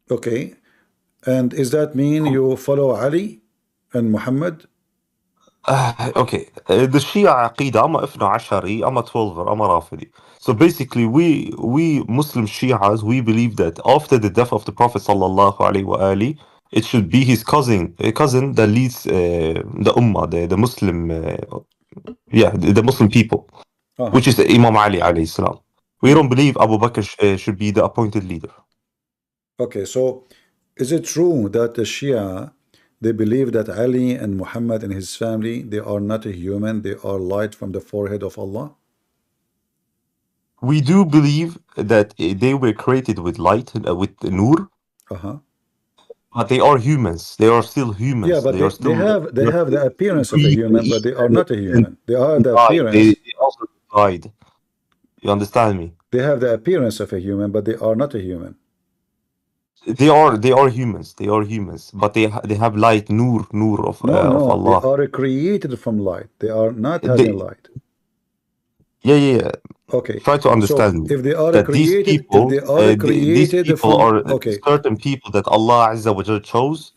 [SPEAKER 1] Okay. And does that mean you follow Ali and Muhammad?
[SPEAKER 13] Okay. The Shia aqidah, I'm a Ibn Ashari, I'm a 12er, I'm a Rafidi. So basically, we Muslim Shias, we believe that after the death of the Prophet sallallahu alaihi wasallam, it should be his cousin that leads the Ummah, the Muslim, the Muslim people, which is Imam Ali alayhi salam. We don't believe Abu Bakr should be the appointed leader.
[SPEAKER 1] Okay, so is it true that the Shia, they believe that Ali and Muhammad and his family, they are not a human, they are light from the forehead of Allah?
[SPEAKER 13] We do believe that they were created with light, with nur. But they are humans. They are still humans.
[SPEAKER 1] Yeah, but they have the appearance of a human, but they are not a human. They are the appearance.
[SPEAKER 13] They also died. You understand me?
[SPEAKER 1] They have the appearance of a human, but they are not a human.
[SPEAKER 13] They are humans. They are humans, but they have light, nur of Allah.
[SPEAKER 1] They are created from light. They are not having light.
[SPEAKER 13] Yeah.
[SPEAKER 1] Okay.
[SPEAKER 13] Try to understand
[SPEAKER 1] so if they are
[SPEAKER 13] that
[SPEAKER 1] created,
[SPEAKER 13] these people are
[SPEAKER 1] okay.
[SPEAKER 13] certain people that Allah Azza wa Jal chose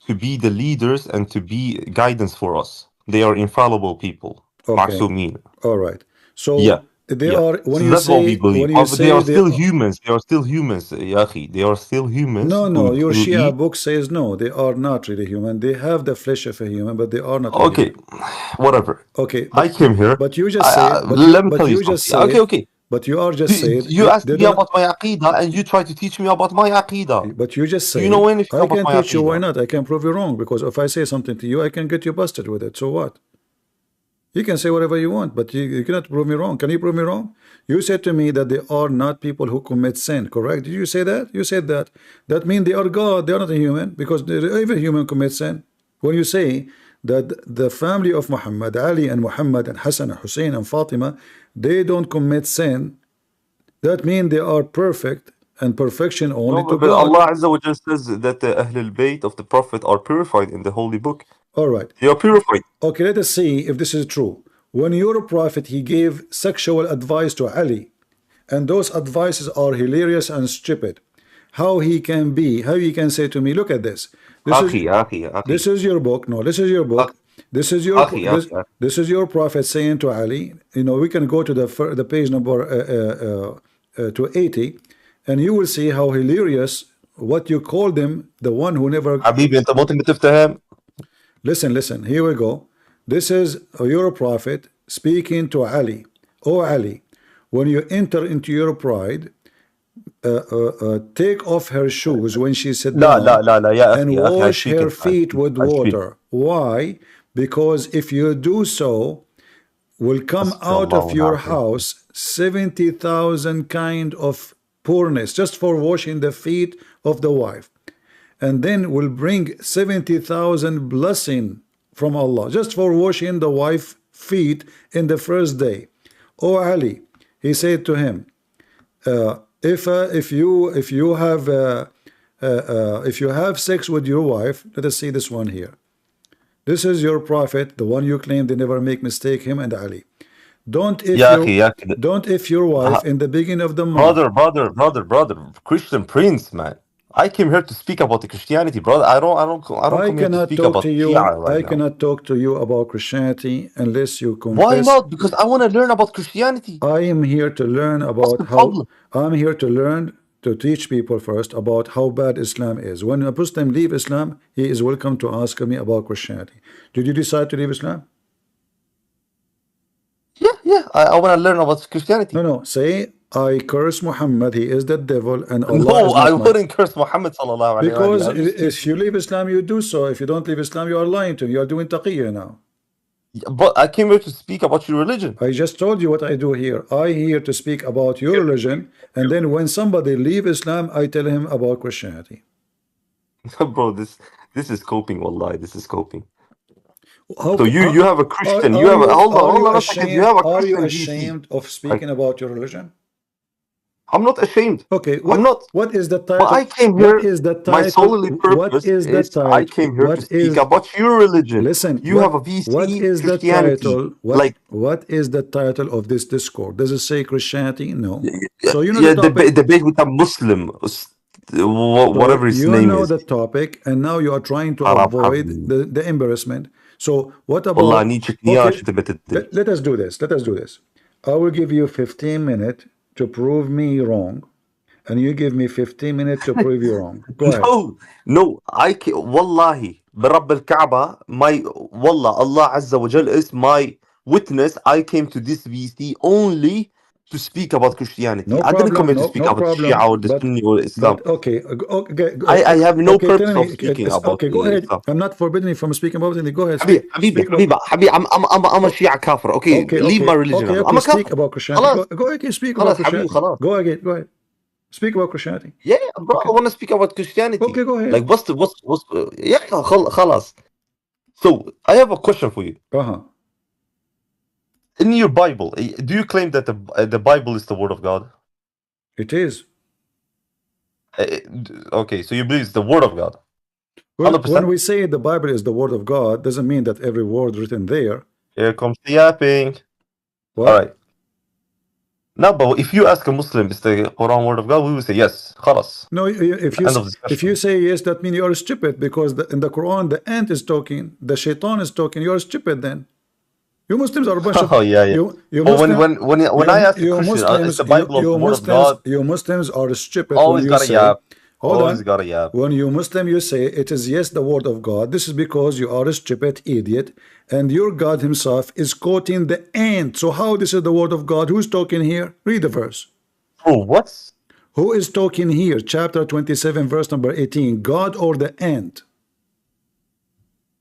[SPEAKER 13] to be the leaders and to be guidance for us. They are infallible people.
[SPEAKER 1] Okay. All right. So they are when you say
[SPEAKER 13] they are still humans. They are still humans, Yahi. They are still humans.
[SPEAKER 1] No. Your Shia book says no. They are not really human. They have the flesh of a human, but they are not.
[SPEAKER 13] Okay, whatever.
[SPEAKER 1] Okay,
[SPEAKER 13] I came here.
[SPEAKER 1] But you just said.
[SPEAKER 13] Let me tell you something. Okay.
[SPEAKER 1] But you are just saying.
[SPEAKER 13] You asked me about my aqidah, and you try to teach me about my aqidah.
[SPEAKER 1] But you just say.
[SPEAKER 13] You know anything about my aqidah?
[SPEAKER 1] I can teach you. Why not? I can prove you wrong, because if I say something to you, I can get you busted with it. So what? You can say whatever you want, but you cannot prove me wrong. Can you prove me wrong? You said to me that they are not people who commit sin, correct? Did you say that? You said that. That means they are God. They are not a human, because every human commits sin. When you say that the family of Muhammad, Ali and Muhammad and Hassan and Hussein and Fatima, they don't commit sin, that means they are perfect, and perfection only
[SPEAKER 13] No,
[SPEAKER 1] to
[SPEAKER 13] but
[SPEAKER 1] God.
[SPEAKER 13] Allah Azza wa Jal says that the Ahlul Bayt of the Prophet are purified in the Holy Book.
[SPEAKER 1] All right.
[SPEAKER 13] They are purified.
[SPEAKER 1] Okay, let us see if this is true. When your prophet, he gave sexual advice to Ali, and those advices are hilarious and stupid. How he can say to me, look at this. This is your book. No, this is your book. This is your prophet saying to Ali. You know, we can go to the page number to 80, and you will see how hilarious what you call them, the one who never.
[SPEAKER 13] حبيبي أنت ممكن بتفتهم.
[SPEAKER 1] Listen, here we go. This is your prophet speaking to Ali. Oh Ali, when you enter into your bride, take off her shoes when she sits down and wash her feet with water. Why? Because if you do so, will come out of your house 70,000 kind of poorness just for washing the feet of the wife, and then will bring 70,000 blessing from Allah just for washing the wife feet in the first day. Oh Ali, he said to him, if you have sex with your wife, let us see this one here. This is your prophet, the one you claim they never make mistake, him and Ali. Don't if your wife in the beginning of the month.
[SPEAKER 13] Brother, Christian Prince, man. I came here to speak about the Christianity, brother. I don't come here to speak about Shia right
[SPEAKER 1] I cannot talk to you about Christianity unless you confess.
[SPEAKER 13] Why not? Because I want to learn about Christianity.
[SPEAKER 1] I am here to learn about I'm here to learn, to teach people first about how bad Islam is. When a Muslim leave Islam, he is welcome to ask me about Christianity. Did you decide to leave Islam?
[SPEAKER 13] Yeah. I want to learn about Christianity.
[SPEAKER 1] No. Say, I curse Muhammad, he is the devil, and Allah
[SPEAKER 13] No,
[SPEAKER 1] is not
[SPEAKER 13] I wouldn't curse Muhammad sallallahu alaihi wasallam.
[SPEAKER 1] Because if you leave Islam, you do so. If you don't leave Islam, you are lying to him. You are doing taqiyya now.
[SPEAKER 13] But I came here to speak about your religion.
[SPEAKER 1] I just told you what I do here. I here to speak about your religion, and then when somebody leave Islam, I tell him about Christianity.
[SPEAKER 13] Bro, this is coping, wallahi. This is coping. So you have a Christian. You have a hold on a second. You have a Christian.
[SPEAKER 1] Are you ashamed of speaking about your religion?
[SPEAKER 13] I'm not ashamed.
[SPEAKER 1] Okay,
[SPEAKER 13] I'm not.
[SPEAKER 1] What is the title?
[SPEAKER 13] But I came here.
[SPEAKER 1] What is the title?
[SPEAKER 13] My solely purpose is I came here to speak about your religion.
[SPEAKER 1] Listen,
[SPEAKER 13] you have a VC
[SPEAKER 1] what is
[SPEAKER 13] Christianity.
[SPEAKER 1] The title? What is the title of this Discord? Does it say Christianity? No. So you know
[SPEAKER 13] the debate with a Muslim, whatever his name is.
[SPEAKER 1] You know the topic, and now you are trying to avoid the embarrassment. So what about? Okay, let us do this. I will give you 15 minutes to prove me wrong, and you give me 15 minutes to prove you wrong. Go ahead.
[SPEAKER 13] No, I can't. Wallahi, Barabb al-Kaaba, Wallah, Allah Azza wa Jal is my witness. I came to this VC only to speak about Christianity. I didn't come here to speak about Shia or the Sunni or Islam.
[SPEAKER 1] Okay.
[SPEAKER 13] I have no purpose of speaking about
[SPEAKER 1] Okay, go ahead. I'm not forbidding you from speaking about it. Go ahead.
[SPEAKER 13] Habibi, I'm a Shia kafir. Okay, leave my religion. I'm a kafir.
[SPEAKER 1] Speak about Christianity. Go ahead, speak about Christianity. Go ahead. Speak about Christianity.
[SPEAKER 13] Yeah, bro, I want to speak about Christianity.
[SPEAKER 1] Okay, go ahead.
[SPEAKER 13] Like, what's yeah, khalas. So, I have a question for you. In your Bible, do you claim that the Bible is the word of God?
[SPEAKER 1] It is.
[SPEAKER 13] Okay, so you believe it's the word of God?
[SPEAKER 1] When we say the Bible is the word of God, doesn't mean that every word written there.
[SPEAKER 13] Here comes the yapping.
[SPEAKER 1] What?
[SPEAKER 13] All right. Now, but if you ask a Muslim, is the Quran word of God? We will say yes. Khalas.
[SPEAKER 1] No, if you say yes, that means you are stupid, because in the Quran the ant is talking, the shaitan is talking. You are stupid then. You Muslims are a bunch of.
[SPEAKER 13] When I ask a Christian, is the Bible the word of God?
[SPEAKER 1] You Muslims are stupid.
[SPEAKER 13] Always got a yap. Always got a yap.
[SPEAKER 1] When you Muslim, you say it is yes the word of God. This is because you are a stupid idiot, and your God himself is quoting the ant. So how this is the word of God? Who's talking here? Read the verse.
[SPEAKER 13] Oh, what?
[SPEAKER 1] Who is talking here? Chapter 27, verse number 18. God or the ant?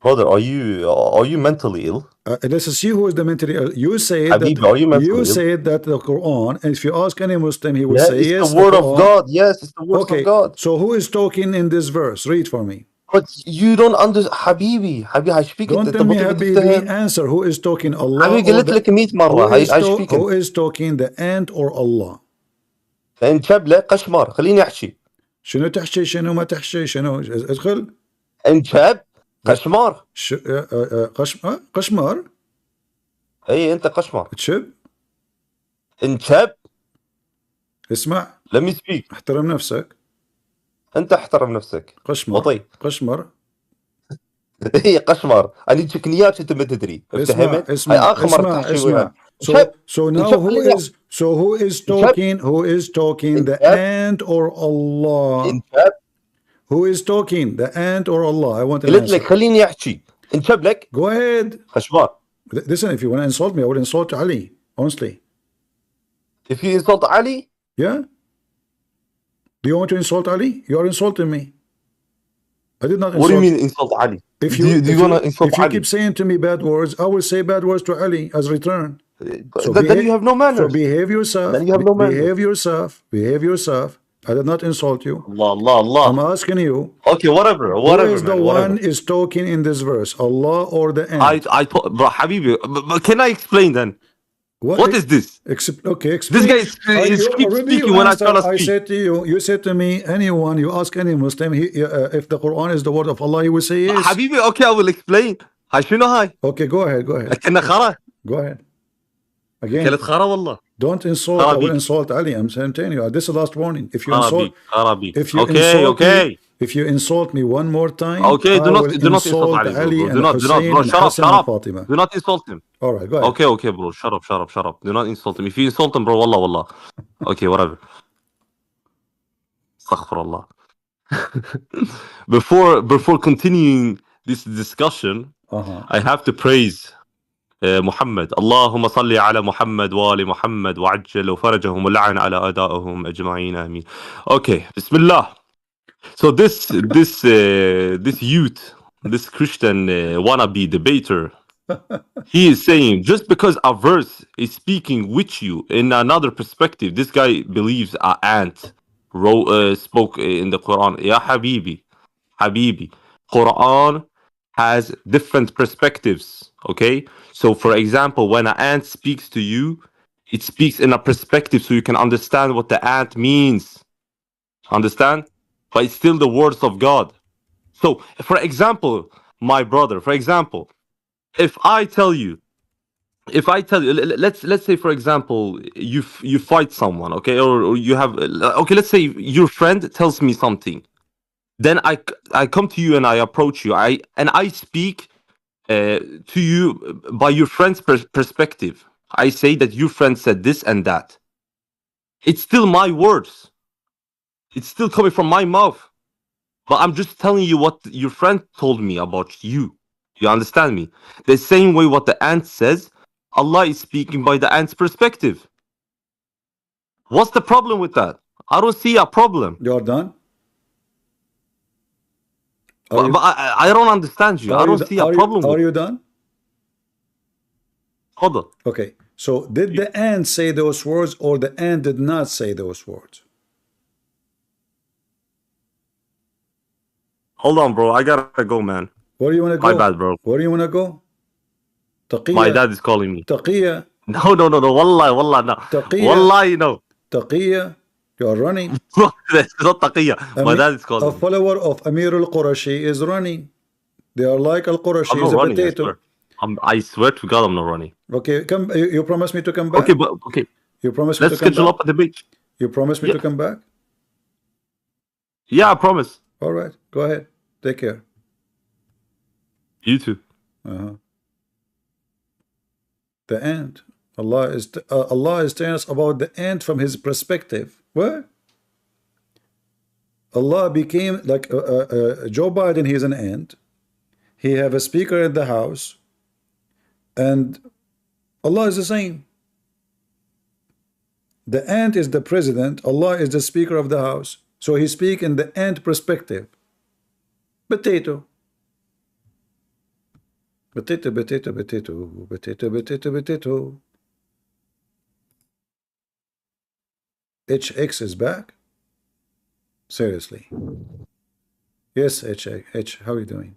[SPEAKER 13] Brother, are you mentally ill?
[SPEAKER 1] This is you who is the mentally ill. You say that the Quran, and if you ask any Muslim, he will say yes.
[SPEAKER 13] It's the word of God. Yes, it's the word of God.
[SPEAKER 1] So who is talking in this verse? Read for me.
[SPEAKER 13] But you don't understand. حبيبي هاي شفيك
[SPEAKER 1] Don't
[SPEAKER 13] انت
[SPEAKER 1] tell me
[SPEAKER 13] بطل
[SPEAKER 1] حبيبي.
[SPEAKER 13] تفتهم.
[SPEAKER 1] Answer. Who is talking? Allah
[SPEAKER 13] حبيبي
[SPEAKER 1] or
[SPEAKER 13] قلت
[SPEAKER 1] the
[SPEAKER 13] لك 100 مرة هاي شفيك
[SPEAKER 1] who
[SPEAKER 13] انت.
[SPEAKER 1] is talking? The ant or Allah?
[SPEAKER 13] فإن شبله قشمر خليني احكي.
[SPEAKER 1] شنو تحشي شنو ما تحشي شنو ادخل.
[SPEAKER 13] إن شب قشمر.
[SPEAKER 1] قشمر.
[SPEAKER 13] اي انت قشمر.
[SPEAKER 1] تشب.
[SPEAKER 13] إن شب.
[SPEAKER 1] اسمع.
[SPEAKER 13] Let me speak.
[SPEAKER 1] احترم نفسك.
[SPEAKER 13] انت احترم نفسك.
[SPEAKER 1] قشمر.
[SPEAKER 13] وطي.
[SPEAKER 1] قشمر.
[SPEAKER 13] اي قشمر. انا تقنيات انت ما تدري.
[SPEAKER 1] اسمع
[SPEAKER 13] افتهمت؟ هاي اخر مرة
[SPEAKER 1] اسمع
[SPEAKER 13] تحكي
[SPEAKER 1] اسمع.
[SPEAKER 13] وياي.
[SPEAKER 1] So now who is talking? Who is talking? The ant or Allah? Who is talking? The ant or Allah? I want an
[SPEAKER 13] قلت
[SPEAKER 1] answer.
[SPEAKER 13] لك خليني احكي. انشب لك.
[SPEAKER 1] Go ahead.
[SPEAKER 13] خشبار.
[SPEAKER 1] Listen, if you want to insult me, I will insult Ali. Honestly.
[SPEAKER 13] If you insult Ali?
[SPEAKER 1] Yeah. Do you want to insult Ali? You are insulting me. I did not insult.
[SPEAKER 13] What do you mean insult Ali?
[SPEAKER 1] If
[SPEAKER 13] do you want to insult
[SPEAKER 1] if you
[SPEAKER 13] Ali?
[SPEAKER 1] keep saying to me bad words, I will say bad words to Ali as return. So
[SPEAKER 13] then you have no manners.
[SPEAKER 1] So behave yourself.
[SPEAKER 13] Then you have no manners.
[SPEAKER 1] Behave yourself. Behave yourself. I did not insult you.
[SPEAKER 13] Allah.
[SPEAKER 1] I'm asking you.
[SPEAKER 13] Okay, whatever.
[SPEAKER 1] Who is the one is talking in this verse? Allah or the ant?
[SPEAKER 13] Bro, Habibi, can I explain then? What is this?
[SPEAKER 1] Okay, explain.
[SPEAKER 13] This guy is keep speaking when I try to speak.
[SPEAKER 1] I said to you, you said to me, anyone, you ask any Muslim, if the Quran is the word of Allah, he will say yes.
[SPEAKER 13] Habibi, okay, I will explain.
[SPEAKER 1] Okay, go ahead, go ahead. Go ahead. Again. Don't insult. I will insult Ali. I'm telling you. This is the last warning. If you insult, if you insult me one more time,
[SPEAKER 13] okay, do not insult Ali. Do not,
[SPEAKER 1] Fatima.
[SPEAKER 13] Do not insult him.
[SPEAKER 1] All right, go ahead.
[SPEAKER 13] Okay, bro. Shut up. Do not insult him. If you insult him, bro, wallah. Okay, whatever. Astaghfirullah. Before continuing this discussion, I have to praise محمد. اللهم صل على محمد وآل محمد وعجل فرجهم ولعن على أعدائهم أجمعين آمين. Okay, Bismillah. So this youth, this Christian wannabe debater, he is saying just because a verse is speaking with you in another perspective, this guy believes an ant spoke in the Quran. Ya Habibi, Quran has different perspectives, okay? So for example, when an ant speaks to you, it speaks in a perspective so you can understand what the ant means. Understand? But it's still the words of God. So for example, my brother, if I tell you, let's say for example, you fight someone, okay? Or you have, okay, let's say your friend tells me something. Then I come to you and I approach you. I speak to you by your friend's perspective. I say that your friend said this and that. It's still my words. It's still coming from my mouth. But I'm just telling you what your friend told me about you. You understand me? The same way what the ant says, Allah is speaking by the ant's perspective. What's the problem with that? I don't see a problem.
[SPEAKER 1] You're done?
[SPEAKER 13] But I don't understand you. I don't see a problem.
[SPEAKER 1] Are you done?
[SPEAKER 13] Hold on.
[SPEAKER 1] Okay. So did the ant say those words or the ant did not say those words?
[SPEAKER 13] Hold on, bro. I gotta go, man.
[SPEAKER 1] Where do you want to go?
[SPEAKER 13] My bad, bro.
[SPEAKER 1] Where do you want to go? Taqiyya.
[SPEAKER 13] My dad is calling me.
[SPEAKER 1] Taqiyya.
[SPEAKER 13] No. Wallah, no.
[SPEAKER 1] Taqiyya.
[SPEAKER 13] Wallahi, no.
[SPEAKER 1] Taqiyya. You are running.
[SPEAKER 13] That's not taqiyya. My dad is calling
[SPEAKER 1] me. A follower of Amir al-Qurashi is running. They are like al-Qurashi is a potato.
[SPEAKER 13] I swear to God, I'm not running.
[SPEAKER 1] Okay, come. You promise me to come back.
[SPEAKER 13] Okay.
[SPEAKER 1] You promise me to come back.
[SPEAKER 13] Let's schedule up a debate.
[SPEAKER 1] You promise me to come back.
[SPEAKER 13] Yeah, I promise.
[SPEAKER 1] All right, go ahead. Take care.
[SPEAKER 13] You too.
[SPEAKER 1] The ant. Allah is telling us about the ant from his perspective. What? Allah became like Joe Biden. He's an ant. He have a speaker in the house, and Allah is the same. The ant is the president. Allah is the speaker of the house. So he speak in the ant perspective. Potato. Potato. HX is back? Seriously. Yes, H, how are you doing?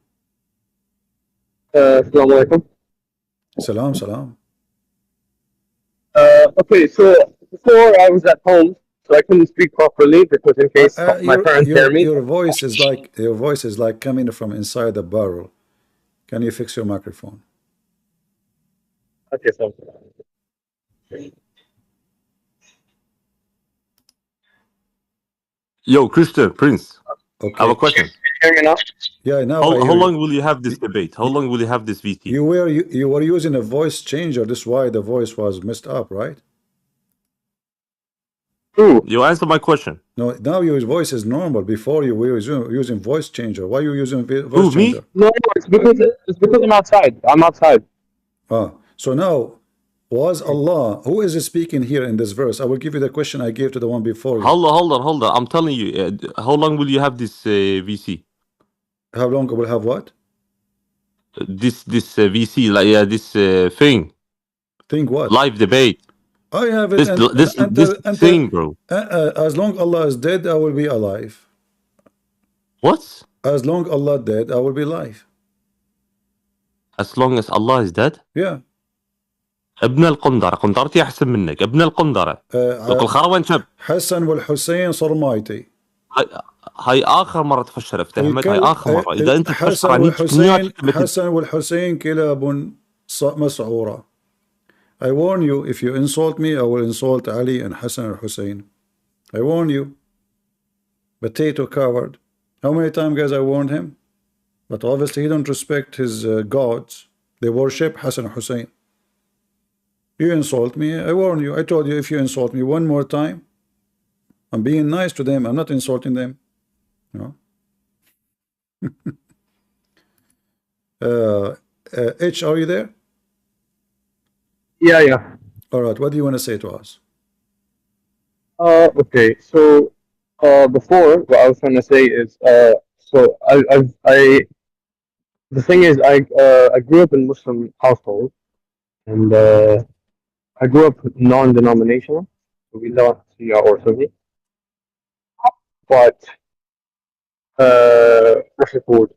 [SPEAKER 16] Assalamu alaikum.
[SPEAKER 1] Salam, salam.
[SPEAKER 16] Okay, so before I was at home, so I couldn't speak properly because in case my parents hear me.
[SPEAKER 1] Your voice is like coming from inside the barrel. Can you fix your microphone?
[SPEAKER 16] Okay, so.
[SPEAKER 13] Yo, Christian Prince.
[SPEAKER 1] Okay.
[SPEAKER 13] I have a question.
[SPEAKER 16] Hear me now?
[SPEAKER 1] Yeah, now
[SPEAKER 13] how long will you have this debate? How long will you have this VT?
[SPEAKER 1] You were using a voice changer. This is why the voice was messed up, right?
[SPEAKER 13] You answer my question.
[SPEAKER 1] No, now your voice is normal. Before you were using voice changer. Why are you using voice changer?
[SPEAKER 16] Me? No, it's because I'm outside. I'm outside.
[SPEAKER 1] So now, was Allah, who is speaking here in this verse? I will give you the question I gave to the one before you.
[SPEAKER 13] Hold on. I'm telling you, how long will you have this VC?
[SPEAKER 1] How long will have what?
[SPEAKER 13] This VC, like this thing.
[SPEAKER 1] Thing what?
[SPEAKER 13] Live debate.
[SPEAKER 1] I have it.
[SPEAKER 13] This thing, bro.
[SPEAKER 1] As long Allah is dead, I will be alive.
[SPEAKER 13] What?
[SPEAKER 1] As long Allah dead, I will be alive.
[SPEAKER 13] As long as Allah is dead?
[SPEAKER 1] Yeah.
[SPEAKER 13] ابن القنطرة قنطرتي أحسن منك ابن القنطرة لك الخروان شب
[SPEAKER 1] حسن والحسين صرمايتي
[SPEAKER 13] هاي آخر مرة تفشل افتهمت هاي آخر مرة إذا أنت
[SPEAKER 1] حسن والحسين كلاب مسعورة. I warn you, if you insult me, I will insult Ali and Hassan and Hussein. I warn you. Potato coward. How many times, guys, I warned him? But obviously he don't respect his gods. They worship Hassan and Hussein. You insult me, I warn you. I told you, if you insult me one more time, I'm being nice to them. I'm not insulting them. You know? H, are you there?
[SPEAKER 16] Yeah.
[SPEAKER 1] All right. What do you want to say to us?
[SPEAKER 16] Okay. So, before what I was trying to say is, so the thing is, I grew up in Muslim household, and I grew up non-denominational. So we don't see or Sunni. But what's it called?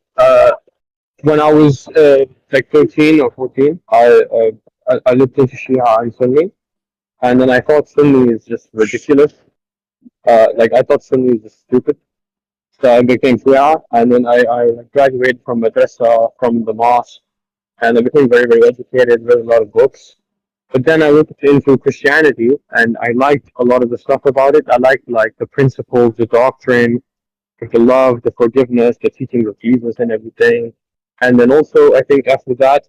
[SPEAKER 16] When I was like 13 or 14, I looked into Shia and Sunni, and then I thought Sunni is just ridiculous. Like I thought Sunni is just stupid. So I became Shia, and then I graduated from madrasa, from the mosque, and I became very, very educated, read a lot of books. But then I looked into Christianity, and I liked a lot of the stuff about it. I liked like the principles, the doctrine, the love, the forgiveness, the teachings of Jesus and everything. And then also, I think after that,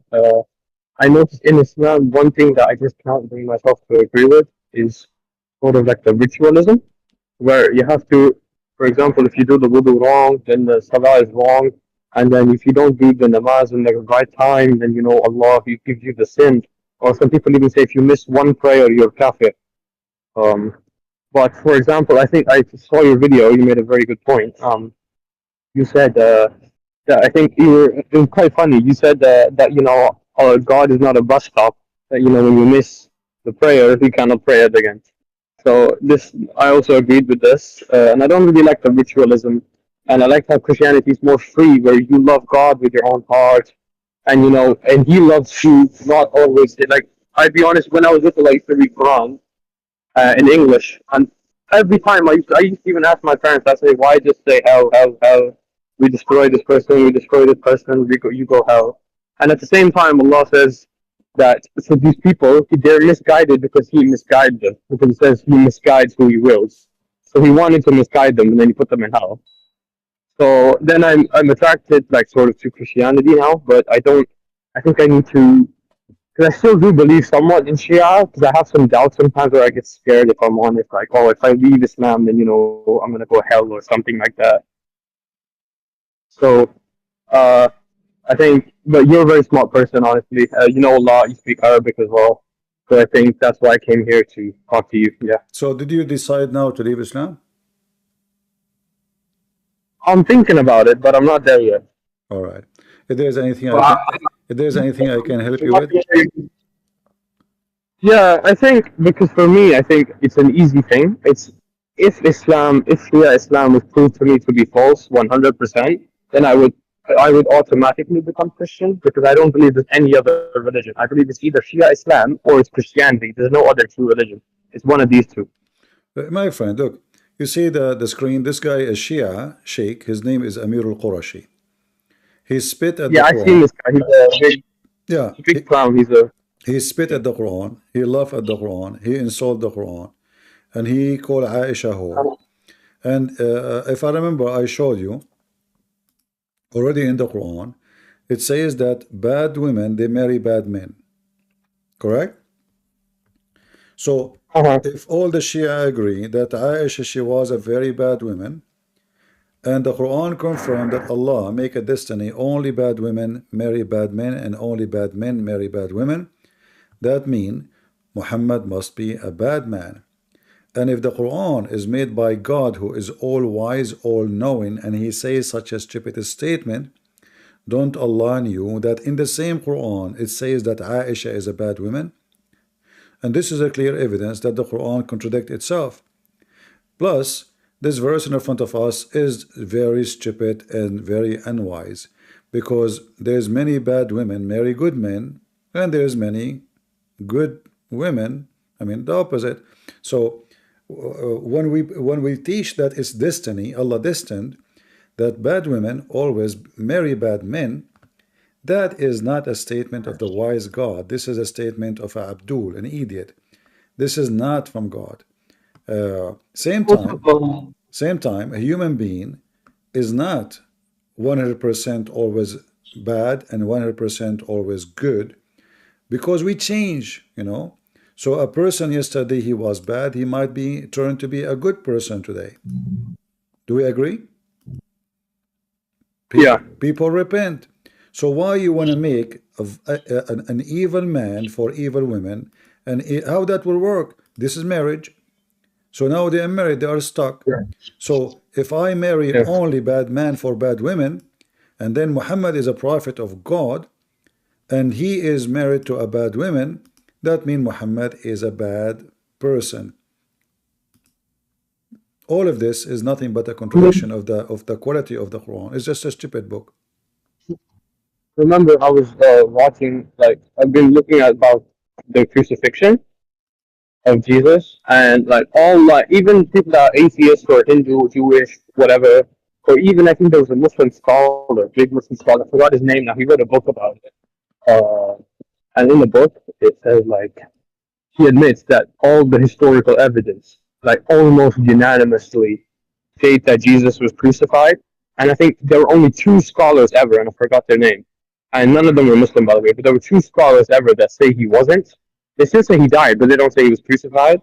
[SPEAKER 16] I noticed in Islam, one thing that I just can't bring myself to agree with is sort of like the ritualism, where you have to, for example, if you do the wudu wrong, then the salah is wrong. And then if you don't do the namaz in the right time, then, you know, Allah gives you the sin. Or some people even say if you miss one prayer, you're kafir. But for example, I think I saw your video. You made a very good point. You said that I think it was quite funny. You said that you know God is not a bus stop. That you know when you miss the prayer, you cannot pray it again. So this I also agreed with this, and I don't really like the ritualism. And I like how Christianity is more free, where you love God with your own heart. And you know, and He loves you not always. Like I'd be honest, when I was little, I used to read Quran in English, and every time I used to even ask my parents. I say, "Why just say hell? We destroy this person. We destroy this person. You go hell." And at the same time, Allah says that so these people they're misguided because He misguides them. Because He says He misguides who He wills. So He wanted to misguide them, and then He put them in hell. So then I'm attracted like sort of to Christianity now, but I think I need to, because I still do believe somewhat in Shia, because I have some doubts sometimes where I get scared if I'm honest, like, oh, if I leave Islam, then, you know, I'm going to go hell or something like that. So, I think, but you're a very smart person, honestly. You know a lot, you speak Arabic as well. So I think that's why I came here to talk to you, yeah.
[SPEAKER 1] So did you decide now to leave Islam?
[SPEAKER 16] I'm thinking about it, but I'm not there yet.
[SPEAKER 1] All right. If there's anything I can help you with.
[SPEAKER 16] Yeah, I think because for me, I think it's an easy thing. It's if Shia Islam was proved to me to be false, 100%, then I would automatically become Christian, because I don't believe there's any other religion. I believe it's either Shia Islam or it's Christianity. There's no other true religion. It's one of these two.
[SPEAKER 1] My friend, look, you see the screen. This guy is Shia Sheikh. His name is Amir al-Qurashi. He spit at the
[SPEAKER 16] I've
[SPEAKER 1] Quran.
[SPEAKER 16] seen this guy. He's a big clown.
[SPEAKER 1] He spit at the Quran. He laughed at the Quran. He insulted the Quran, and he called Aisha whore. And if I remember, I showed you already in the Quran. It says that bad women, they marry bad men. Correct? So if all the Shia agree that Aisha, she was a very bad woman, and the Quran confirmed that Allah make a destiny, only bad women marry bad men and only bad men marry bad women, that means Muhammad must be a bad man. And if the Quran is made by God, who is all wise, all knowing, and he says such a stupid statement, don't Allah knew that in the same Quran it says that Aisha is a bad woman? And this is a clear evidence that the Quran contradicts itself. Plus, this verse in front of us is very stupid and very unwise, because there's many bad women marry good men, and there's many good women, I mean the opposite. So when we teach that it's destiny, Allah destined that bad women always marry bad men, that is not a statement of the wise God. This is a statement of Abdul, an idiot. This is not from God. Same time, a human being is not 100% always bad and 100% always good, because we change, you know. So a person yesterday he was bad, he might be turned to be a good person today. Do we agree? People repent. So why you want to make an evil man for evil women, and how that will work? This is marriage. So now they are married, they are stuck. So if I marry only bad man for bad women, and then Muhammad is a prophet of God, and he is married to a bad woman, that means Muhammad is a bad person. All of this is nothing but a contradiction of the quality of the Quran. It's just a stupid book.
[SPEAKER 16] Remember, I was watching, like, I've been looking at about the crucifixion of Jesus, and like all, like, even people that are atheists or Hindu, Jewish, whatever, or even I think there was a Muslim scholar, big Muslim scholar, I forgot his name now. He wrote a book about it, and in the book it says, like, he admits that all the historical evidence, like, almost unanimously state that Jesus was crucified. And I think there were only 2 scholars ever, and I forgot their name, and none of them were Muslim, by the way, but there were 2 scholars ever that say he wasn't. They still say he died, but they don't say he was crucified.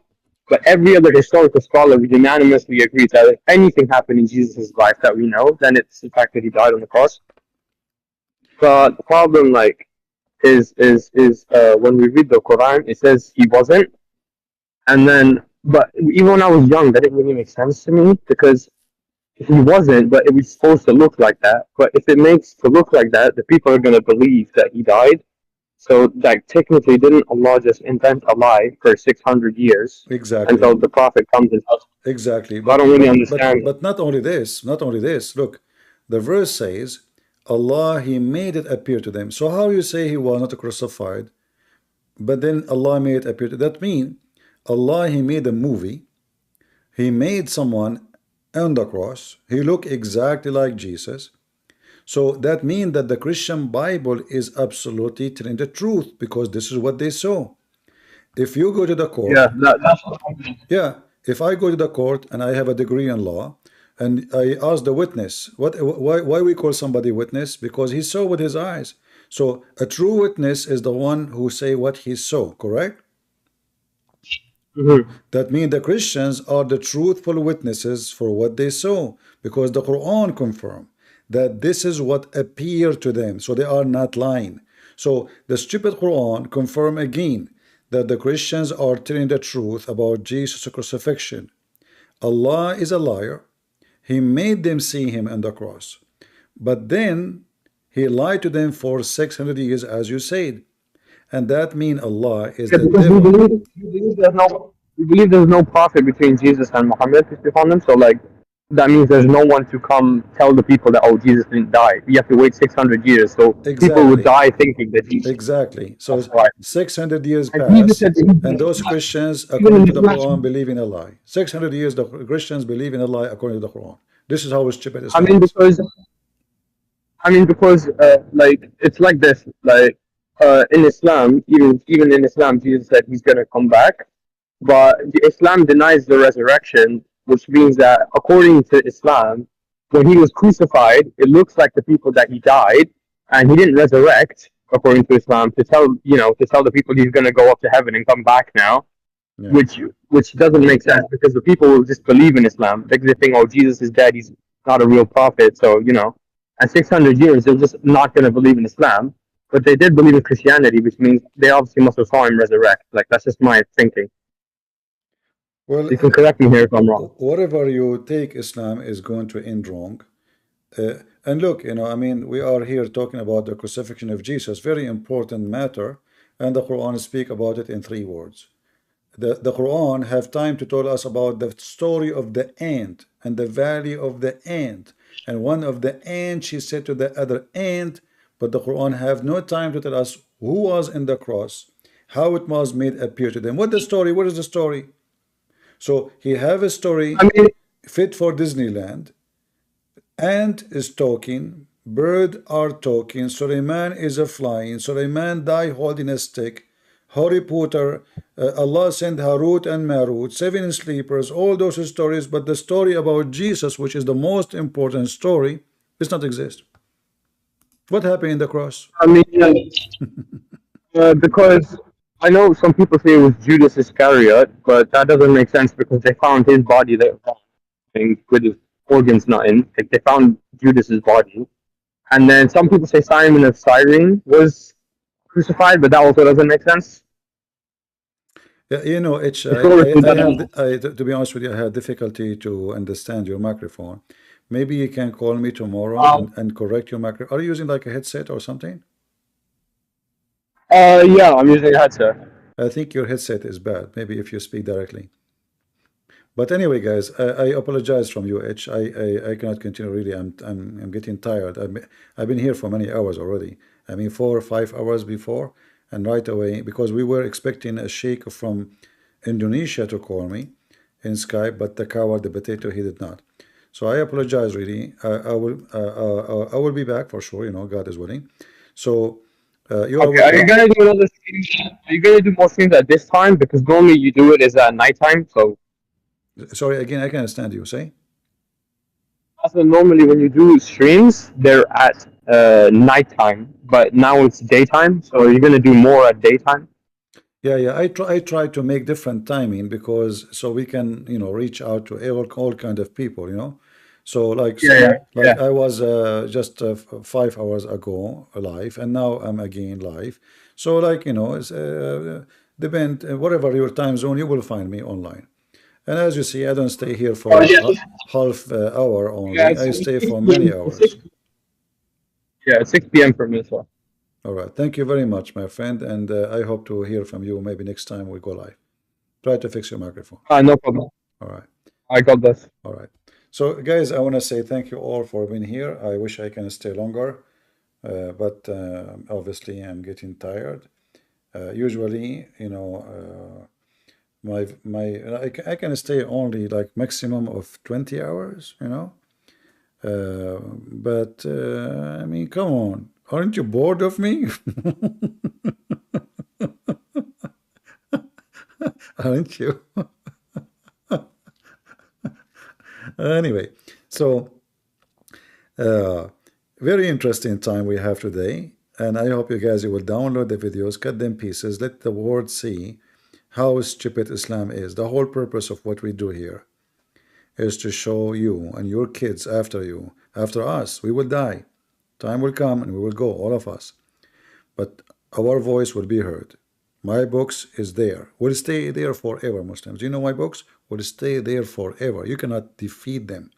[SPEAKER 16] But every other historical scholar unanimously agrees that if anything happened in Jesus' life that we know, then it's the fact that he died on the cross. But the problem, like, is when we read the Quran, it says he wasn't. And then, but even when I was young, that didn't really make sense to me, because he wasn't, but it was supposed to look like that. But if it makes to look like that, the people are going to believe that he died. So, like, technically, didn't Allah just invent a lie for 600 years?
[SPEAKER 1] Exactly.
[SPEAKER 16] Until the Prophet comes and tells us?
[SPEAKER 1] Exactly.
[SPEAKER 16] But I don't really understand.
[SPEAKER 1] But not only this, look, the verse says, Allah, he made it appear to them. So how you say he was not crucified, but then Allah made it appear to them? That means Allah, he made a movie. He made someone on the cross. He looked exactly like Jesus. So that means that the Christian Bible is absolutely telling the truth, because this is what they saw. If you go to the court, if I go to the court and I have a degree in law, and I ask the witness, why we call somebody witness? Because he saw with his eyes. So a true witness is the one who say what he saw, correct? That means the Christians are the truthful witnesses for what they saw, because the Quran confirmed that this is what appeared to them, so they are not lying. So the stupid Quran confirm again that the Christians are telling the truth about Jesus' crucifixion. Allah is a liar. He made them see him on the cross, but then he lied to them for 600 years, as you said, and that means Allah is the devil.
[SPEAKER 16] We believe there's no prophet between Jesus and Muhammad, peace be upon them. So, like, that means there's no one to come tell the people that, oh, Jesus didn't die. You have to wait 600 years. So people would die thinking that Jesus.
[SPEAKER 1] Exactly. So
[SPEAKER 16] That's why.
[SPEAKER 1] 600 years
[SPEAKER 16] And Jesus
[SPEAKER 1] pass,
[SPEAKER 16] said
[SPEAKER 1] and those Christians,
[SPEAKER 16] even
[SPEAKER 1] according
[SPEAKER 16] in
[SPEAKER 1] to
[SPEAKER 16] the
[SPEAKER 1] the
[SPEAKER 16] flesh.
[SPEAKER 1] Quran, believe in a lie. 600 years, the Christians believe in a lie according to the Quran. This is how stupid
[SPEAKER 16] I
[SPEAKER 1] Islam
[SPEAKER 16] mean,
[SPEAKER 1] is.
[SPEAKER 16] because like it's like this. Like in Islam, even in Islam, Jesus said he's gonna come back. But Islam denies the resurrection, which means that according to Islam, when he was crucified, it looks like the people that he died, and he didn't resurrect, according to Islam, to tell the people he's going to go up to heaven and come back now, which doesn't make sense because the people will just believe in Islam. They think, oh, Jesus is dead, he's not a real prophet, so at 600 years they're just not going to believe in Islam. But they did believe in Christianity, which means they obviously must have saw him resurrect. Like, that's just my thinking.
[SPEAKER 1] Well,
[SPEAKER 16] you can correct me here if I'm wrong.
[SPEAKER 1] Whatever you take, Islam is going to end wrong. And look, I mean, we are here talking about the crucifixion of Jesus, very important matter, and the Quran speak about it in 3 words. The Quran have time to tell us about the story of the ant and the valley of the ant. And one of the ants, she said to the other ant, but the Quran have no time to tell us who was in the cross, how it was made appear to them. What is the story? So he have a story fit for Disneyland. Ant is talking, bird are talking, Suleiman is a flying, Suleiman die holding a stick, Harry Potter, Allah sent Harut and Marut, 7 sleepers, all those stories, but the story about Jesus, which is the most important story, does not exist. What happened in the cross?
[SPEAKER 16] I mean, because I know some people say it was Judas Iscariot, but that doesn't make sense because they found his body there with his organs not in. Like, they found Judas's body, and then some people say Simon of Cyrene was crucified, but that also doesn't make sense.
[SPEAKER 1] Yeah, to be honest with you, I had difficulty to understand your microphone. Maybe you can call me tomorrow and correct your microphone. Are you using like a headset or something?
[SPEAKER 16] Yeah, I'm using a headset.
[SPEAKER 1] I think your headset is bad. Maybe if you speak directly. But anyway, guys, I apologize from you, H. I cannot continue. Really, I'm getting tired. I've been here for many hours already. I mean, 4 or 5 hours before, and right away, because we were expecting a sheikh from Indonesia to call me in Skype, but the coward, the potato, he did not. So I apologize. Really, I will be back for sure. God is willing. So.
[SPEAKER 16] Are you gonna do another stream? Are you gonna do more streams at this time? Because normally you do it is at nighttime. So
[SPEAKER 1] sorry again, I can understand you. Say.
[SPEAKER 16] So normally when you do streams, they're at nighttime, but now it's daytime. So you're gonna do more at daytime.
[SPEAKER 1] Yeah. I try to make different timing because so we can reach out to all kind of people. So like I was just 5 hours ago live, and now I'm again live. So like it's depend whatever your time zone, you will find me online. And as you see, I don't stay here for half hour only. I stay for many hours.
[SPEAKER 16] Yeah, 6 p.m. for me as well.
[SPEAKER 1] All right. Thank you very much, my friend, and I hope to hear from you maybe next time we go live. Try to fix your microphone.
[SPEAKER 16] No problem.
[SPEAKER 1] All right.
[SPEAKER 16] I got this.
[SPEAKER 1] All right. So, guys, I want to say thank you all for being here. I wish I can stay longer, but obviously I'm getting tired. Usually, I can stay only like maximum of 20 hours, but I mean, come on, aren't you bored of me? Aren't you? Anyway, so very interesting time we have today, and I hope you guys will download the videos, cut them pieces, let the world see how stupid Islam is. The whole purpose of what we do here is to show you and your kids after you, after us. We will die. Time will come and we will go, all of us. But our voice will be heard. My books is there. Will stay there forever, Muslims. You know my books will stay there forever. You cannot defeat them.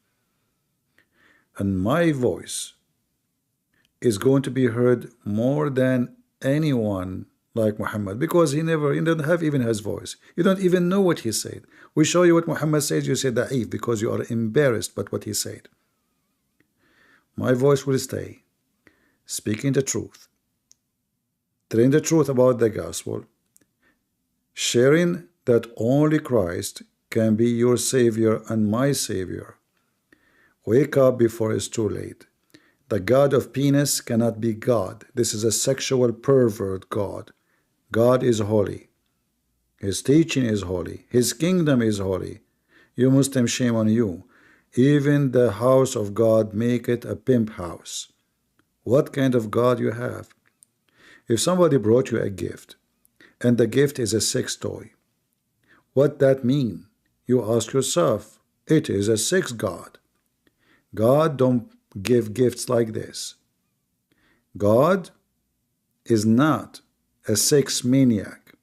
[SPEAKER 1] And my voice is going to be heard more than anyone like Muhammad, because he didn't have even his voice. You don't even know what he said. We show you what Muhammad says, you say da'if, because you are embarrassed by what he said. My voice will stay, speaking the truth, telling the truth about the gospel, sharing that only Christ can be your Savior and my Savior. Wake up before it's too late. The God of penis cannot be God. This is a sexual pervert God. God is holy. His teaching is holy. His kingdom is holy. You Muslim, shame on you. Even the house of God, make it a pimp house. What kind of God you have? If somebody brought you a gift, and the gift is a sex toy, what that mean? You ask yourself, it is a sex God. God don't give gifts like this. God is not a sex maniac,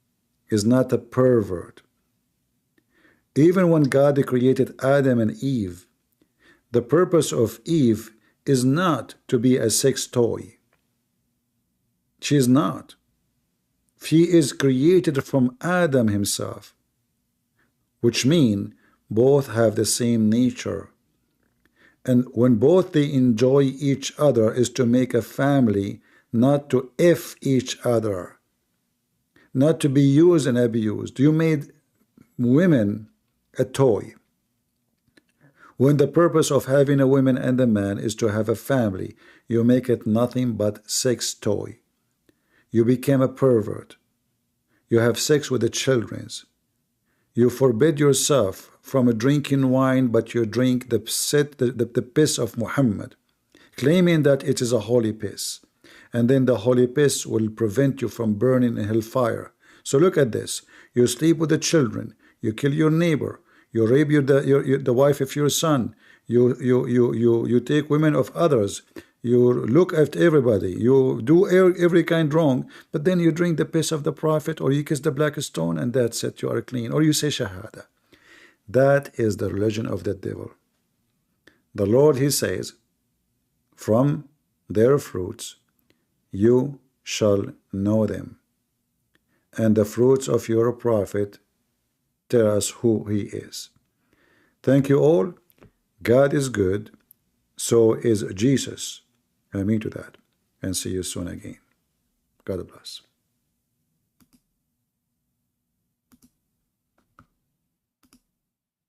[SPEAKER 1] is not a pervert. Even when God created Adam and Eve, the purpose of Eve is not to be a sex toy. She is not. She is created from Adam himself, which means both have the same nature. And when both they enjoy each other is to make a family, not to F each other, not to be used and abused. You made women a toy, when the purpose of having a woman and a man is to have a family. You make it nothing but sex toy. You became a pervert. You have sex with the children's. You forbid yourself from drinking wine, but you drink the piss of Muhammad, claiming that it is a holy piss. And then the holy piss will prevent you from burning in hellfire. So look at this. You sleep with the children. You kill your neighbor. You rape the wife of your son. You take women of others. You look at everybody. You do every kind wrong, but then you drink the piss of the prophet, or you kiss the black stone, and that's it. You are clean. Or you say shahada. That is the religion of the devil. The Lord, he says, from their fruits you shall know them, and the fruits of your prophet tell us who he is. Thank you all. God is good. So is Jesus. I mean to that. And see you soon again. God bless.